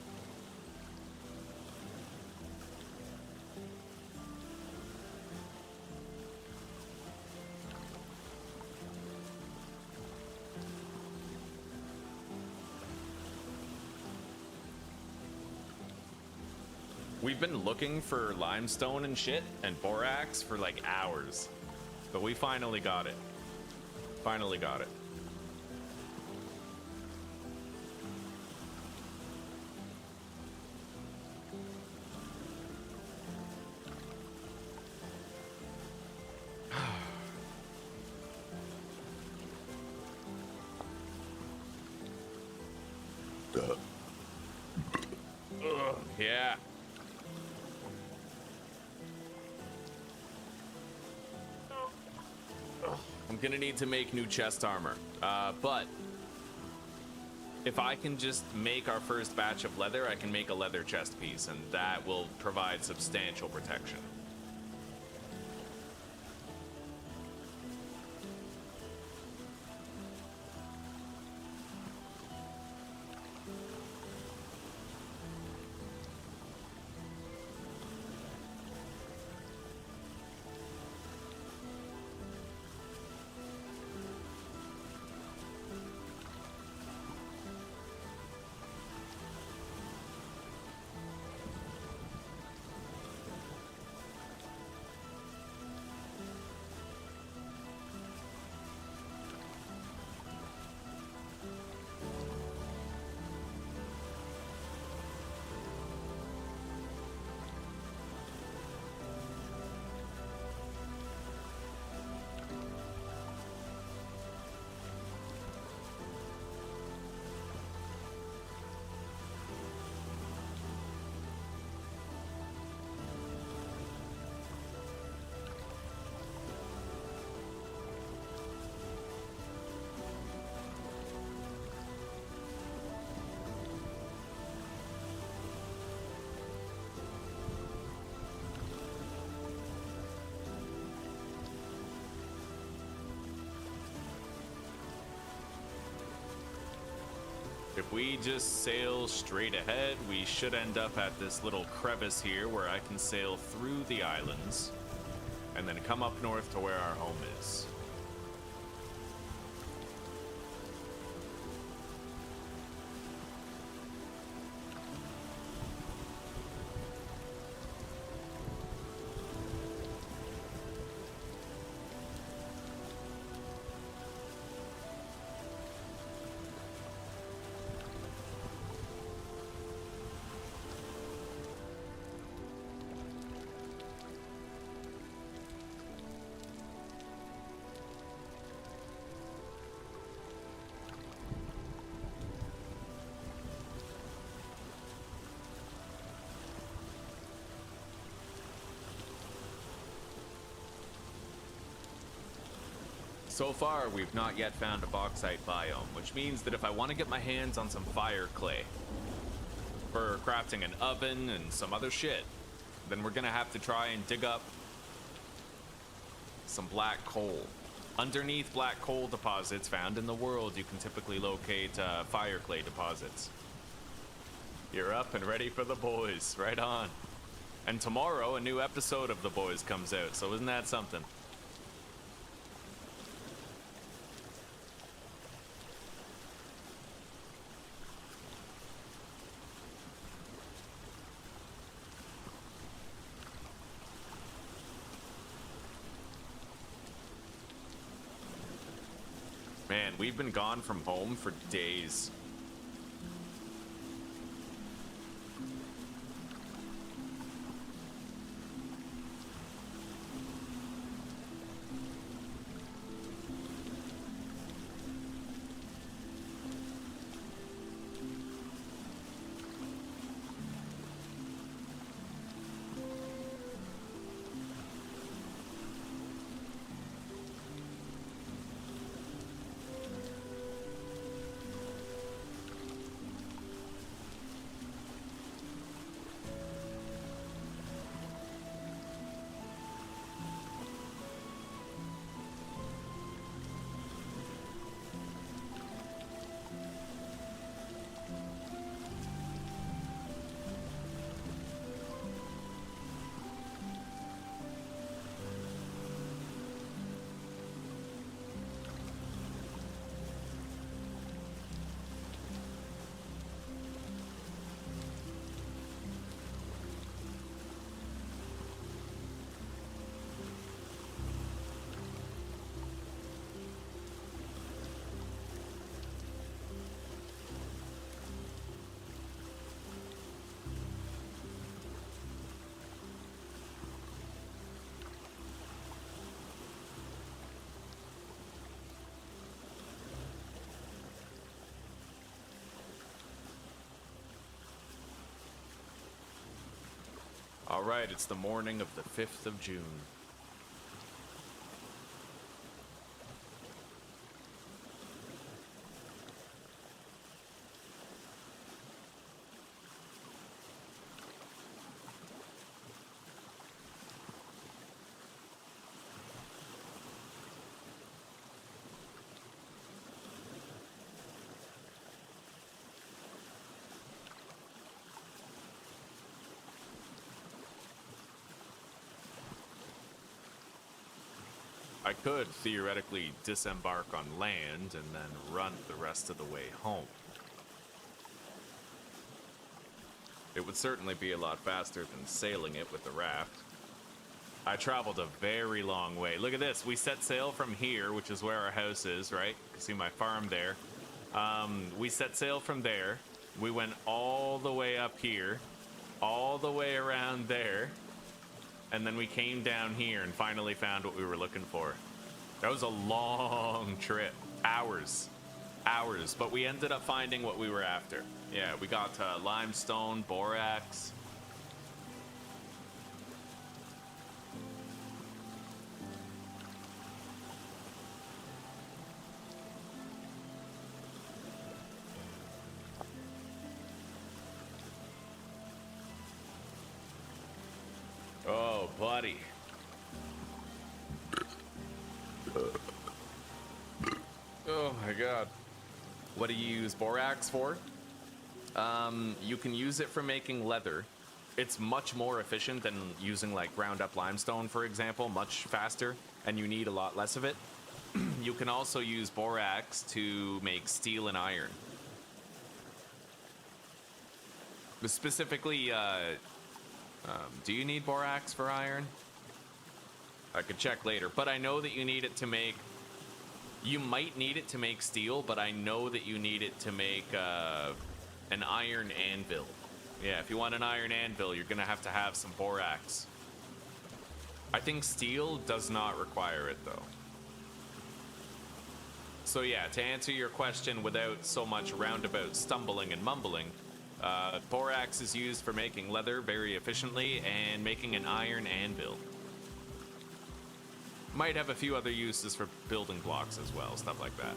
We've been looking for limestone and shit and borax for like hours, but we finally got it. Finally got it. Yeah. I'm gonna need to make new chest armor, but if I can just make our first batch of leather, I can make a leather chest piece, and that will provide substantial protection. If we just sail straight ahead, we should end up at this little crevice here where I can sail through the islands and then come up north to where our home is. So far, we've not yet found a bauxite biome, which means that if I want to get my hands on some fire clay for crafting an oven and some other shit, then we're gonna have to try and dig up some black coal. Underneath black coal deposits found in the world, you can typically locate fire clay deposits. You're up and ready for the boys, right on. And tomorrow, a new episode of The Boys comes out, so isn't that something? Man, we've been gone from home for days. All right, it's the morning of the 5th of June. I could theoretically disembark on land and then run the rest of the way home. It would certainly be a lot faster than sailing it with the raft. I traveled a very long way. Look at this. We set sail from here, which is where our house is, right? You can see my farm there. We set sail from there. We went all the way up here, all the way around there. And then we came down here and finally found what we were looking for. That was a long trip. Hours. But we ended up finding what we were after. Yeah, we got limestone, borax. Oh, buddy. Oh my god. What do you use borax for? You can use it for making leather. It's much more efficient than using like ground up limestone, for example, much faster, and you need a lot less of it. You can also use borax to make steel and iron. But specifically, do you need borax for iron? I could check later, but I know that you need it to make... You might need it to make steel, but I know that you need it to make an iron anvil. Yeah, if you want an iron anvil, you're gonna have to have some borax. I think steel does not require it, though. So yeah, to answer your question without so much roundabout stumbling and mumbling, borax is used for making leather very efficiently and making an iron anvil. Might have a few other uses for building blocks as well, stuff like that.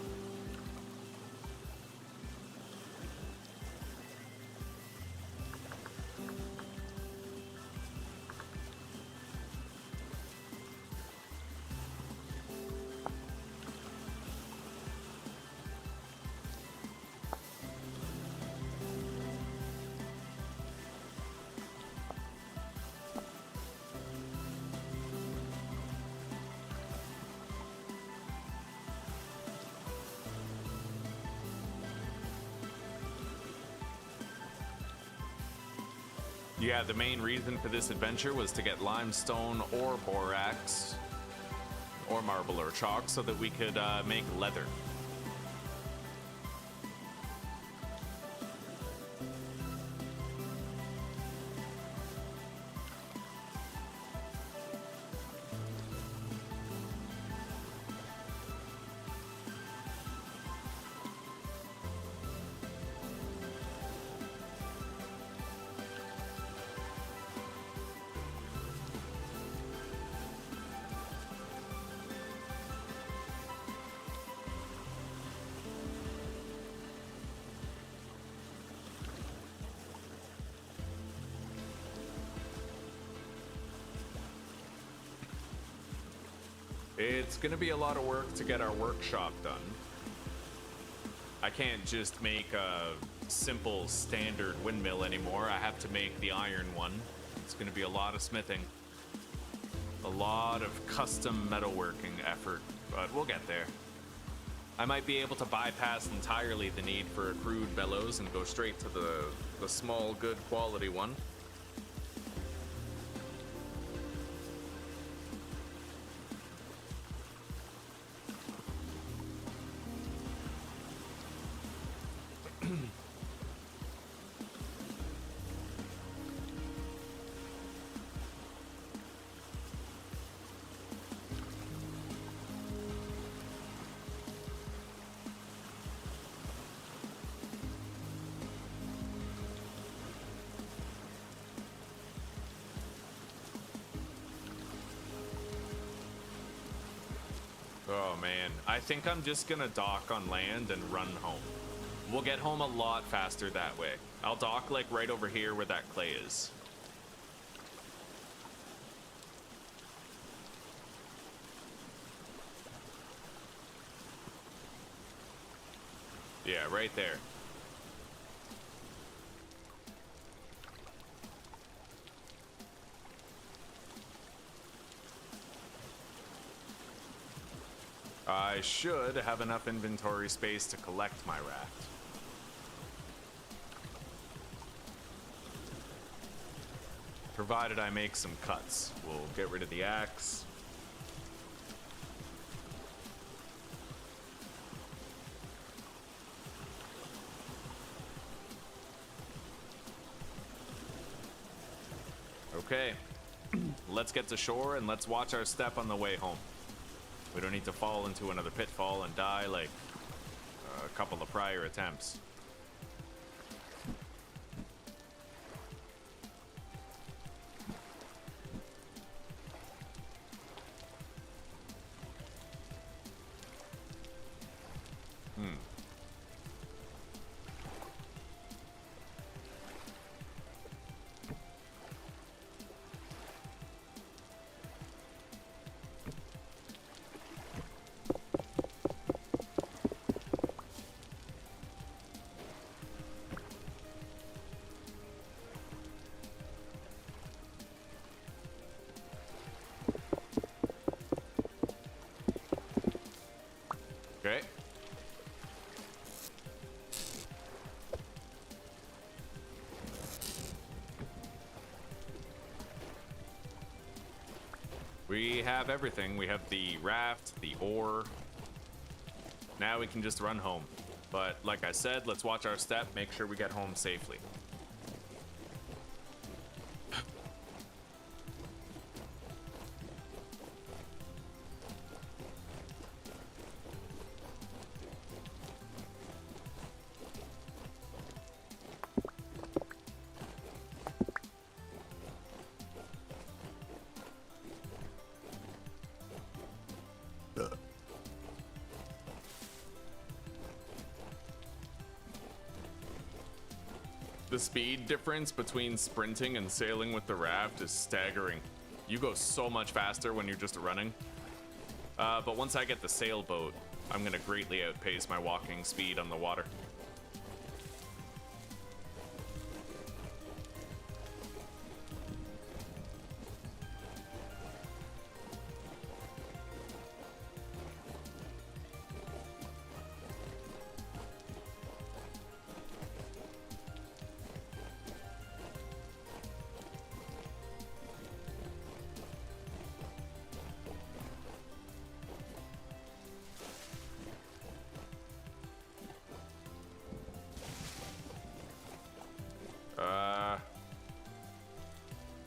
Yeah, the main reason for this adventure was to get limestone or borax or marble or chalk so that we could make leather. It's gonna be a lot of work to get our workshop done. I can't just make a simple standard windmill anymore. I have to make the iron one. It's gonna be a lot of smithing. A lot of custom metalworking effort, but we'll get there. I might be able to bypass entirely the need for a crude bellows and go straight to the small, good quality one. Oh man, I think I'm just gonna dock on land and run home. We'll get home a lot faster that way. I'll dock like right over here where that clay is. Yeah, right there. I should have enough inventory space to collect my raft. Provided I make some cuts. We'll get rid of the axe. Okay, let's get to shore and let's watch our step on the way home. We don't need to fall into another pitfall and die like a couple of prior attempts. Okay. We have everything. We have the raft, the ore. Now we can just run home. But like I said, let's watch our step, make sure we get home safely. The speed difference between sprinting and sailing with the raft is staggering. You go so much faster when you're just running. But once I get the sailboat, I'm gonna greatly outpace my walking speed on the water.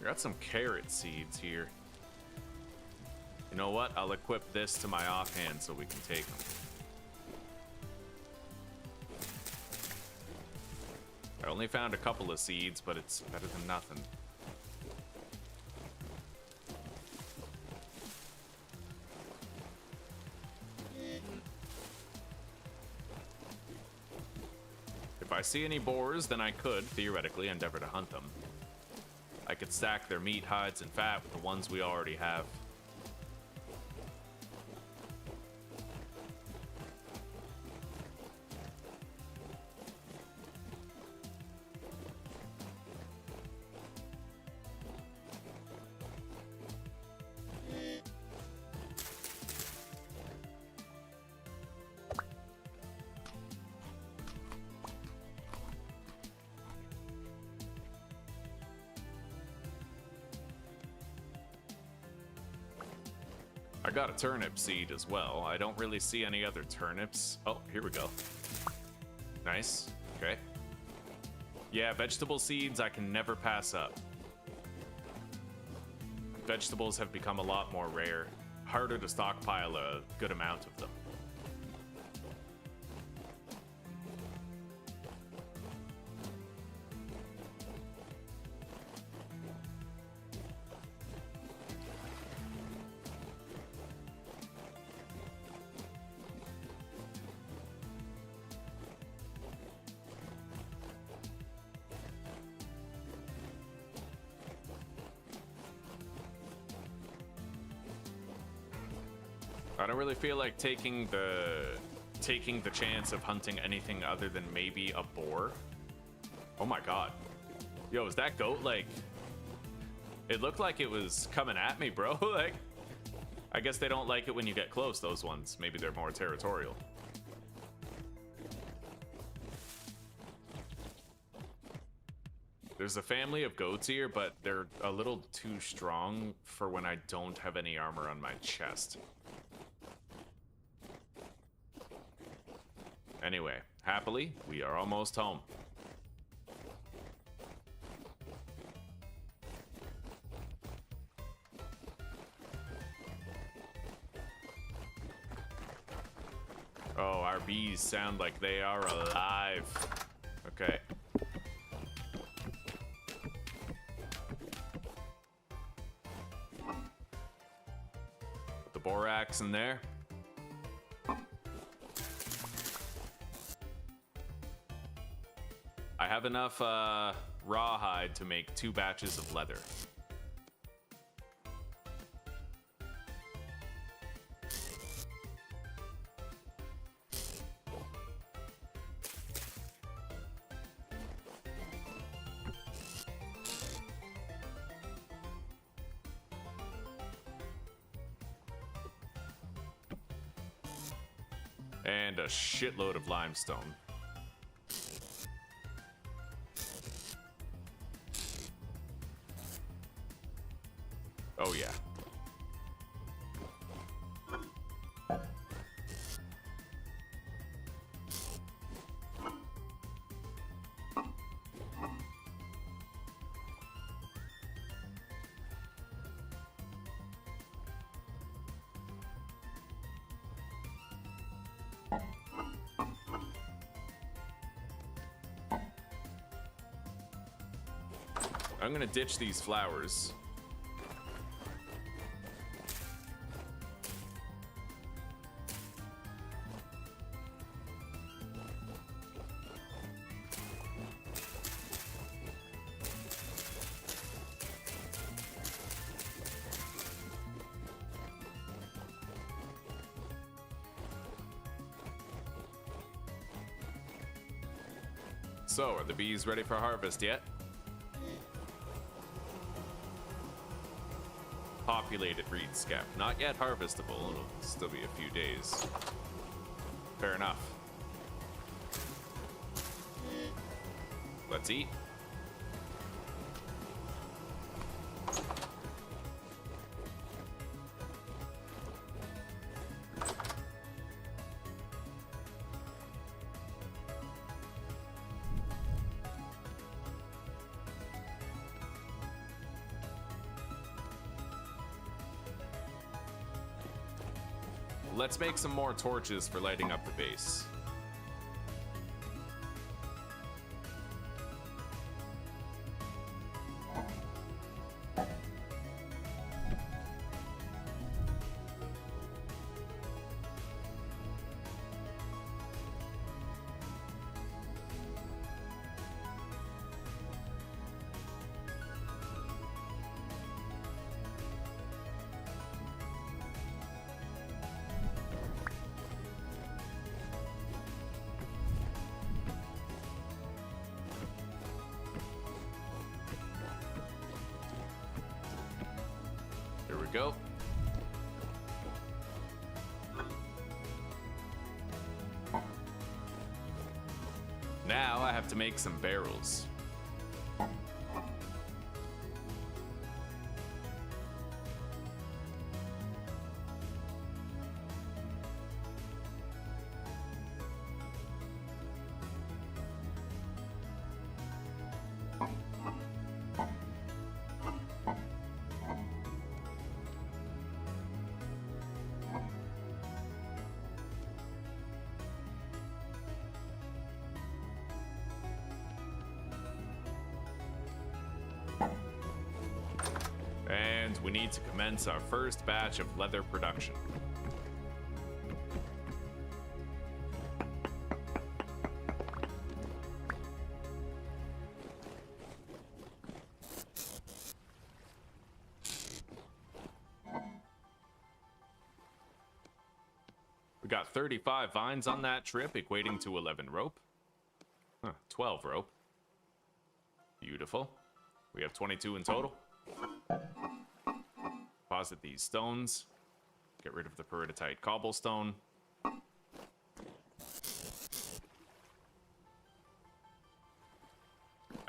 Got some carrot seeds here. You know what? I'll equip this to my offhand so we can take them. I only found a couple of seeds, but it's better than nothing. If I see any boars, then I could, theoretically, endeavor to hunt them. I could stack their meat, hides, and fat with the ones we already have. I got a turnip seed as well. I don't really see any other turnips. Oh, here we go. Nice. Okay. Yeah, vegetable seeds I can never pass up. Vegetables have become a lot more rare. Harder to stockpile a good amount of them. I don't really feel like taking the chance of hunting anything other than maybe a boar. Oh my god. Yo, is that goat like... It looked like it was coming at me, bro. Like, I guess they don't like it when you get close, those ones. Maybe they're more territorial. There's a family of goats here, but they're a little too strong for when I don't have any armor on my chest. Anyway, happily, we are almost home. Oh, our bees sound like they are alive. Okay. Put the borax in there. I have enough rawhide to make 2 batches of leather. And a shitload of limestone. Oh yeah. I'm gonna ditch these flowers. So, are the bees ready for harvest yet? Populated reed scab. Not yet harvestable. It'll still be a few days. Fair enough. Let's eat. Let's make some more torches for lighting up the base. Go. Now I have to make some barrels. We need to commence our first batch of leather production. got 35 vines on that trip, equating to 11 rope. 12 rope. Beautiful. We have 22 in total. Deposit these stones. Get rid of the peridotite cobblestone. I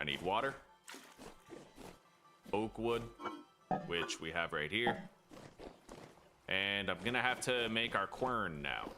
need water. Oak wood, which we have right here. And I'm gonna have to make our quern now.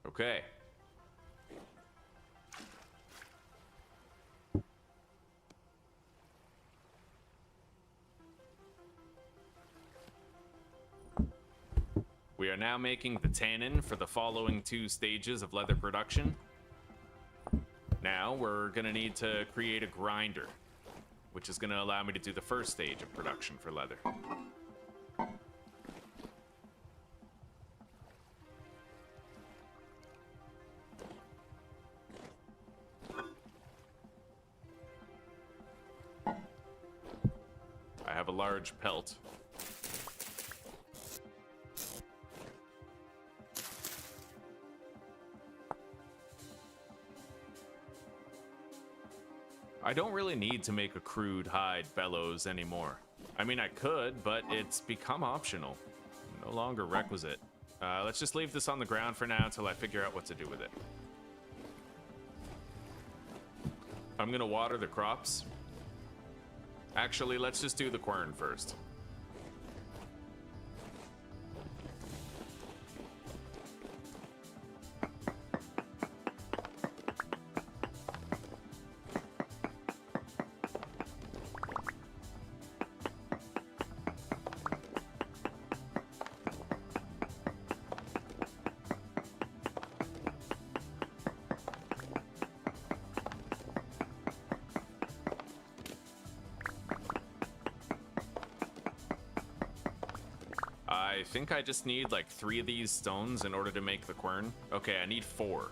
Okay. We are now making the tannin for the following 2 stages of leather production. Now we're gonna need to create a grinder, which is gonna allow me to do the first stage of production for leather. I have a large pelt. I don't really need to make a crude hide bellows anymore. I mean, I could, but it's become optional. No longer requisite. Let's just leave this on the ground for now until I figure out what to do with it. I'm gonna water the crops. Actually, let's just do the quern first. I think I just need like 3 of these stones in order to make the quern. Okay, I need 4.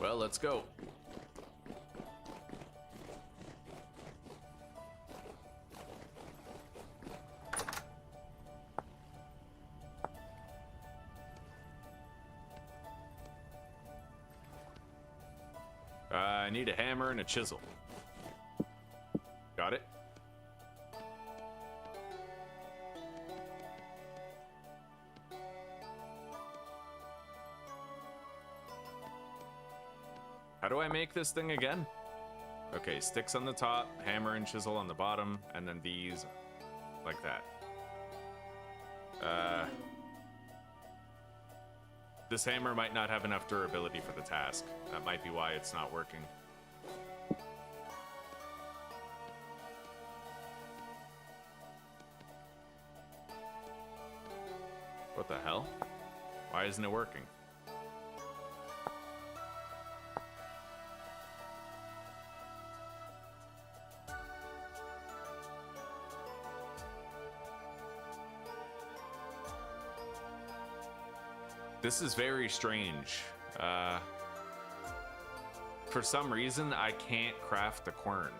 Well, let's go. I need a hammer and a chisel. Got it? How do I make this thing again? Okay, sticks on the top, hammer and chisel on the bottom, and then these like that. This hammer might not have enough durability for the task. That might be why it's not working. What the hell? Why isn't it working? This is very strange. For some reason, I can't craft the quern.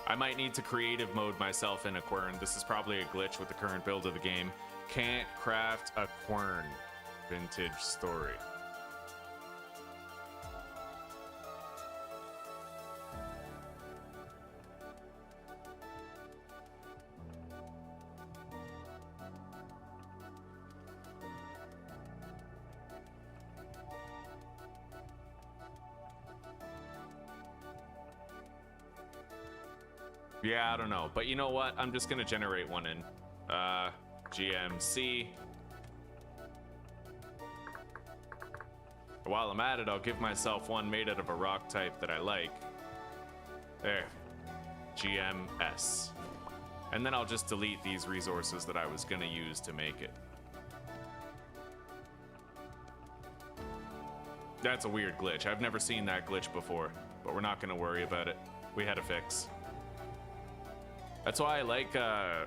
I might need to creative mode myself in a quern. This is probably a glitch with the current build of the game. Can't craft a quern. Vintage story. Yeah, I don't know. But you know what? I'm just going to generate one in. GMC. While I'm at it, I'll give myself one made out of a rock type that I like. There. GMS. And then I'll just delete these resources that I was going to use to make it. That's a weird glitch. I've never seen that glitch before, but we're not going to worry about it. We had a fix. That's why I like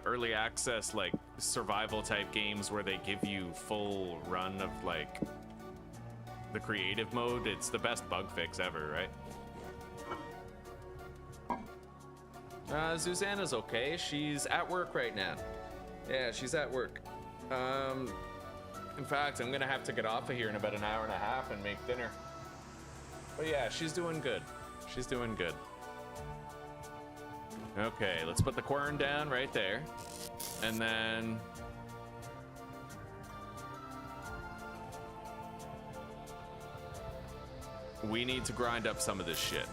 early access, like survival type games where they give you full run of like the creative mode. It's the best bug fix ever, right? Susanna's okay. She's at work right now. Yeah, she's at work. In fact, I'm gonna have to get off of here in about an hour and a half and make dinner. But yeah, she's doing good. She's doing good. Okay, let's put the quern down right there. And then... we need to grind up some of this shit.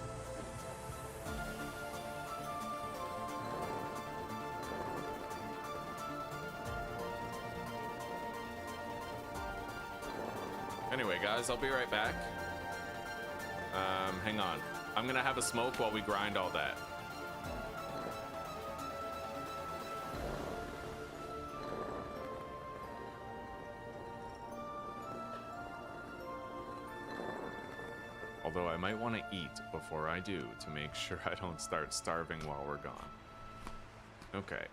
Anyway, guys, I'll be right back. Hang on. I'm gonna have a smoke while we grind all that. Although I might want to eat before I do to make sure I don't start starving while we're gone. Okay.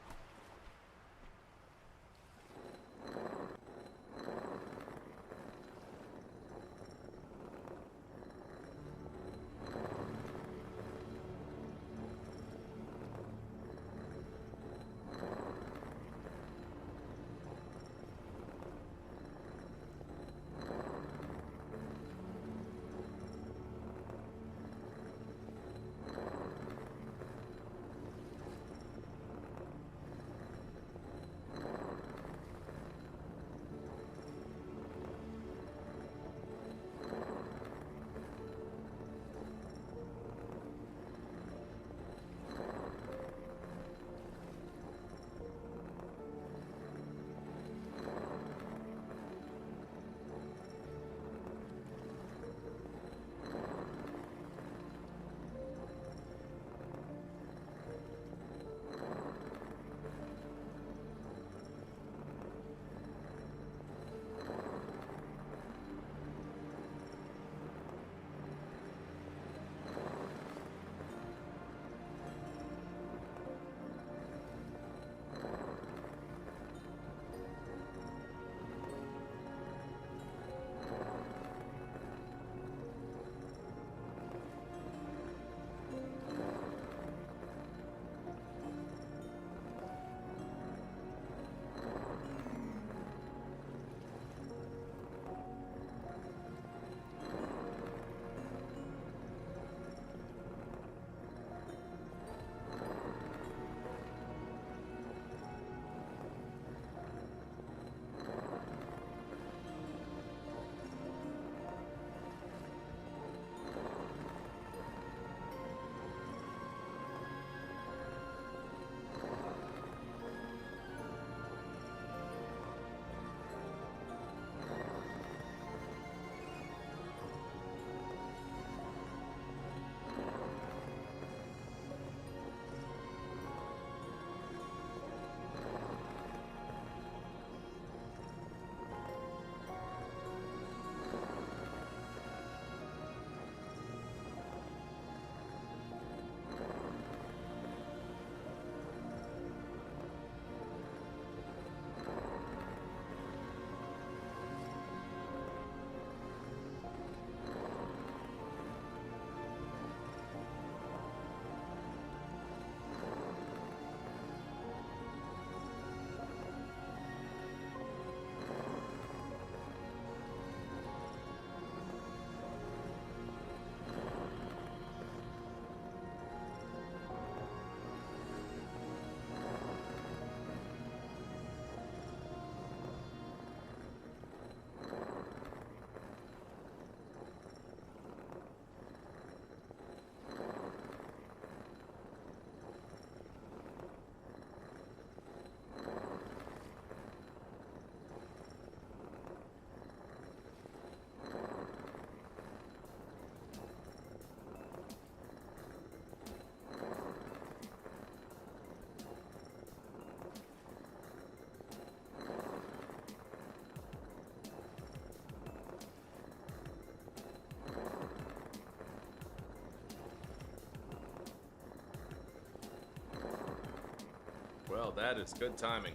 Well, that is good timing.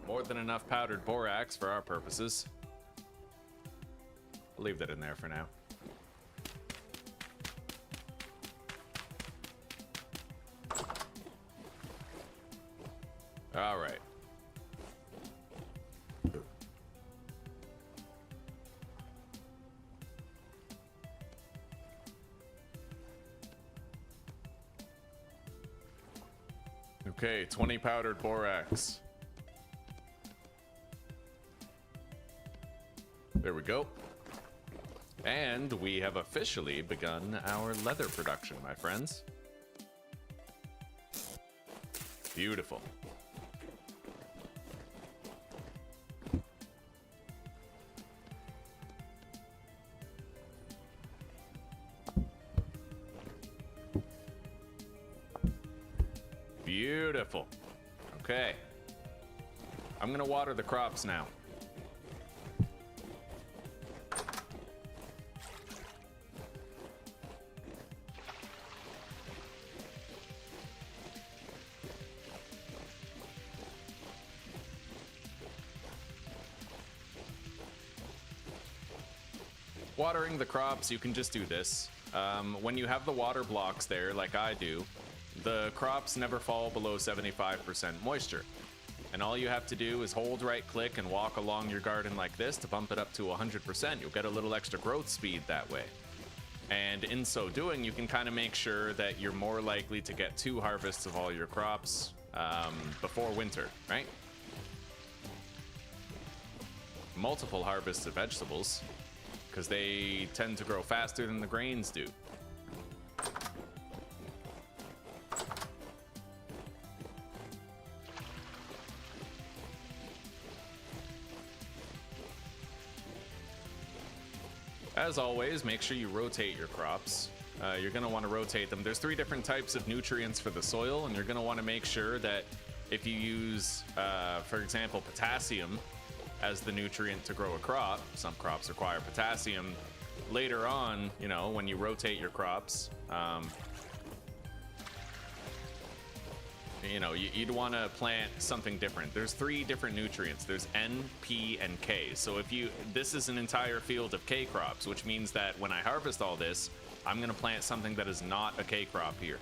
More than enough powdered borax for our purposes. I'll leave that in there for now. All right. Okay, 20 powdered borax. There we go. And we have officially begun our leather production, my friends. Beautiful. Beautiful. Okay. I'm gonna water the crops now. Watering the crops, you can just do this. When you have the water blocks there, like I do, the crops never fall below 75% moisture. And all you have to do is hold right click and walk along your garden like this to bump it up to 100%. You'll get a little extra growth speed that way. And in so doing, you can kind of make sure that you're more likely to get 2 harvests of all your crops before winter, right? Multiple harvests of vegetables, because they tend to grow faster than the grains do. As always, make sure you rotate your crops. You're going to want to rotate them. There's 3 different types of nutrients for the soil, and you're going to want to make sure that if you use, for example, potassium as the nutrient to grow a crop, some crops require potassium. Later on, you know, when you rotate your crops, you know, you'd want to plant something different. There's 3 different nutrients. There's N, P, and K. So if this is an entire field of K crops, which means that when I harvest all this, I'm going to plant something that is not a K crop here.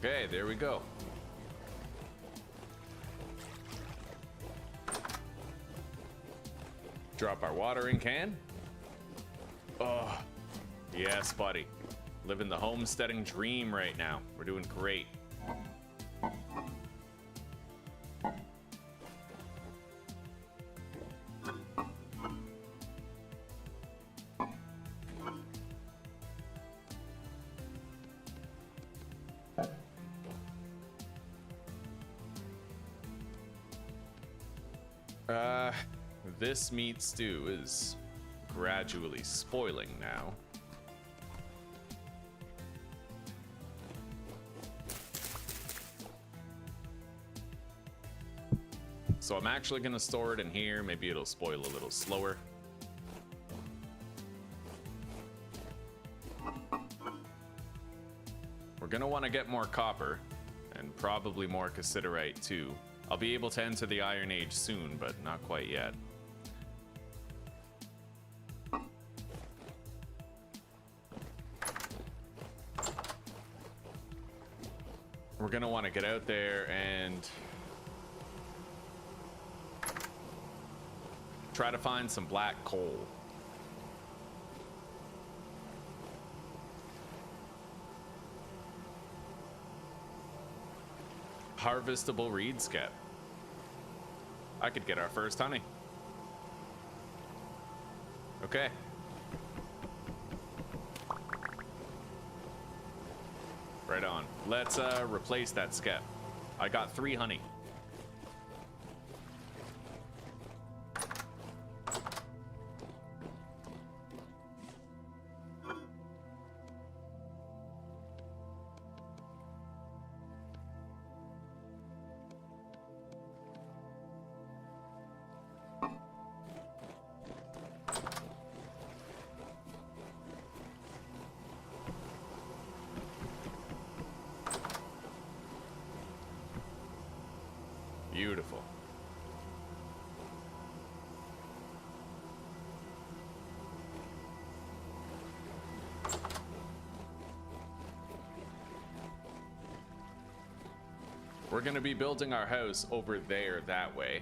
Okay, there we go. Drop our watering can. Oh, yes, buddy. Living the homesteading dream right now. We're doing great. This meat stew is gradually spoiling now. So I'm actually going to store it in here. Maybe it'll spoil a little slower. We're going to want to get more copper and probably more cassiterite too. I'll be able to enter the Iron Age soon, but not quite yet. We're going to want to get out there and try to find some black coal. Harvestable reed skep. I could get our first honey. Okay. Right on. Let's replace that skep. I got 3 honey. Beautiful. We're going to be building our house over there that way.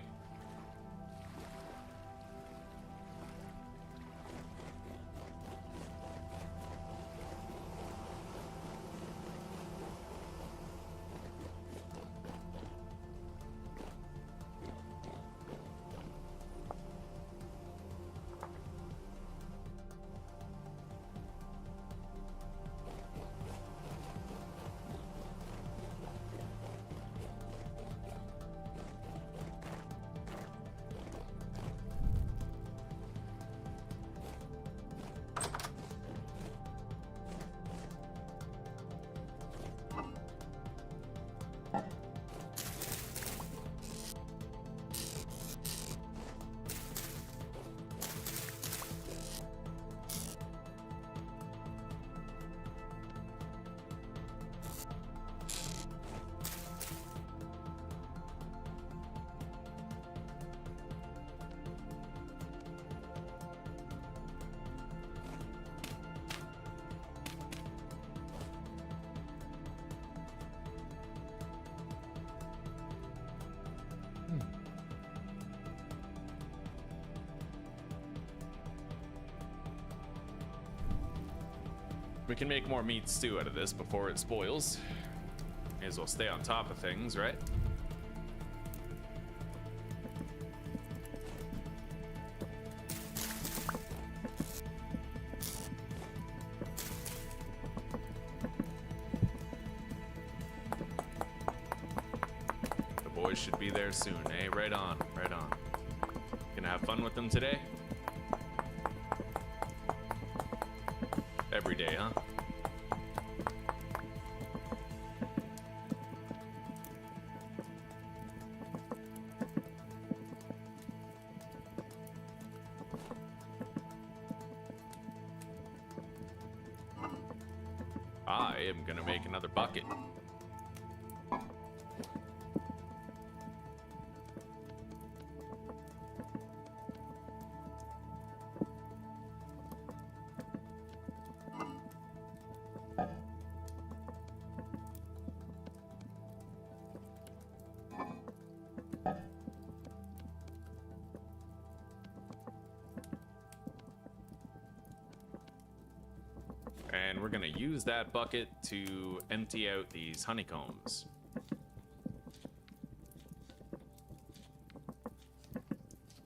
We can make more meat stew out of this before it spoils. May as well stay on top of things, right? The boys should be there soon, eh? Right on, right on. Gonna have fun with them today? Every day, huh? I am gonna make another bucket. And we're gonna use that bucket to empty out these honeycombs.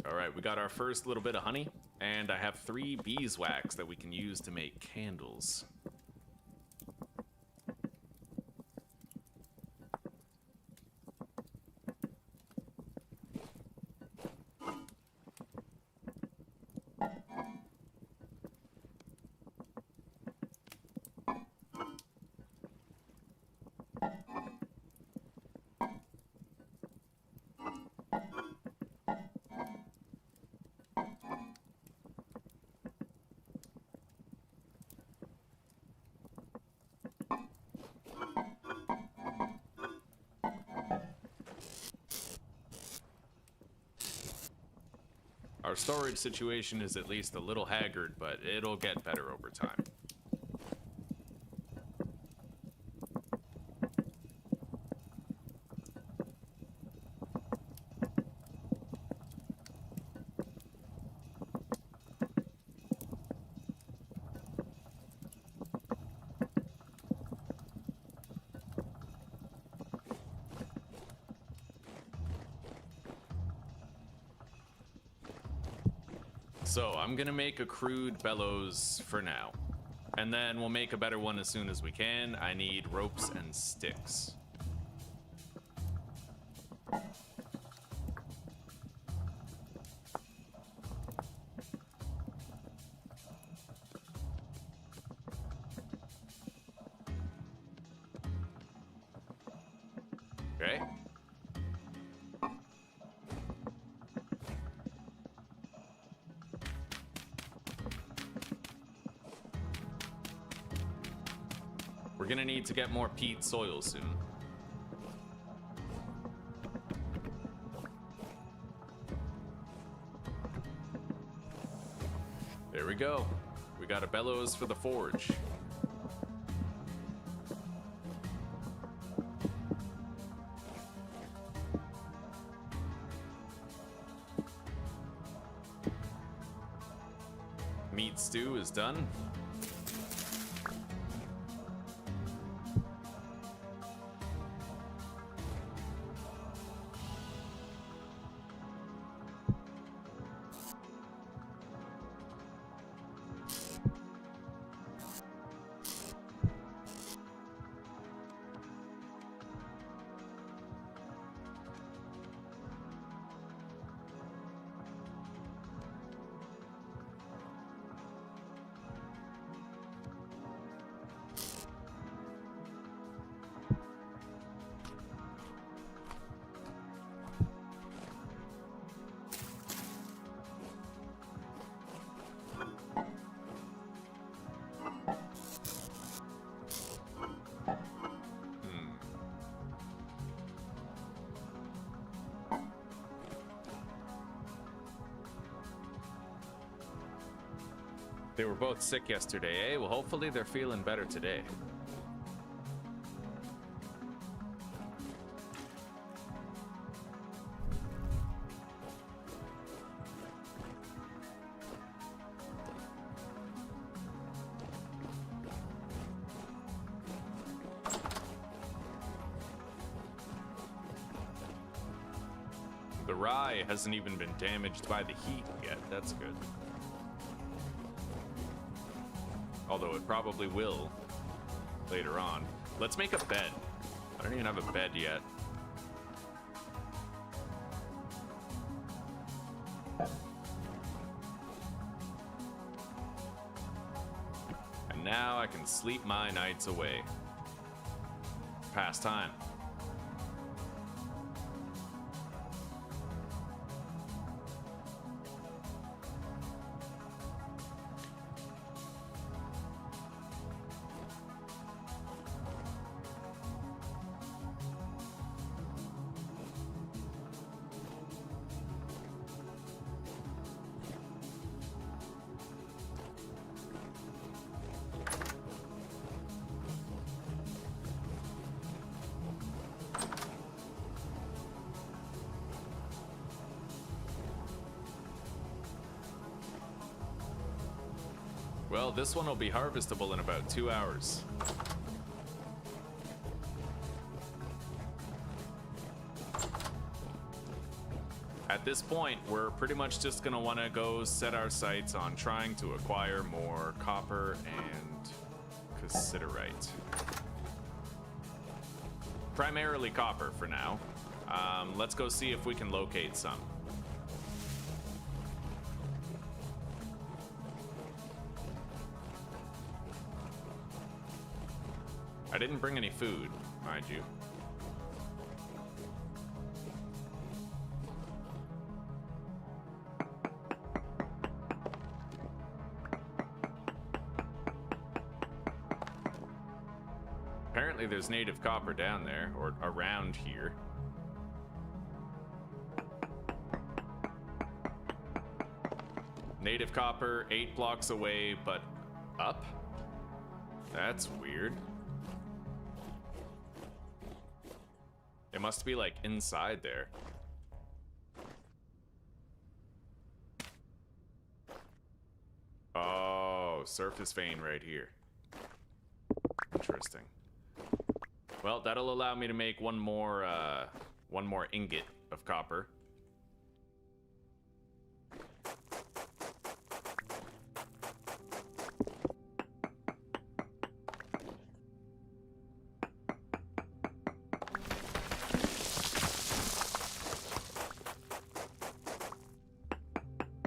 All right, we got our first little bit of honey, and I have 3 beeswax that we can use to make candles. Our storage situation is at least a little haggard, but it'll get better over time. So I'm gonna make a crude bellows for now. And then we'll make a better one as soon as we can. I need ropes and sticks. Okay. We're gonna need to get more peat soil soon. There we go. We got a bellows for the forge. Meat stew is done. They were both sick yesterday, eh? Well, hopefully they're feeling better today. The rye hasn't even been damaged by the heat yet. That's good. Although it probably will later on. Let's make a bed. I don't even have a bed yet. And now I can sleep my nights away. Past time. Well, this one will be harvestable in about 2 hours. At this point, we're pretty much just gonna wanna go set our sights on trying to acquire more copper and cassiterite. Primarily copper for now. Let's go see if we can locate some. I didn't bring any food, mind you. Apparently there's native copper down there, or around here. Native copper, 8 blocks away, but up? That's weird. It must be like inside there. Oh, surface vein right here. Interesting. Well, that'll allow me to make one more ingot of copper.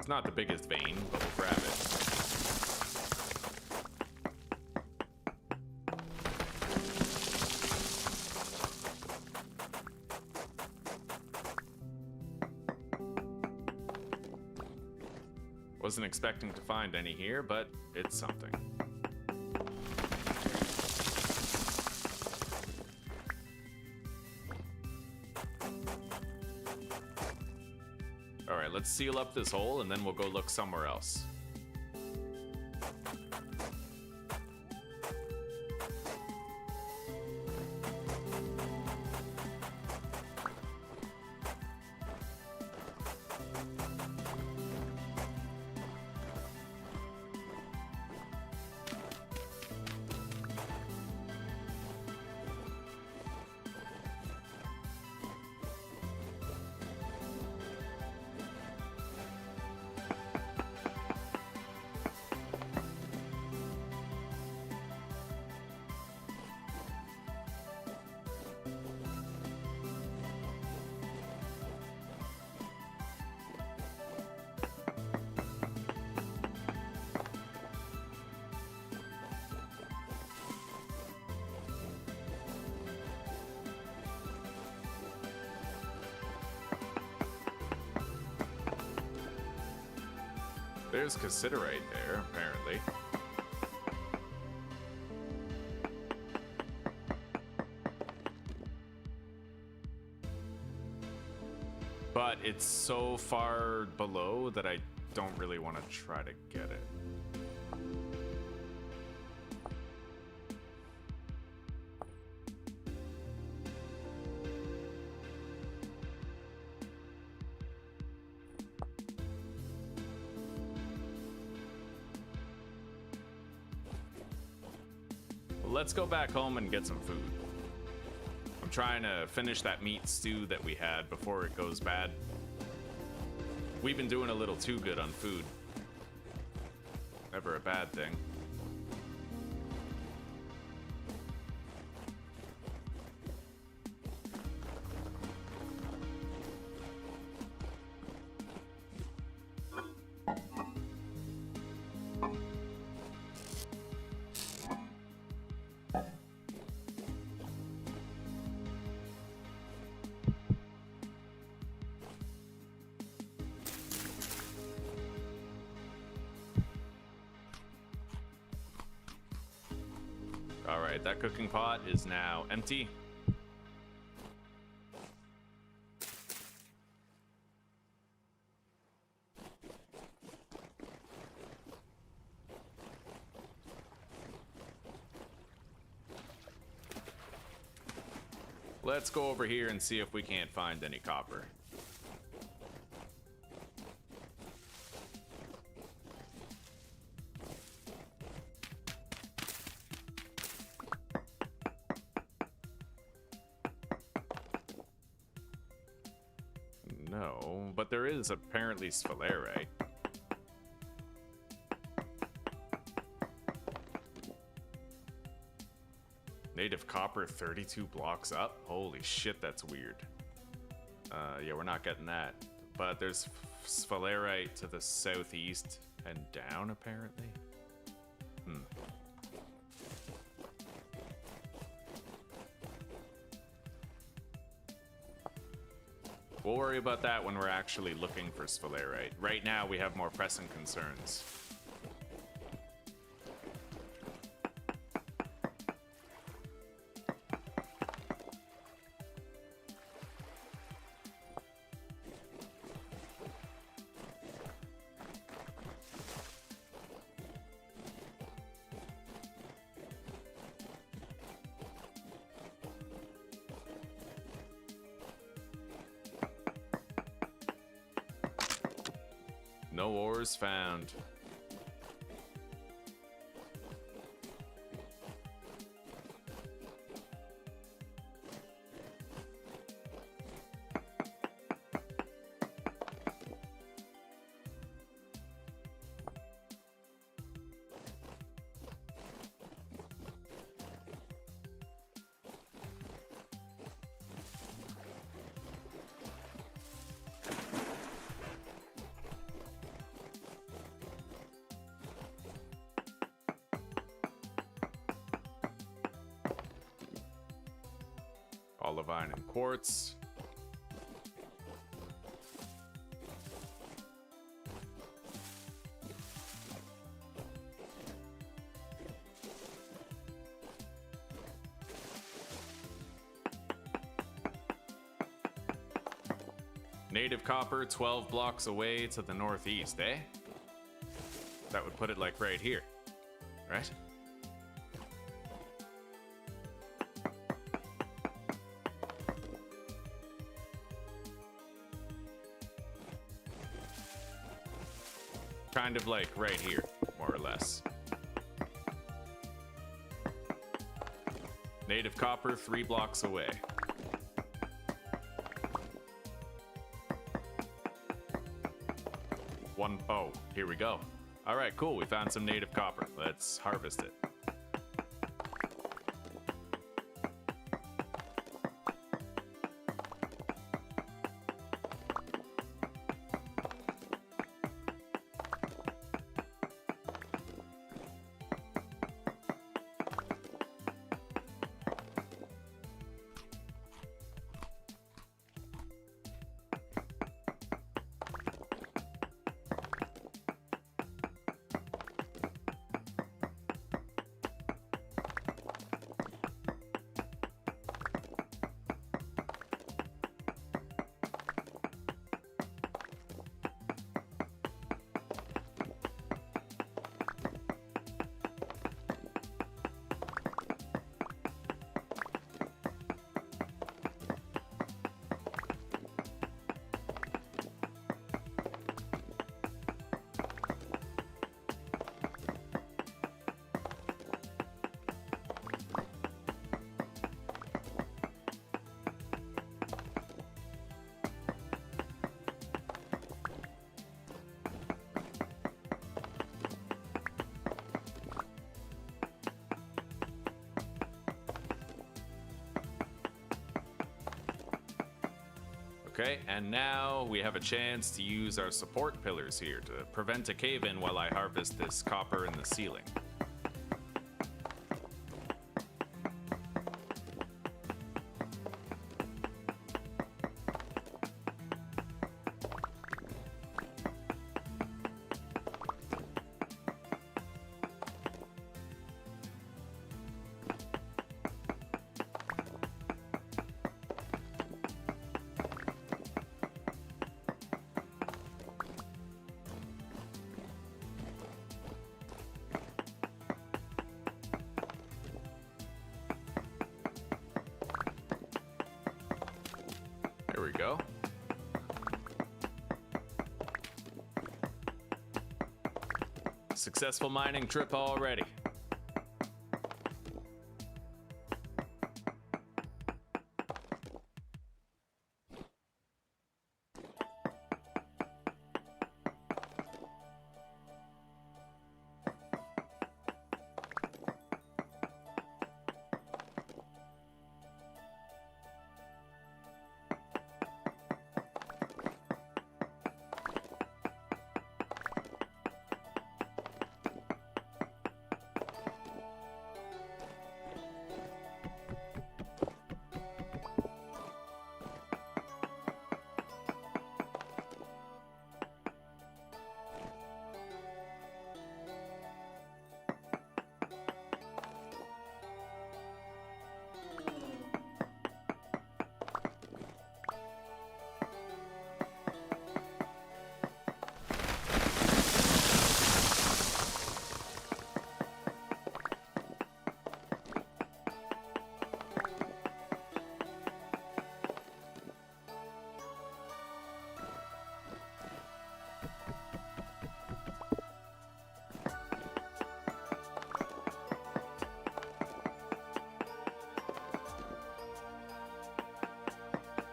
It's not the biggest vein, but we'll grab it. Wasn't expecting to find any here, but it's something. All right, let's seal up this hole and then we'll go look somewhere else. There's cassiterite there, apparently. But it's so far below that I don't really want to try to get it. Let's go back home and get some food. I'm trying to finish that meat stew that we had before it goes bad. We've been doing a little too good on food. Never a bad thing. Alright, that cooking pot is now empty. Let's go over here and see if we can't find any copper. No, but there is apparently sphalerite. Native copper 32 blocks up? Holy shit, that's weird. Yeah, we're not getting that. But there's sphalerite to the southeast and down, apparently. We'll worry about that when we're actually looking for sphalerite. Right now, we have more pressing concerns. No ores found. of iron and quartz. Native copper 12 blocks away to the northeast, eh? That would put it like right here, right? Kind of like right here, more or less. Native copper 3 blocks away. Oh, here we go. All right, cool. We found some native copper. Let's harvest it. Okay, and now we have a chance to use our support pillars here to prevent a cave-in while I harvest this copper in the ceiling. There we go. Successful mining trip already.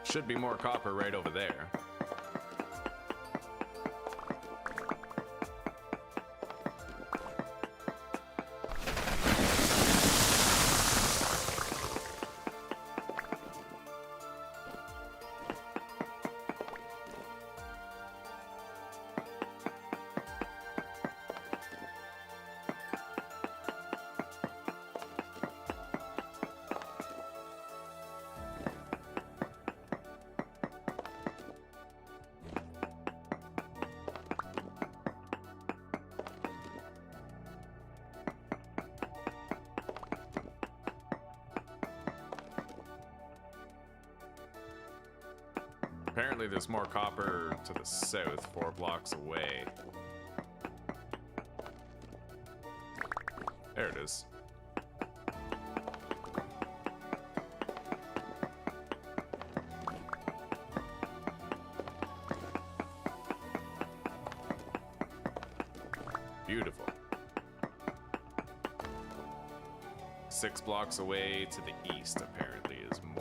Should be more copper right over there. apparently there's more copper to the south, 4 blocks away. There it is. Beautiful. 6 blocks away to the east, apparently, is more.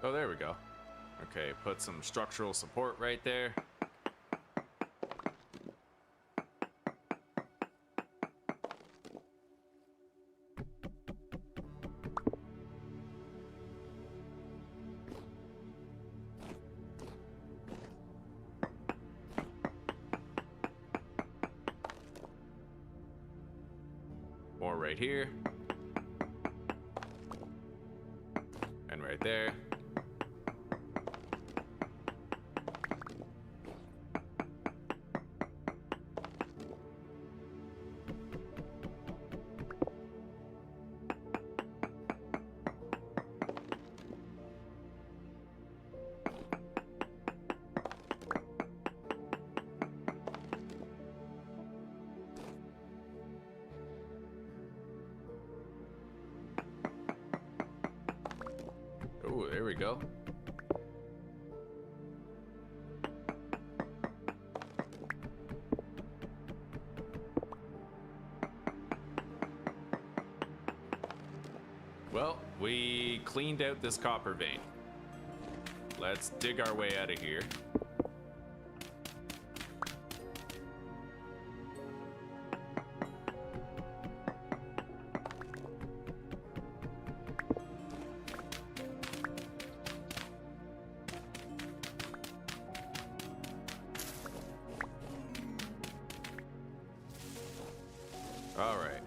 Oh, there we go. Okay, put some structural support right there. More right here. And right there. Oh, there we go. Well, we cleaned out this copper vein. Let's dig our way out of here. All right.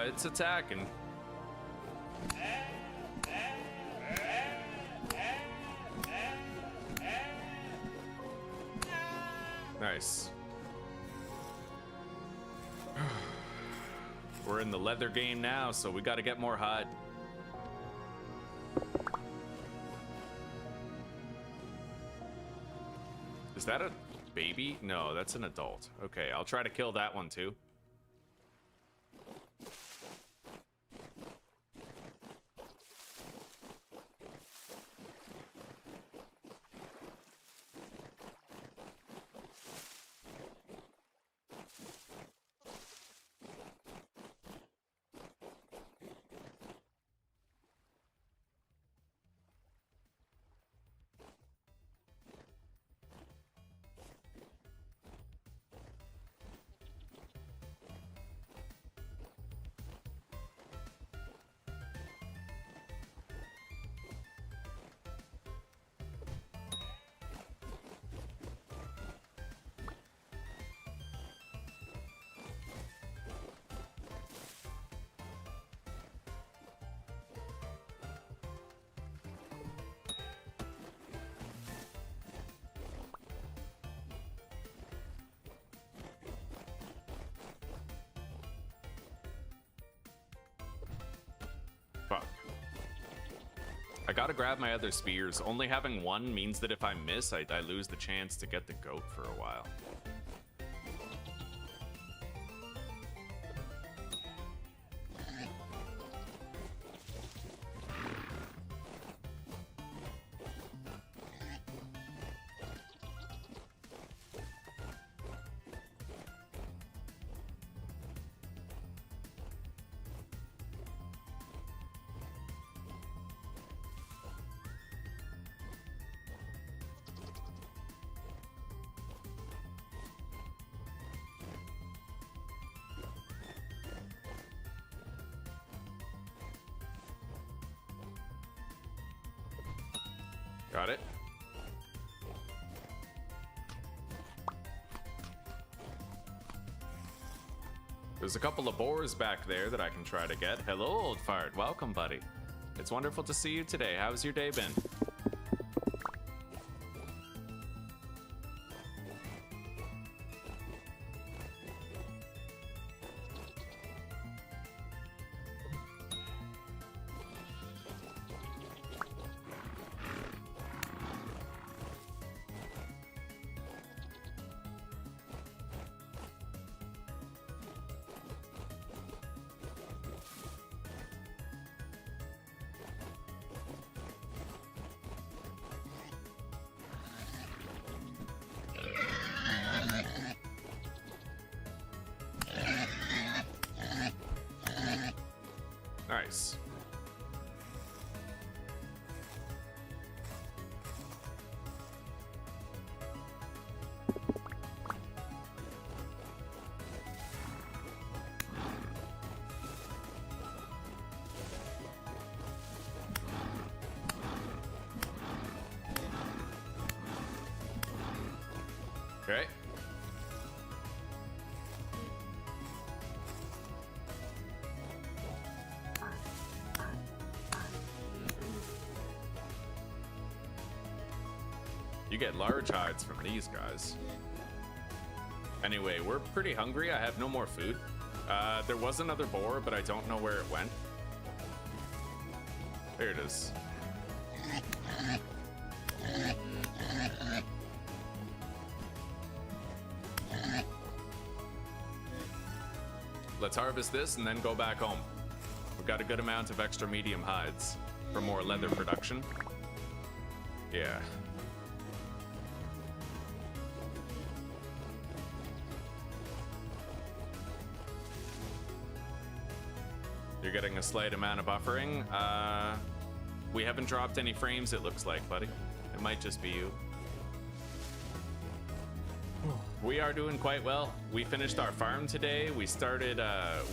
It's attacking. Nice. We're in the leather game now, so we gotta get more HUD. Is that a baby? No, that's an adult. Okay, I'll try to kill that one too. I gotta grab my other spears. Only having one means that if I miss, I lose the chance to get the goat for a while. Got it. There's a couple of boars back there that I can try to get. Hello, old fart. Welcome, buddy. It's wonderful to see you today. How's your day been? Nice. Okay. You get large hides from these guys. Anyway, we're pretty hungry. I have no more food. There was another boar, but I don't know where it went. There it is. Let's harvest this and then go back home. We've got a good amount of extra medium hides for more leather production. Yeah. You're getting a slight amount of buffering. We haven't dropped any frames, it looks like, buddy. It might just be you. We are doing quite well. We finished our farm today. We started,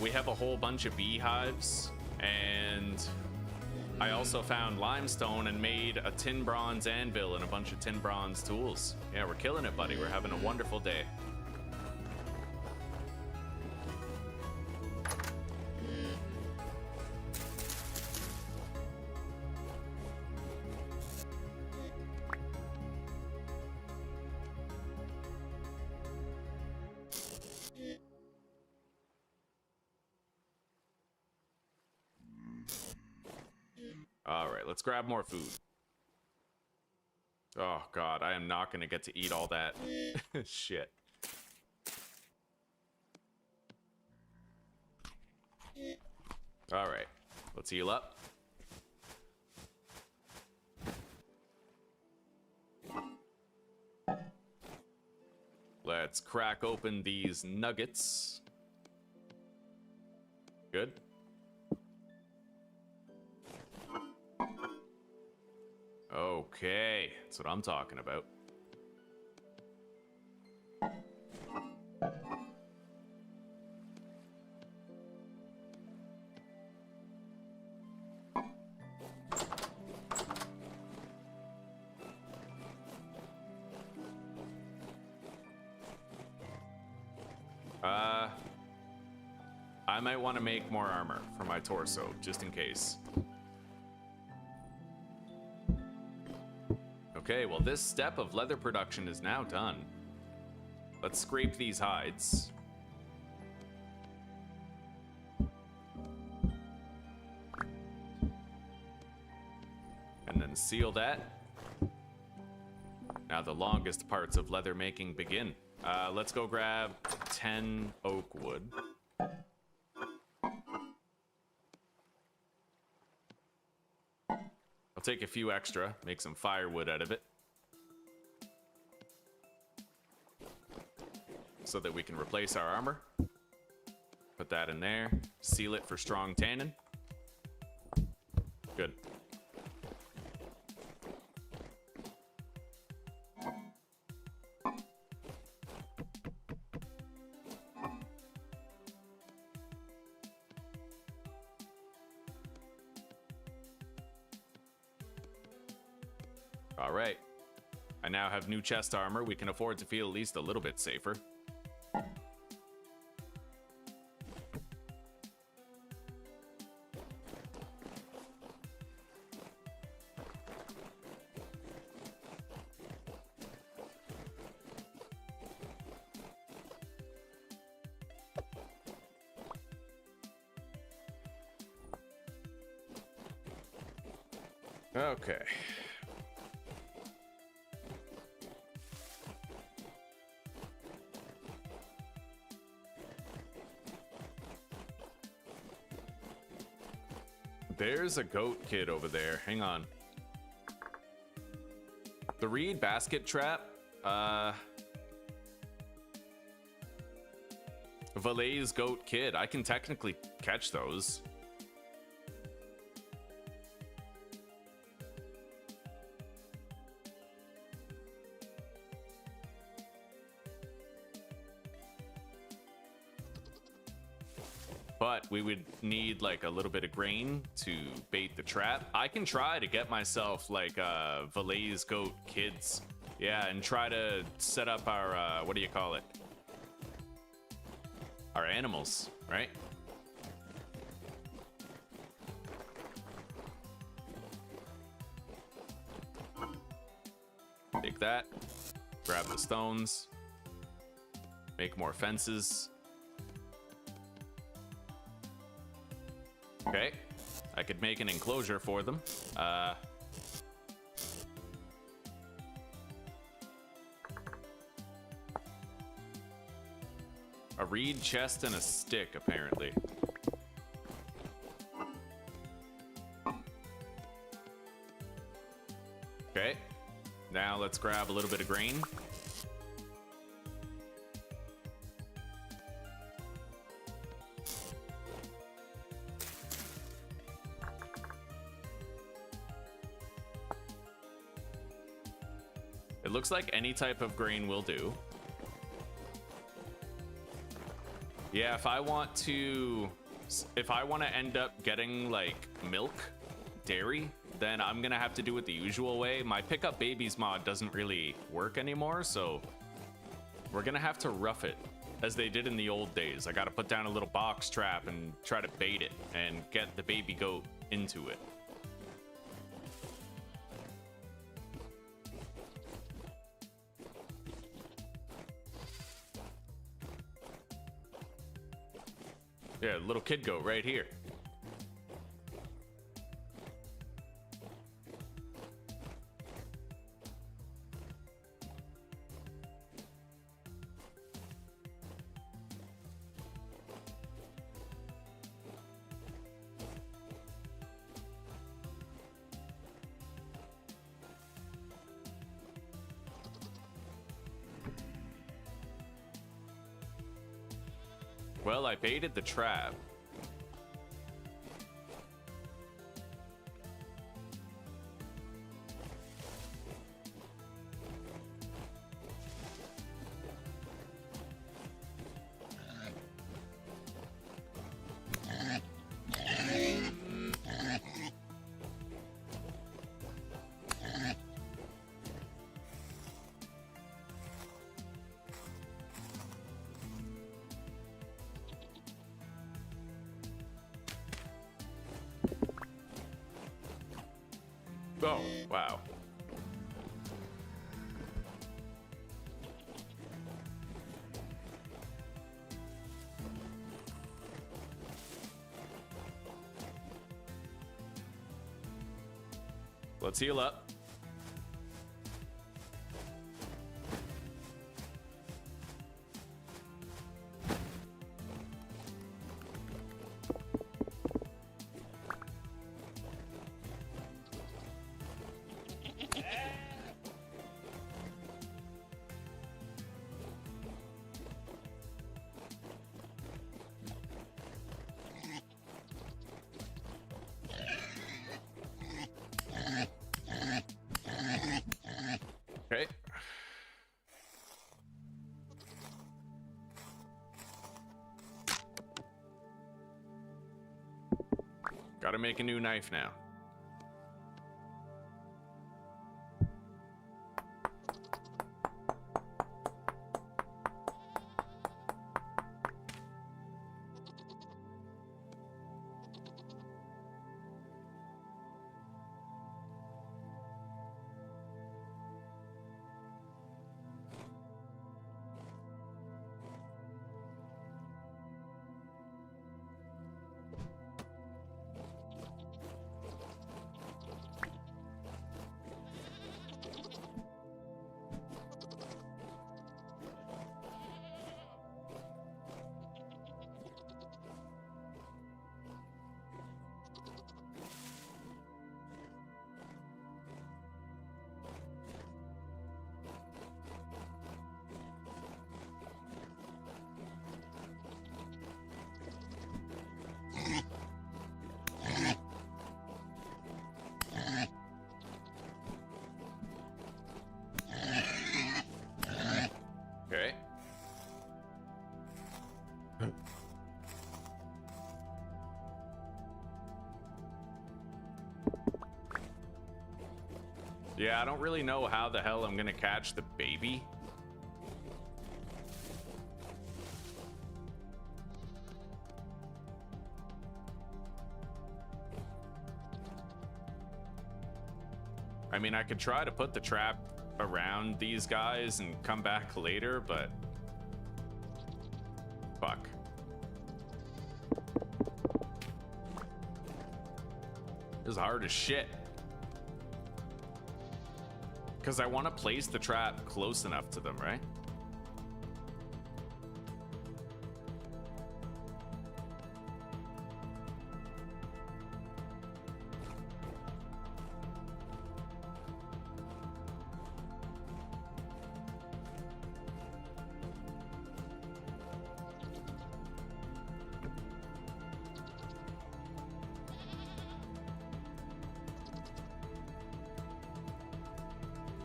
we have a whole bunch of beehives, and I also found limestone and made a tin bronze anvil and a bunch of tin bronze tools. Yeah, we're killing it, buddy. We're having a wonderful day. All right, let's grab more food. Oh God, I am not gonna get to eat all that shit. All right, let's heal up. Let's crack open these nuggets. Good. Okay, that's what I'm talking about. I might want to make more armor for my torso, just in case. Okay, well, this step of leather production is now done. Let's scrape these hides. And Seal that. Now the longest parts of leather making begin. Let's go grab 10 oak wood. I'll take a few extra, make some firewood out of it. So that we can replace our armor. Put that in there. Seal it for strong tannin. Good. All right. I now have new chest armor. We can afford to feel at least a little bit safer. Okay. There's a goat kid over there. Hang on. The reed basket trap. Valet's goat kid. I can technically catch those. But we would need like a little bit of grain to bait the trap. I can try to get myself like Valet's goat kids. Yeah, and try to set up our, what do you call it? Our animals, right? Take that. Grab the stones. Make more fences. Okay, I could make an enclosure for them. A reed chest and a stick, apparently. Okay, now let's grab a little bit of grain. It looks like any type of grain will do. Yeah, if I want to end up getting like milk, dairy, then I'm gonna have to do it the usual way. My pick up babies mod doesn't really work anymore, so we're gonna have to rough it as they did in the old days. I gotta put down a little box trap and try to bait it and get the baby goat into it. Yeah, little kid goat right here. Well, I baited the trap. Oh, wow. Let's heal up. Okay. Gotta make a new knife now. Okay. Yeah, I don't really know how the hell I'm gonna catch the baby. I mean, I could try to put the trap around these guys and come back later, but fuck. This is hard as shit. Because I want to place the trap close enough to them, right?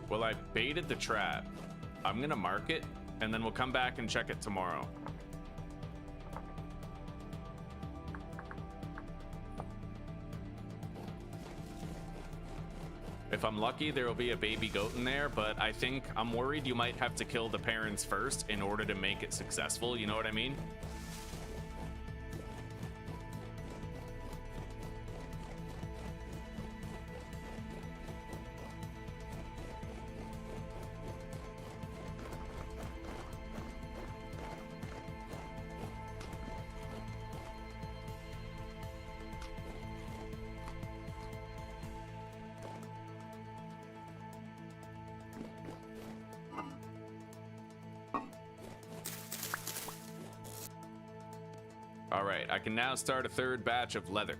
Well, I baited the trap. I'm gonna mark it, and then we'll come back and check it tomorrow. If I'm lucky, there will be a baby goat in there, but I think I'm worried you might have to kill the parents first in order to make it successful, you know what I mean? All right, I can now start a third batch of leather.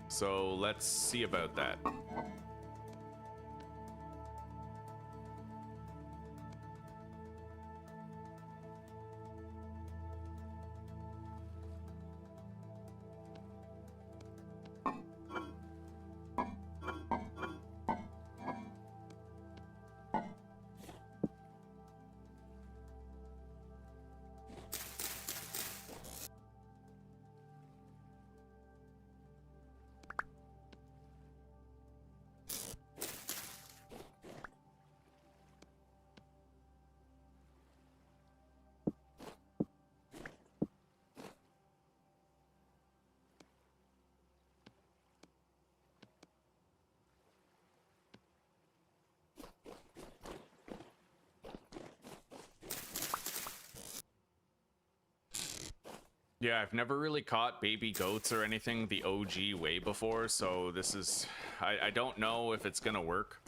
So let's see about that. Yeah, I've never really caught baby goats or anything the OG way before, so this is... I don't know if it's gonna work.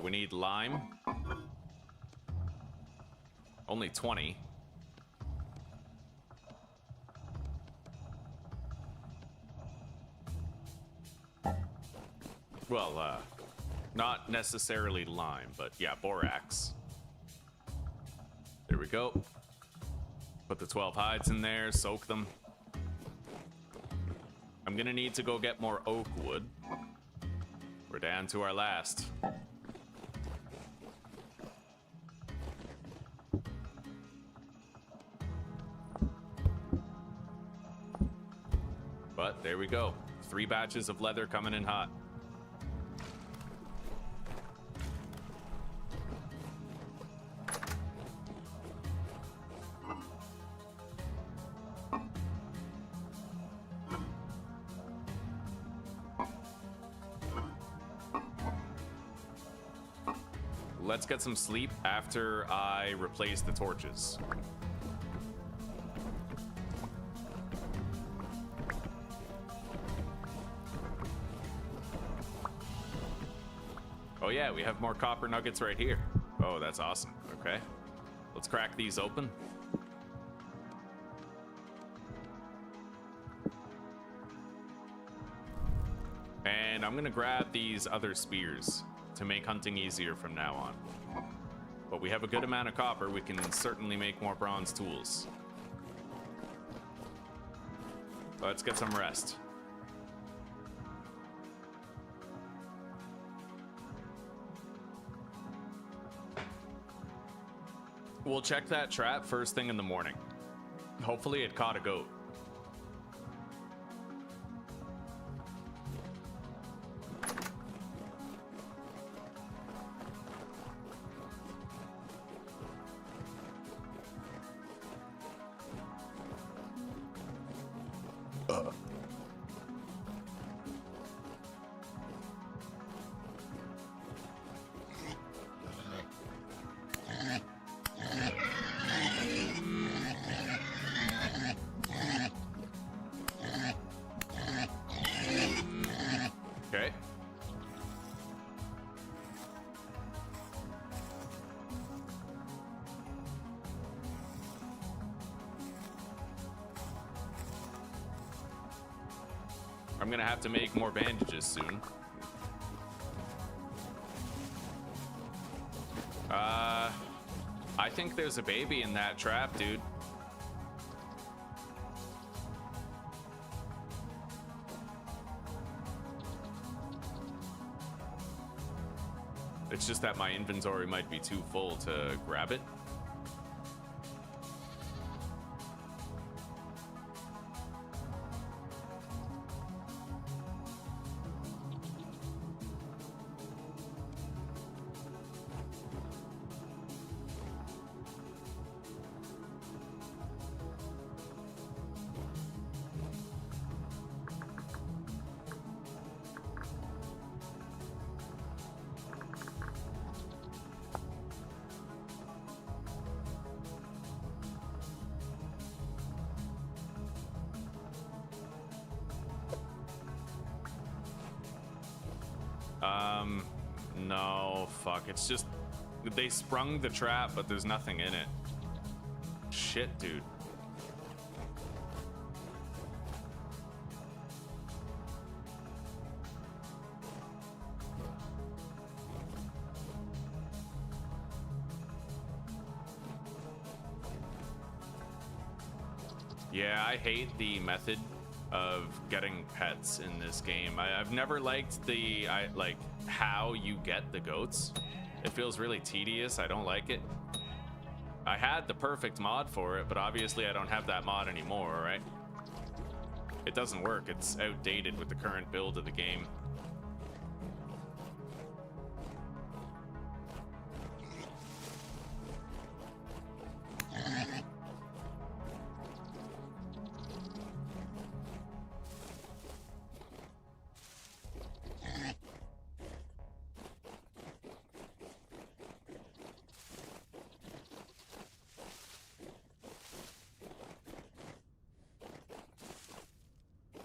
We need lime. Only 20. Well, not necessarily lime, but yeah, borax. There we go. Put the 12 hides in there, soak them. I'm gonna need to go get more oak wood. We're down to our last. But there we go. 3 batches of leather coming in hot. Let's get some sleep after I replace the torches. Oh yeah, we have more copper nuggets right here. Oh, that's awesome. Okay. Let's crack these open. And I'm gonna grab these other spears to make hunting easier from now on. But we have a good amount of copper. We can certainly make more bronze tools. Let's get some rest. We'll check that trap first thing in the morning. Hopefully it caught a goat. Okay. I'm gonna have to make more bandages soon. I think there's a baby in that trap, dude. It's just that my inventory might be too full to grab it. No, fuck. It's just they sprung the trap, but there's nothing in it. Shit, dude. Yeah, I hate the method of getting pets in this game. I've never liked the how you get the goats. It feels really tedious. I don't like it. I had the perfect mod for it, but obviously I don't have that mod anymore, right? It doesn't work. It's outdated with the current build of the game.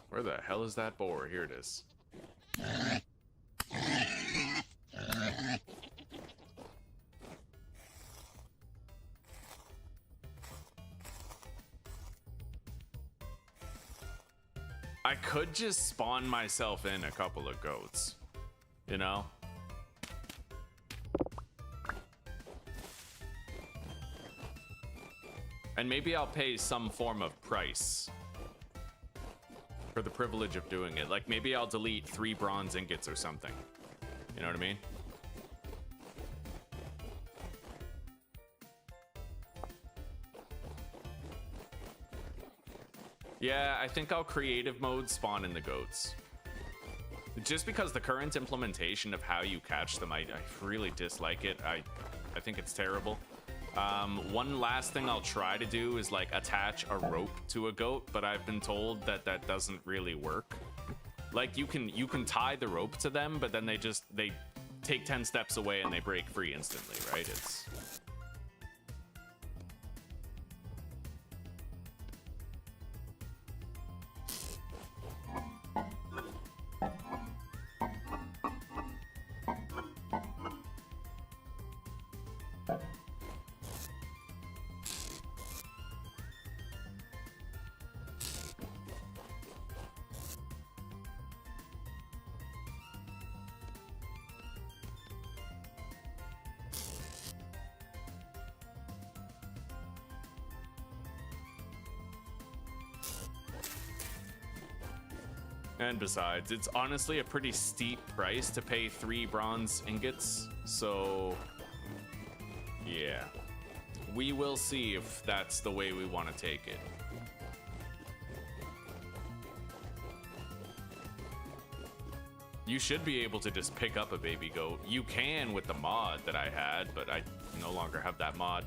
Where the hell is that boar? Here it is. I could just spawn myself in a couple of goats, you know? And maybe I'll pay some form of price for the privilege of doing it. Like maybe I'll delete 3 bronze ingots or something. You know what I mean? Yeah, I think I'll creative mode spawn in the goats. Just because the current implementation of how you catch them, I really dislike it. I think it's terrible. One last thing I'll try to do is like attach a rope to a goat, but I've been told that that doesn't really work. Like you can tie the rope to them, but then they take 10 steps away and they break free instantly, right? It's and besides, it's honestly a pretty steep price to pay 3 bronze ingots, so yeah. We will see if that's the way we want to take it. You should be able to just pick up a baby goat. You can with the mod that I had, but I no longer have that mod.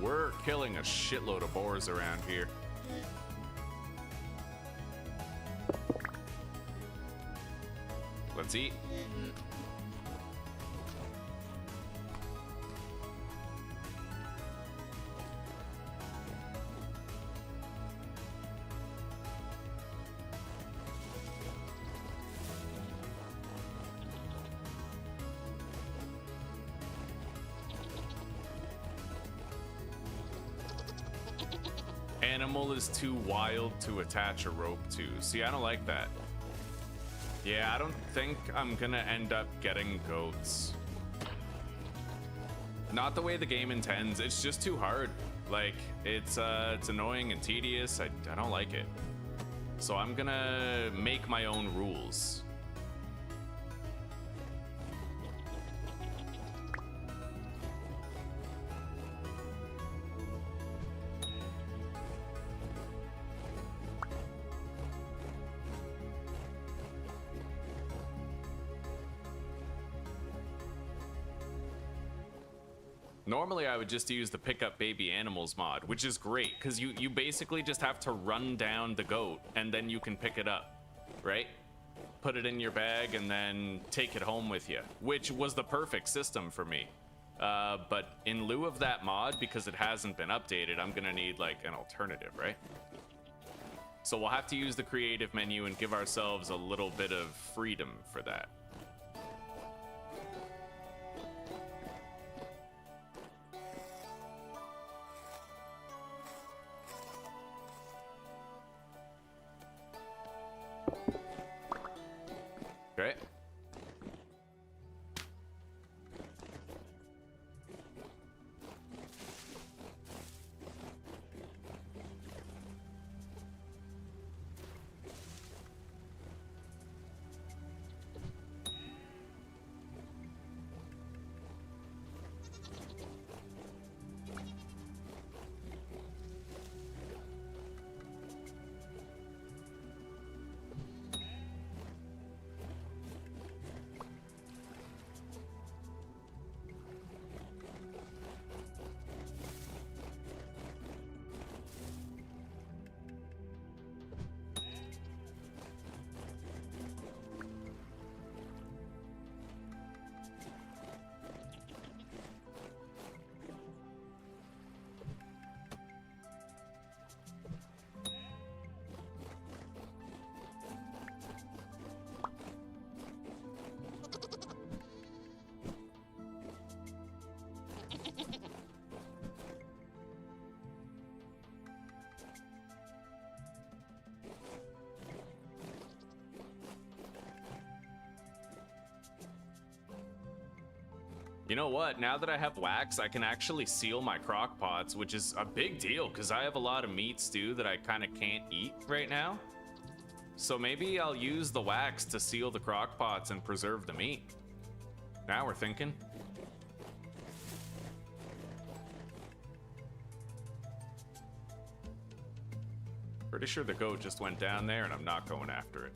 We're killing a shitload of boars around here. Let's eat. Animal is too wild to attach a rope to. See, I don't like that. Yeah, I don't think I'm gonna end up getting goats. Not the way the game intends. It's just too hard. Like, it's annoying and tedious. I don't like it. So I'm gonna make my own rules. Normally, I would just use the pick up baby animals mod, which is great, because you basically just have to run down the goat, and then you can pick it up, right? Put it in your bag, and then take it home with you, which was the perfect system for me. But in lieu of that mod, because it hasn't been updated, I'm gonna need, like, an alternative, right? So we'll have to use the creative menu and give ourselves a little bit of freedom for that. Great. You know what? Now that I have wax, I can actually seal my crock pots, which is a big deal because I have a lot of meat stew that I kind of can't eat right now. So maybe I'll use the wax to seal the crock pots and preserve the meat. Now we're thinking. Pretty sure the goat just went down there and I'm not going after it.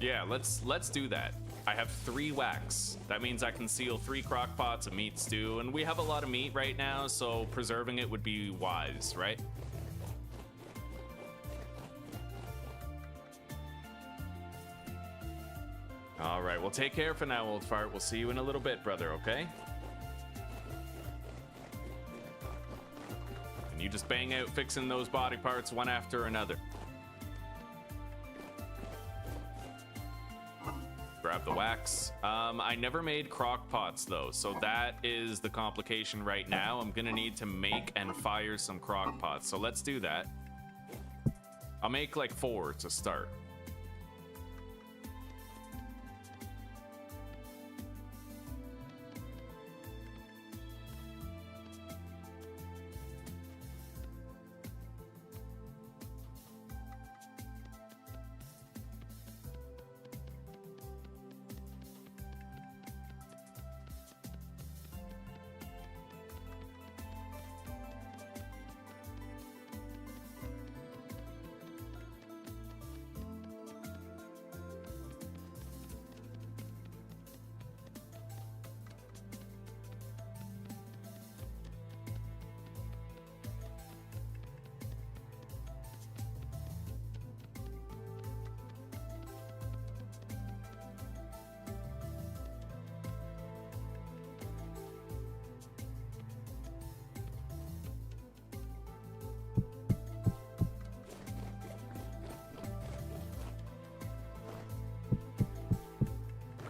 Yeah, let's do that. I have 3 wax. That means I can seal 3 crock pots of meat stew, and we have a lot of meat right now, so preserving it would be wise, right? All right, well, take care for now, old fart. We'll see you in a little bit, brother, okay? And you just bang out fixing those body parts one after another. Grab the wax. I never made crock pots though, so that is the complication right now. I'm gonna need to make and fire some crock pots, so let's do that. I'll make like 4 to start.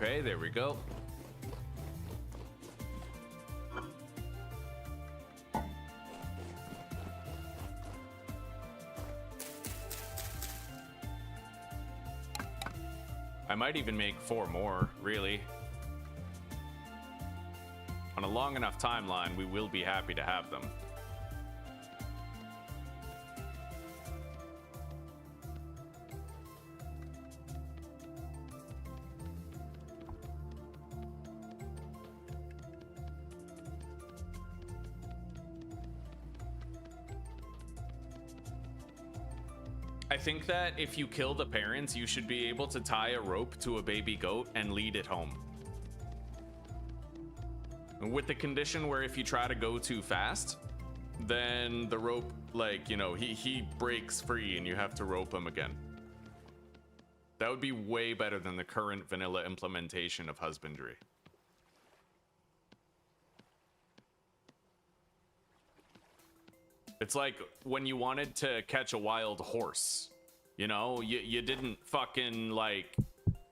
Okay, there we go. I might even make 4 more, really. On a long enough timeline, we will be happy to have them. I think that if you kill the parents, you should be able to tie a rope to a baby goat and lead it home. With the condition where if you try to go too fast, then the rope, like, you know, he breaks free and you have to rope him again. That would be way better than the current vanilla implementation of husbandry. It's like when you wanted to catch a wild horse, you know, you didn't fucking, like,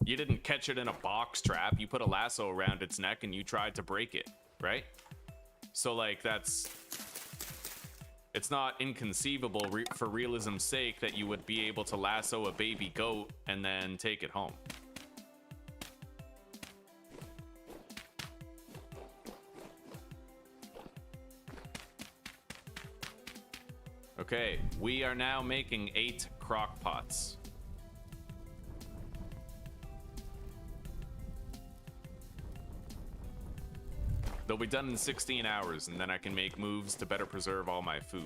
you didn't catch it in a box trap. You put a lasso around its neck and you tried to break it, right? So, like, it's not inconceivable for realism's sake that you would be able to lasso a baby goat and then take it home. Okay, we are now making 8 crock pots. They'll be done in 16 hours, and then I can make moves to better preserve all my food.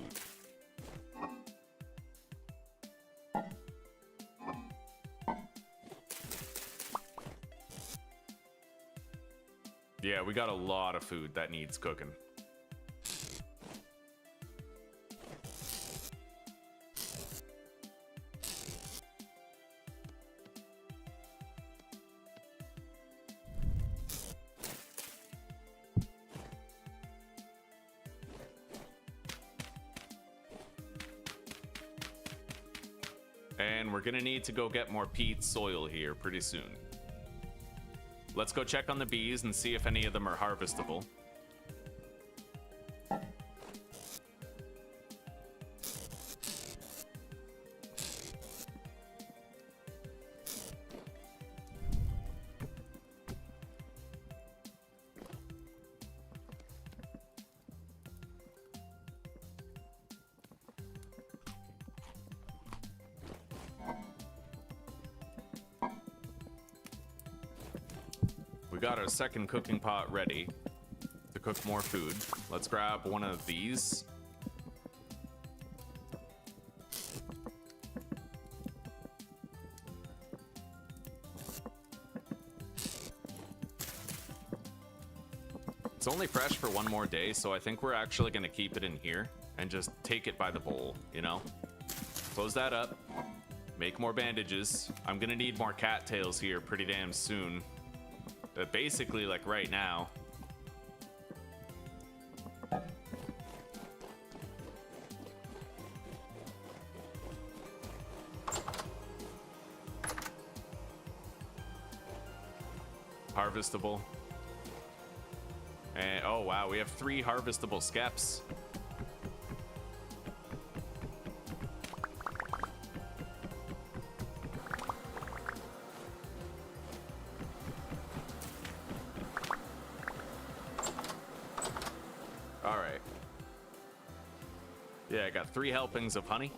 Yeah, we got a lot of food that needs cooking. And we're gonna need to go get more peat soil here pretty soon. Let's go check on the bees and see if any of them are harvestable. Got our second cooking pot ready to cook more food. Let's grab one of these. It's only fresh for one more day, so I think we're actually going to keep it in here and just take it by the bowl, you know? Close that up. Make more bandages. I'm going to need more cattails here pretty damn soon. But basically, like right now. Harvestable. And oh wow, we have 3 harvestable skeps. Yeah, I got 3 helpings of honey.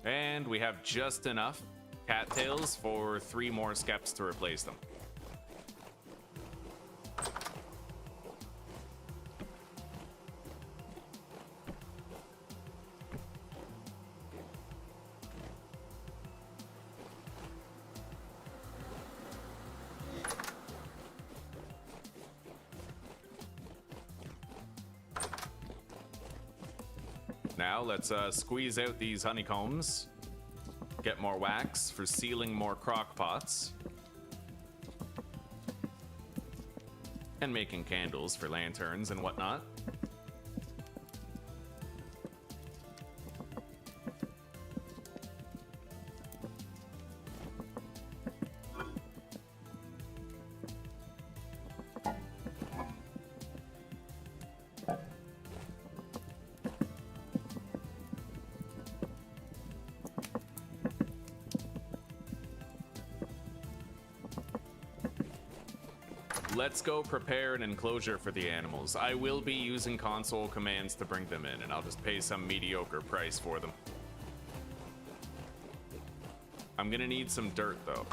And we have just enough cattails for 3 more skeps to replace them. Now let's squeeze out these honeycombs, get more wax for sealing more crock pots, and making candles for lanterns and whatnot. Let's go prepare an enclosure for the animals. I will be using console commands to bring them in, and I'll just pay some mediocre price for them. I'm gonna need some dirt, though.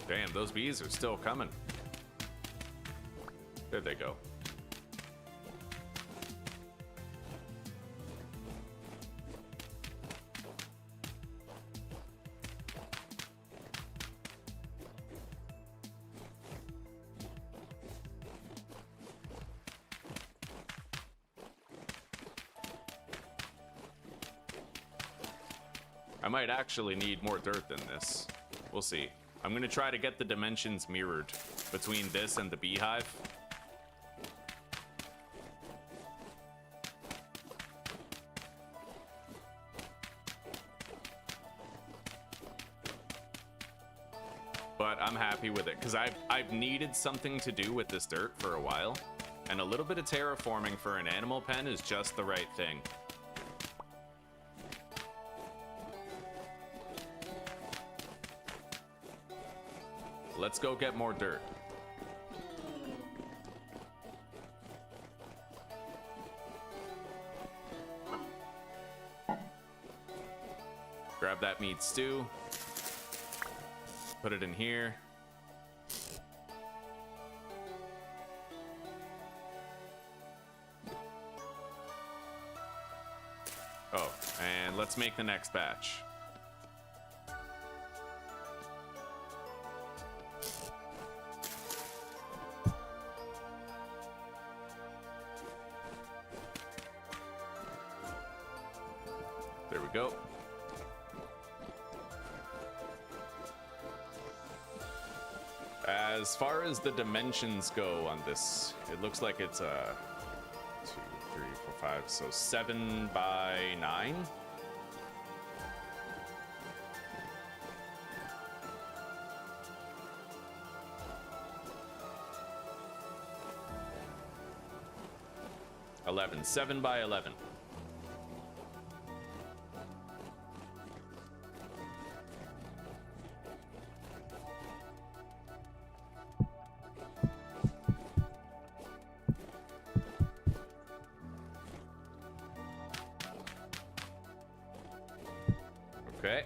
Damn, those bees are still coming. There they go. I might actually need more dirt than this. We'll see. I'm gonna try to get the dimensions mirrored between this and the beehive. But I'm happy with it because I've needed something to do with this dirt for a while, and a little bit of terraforming for an animal pen is just the right thing. Let's go get more dirt. Grab that meat stew. Put it in here. Oh, and let's make the next batch. There we go. As far as the dimensions go on this, it looks like it's 2, 3, 4, 5, so 7 by 9. Seven by 11. Okay.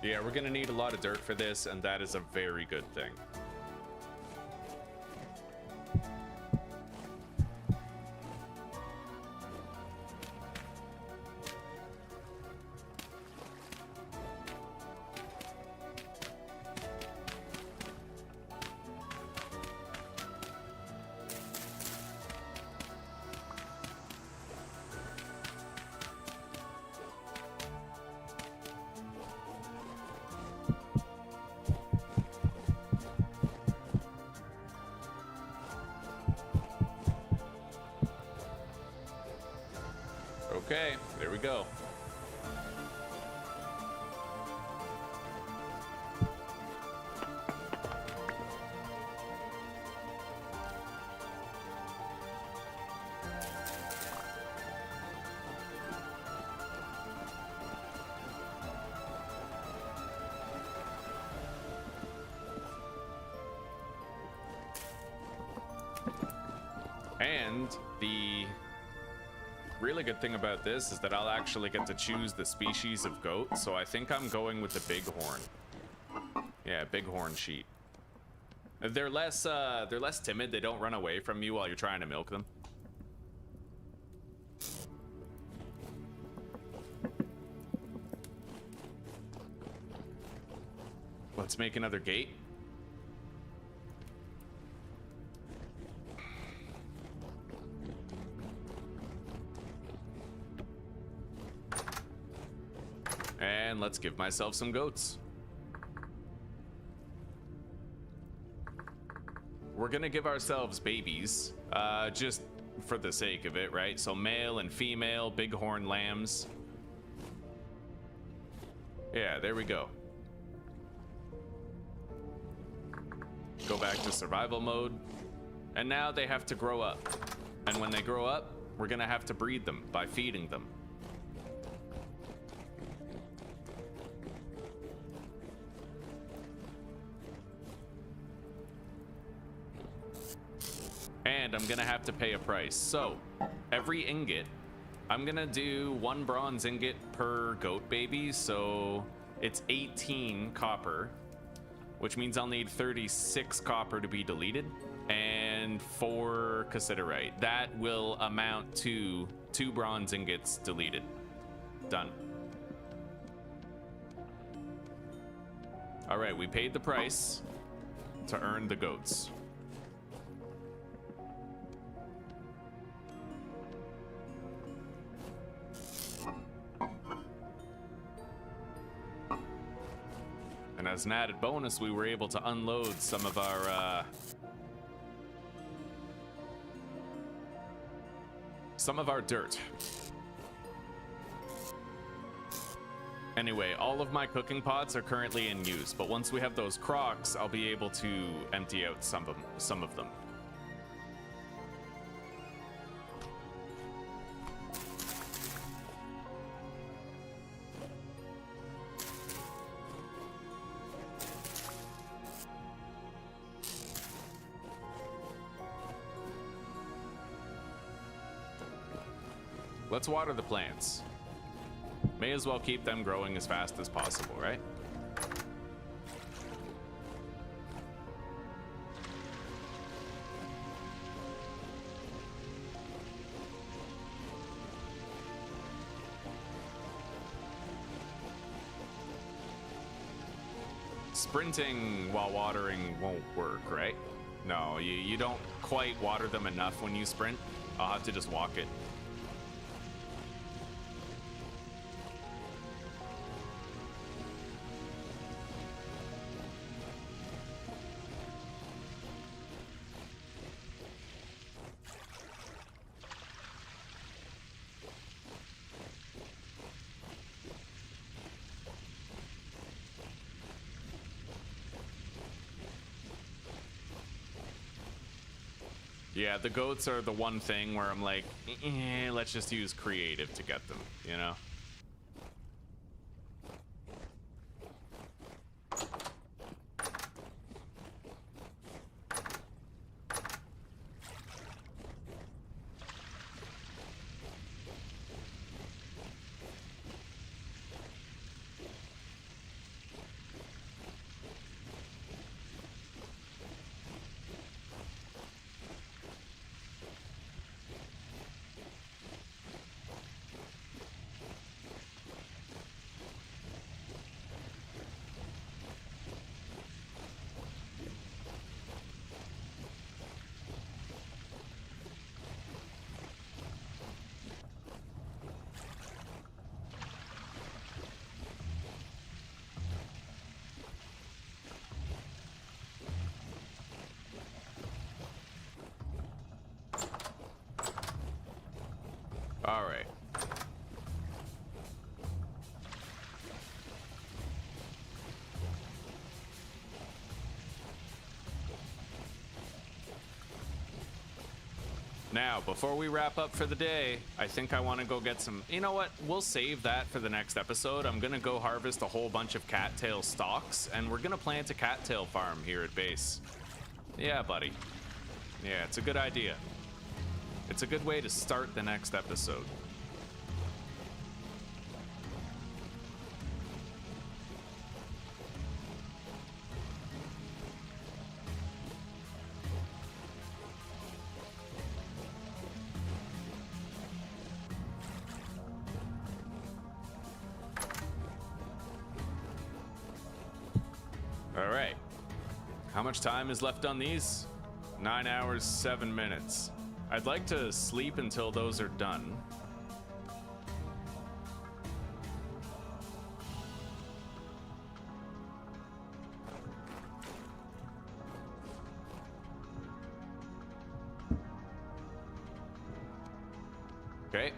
Yeah, we're gonna need a lot of dirt for this, and that is a very good thing. Okay, there we go. And the really good thing about this is that I'll actually get to choose the species of goat, so I think I'm going with the bighorn. Yeah, bighorn sheep. They're less timid. They don't run away from you while you're trying to milk them. Let's make another gate. And let's give myself some goats. We're gonna give ourselves babies, just for the sake of it, right? So male and female bighorn lambs. Yeah, there we go. Go back to survival mode. And now they have to grow up. And when they grow up, we're gonna have to breed them by feeding them. And I'm gonna have to pay a price. So every ingot, I'm gonna do 1 bronze ingot per goat baby. So it's 18 copper, which means I'll need 36 copper to be deleted and 4 cassiterite. That will amount to 2 bronze ingots deleted. Done. All right, we paid the price to earn the goats. And as an added bonus, we were able to unload some of our dirt. Anyway, all of my cooking pots are currently in use, but once we have those crocks, I'll be able to empty out some of them. Let's water the plants. May as well keep them growing as fast as possible, right? Sprinting while watering won't work, right? No, you don't quite water them enough when you sprint. I'll have to just walk it. Yeah, the goats are the one thing where I'm like, let's just use creative to get them, you know? All right. Now, before we wrap up for the day, I think I want to go get some... You know what? We'll save that for the next episode. I'm going to go harvest a whole bunch of cattail stalks, and we're going to plant a cattail farm here at base. Yeah, buddy. Yeah, it's a good idea. It's a good way to start the next episode. All right. How much time is left on these? 9 hours, 7 minutes. I'd like to sleep until those are done. Okay.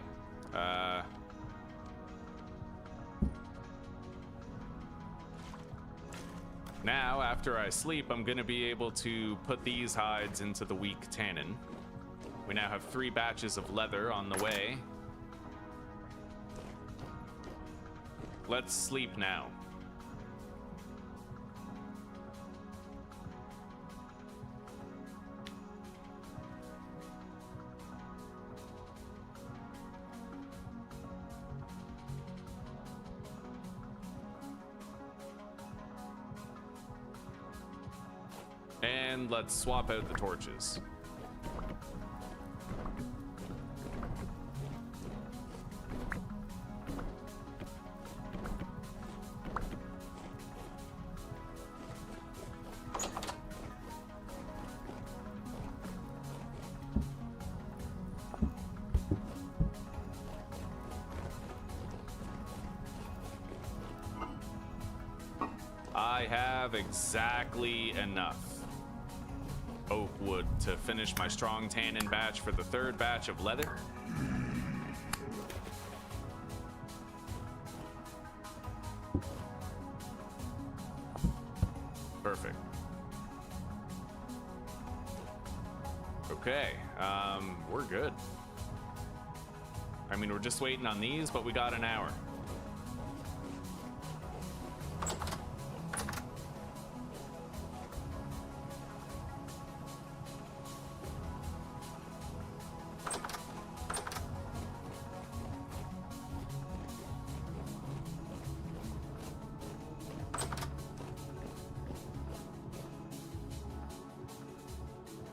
Now, after I sleep, I'm gonna be able to put these hides into the weak tannin, We now have 3 batches of leather on the way. Let's sleep now. And let's swap out the torches. I have exactly enough oak wood to finish my strong tannin batch for the 3rd batch of leather. Perfect. Okay, we're good. I mean, we're just waiting on these, but we got an hour.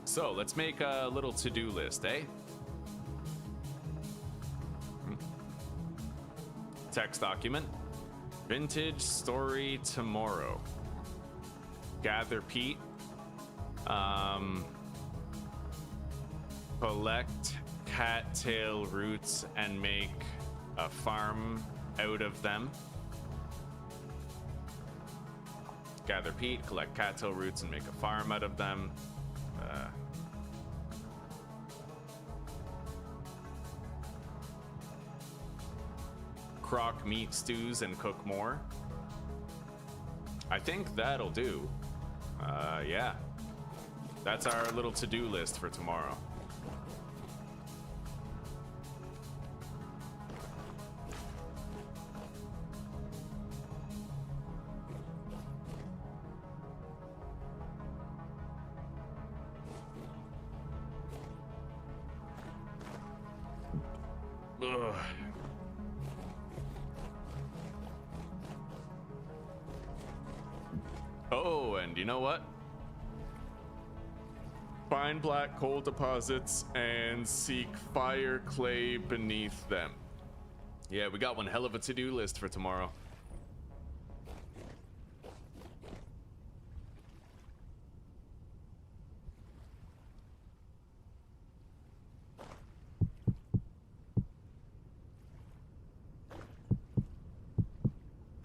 So let's make a little to-do list, eh? Text document. Vintage story tomorrow. Gather peat. Collect cattail roots and make a farm out of them. Gather peat, collect cattail roots, and make a farm out of them. Crock meat stews and cook more. I think that'll do. Yeah. That's our little to-do list for tomorrow. Ugh. Oh, and you know what? Find black coal deposits and seek fire clay beneath them. Yeah, we got one hell of a to-do list for tomorrow.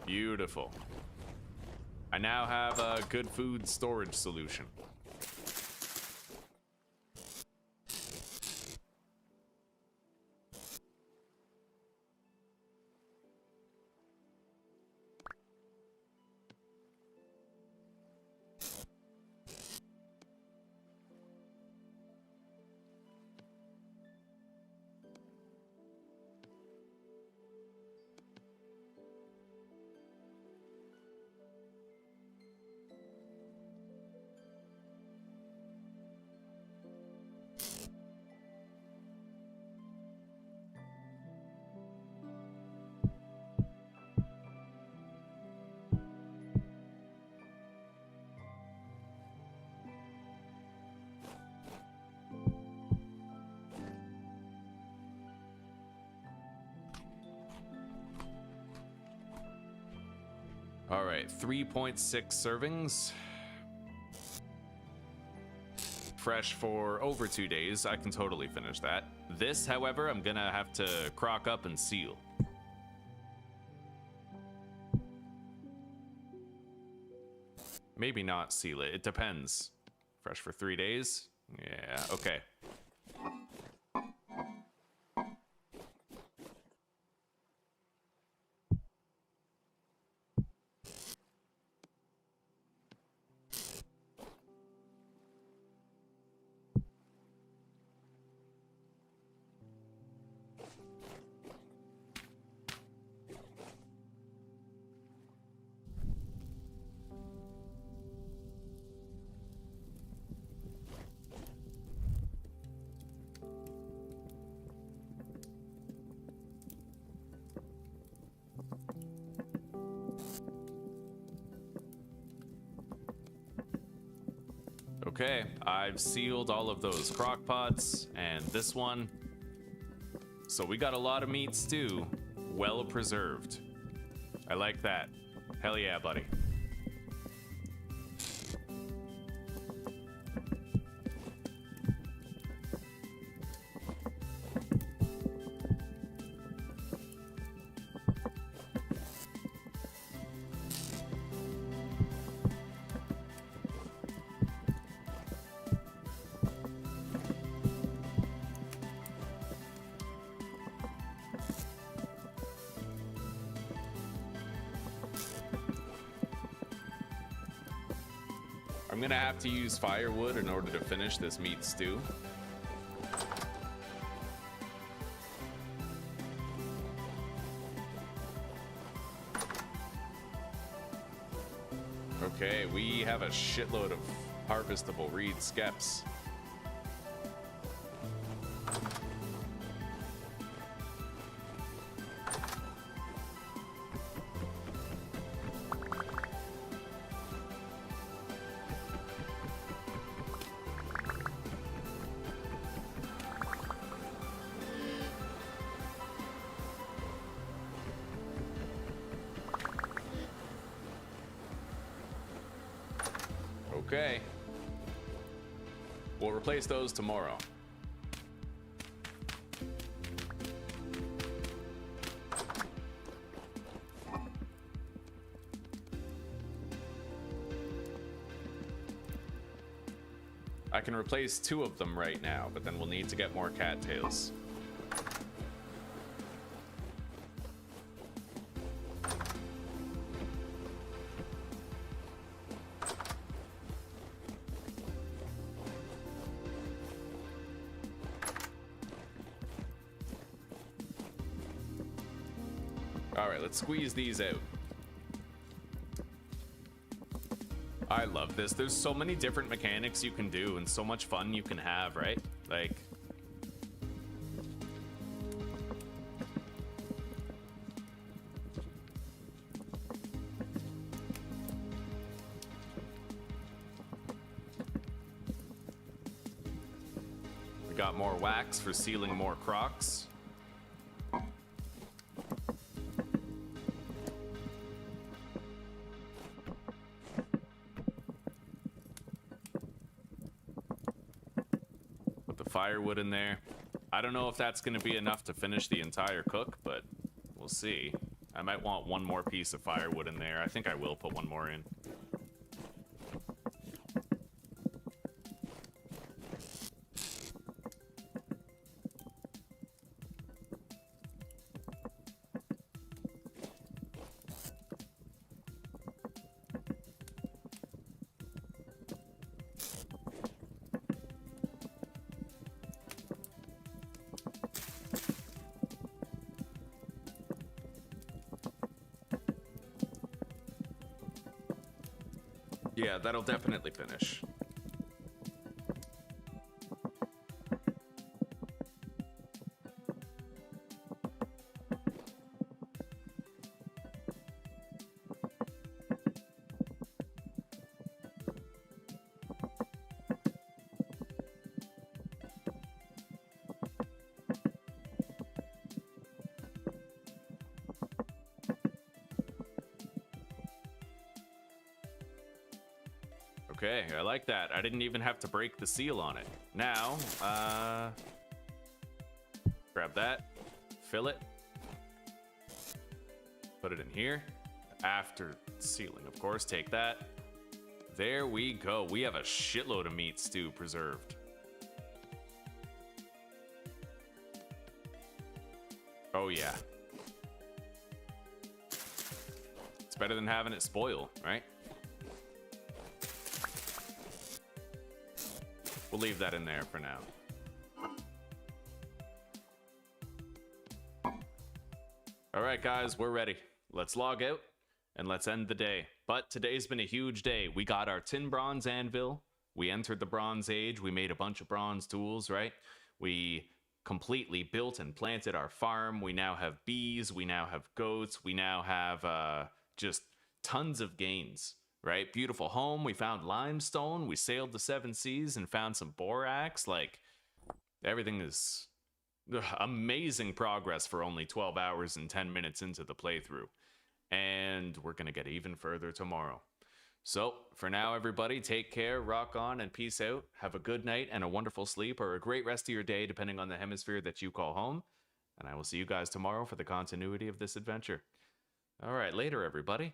Beautiful. I now have a good food storage solution. All right, 3.6 servings. Fresh for over 2 days. I can totally finish that. This, however, I'm gonna have to crock up and seal. Maybe not seal it. It depends. Fresh for 3 days? Yeah, okay. Okay, I've sealed all of those crock pots and this one. So we got a lot of meat stew, well preserved. I like that. Hell yeah, buddy. I'm gonna have to use firewood in order to finish this meat stew. Okay, we have a shitload of harvestable reed skeps. Okay. We'll replace those tomorrow. I can replace 2 of them right now, but then we'll need to get more cattails. Alright, let's squeeze these out. I love this. There's so many different mechanics you can do and so much fun you can have, right? Like... we got more wax for sealing more crocks. Firewood in there. I don't know if that's going to be enough to finish the entire cook, but we'll see. I might want one more piece of firewood in there. I think I will put one more in. Yeah, that'll definitely finish. Okay, I like that. I didn't even have to break the seal on it. Now, grab that, fill it, put it in here. After sealing, of course, take that. There we go. We have a shitload of meat stew preserved. Oh yeah. It's better than having it spoil, right? We'll leave that in there for now. All right, guys, we're ready. Let's log out and let's end the day. But today's been a huge day. We got our tin bronze anvil. We entered the Bronze Age. We made a bunch of bronze tools, right? We completely built and planted our farm. We now have bees. We now have goats. We now have just tons of gains, right? Beautiful home. We found limestone. We sailed the 7 seas and found some borax. Like, everything is amazing progress for only 12 hours and 10 minutes into the playthrough. And we're going to get even further tomorrow. So, for now, everybody, take care, rock on, and peace out. Have a good night and a wonderful sleep, or a great rest of your day, depending on the hemisphere that you call home. And I will see you guys tomorrow for the continuity of this adventure. All right, later, everybody.